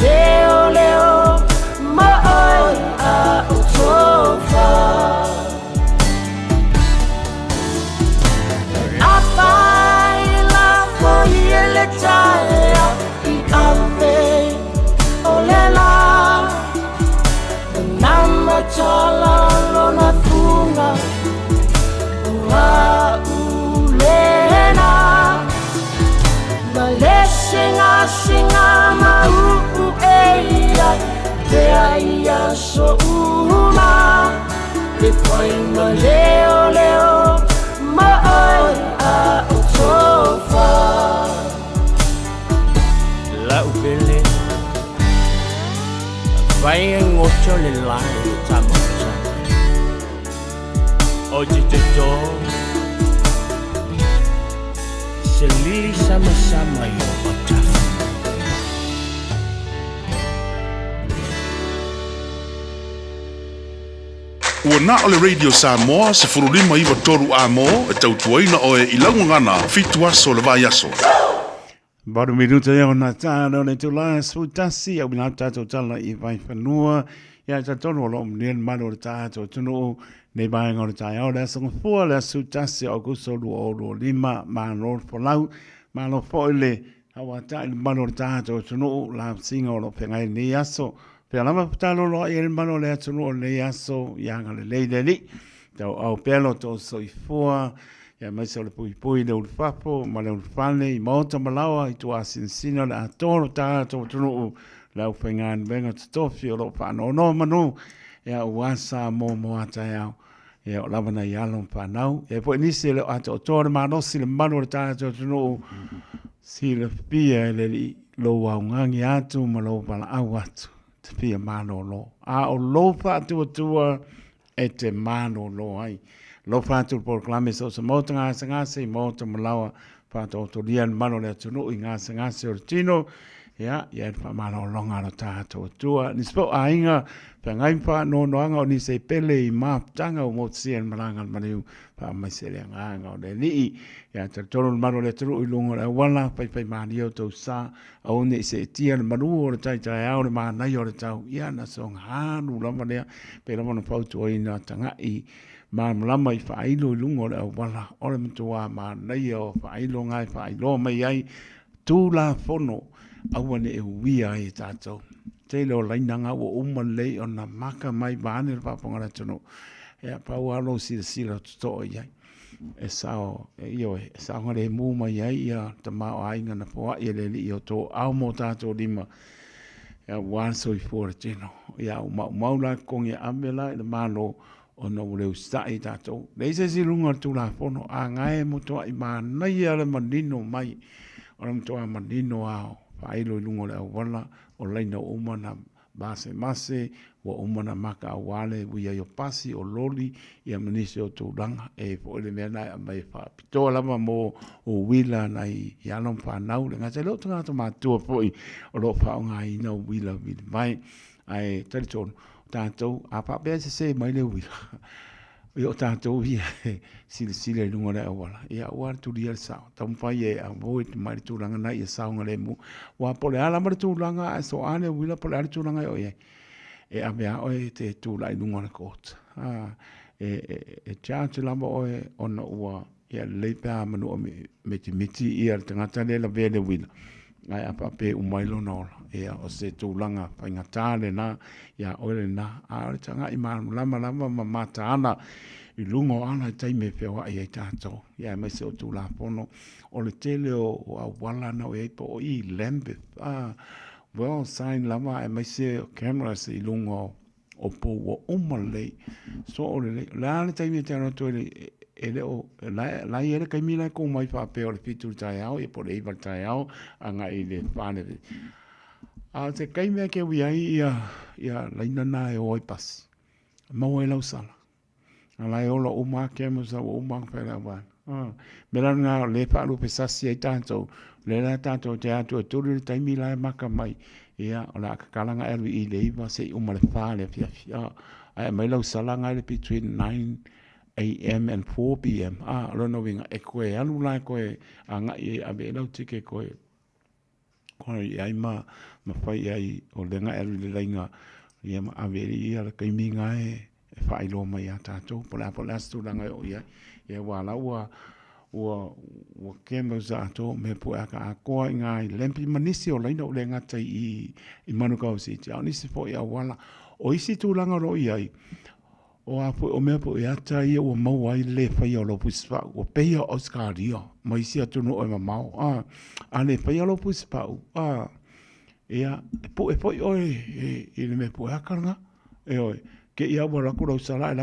leo leo ma a o sofa afa le lai e tamasa. O te tō, se li sama i o matafu. Ua na o le Radio Samoa se furulima iwa toru a mo e tautuaina o e ilaungangana fitu aso le vai aso. Baru minuta ia o na tāna o ne tula sutasi au mina tātou tala i vai whanua ia tātono o lo mnien mano o tātou tunu nei baenga o tāi au lea sangafua lea sutasi au kusolu o lo lima ma lor polau ma lo foile hawa tāi mano o tātou tunu la singa o lo pengai ni aso Pea lama patalo loa i mano lea tunu o le aso ianga le leileli. Tau au pelo to soifua, ia maisa o le pui le ulifapo, ma le ulifane, i maota malawa, i tua sinsina le atoro tātou tunu le au whaingan venga tutofi o lo whanau no manu, ia uasa mo moata iau, ia o lawana i alon whanau. Ia po nisi le ato o tore manosi le manu le tātou tunu si le pia le li lo waungangi atu ma lo pala au atu. Te pia mano lo. A o lo whātua tua e te mano lo ai. Lo whātua proklame so sa mōta ngāsa ngāsa i mōta malawa whātua o torian mano lea tunu i ngāsa ngāsa o tino. Ia, ia e whamano longa no tātua tua. Nispo a inga, pia ngai wha no noanga o nise pele i māptanga o mōtsian maranga maniu wha maisele nganga o le nii. Ia, te tono mano lea tunu i lungo le wala, pai mani o tau sa, au ne se tia le manu o le tai au le mānai o le tau. Ia, na song hanu lama lea, pe lama na pautu o ina tanga i lama i whailo i lungo le wala, o le matua mānai o whailo ngai whailo mai ai, tū la fono, awane e wia e tātou. Te leo lainanga o umalei o na maka mai bāne le pāpongara tunu. Ea pau alo sila tuto i ai. E sao, e sao ngare mū mai ai ia ta mao ainga na poa i le li o tō au mo tātou lima. Ea wāso i fōra tino. Ea maula kongi amela i le mālo o na ureu stai tātou. Leise si lunga tu la fono a ngai mo toa i mānai ale manino mai. O na toa manino ao. Pailo i lungo le awala o leina o umana base mase o umana maka awale wia yo pasi o loli i amanise o tūranga e po ele mea nai a mai wha pitoa lama mo o wila nai i alon whanau le ngata leo tanga to mātua poi o lo whaonga i nau wila mai ai tari tonu tātou a papea se mai le wila i o tātou ia sile i lunga le awala. Ia uar tu ria sao. Tampai e a voi te mai tūranga nai e sao ngale mu. Wa pole ala mara tūranga e so ane wila pole ala tūranga o e. E a mea oe te tūra i lunga le kōta. E tia te lama oe ona ua ia leipea manu o me te miti ia te ngata le la vele wila. Ai apa pe umailo nola. Ia o se tūranga paingatale na ia oe na. A ore tanga i lama ma mata ana. I lungo ana i taime whiawa i ei tātou. Ia mai se o tū la pono. O le tele o awala na o eipo o i Lambeth. Well, sign lama e mai se o cameras i lungo o po o umalei. So o le le taime te ana to e le o la i ele kaimila ko mai wha pe o le fitu tai au e po le iwa tai au anga i le whane. A te kaimea ke wiai ia laina na e oi pasi. Mau e lau sala. Alai ola o ma ke mo sa o ma pera wa. Mera nga le pa lu pe sasi ai tanto. Le la tanto te atu tu le taimi la maka mai. Ia ola ka kalanga e i le iwa se o ma le fa le fia. Ai mai lau sala nga le between 9 AM and 4 PM. Rono winga e koe alu la koe anga i abe lau tike koe. Koe ai ma fai ai o lenga e le lainga. Ia ma averi ia la kaiminga e whailo mai a tātou, pola stūranga o ia, ia wala ua kemo za ato, me po aka a koa i ngai, lempi manisi o laina o le ngata i manukau si te, au nisi po ia wala, o isi tūranga ro iai, o a po o mea po i ata ia o mau ai le whai o lo puspa, o peia Oscaria, mai si atunu o mau, a le whai o lo puspa, ia, po e po i oi, i le me po akaranga, e oi, ke ia wa laku rau sala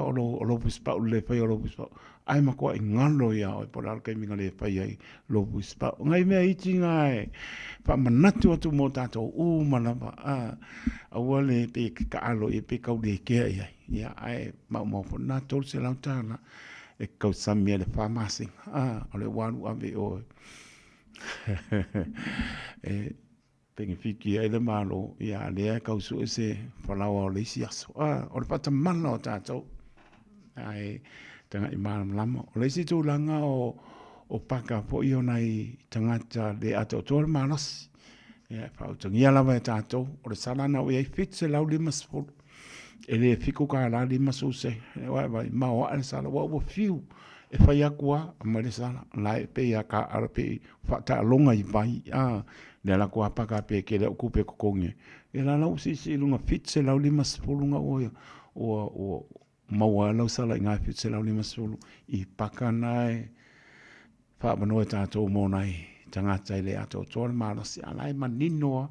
o lo puspa o le whai o lo puspa. ai makua i ngalo ia o por al kai minga le pai ai lo buspa ngai me iti ngai pa manatu atu mo tato u manapa a wale pe ka alo e pe kau de ke ai ia ai mo for na tol se lautana e kau samia le pharmacy o le wanu ave o e pengi fiki ai le malo ia le kau su se falawa o le siaso o le pata mana o tato ai tanga i maram lama. O leisi tū langa o paka po i onai tangata le ato tōre manas. Ia whau tangia lawa e tātou. O le salana o iei fit se lau lima sport. E le fiku ka la lima suse. E wai mao a le sala. Wa fiu. E whai akua a mai le sala. Lai pe ia ka ara pe whata alonga i vai. Le ala kua paka pe ke le okupe kokonge. E la lau si lunga fit se lau lima sport lunga o maua lau sala i ngai fit se lau lima sulu i paka nai wha manoe tātou mō nai tangata i le ato tōre marasi alai maninoa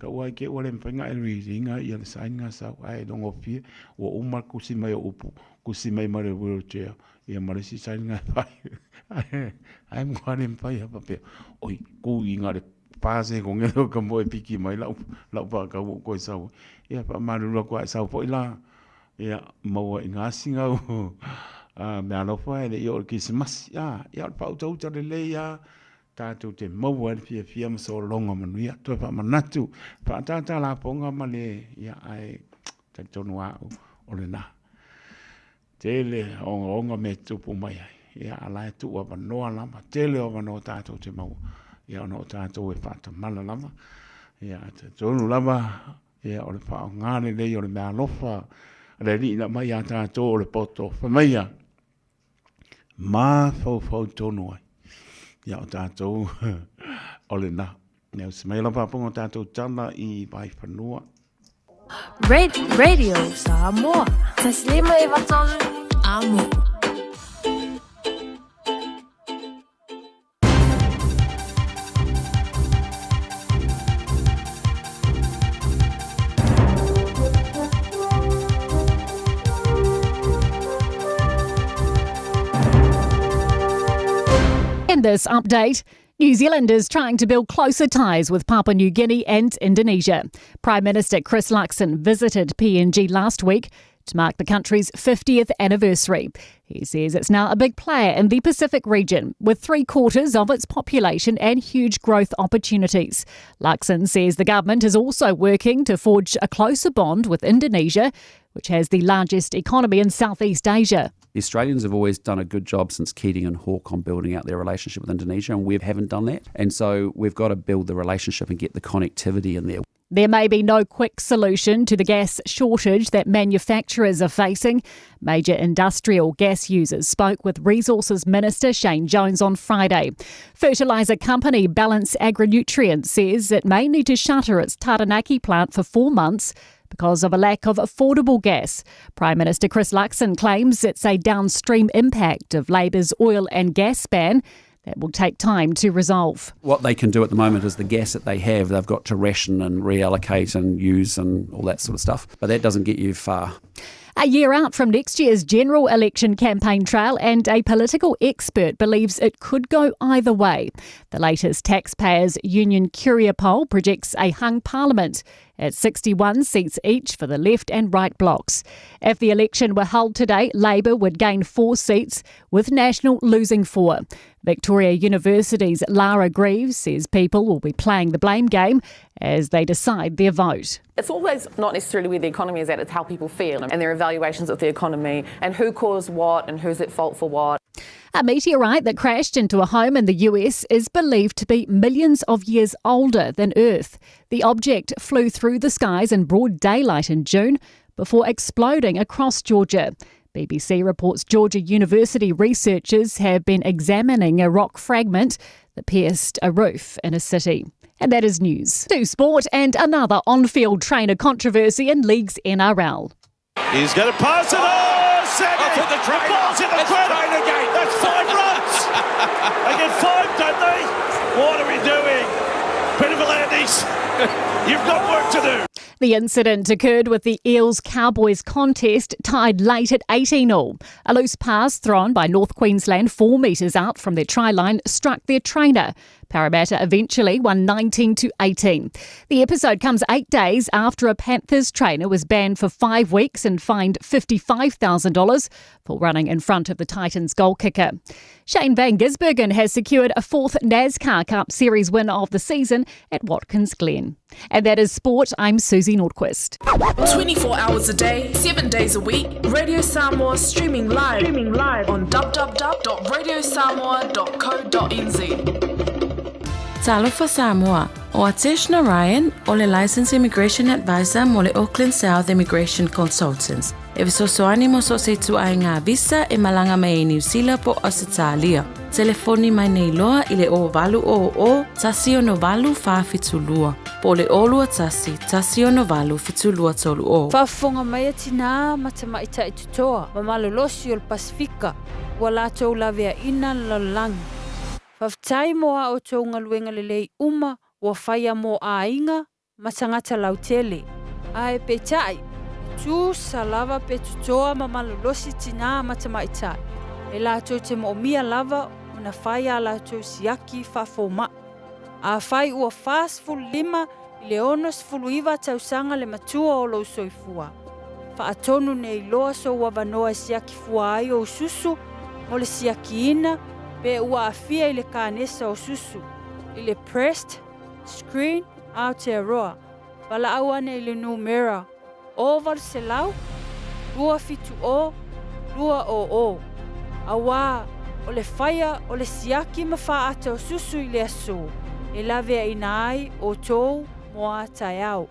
ka ua ke ua le mpinga e ringa i ale sainga sau ai dongo pia ua umar kusi mai o upu kusi mai mare wheelchair i a marisi sainga whai ai mware mpai hapa pia oi ku i ngare pāse ko ngelo ka moe piki mai lau pa ka ua koe sau ia pa marurua koe sau po ila ia maua i ngā singa me alofa e le i o Christmas ia o pautau tare le ia tātou te maua e fia maso longa manuia toi pa manatu pa tātā la ponga ma le ia ai tak tonu au o le nā tele onga me tupu mai ai ia alai tu wa panoa lama tele o vano tātou te maua ia ono tātou e whata mala lama ia te tonu lama ia o le pa o ngāne le i o le me alofa le ni na mai ata to le poto fa mai ma fo tonu ai ya tato o le na ne se mai la pa pongo tato tana i bai fanua Radio Samoa taslima e vatolu amo In this update, New Zealand is trying to build closer ties with Papua New Guinea and Indonesia. Prime Minister Chris Luxon visited PNG last week to mark the country's 50th anniversary. He says it's now a big player in the Pacific region, with 3/4 of its population and huge growth opportunities. Luxon says the government is also working to forge a closer bond with Indonesia, which has the largest economy in Southeast Asia. The Australians have always done a good job since Keating and Hawke on building out their relationship with Indonesia, and we haven't done that. And so we've got to build the relationship and get the connectivity in there. There may be no quick solution to the gas shortage that manufacturers are facing. Major industrial gas users spoke with Resources Minister Shane Jones on Friday. Fertiliser company Balance Agri-Nutrients says it may need to shutter its Taranaki plant for 4 months because of a lack of affordable gas. Prime Minister Chris Luxon claims it's a downstream impact of Labor's oil and gas ban that will take time to resolve. What they can do at the moment is the gas that they have, they've got to ration and reallocate and use and all that sort of stuff. But that doesn't get you far. A year out from next year's general election campaign trail, and a political expert believes it could go either way. The latest Taxpayers Union Curia poll projects a hung parliament at 61 seats each for the left and right blocs. If the election were held today, Labor would gain 4 seats, with National losing 4. Victoria University's Lara Greaves says people will be playing the blame game as they decide their vote. It's always not necessarily where the economy is at, it's how people feel and their evaluations of the economy and who caused what and who's at fault for what. A meteorite that crashed into a home in the US is believed to be millions of years older than Earth. The object flew through the skies in broad daylight in June before exploding across Georgia. BBC reports Georgia University researchers have been examining a rock fragment that pierced a roof in a city. And that is news. To sport, and another on-field trainer controversy in League's NRL. He's going to pass it. Oh, Sammy! The ball's in the corner again. That's 5 runs. They get 5, don't they? What are we doing? Peter V'landys, you've got work to do. The incident occurred with the Eels-Cowboys contest, tied late at 18-all. A loose pass thrown by North Queensland 4 metres out from their try line struck their trainer. Parramatta eventually won 19-18. The episode comes 8 days after a Panthers trainer was banned for 5 weeks and fined $55,000 for running in front of the Titans goal kicker. Shane Van Gisbergen has secured a 4th NASCAR Cup Series win of the season at Watkins Glen. And that is sport. I'm Susie Nordquist. 24 hours a day, 7 days a week. Radio Samoa streaming live on www.radiosamoa.co.nz. Talofa Samoa, o Ateshna Ryan, o le Licensed Immigration Advisor mo le Auckland South Immigration Consultants. E visosoani mo so se tuai ngā visa e malanga mai e New Zealand po Australia. Telefoni mai nei loa i le o valu o tasi o no valu whawhitulua. Po le olua tasi o no valu fitulua tolu o. Whafonga mai atina matamaita i tutoa, mamalolosi o le Pasifika, wala tau lavea ina lalangi. Whaftai moa o tau ngaluenga lelei uma, wa whaia mo a inga, matangata lautele. Ae petai, tu salava pe tutoa mamalolosi tina matamaita. E la tau te mo mia lava, una whaia la tau siaki whafoma. A whai ua fast full 5, i le onos fulu iwa tau sanga le matua o lo soifua. Whaatonu nei loa so wawanoa siaki fua ai o susu, mo le siaki ina, pe ua afia i le kānesa o susu, i le pressed, screen, Aotearoa, wala awane i le numera, oval se lau, lua fitu o, lua o. Awa, o le whaia o le siaki mawha ate o susu i le aso, e lavea ina ai o tou moa tai au.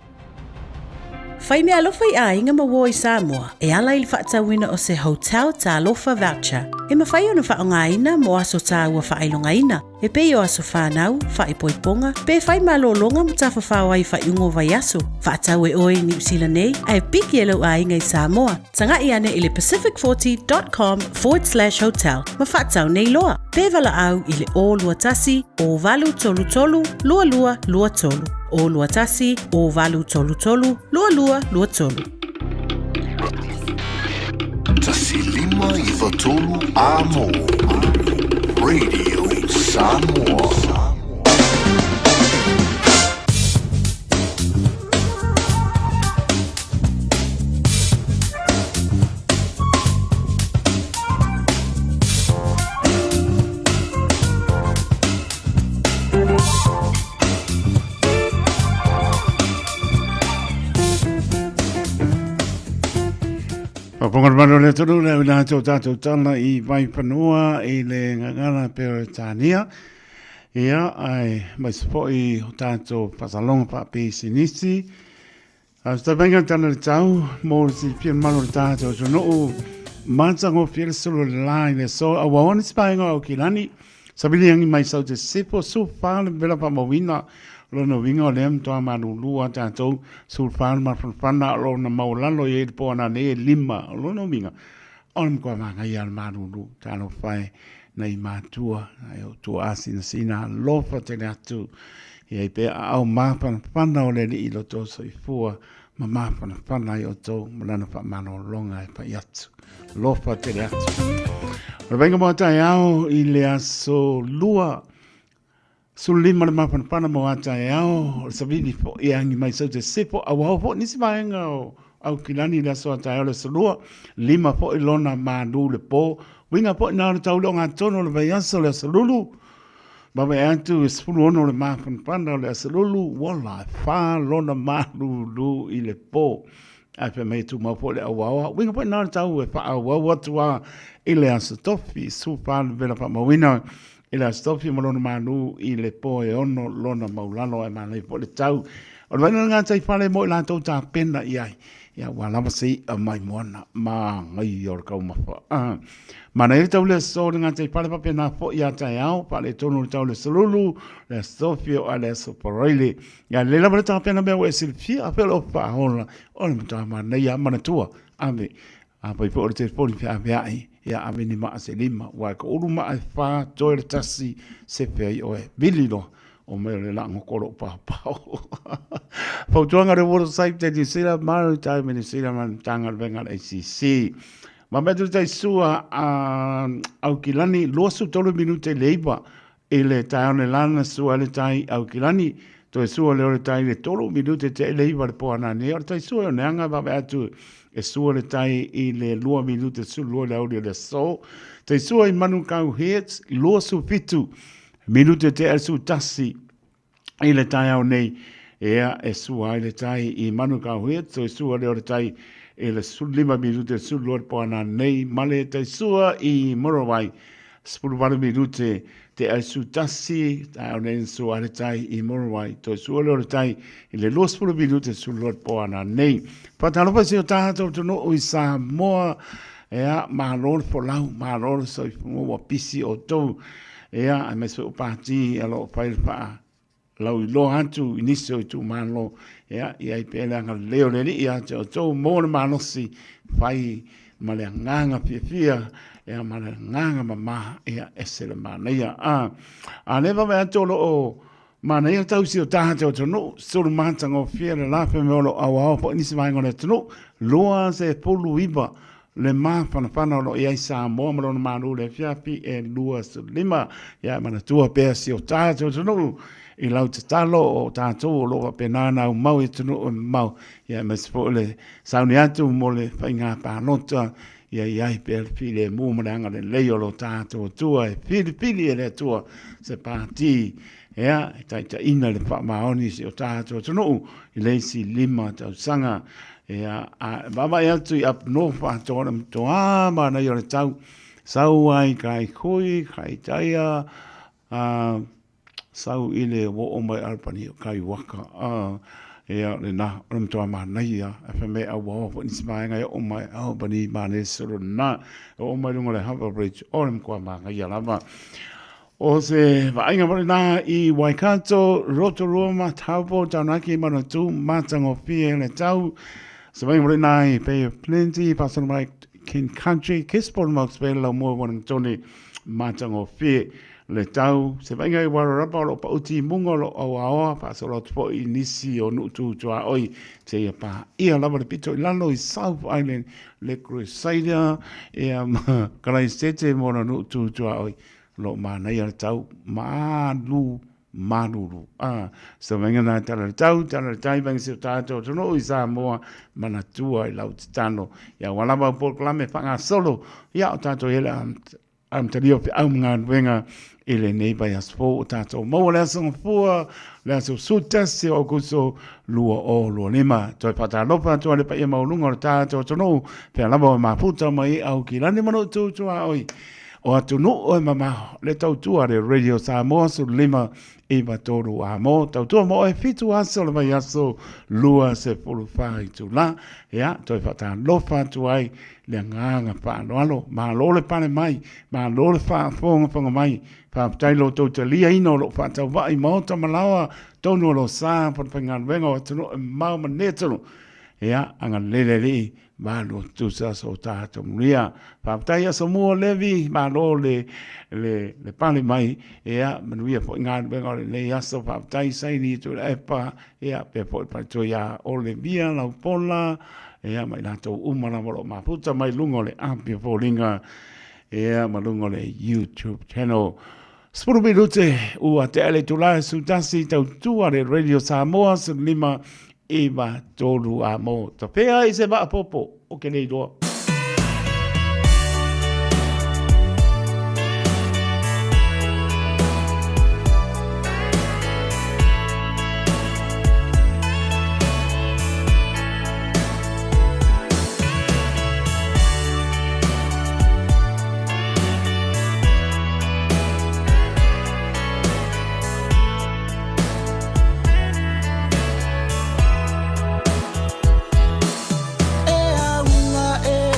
Whai mea alofa I a inga mawo I Samoa, e ala I le whaatawina o se hotel ta alofa voucher. E mawhai o na whaongaina mo aso ta ua whailongaina. E pei o aso whanau, whaipoiponga, pe whai malolonga mo ta whawhawai whaiungo vai aso. Whaatau e oe New Zealand nei, ai piki e lau a inga I Samoa. Tanga I ane I le pacific40.com/hotel. Ma whaatau nei loa. Pe wala au I le o lua tasi, o valu tolu tolu, lua lua lua tolu. O lua tasi, o valu tolu tolu, lua lua lua tolu. Tasi 5 I watolu amo. Radio Samoa. Papongar mano le tonu le wina tau tātou tala I vai panua I le ngangana Peretania. Ia ai mai spoi o tātou pasalonga pa pe sinisi. Sta venga tala le tau mo si pien mano le tātou so no mantango fiel solo le lai le so a waone spainga o kilani. Sabili angi mai sau te sipo su pāle vela pa mawina. Lona winga o lem toa manu lua tātou sulfan marfanfana lona maulalo I po ana ne 5 lona winga. On kwa manga I al manu lu tano fai nei matua ai o tua asina sina lofa tene atu. Ia pe au mafanfana o le I lo to soifua ma mafanfana I o to malana pa mano longa pa yatu. Lofa tene atu. Venga mo tai au I le aso lua Sulima le mapanapana mo ata e ao, sabini po e angi mai sau te sepo, a wao po nisi maenga o au kilani la so ata e le salua, 5 po ilona maadu le po, winga po ina le tau longa tono le vaiasa le salulu, Baba e antu e spulu ono le mapanapana le salulu, wala fa lona maadu lu I le po, a pe mei tu mau po le awawa, winga po ina le tau e pa awawa tua I le asa tofi, supa le vela pa mawina, I la stofi malona manu I le po e ono lona maulano e mana I po le tau. O le ngā tai whale mo I la tau tā pena I ai. Ia walama sei a mai moana ma ngai o le kaumawha. Mana e tau le so le ngā tai whale pa pena po I a tai au, pa le tono le tau le salulu, le stofi o a le soparoile. Ia le lama le tā pena mea o e silfia a pelo pa hola. O le mta mana ia mana tua. Ame, a pa I po o le te poni pia ai. Ia aveni maa se 5, wai ka uru maa e wha, toi le tasi, se pia I oe. Bililo, o me le lango koro pao. Fautuanga re water safe te ni sila maru tai me ni sila man tanga venga ACC. Ma me tu tai sua au kilani losu tolu minute leiba e le tai one lana sua le tai au kilani to e sua le tai le tolu minute te leiba le poana ne o tai sua ne anga ba atu e sua le tai i le lua minute su lua le audio le so tai sua i manu kau hits losu fitu minute te al su tasi i le tai au nei ea e sua i le tai i manu kau hits to e sua le tai e le sulima minute su lua le poana nei male tai sua i morawai spulu minute te ai su tasi ta onen su ale tai i morawai to su le tai i le los spulu minute su lua le poana nei patalo pa si o tato to no i sa moa ea malor folau malor so mo pisi o to ea a me so pati alo pai pa lau i lo atu inicio i tu malo ea i ai pele anga leo le ni ia to mo le manosi fai male nganga fia ea male nganga mama ea esele mana ia a leva me atolo o mana ia tau si o taha to no suru mata ngo fia le lape me olo au po nisi vai ngone to loa se polu iba le ma pana lo ia sa mo mo manu le fia pi e lua su lima ia mana tua pe si o taha to no i lau te talo o tātou o loa penana au mau e tunu o mau ia mas po le sauni atu mo le whainga pānota ia iai pe pile mūmaranga le leo lo tātou tua e pili e le tua se pāti ia e taita ina le whamaoni si o tātou tunu i leisi lima tau sanga ia a mama e atu i ap no whātou mtoa mana i o le tau sau ai kai kui kai taia sau ile wo o mai alpani kai waka ea le na ram to ma na ia fa me a wo ni sma nga o mai albani ma ne suru na o mai lunga le Harbour Bridge o ram kwa ma nga ia lava o se va inga mo na i Waikato Rotorua Taupo Taunaki Manatu Matango Fie le tau se vai mo na i pay plenty person like King Country Kisport Max Bella mo won Tony Matango Fie le tau se vai ngai wara rapa lo pa uti mungo lo awa pa so lo po inisi o nu tu tua oi se ia pa ia lava le pito lalo i South Island le Crusader e kala state mo nu tu tua oi lo mana ia tau manulu so venga na tau tai bang se tato to no isa mo mana tua i lau tano ia wala ba por klame fanga solo ia tato ela am tadio am ngan venga ele nei vai as fo tato mo la son fo la so sutasi o kuso lua o lo lima to pata lo pa to le pa ia maulunga tato to no pe la ba ma puta mai au kilani mano tu oi o atu no o mama le tau tua le Radio Samoa su lima e va toro a mo tau tua mo e fitu aso le mai aso lua se pulu fai tu la ya to pata lo fa tu ai le nganga pa lo ma lo le pane mai ma lo le fa fonga mai pa tai lo to te lia ino lo fa tau vai mo to malawa to no lo sa por pengan vengo tu no ma maneto ya anga le malo tu sa so tato mria pa tai so mo levi malo le pane mai ya manuia po ngan vengo le ya so pa tai sai ni tu e pa ya pe po pa to ya o le via la pola ya mai la to umana mo ma puta mai lungo le ampio po linga ya malungo le YouTube channel Spuru minute ua te ale tula su tasi tau tua le Radio Samoa su lima Eva tolu a mo. Ta pea i se va popo o ke nei doa. E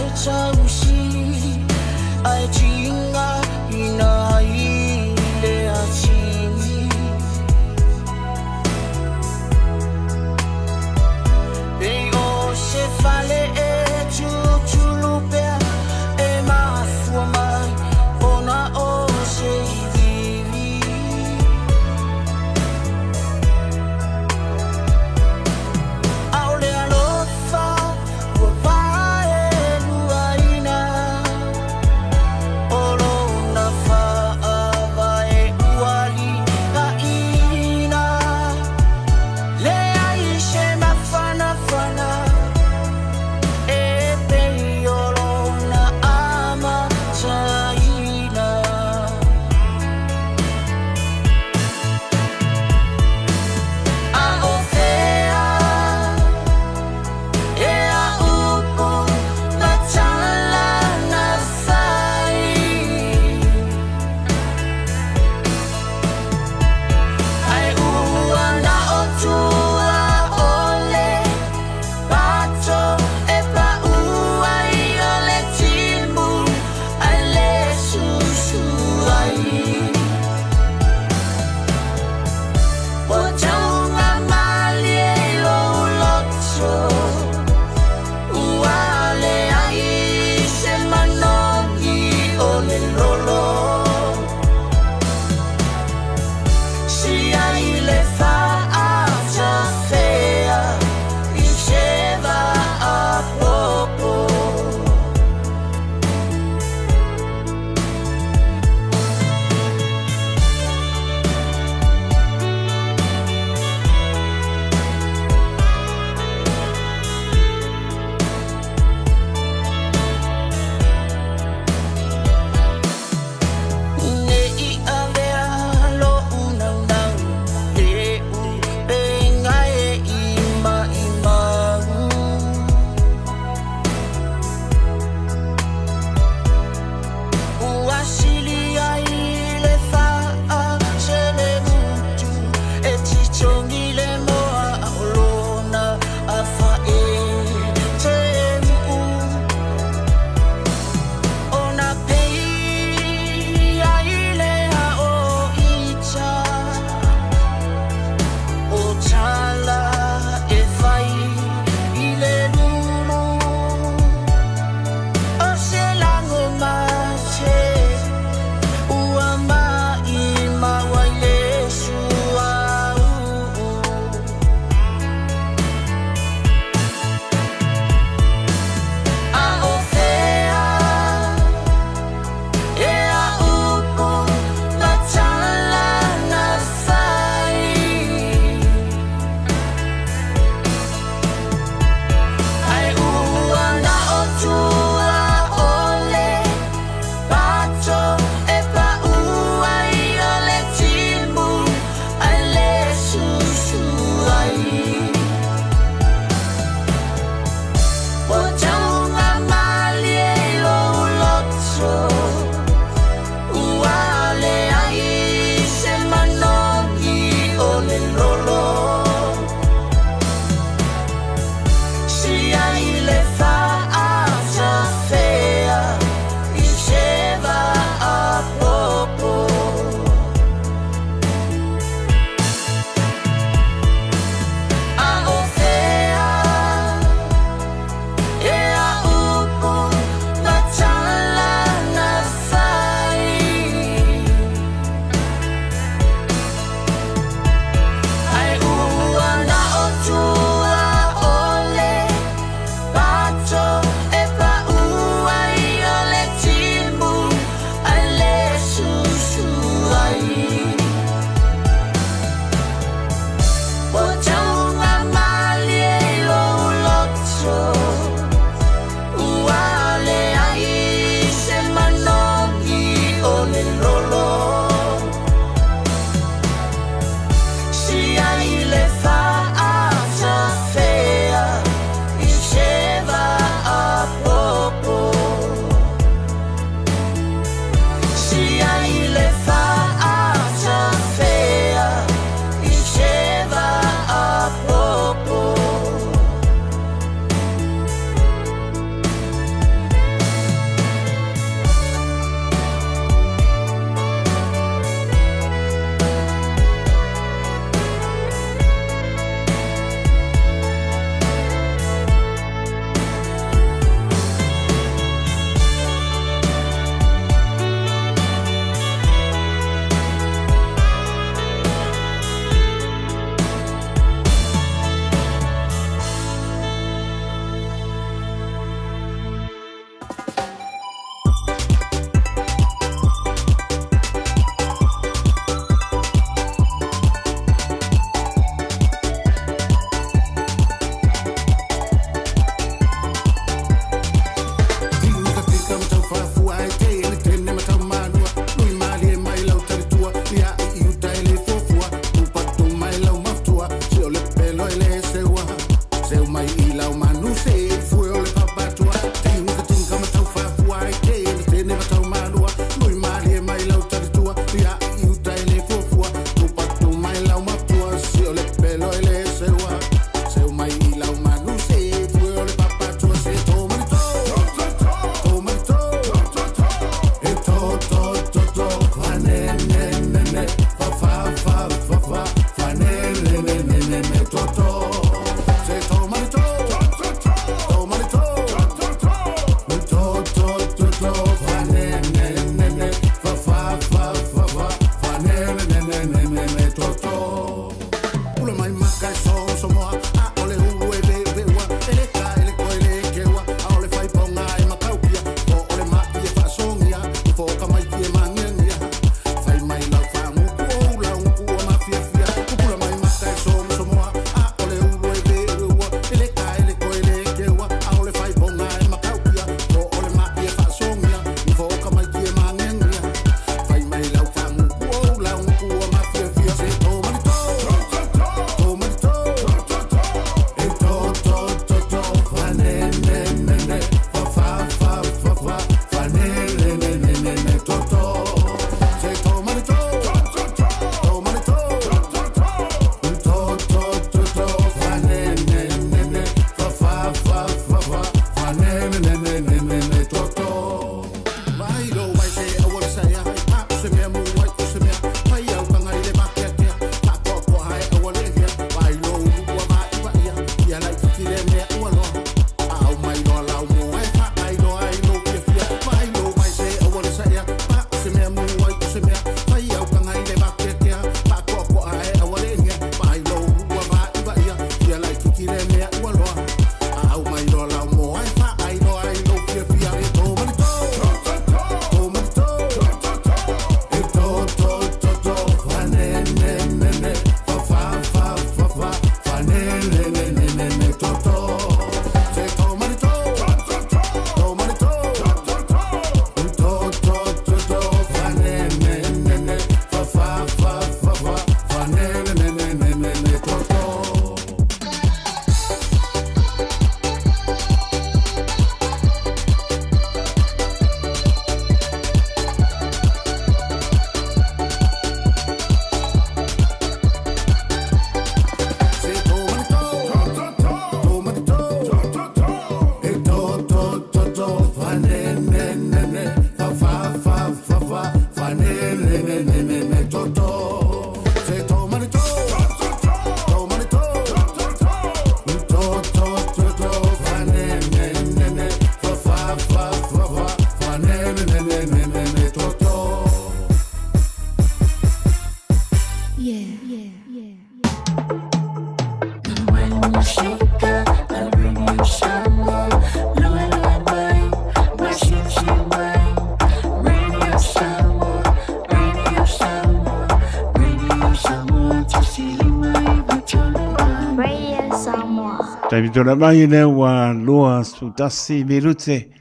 Taimi tōna mai ne wa loa sutasi mirute.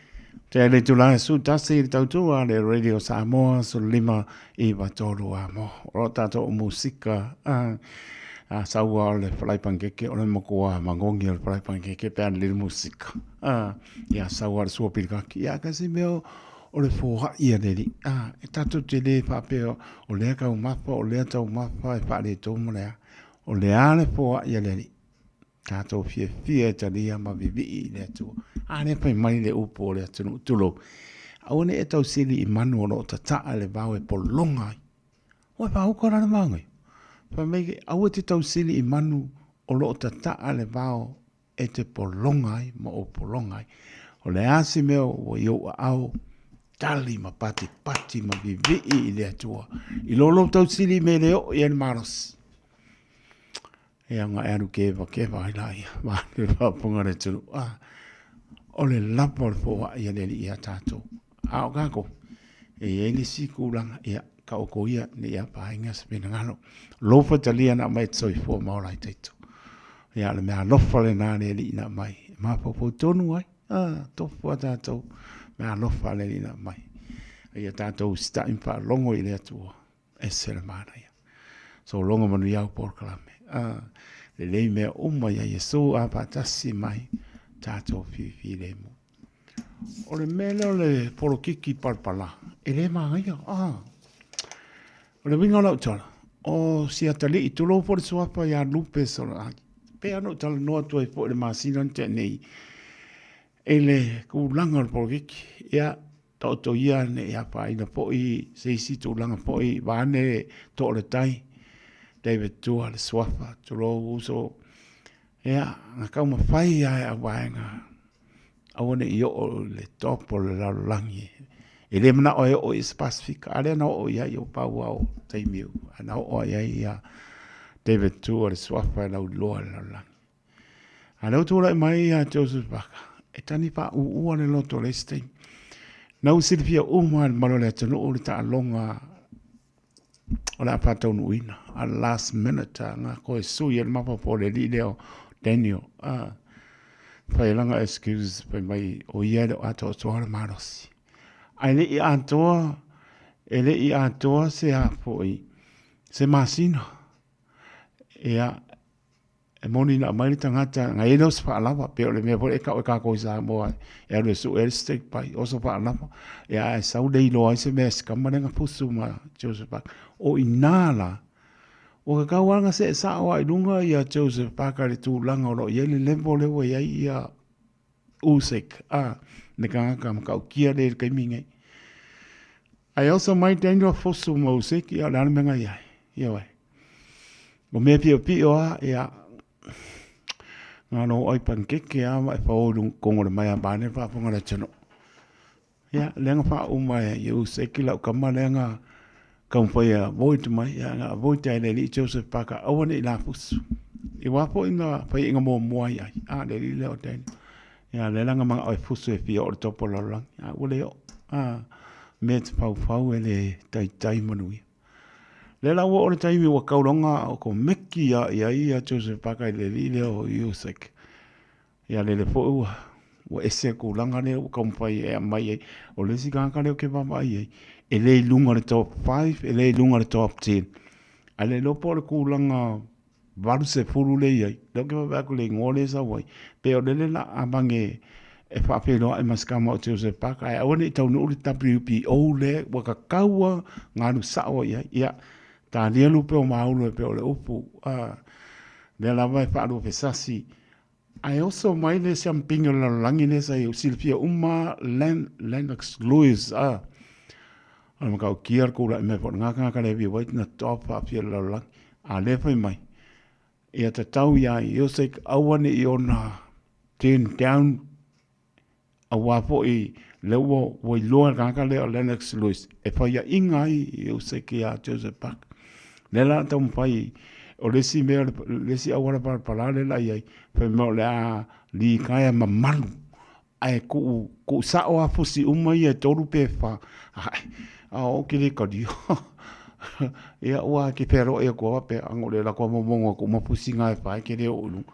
Te ale tula sutasi i tautua le Radio Samoa so lima i watoro a mo. Ro tato o musika a saua o le whalai pankeke o le mokoa mangongi o le whalai pankeke pe ane le musika. Ia saua le sua pirikaki. Ia kasi meo o le fōha ia neri. E tato te le whapeo o lea kau mapa o lea tau mapa e whaare tōmu lea. O lea le fōha ia neri. Tato fie talia ma vivi le tu. Ane pai mai le upo le tunu tulo. Aone e tau sili i manu o lo tataa le vau e polonga. Oe pa ukora na mangai. Pa mege aue te tau sili i manu o lo tataa le vau e te polonga ma o polonga. O le asi meo o iou a au tali ma pati ma vivi i le atua. I lolo tau sili me leo i ane maros. E anga eru kewa ai lai. Ma le papunga le tunu. O le lapa le fōa ia le li ia tātou. A o kako. E ele si kūranga ia ka oko ia le ia painga sa pina ngano. Lofa talia na mai tsoi fōa maorai teito. Ia le mea lofa le nāne li ina mai. Ma popo tonu ai. Tofu a tātou. Mea lofa le li ina mai. Ia tātou sta impa longo i le atua. E sere mana ia. So longo manu iau porkalame. Le lei mea uma ia Yesu a patasi mai tātou fifi le mu. O le mele o le porokiki parpala. E le maa ia. O le winga lau tala. O si atali i tulo po le suapa ia lupe sora. Pe ano tala noa tua i po le maasina te nei. E le kulanga le porokiki. Ia tauto ia ne ia pa ina po i seisi tu langa po i vane to le tai. David tua le swafa tulo uso ea nga kau mawhai ai a waenga awane i o le topo le lalangi E le mana o East Pacific, ale na o ia i o paua o taimiu, ana o ia i a David Tu o le swafa na uloa la langi. Ana o tūla mai a Joseph Baka, e tani pa ua le loto le stein. Na usiripia uma malo le tanu o le ta alonga o le apata unuina, a last minute nga koe sui el mapa po le li leo Daniel. Whailanga excuse pa mai o ia le ato o toa marosi. Ai le i atoa, e le i atoa se a poi, se masino. Ea, e moni na mai tangata, nga ino se whaalapa, peo le mea pole e ka koi sa moa, e anu su el steak pai, oso whaalapa. Ea, e sau dei loa se mea skamarenga pusu ma Joseph Parker. O inala, o ka kawanga se e sa oa i lunga ia Joseph Parker le tūlanga o lo, ia le lembo lewa ia ia usek, ne kanga makau kia le kai mingai. Ai also mai Daniel fosu mo usek ia lana menga ia, ia wai. O mea pio pio a, ia, ngā no oi pankeke a mai whaoru kongore mai a bāne whaapunga le chano. Ia, lenga wha umai ia usek ila ukama lenga kaumpai a voitu mai, ia ngā voitu ai le li Joseph Parker, awane i la fusu. I wapo inga pai inga mua mua ia, le li leo Daniel. Ia, le langa mga oi fusu e pia o le topo lalang. Ia, ule o, mea te pau e le tai manuia. Le la ua o le taimi ua kauronga o ko meki ia Joseph Parker le li leo Iusek. Ia le le po ua ese kulanga le ua kaumpai e mai e o le si kanka leo ke mamai e. E le lunga le top 5, e le lunga le top 10. A le lopo le kulanga varu se furu le iai. Leo ke mamai aku le ngole sa wai. Pe o le la abange e whapelo e maskama o Joseph Parker. E awane i taunu uli WPO le waka kaua ngānu sawa ia. Ia, tā lia lupe o maulu e pe o le upu. Le lava e whaalu pe sasi. Ai also mai le siampinga la langi le sa i usilpia uma Lennox Lewis. Ana makau kia kura me po ngaka le vi wait na top up ia la langi. A le fai mai. Ia te tau ia i Iosek awane i ona 10 down a wapo i le ua wai loa ngaka le o Lennox Lewis. E whai a inga i Iosek ia Joseph Parker. Le la tau mpai o lesi mea lesi awara para le la iai pe mo le a li kaya mamalu ai ku sao a fusi uma ia toru pe fa a o ki le kadi ia ua ki pero e ko pe angole la ko momongo ko mapusi ngai fa ki le ulu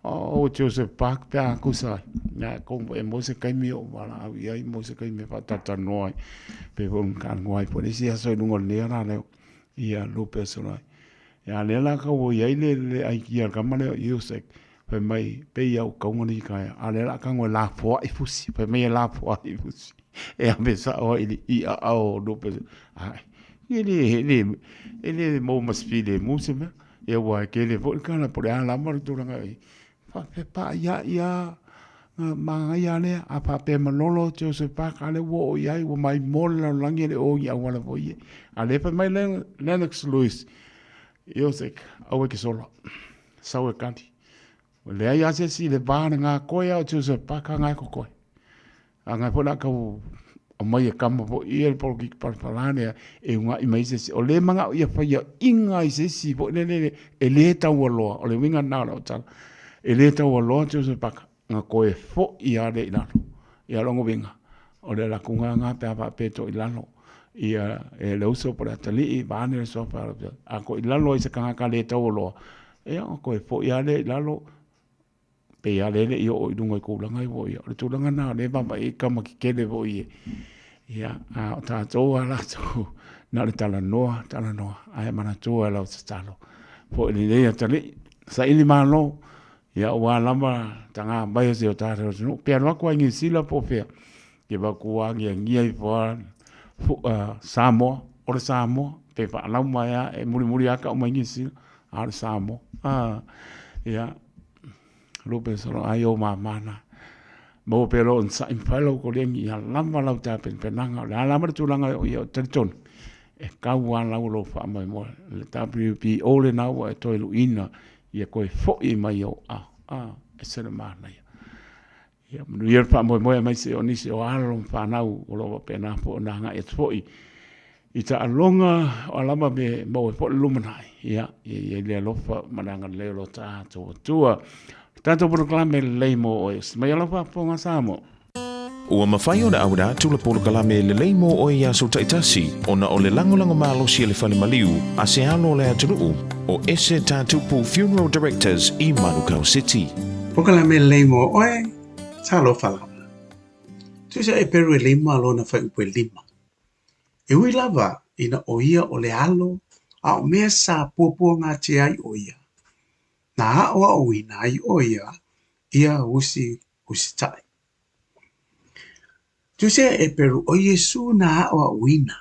o Joseph Parker pe a kusa na ko e mo se kai mi o wala ia mo se kai me fa tata noi pe bon kan ngoi po lesi aso lungo le na le ia lupe sorai. Ia lela ka wo ia le ai kia kamale Iusek pe mai pe ia o kaungani kaya. A lela ka ngo la fo i fusi pe mai la fo i fusi. E a besa o i a o lupe. Ai. Ele mo masfile musime. Ia wa ke le fo kana por a la mar turanga i. Fa pe pa ia ma ia le a pa pe malolo Joseph Parker ale wo ia wo mai mola langi le o ia wala vo ia ale pe mai Lennox Lewis Iosek awe ki solo sawe kanti le ia se si le bana nga koia o Joseph Parker nga ko koi anga pona ka o mai kama vo ia por ki parpalane e nga i mai se o le manga ia fa ia inga i se si vo le le ta wolo o le winga na o tal le ta wolo Joseph Parker nga koe fo i ale i lalo. Ia longo vinga. O le la kunga ngā pe peto i lalo. Ia e le uso por atali i bāne le sopa. A ko i lalo i se kanga ka le tau loa. Ia koe fo i ale i lalo. Pe i ale le i o i dunga i kūlanga i vo ia. O le tūlanga nā le mama i kama ki kele vo ia. Ia o tātou a lato. Nā le tala noa. Ai mana tōa lau sa talo. Fo i le atali. Sa ili mālo. Ia ua lama tanga mai se o tātou tunu. Pea noa kua ingi sila po pea. Ke wa kua ngia i poa Samoa. Ore Samoa. Pe wha alau mai a e muri aka o mai ingi sila. Are Samoa. Ia. Lupe soro ai o mamana. Mo pe lo nsa impalo ko lengi. Ia lama lau tā penanga. La lama tulanga o ia o taritonu. E kaua lau lo wha mai mo. Le WP ole nau e toilu ina. Ia koe fo'i mai o e sere mana ia. Ia manu ia pa mo mai se oni se o alo pa nau o lo pe na po na nga et foi. I ta alonga o lama me mo po lumanai. Ia le lofa mananga le lo ta to tua. Tanto proklame le mo o es. Mai ala pa ponga samo. Ua mawhai o na aura tula polo kalame le leimo o ia so taitasi o na o le langolango malo si le whale maliu a se alo le atunuu o ese tātupu Funeral Directors i Manukau City. O kalame le leimo o e talo whalama. Tuisa e peru e leimo alo na whai upe lima. E ui lava ina o ia o le alo a o mea sa pōpua ngā te ai o ia. Na haoa o ina ai o ia usi tai. Tuisa e peru o Yesu na haoa o ina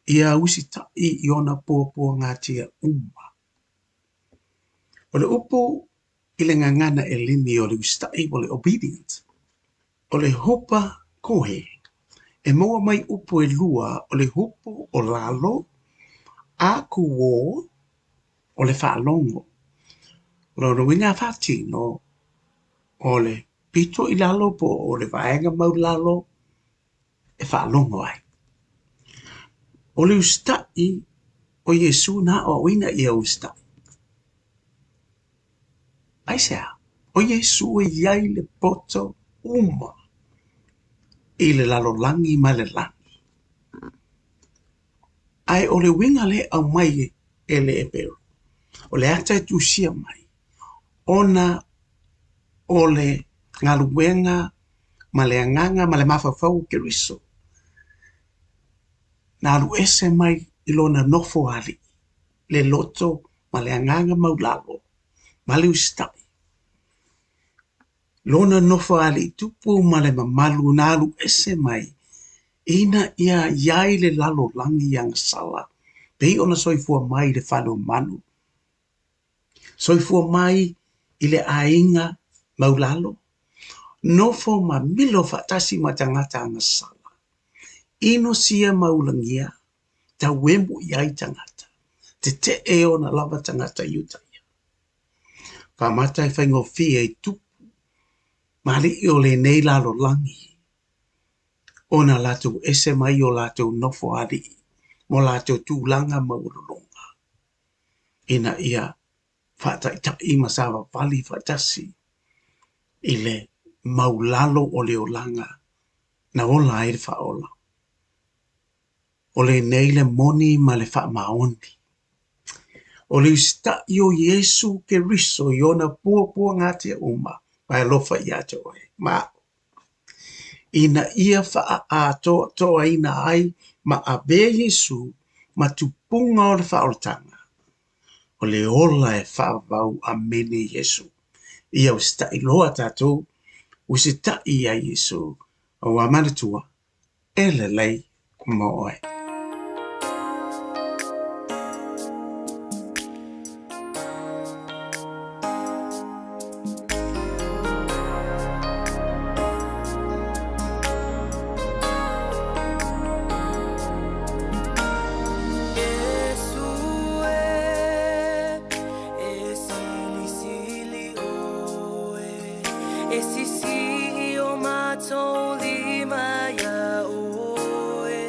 ia usi tai i ona pōpua ngā te umma. O le upo i le ngangana e lini o le usi tai o le obedient. O le hopa kohe. E moa mai upo e lua o le hupo o lalo, a kuo o le whaalongo. Lo winga whatino o le pito i lalo po o le vaenga mau lalo e whaalongo ai. O le ustai o Yesu na o wina i a ustai. Ai sea, o Yesu e iai le poto uma. I le lalo langi ma le langi. Ai o le winga le au mai e le eperu. O le ata e tusia mai. Ona o le ngaluenga ma le anganga ma le mawhawhau ke riso. Na alu ese mai i lona nofo ali. Le loto ma le anganga maulalo. Ma le ustai. Lona nofo ali tupu ma le mamalu na alu ese mai. Ina ia iai le lalo langi yang sala. Pei ona soifua mai le whalo manu. Soifua mai i le ainga maulalo. Nofo ma milo fatasi ma tangata anga sala. Ino sia maulangia. Ta wembu iai tangata. Te e ona lava tangata yutaya. Whamata i whaingo fia i tupu. Mali i o le nei lalo langi. Ona latu ese mai o latu nofo ali. Mo latu tūlanga maurulonga. Ina ia whataitai masawa vali whatasi. I le maulalo o le olanga. Na ola e whaola. O le nei le moni ma le whamaoni. O le usta i o Yesu ke riso i ona pua ngā te uma. Pai lofa i ato e. Ma ina ia wha a toa ina ai ma a be Yesu ma tupunga o le whaorotanga. O le ola e whaavau a mene Yesu. Ia usta i loa tatou. Usita i a Yesu. O a manatua. E le lei kumoe. Esi o matou lima ya oe.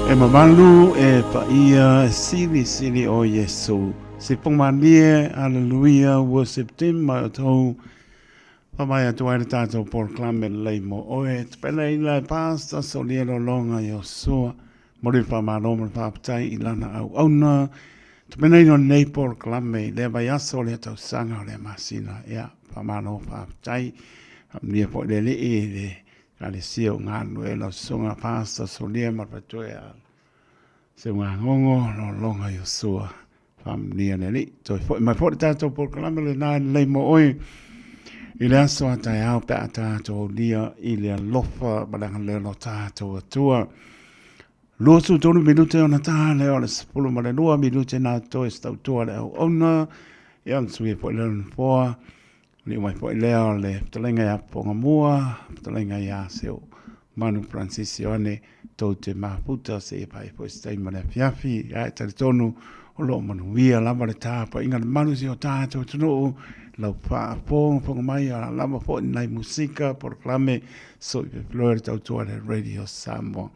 E mamalu e paia sili o Yesu. Se pongmanie, hallelujah, worship team, ma tau pamaya tuaire tātou proclame lei mo oe. Tpele ila pasta soliero longa Yosua. Mori whamaro mo whaptai ilana au auna. Tpele ino nei proclame le vai aso le tau sanga le masina. Ia, whamaro whaptai. Hamnia po le le kale sio nganu e la songa pasta soliero ma patoe se ngā ngongo no longa Yosua. Nia neli to mai fo tato por kalama le na le mo oi ile aso ata au pe ata to dia ile lofa badanga le no tato tua lo su tonu minute ona ta le o le sepulu ma le 2 minute na to esta tua le ona e sui po le po ni mai po le telenga ya po ngamua telenga ya seo Manu Francisione to te maputa se pai po stai ma le fiafi ya te tonu o lo manu via lava le tāpa inga manu si o tātou tunu lau paa pōng pōng mai a lava po nai musika proclame so i flore tau tua le Radio Samoa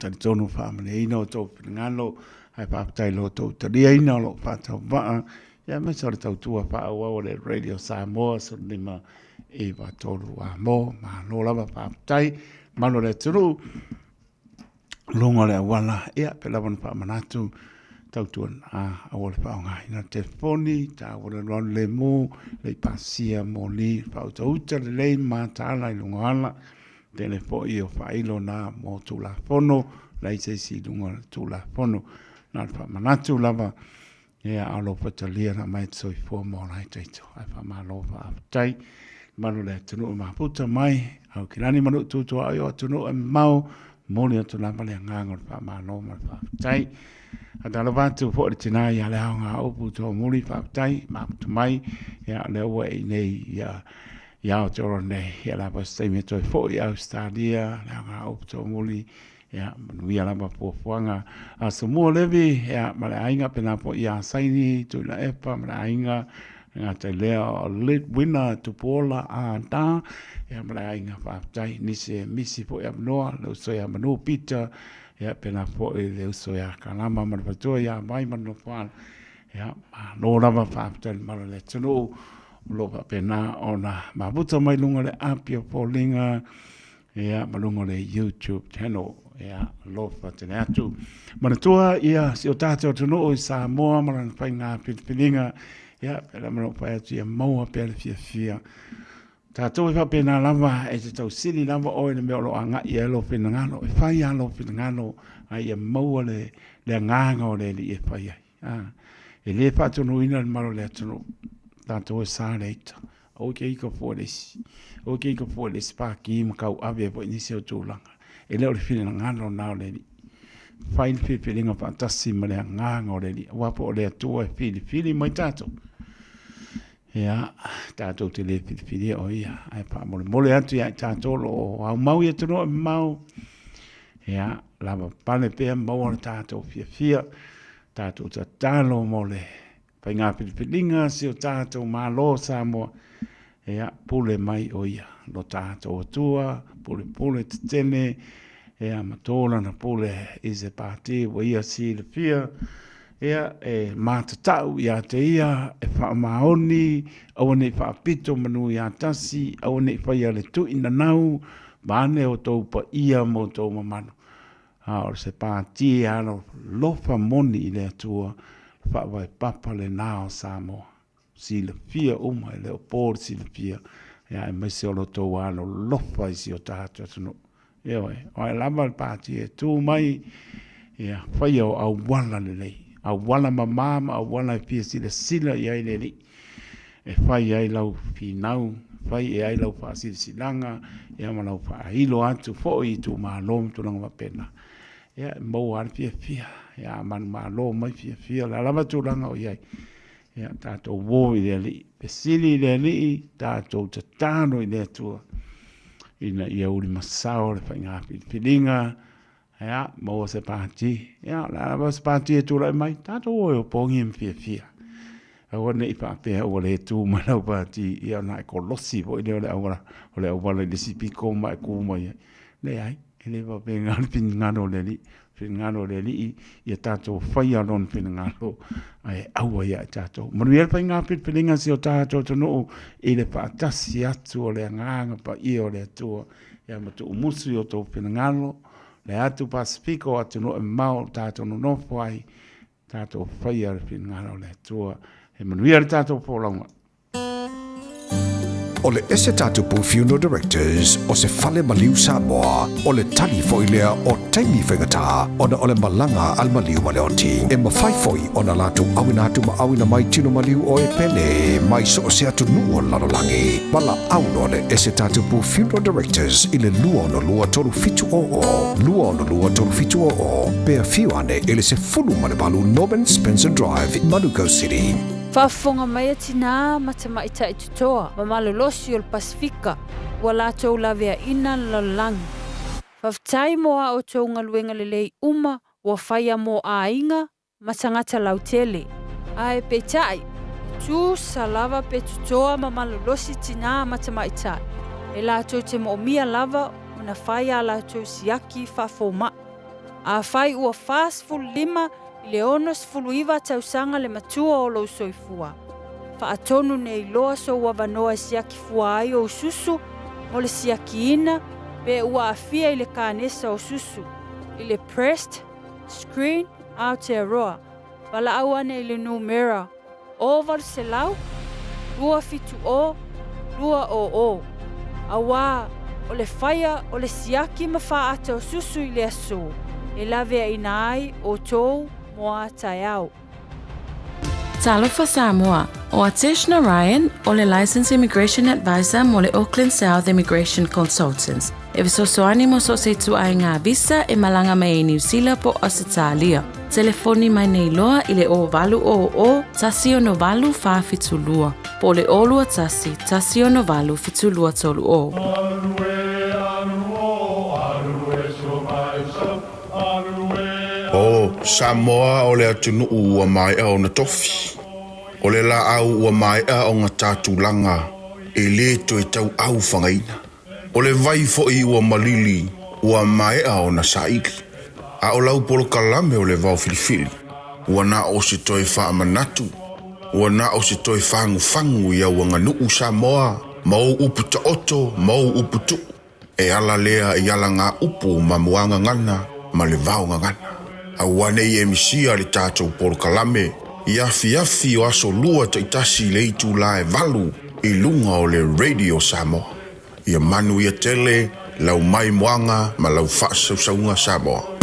tani tonu whaamane ino tau pinangalo hai pāptai lo tau taria ina lo pātau waa ia mai sore tau tua paa wau le Radio Samoa so nima e wa tolu a mo ma lo lava pāptai malo le tunu longa le wala ia pe lava na pāmanatu tautuan a wale whaonga ina te foni, ta wale ron le mo, le pasia mo li, whautauta le le ma tāla i lunga ala, te le po i o whailo na mo tūla fono, lai se si lunga tūla fono, nā le whamanatu lava, ea alo patalia na mai tsoi fua mo lai teito, ai whamalo whaatai, manu le tunu o maputa mai, au kirani manu tūtua ai o tunu e mau, moni atu lama le ngango le whamalo ma whaatai, Atalo watu po tina ya le hanga opu to muri whaptai, maputu mai, ya le ua i nei ya o toro nei, ya la pa steime toi fo i Australia, le hanga opu to muri, ya manuia lama po fuanga, a samua levi, ya ma le ainga pena po i a saini, tu la epa, ma le ainga, ngā te lea lead winner tu pola a ta, ya ma le ainga whaptai, nise misi po i amnoa, le uso ya manu pita, ya pena po e le uso ya kalama ma patua ya mai ma no fa ya no lava fa tel ma le tunu lo pa pena ona ma buta mai lunga le apia polinga ya ma lunga le YouTube channel ya lo fa tene atu ma tua ya si o tato tunu o Samoa ma na fa nga pilinga ya pela ma no fa ya mo pe le fia Tātou e whapena lava e te tau siri lava oe na mea lo anga i e lo whina ngano. E whai a lo whina ngano ai e maua le nganga o le li e whai ai. E le whatunu ina le maro le atunu. Tātou e sāre ita. O ke ika fuaresi. O ke ika fuaresi pāki i makau awe e po inisi o tūlanga. E leo le whina ngano nao le li. Whai ni whiwhiringa whantasi ma le nganga o le li. Wapo o le atua e whiri mai tātou. Ya, tātou te le whiwhiri o ia, ai pā mole atu ia tātou lo au mau ia tunu mau. Ya, lava pane pēr mau ana tātou whiwhia, tātou ta tālo mole. Pai ngā whiwhiringa si o tātou mālo Samoa. Ya, pule mai o ia, lo tātou atua, pule te tene, ya matola na pule ise pāti, wa ia si le whia. Ea e mātatau ia te ia, e whaamaoni, au nei whaapito manu ia tasi, au nei whaia le tu ina nau, bāne o tau pa ia mo tau mamanu. O se pāti ano lofa moni i le atua, whaawai papa le nao Samoa. Si le fia uma e le opor si le fia, ea e maise o lo tau ano lofa i si o tātua tunu. Ewe, o e lama le pāti e tū mai, ea whaia o au wala le lei. A wala mamama, a wala pia sila sila i ai leli. E whai ai lau pinau, whai e ai lau wha sila silanga, e ama lau wha hilo atu fo i tu maa lom tu langa mapena. Ea mou ar pia pia, ea man maa lom mai pia, la lama tu langa o iai. Ea tātou wō i leli, pe sili i leli, tātou tatano i le atua. Ina ia uri masao le whai ngā pilinga, ya mo se pati ya la ba se pati tu la mai ta to o pongi fia o ne pa pe o le tu ma la pati ya na ko losi bo le ora o le o le si pico ma ku mo le ai ele va pe ngal pin ngalo le li ia tato fai alon pin ngalo ai aua ia tato manuel pa nga pit pelinga si o tato to no ele pa tasi atu o le nganga pa i o le tua ia matu umusu o to pin ngalo le atu Pasifiko atu no e mau tato no fai tato fai al pin ngalo le tua e manuel tato polonga. O le ese tatu pu funeral directors o se fale maliu Samoa o le tali foilea o taimi whengata o na o le malanga al maliu maleoti e mawhaifoi o na latu awinatu ma awina mai tino maliu o e pene mai so o se atu nuo lalolangi wala auno le ese tatu pu funeral directors i le lua no lua toru fitu o pea fiu ane ele se fulu malebalu Norman Spencer Drive i Manuka City. Whaafonga mai atina matama ita i tutoa, ma malolosi o le Pasifika, ua lātou lawea ina lalangi. Whaftai moa o tō ngaluenga lelei uma, ua whaia mo a inga, ma tangata lautele. Ae pe tai, tū salava pe tutoa ma malolosi tina matama ita. E lātou te mo mia lava, una whaia lātou siaki whafoma. A whai ua whaasful lima, I le onos fuluiva tausanga le matua o lo soifua. Whaatonu nei loa so wawanoa siaki fua ai o susu, mo le siaki ina, pe ua afia I le kānesa o susu. I le pressed, screen, Aotearoa. Wala awane I le numera. Oval se lau, lua fitu o, lua o. Awa, o le whaia o le siaki mawhaata o susu I le aso. E lawea ina ai o tou, moa taiao. Talofa Samoa, o Ateshna Ryan, o le Licensed Immigration Advisor mo le Auckland South Immigration Consultants. E visosoani mo so se tu ai ngā visa e malanga mai e New Zealand po Australia. Telefoni mai nei loa I le o valu o, tasi o no valu wha fitulua. Po le olua tasi o no valu fitulua tolu o. O Samoa o le atunu ua mai au na tofi. O le la au ua mai au ngā tātulanga e le to e tau au whangaina. O le vai fo I ua malili ua mai au na saiki. A o lau polo kalame o le vau filifili. Ua na o se toi wha manatu. Ua na o se toi whangu ia ua nganu Samoa. Mau upu ta oto, mau upu tu. E ala lea I ala ngā upu ma muanga ngana ma le vau ngana. Awane I emisia le tātou polo kalame, I afi o aso lua taitasi le itu la e valu I lunga o le Radio Samoa. Ia manu ia tele, lau mai moanga ma lau whaasausaunga Samoa.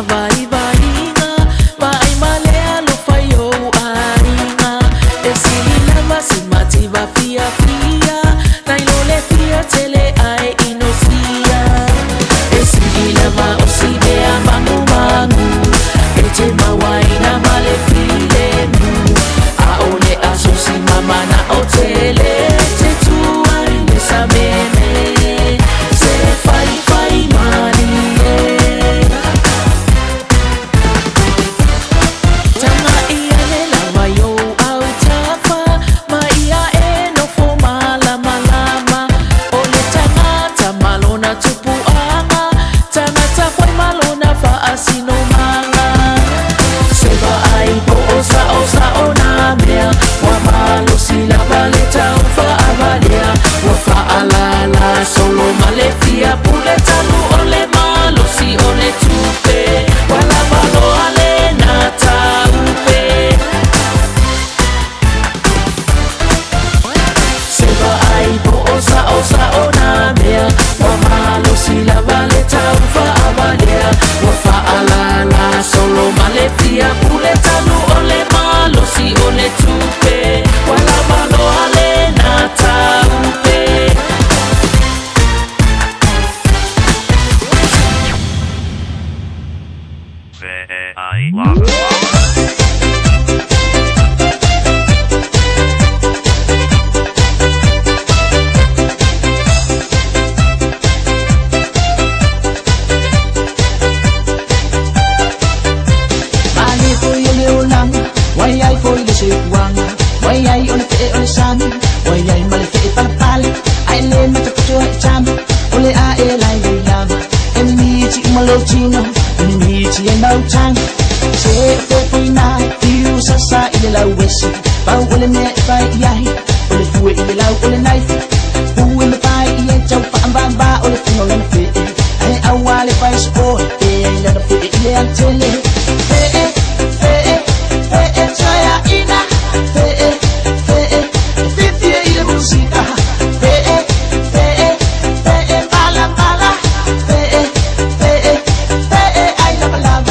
Vai, vai, vai, vai, vai, vai, vai, vai, vai, si Pau ole mea I whai iahi Ole fue I le lau ole naifi Ue me whai I e tau whaambamba Ole whino lana whee Ai awa le whai so oe E ai lana whee I le antele Whee, whee, whee Toia ina Whee, whee Whiwhia I le musika Whee, whee, whee Mala, mala Whee, whee, whee Ai lava, lava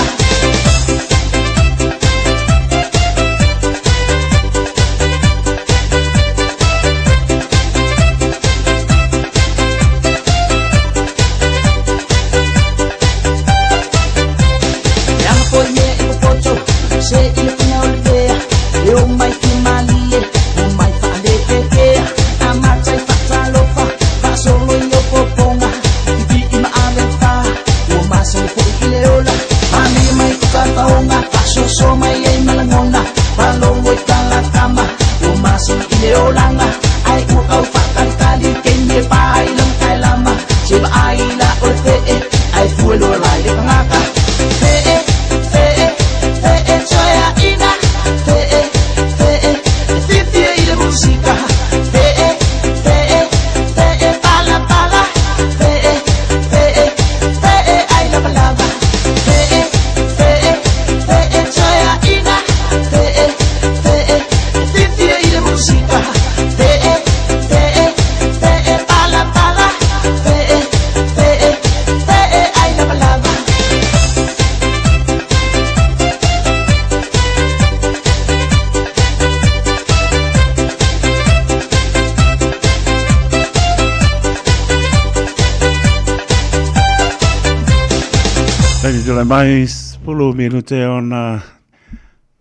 mai 10 minute ona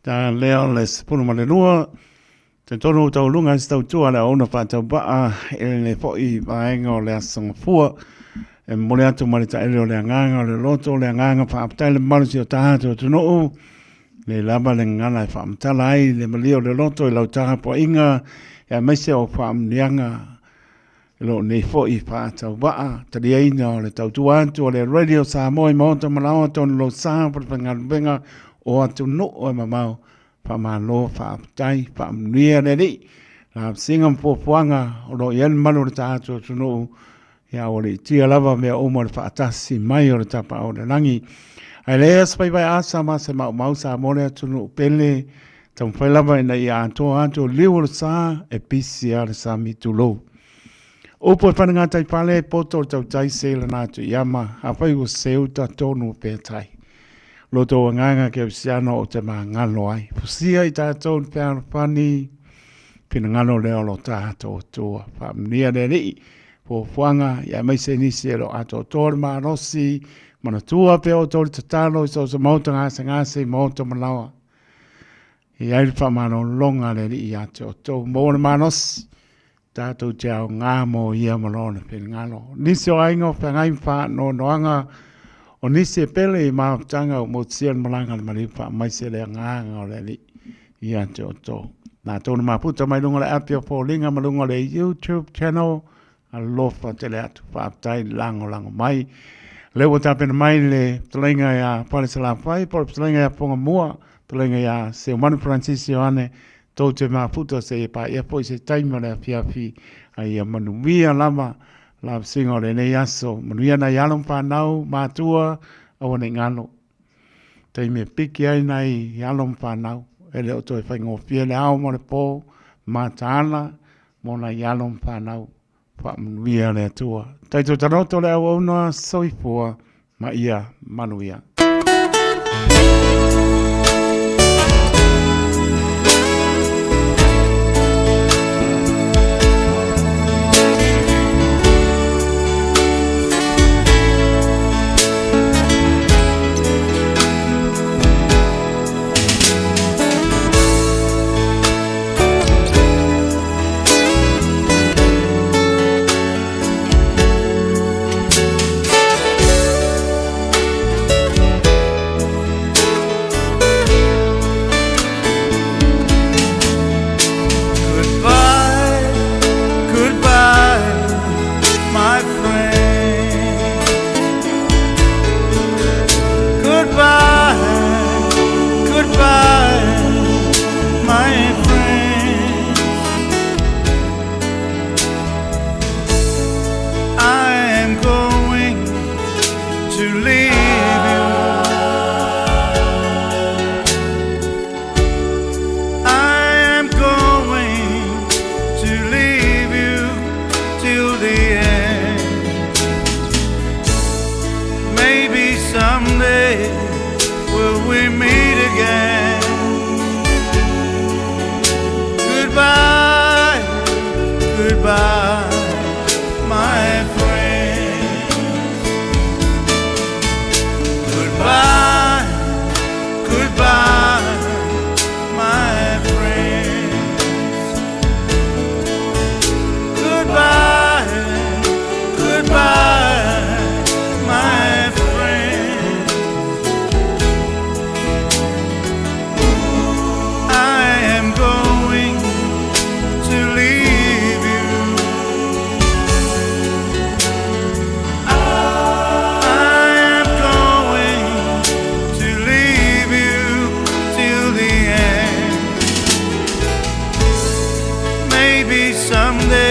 ta leo les puno male lua te tonu tau lunga stau tua la ona pa tau ba ele fo I vaenga le asong fua e mole atu male ta ele le nganga le loto le nganga fa apta le malu si ta to no le laba le ngana fa apta lai le malio le loto le lauta po inga ya mese o fa mnianga lo ne fo I fa tau ba ta dia ina le tau tua tu le radio sa moi mo to malao to lo sa por venga o atu no o mamao fa malo fa tai fa mnia ne ni la singam po fuanga lo yen malu ta to no ya o le tia lava me o mo fa tasi mai o ta pa o le langi ai le spai vai asa ma se mau sa mo le tu no pele tam fa lava na ya to liu sa e pcr sa mi tu lo o po whananga tai pale poto tau tai se le nātu iama a whai o seu ta tonu pe tai. Loto o nganga ke usiano o te maa ngalo ai. Pusia I tātou pe whani pina ngalo leo lo tātou tua. Whamnia le rii po whanga ia mai se nisi ero ato tōre maa rosi mana tua pe o tōre tatalo I so mauta ngase mauta malawa. I airi whamano longa le rii ato tō mōna maa rosi. Tātou tiao ngā mō ia malona pe ngalo. Nisi o aingo whangai wha no noanga o nisi e pele I maafutanga o motsian malanga le maripa mai se le nganga o le li ia te o tō. Nā tōna maputa mai lunga le apia po linga malunga le YouTube channel a lofa te le atu whaaputai lango mai. Lewa tāpena mai le talenga ia Parisala Whai, talenga ia Ponga Mua, talenga ia Se Manu Francis Ioane, tau te maputa se pa ia po se taima le fiafi ai ia manuia lama la singo le nei aso manuia na yalom pa nau matua o ne ngalo taime piki ai nei yalom pa nau ele o to fa ngo fie le au mo le po matana mo na yalom pa nau pa manuia le tua tai to tanoto le au na soifua ma ia manuia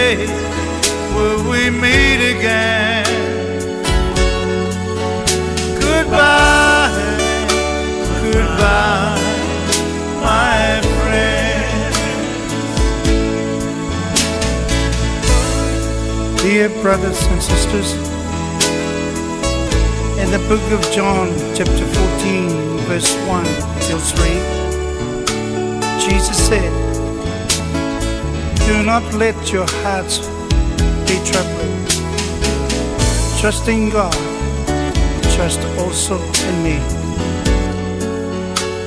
someday will we meet again. Goodbye, goodbye, my friend. Dear brothers and sisters, in the book of John, chapter 14, verse 1 till 3, Jesus said, do not let your hearts be troubled. Trust in God, trust also in me.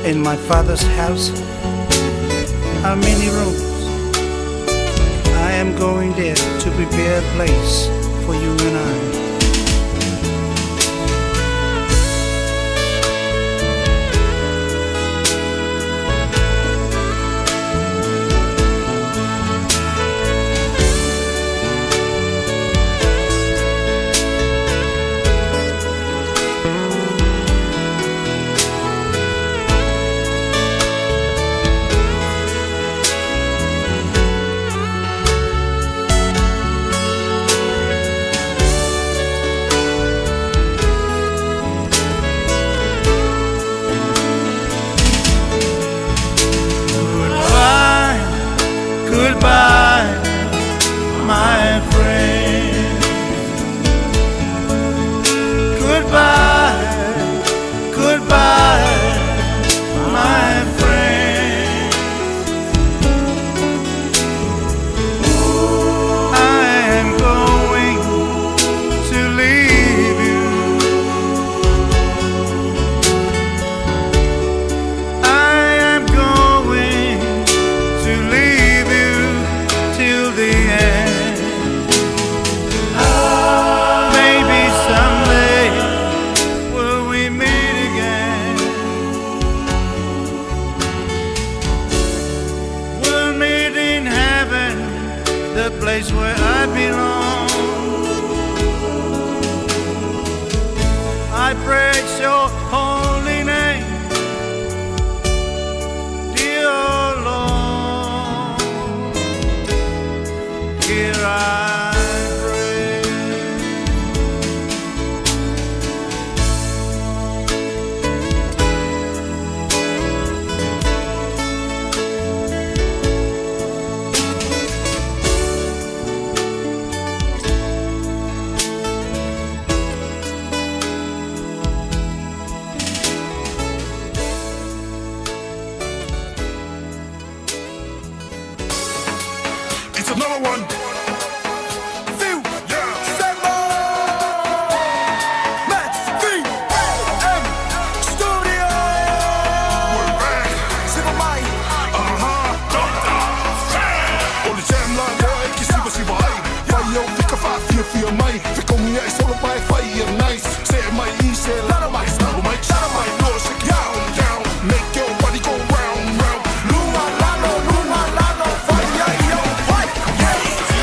In my Father's house are many rooms. I am going there to prepare a place for you and I. Goodbye, my friend. Goodbye, goodbye, my friend. I am going to leave you. I am going to leave till the end. Maybe someday will we meet again. We'll meet in heaven, the place where I belong. I praise your holy name, dear Lord. Here I pray. It's another one. Make your body go round, round. Luma lano, fire, yo, fight. Yeah.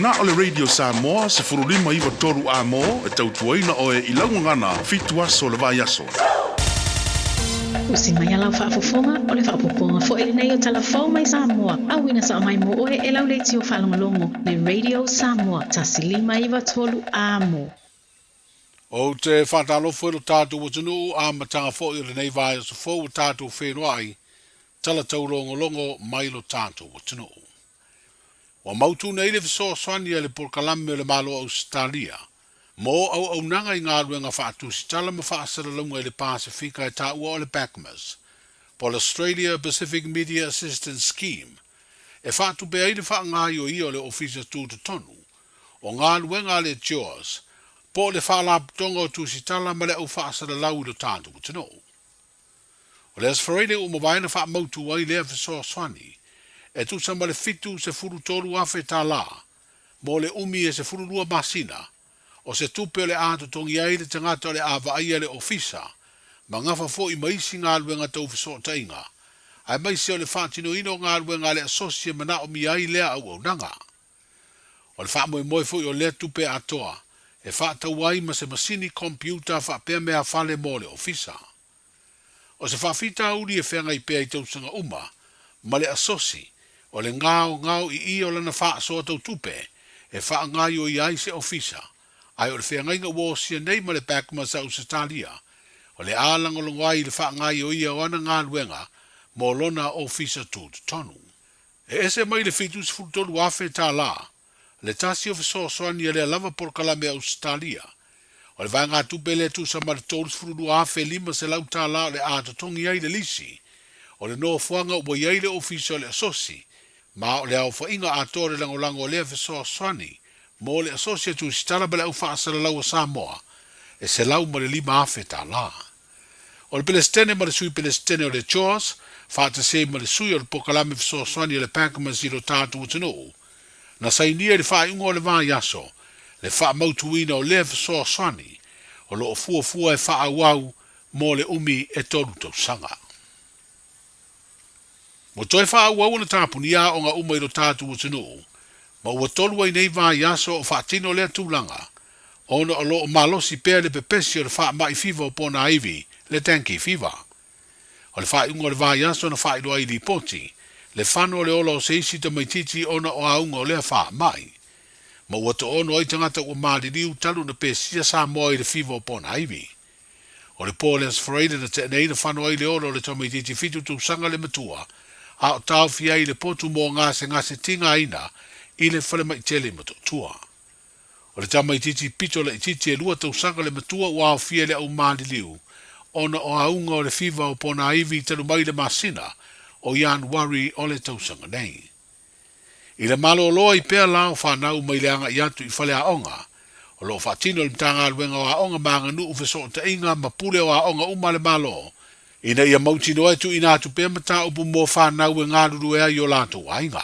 Whainga o le Radio Samoa se furulima iwa toru a mo e tautuaina o e ilaungangana fitua so le vai aso. Usi mai alau whaafofonga o le whaapoponga fo ele nei o talafau mai Samoa. Awina sa mai mo oe e lau leiti o whalongalongo le Radio Samoa tasilima iwa tolu a mo. O te whatalofo ilo tātou o tunu a matanga fo i le nei vai aso fo o tātou whenua tala taulongolongo mai lo tātou o tunu. Wa mautu nei le fiso swani le porkalame le malo Australia. Mo au nanga i ngā ruenga whaatu si tala ma whaasara lunga i le Pasifika e tā ua o le PACMAS, po le Australia Pacific Media Assistance Scheme, e whaatu pe aile wha ngāi o i o le ofisa tūtu tonu, o ngā ruenga le JAWS, po le whaalaputonga o tūsi tala ma le au whaasara lau i lo tātu o tino. O le asfareile o mawaina wha mautu wai lea fiso swani, e tu sama le fitu se furu toru afe tā la, mo le umi e se furu lua masina, o se tupe le ātu tongi ai le tangata le awa aia le ofisa, ma ngafa fo i maisi ngā luenga tau fiso tainga, ai maisi o le whātino ino ngā luenga le asosia mana o mi ai lea au au nanga. O le whāmoe moe fo i o lea tupe atoa, e whātau ai ma se masini kompiuta whāpea mea whale mo le ofisa. O se whawhita uri e whenga i pēa i tausanga uma, ma le asosi, o le ngāo i o lana wha soa tau tupe, e wha ngai o i ai se ofisa, ai o le whea ngainga wōsia nei ma le PACMAS au Australia, o le ālanga longwai le wha ngai o i o ana ngā luenga, mō lona ofisa tūtu tonu. E ese mai le fitu se fulutolu afe tā la, le tasi o fiso soani le lava porkalame Australia, o le vanga tupe le tu sa mara tolu se fulutolu afe lima se lau tā la le ātatongi ai le lisi, o le no fuanga o iai le ofisa le asosi, ma o le au whainga atore langolango o lea fiso soani, mo le asosia tu sitala bale au whaasara lau a Samoa, e se lau ma le lima afe tā la. O le Pelestene ma le sui Pelestene o le JAWS, whaata se ma le sui o le pokalame fiso soani o le PACMAS i lo tātu utino. Na sainia le whainga o le vai aso, le wha mautuina o lea fiso soani, o lo o fua e wha awau mo le umi e tolu tau sanga. Mo toi wha awau na tāpunia o ngā uma i lo tātu utino, ma ua tolu ai nei vai aso o whaatino lea tūlanga, ona o lo o malosi pēr le pepesi o le wha mai fiva o pōna iwi, le tanki fiva. O le wha iunga o le vai aso na wha iloa i li poti, le whano le ola o se isi ta maititi ona o aunga o lea wha mai. Ma ua to ono ai tangata ua maari liu talu na pēsia sa moa i le fiva o pōna iwi. O le pōle as freire na te nei na whano ai le ola o le ta maititi fitu tu sanga le matua, a o tau fia i le potu mō ngase tinga ina, i le whale mai tele mato tua. O le tama i titi pito le i titi e lua tau sanga le matua ua au fia le au maali liu, ona o aunga o le fiva o pona iwi telu mai le masina o Januari o le tau sanga nei. I le malo o loa i pēr lao whanau mai le anga i atu i whale a onga, o lo whatino le mtanga aluenga o a onga maanga nu ufe so ta inga ma pule o a onga uma le malo, ina ia mautino etu ina atu pēr mata upu mō whanau e ngāruru ea i o lato wainga.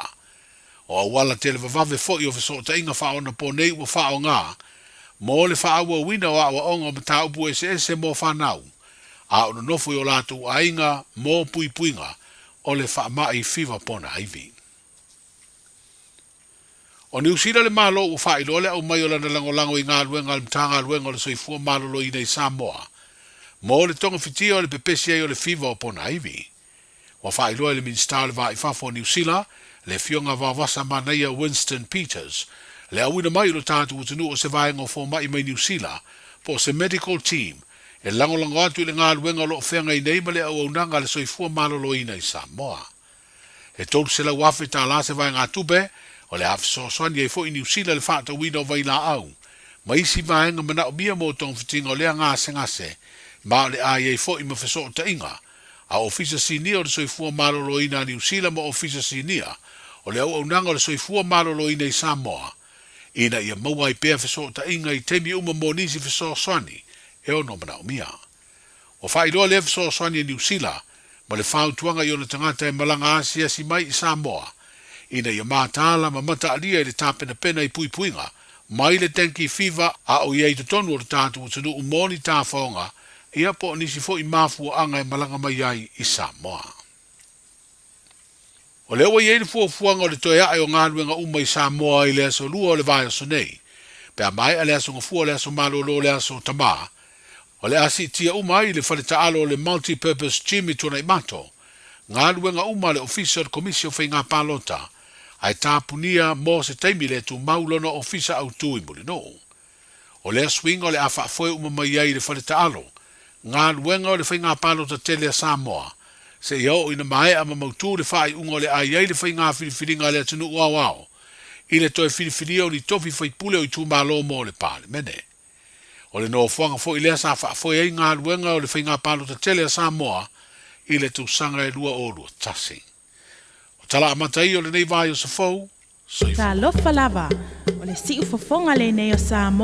O awala tele vavave fo i o fiso ta inga wha ona po nei ua wha o ngā, mo le wha awa wina o awa onga mata upu ese mo whanau, a ona nofo i o lato a inga mo pui puinga o le wha mai fiva pona iwi. O ni usira le malo ua wha ilo le au mai o lana lango i ngā luenga le mtanga luenga o le soifua malolo i nei Samoa, mo le tonga fitia o le pepesia i o le fiva o pona iwi. Wa wha ilo le minsta le va i fafo New Zealand, le fionga vavasa manaia Winston Peters, le awina mai lo tātu utinu o se vaenga o fō mai New Zealand, po se medical team, e lango atu i le ngā luenga lo whenga i neima le au aunanga le soifua malolo i nei Samoa. E tolu se lau afe tā la se vaenga tupe, o le afe soaswani e fo i New Zealand le whata wina o vaila au, ma isi vaenga mana o bia mo tong fitinga o lea ngase, ma le ai e fo i mawheso o ta inga, a ofisa sinia o le soifua malolo i New Zealand ma ofisa sinia, o le au nanga o le soifua malolo i nei Samoa, ina ia maua i pēr fiso ta inga i temi uma mo nisi fiso swani, e o no mana o mia. O whailoa le fiso swani e New Zealand, ma le whautuanga i o na tangata e malanga Asia si mai i Samoa, ina ia mātala ma mata alia i le tāpena pena i pui puinga, mai le tanki fiva a o iei tonu o le tātu utanu umoni tā whaonga, ia po nisi fo i mafua anga e malanga mai ai i Samoa. O le ua iei le fuafuanga o le toe ae o ngā luenga uma I Samoa I le aso lua o le vai aso nei. Pea mai a le aso ngafua le aso malolo le aso tamā. O le asi tia uma I le whaletaalo o le multi-purpose gym I tona I mato. Ngā luenga uma le ofisa o le komisio whai ngā pālota. Ai tāpunia mō se teimi le tu maulono ofisa au tui muli no. O le swing o le awha foe uma mai ai le whaletaalo. Ngā luenga o le whai ngā pālota tele a Samoa. Se iau ina mai ama mautu le whai unga le ai ai le whai ngā whiriwhiringa le atunu uawao. I le toe whiriwhiria o ni tofi whai pule o I tū mālo mō le pāle mene. O le noa whanga fo I lea sa wha fo ei ngā luenga o le whai ngā pālota tele a Samoa I le tūsanga e lua o lua tasi. O tala amatai o le nei vai o sa fau, Ta lofa lava, o le siu fofonga le nei o Samoa.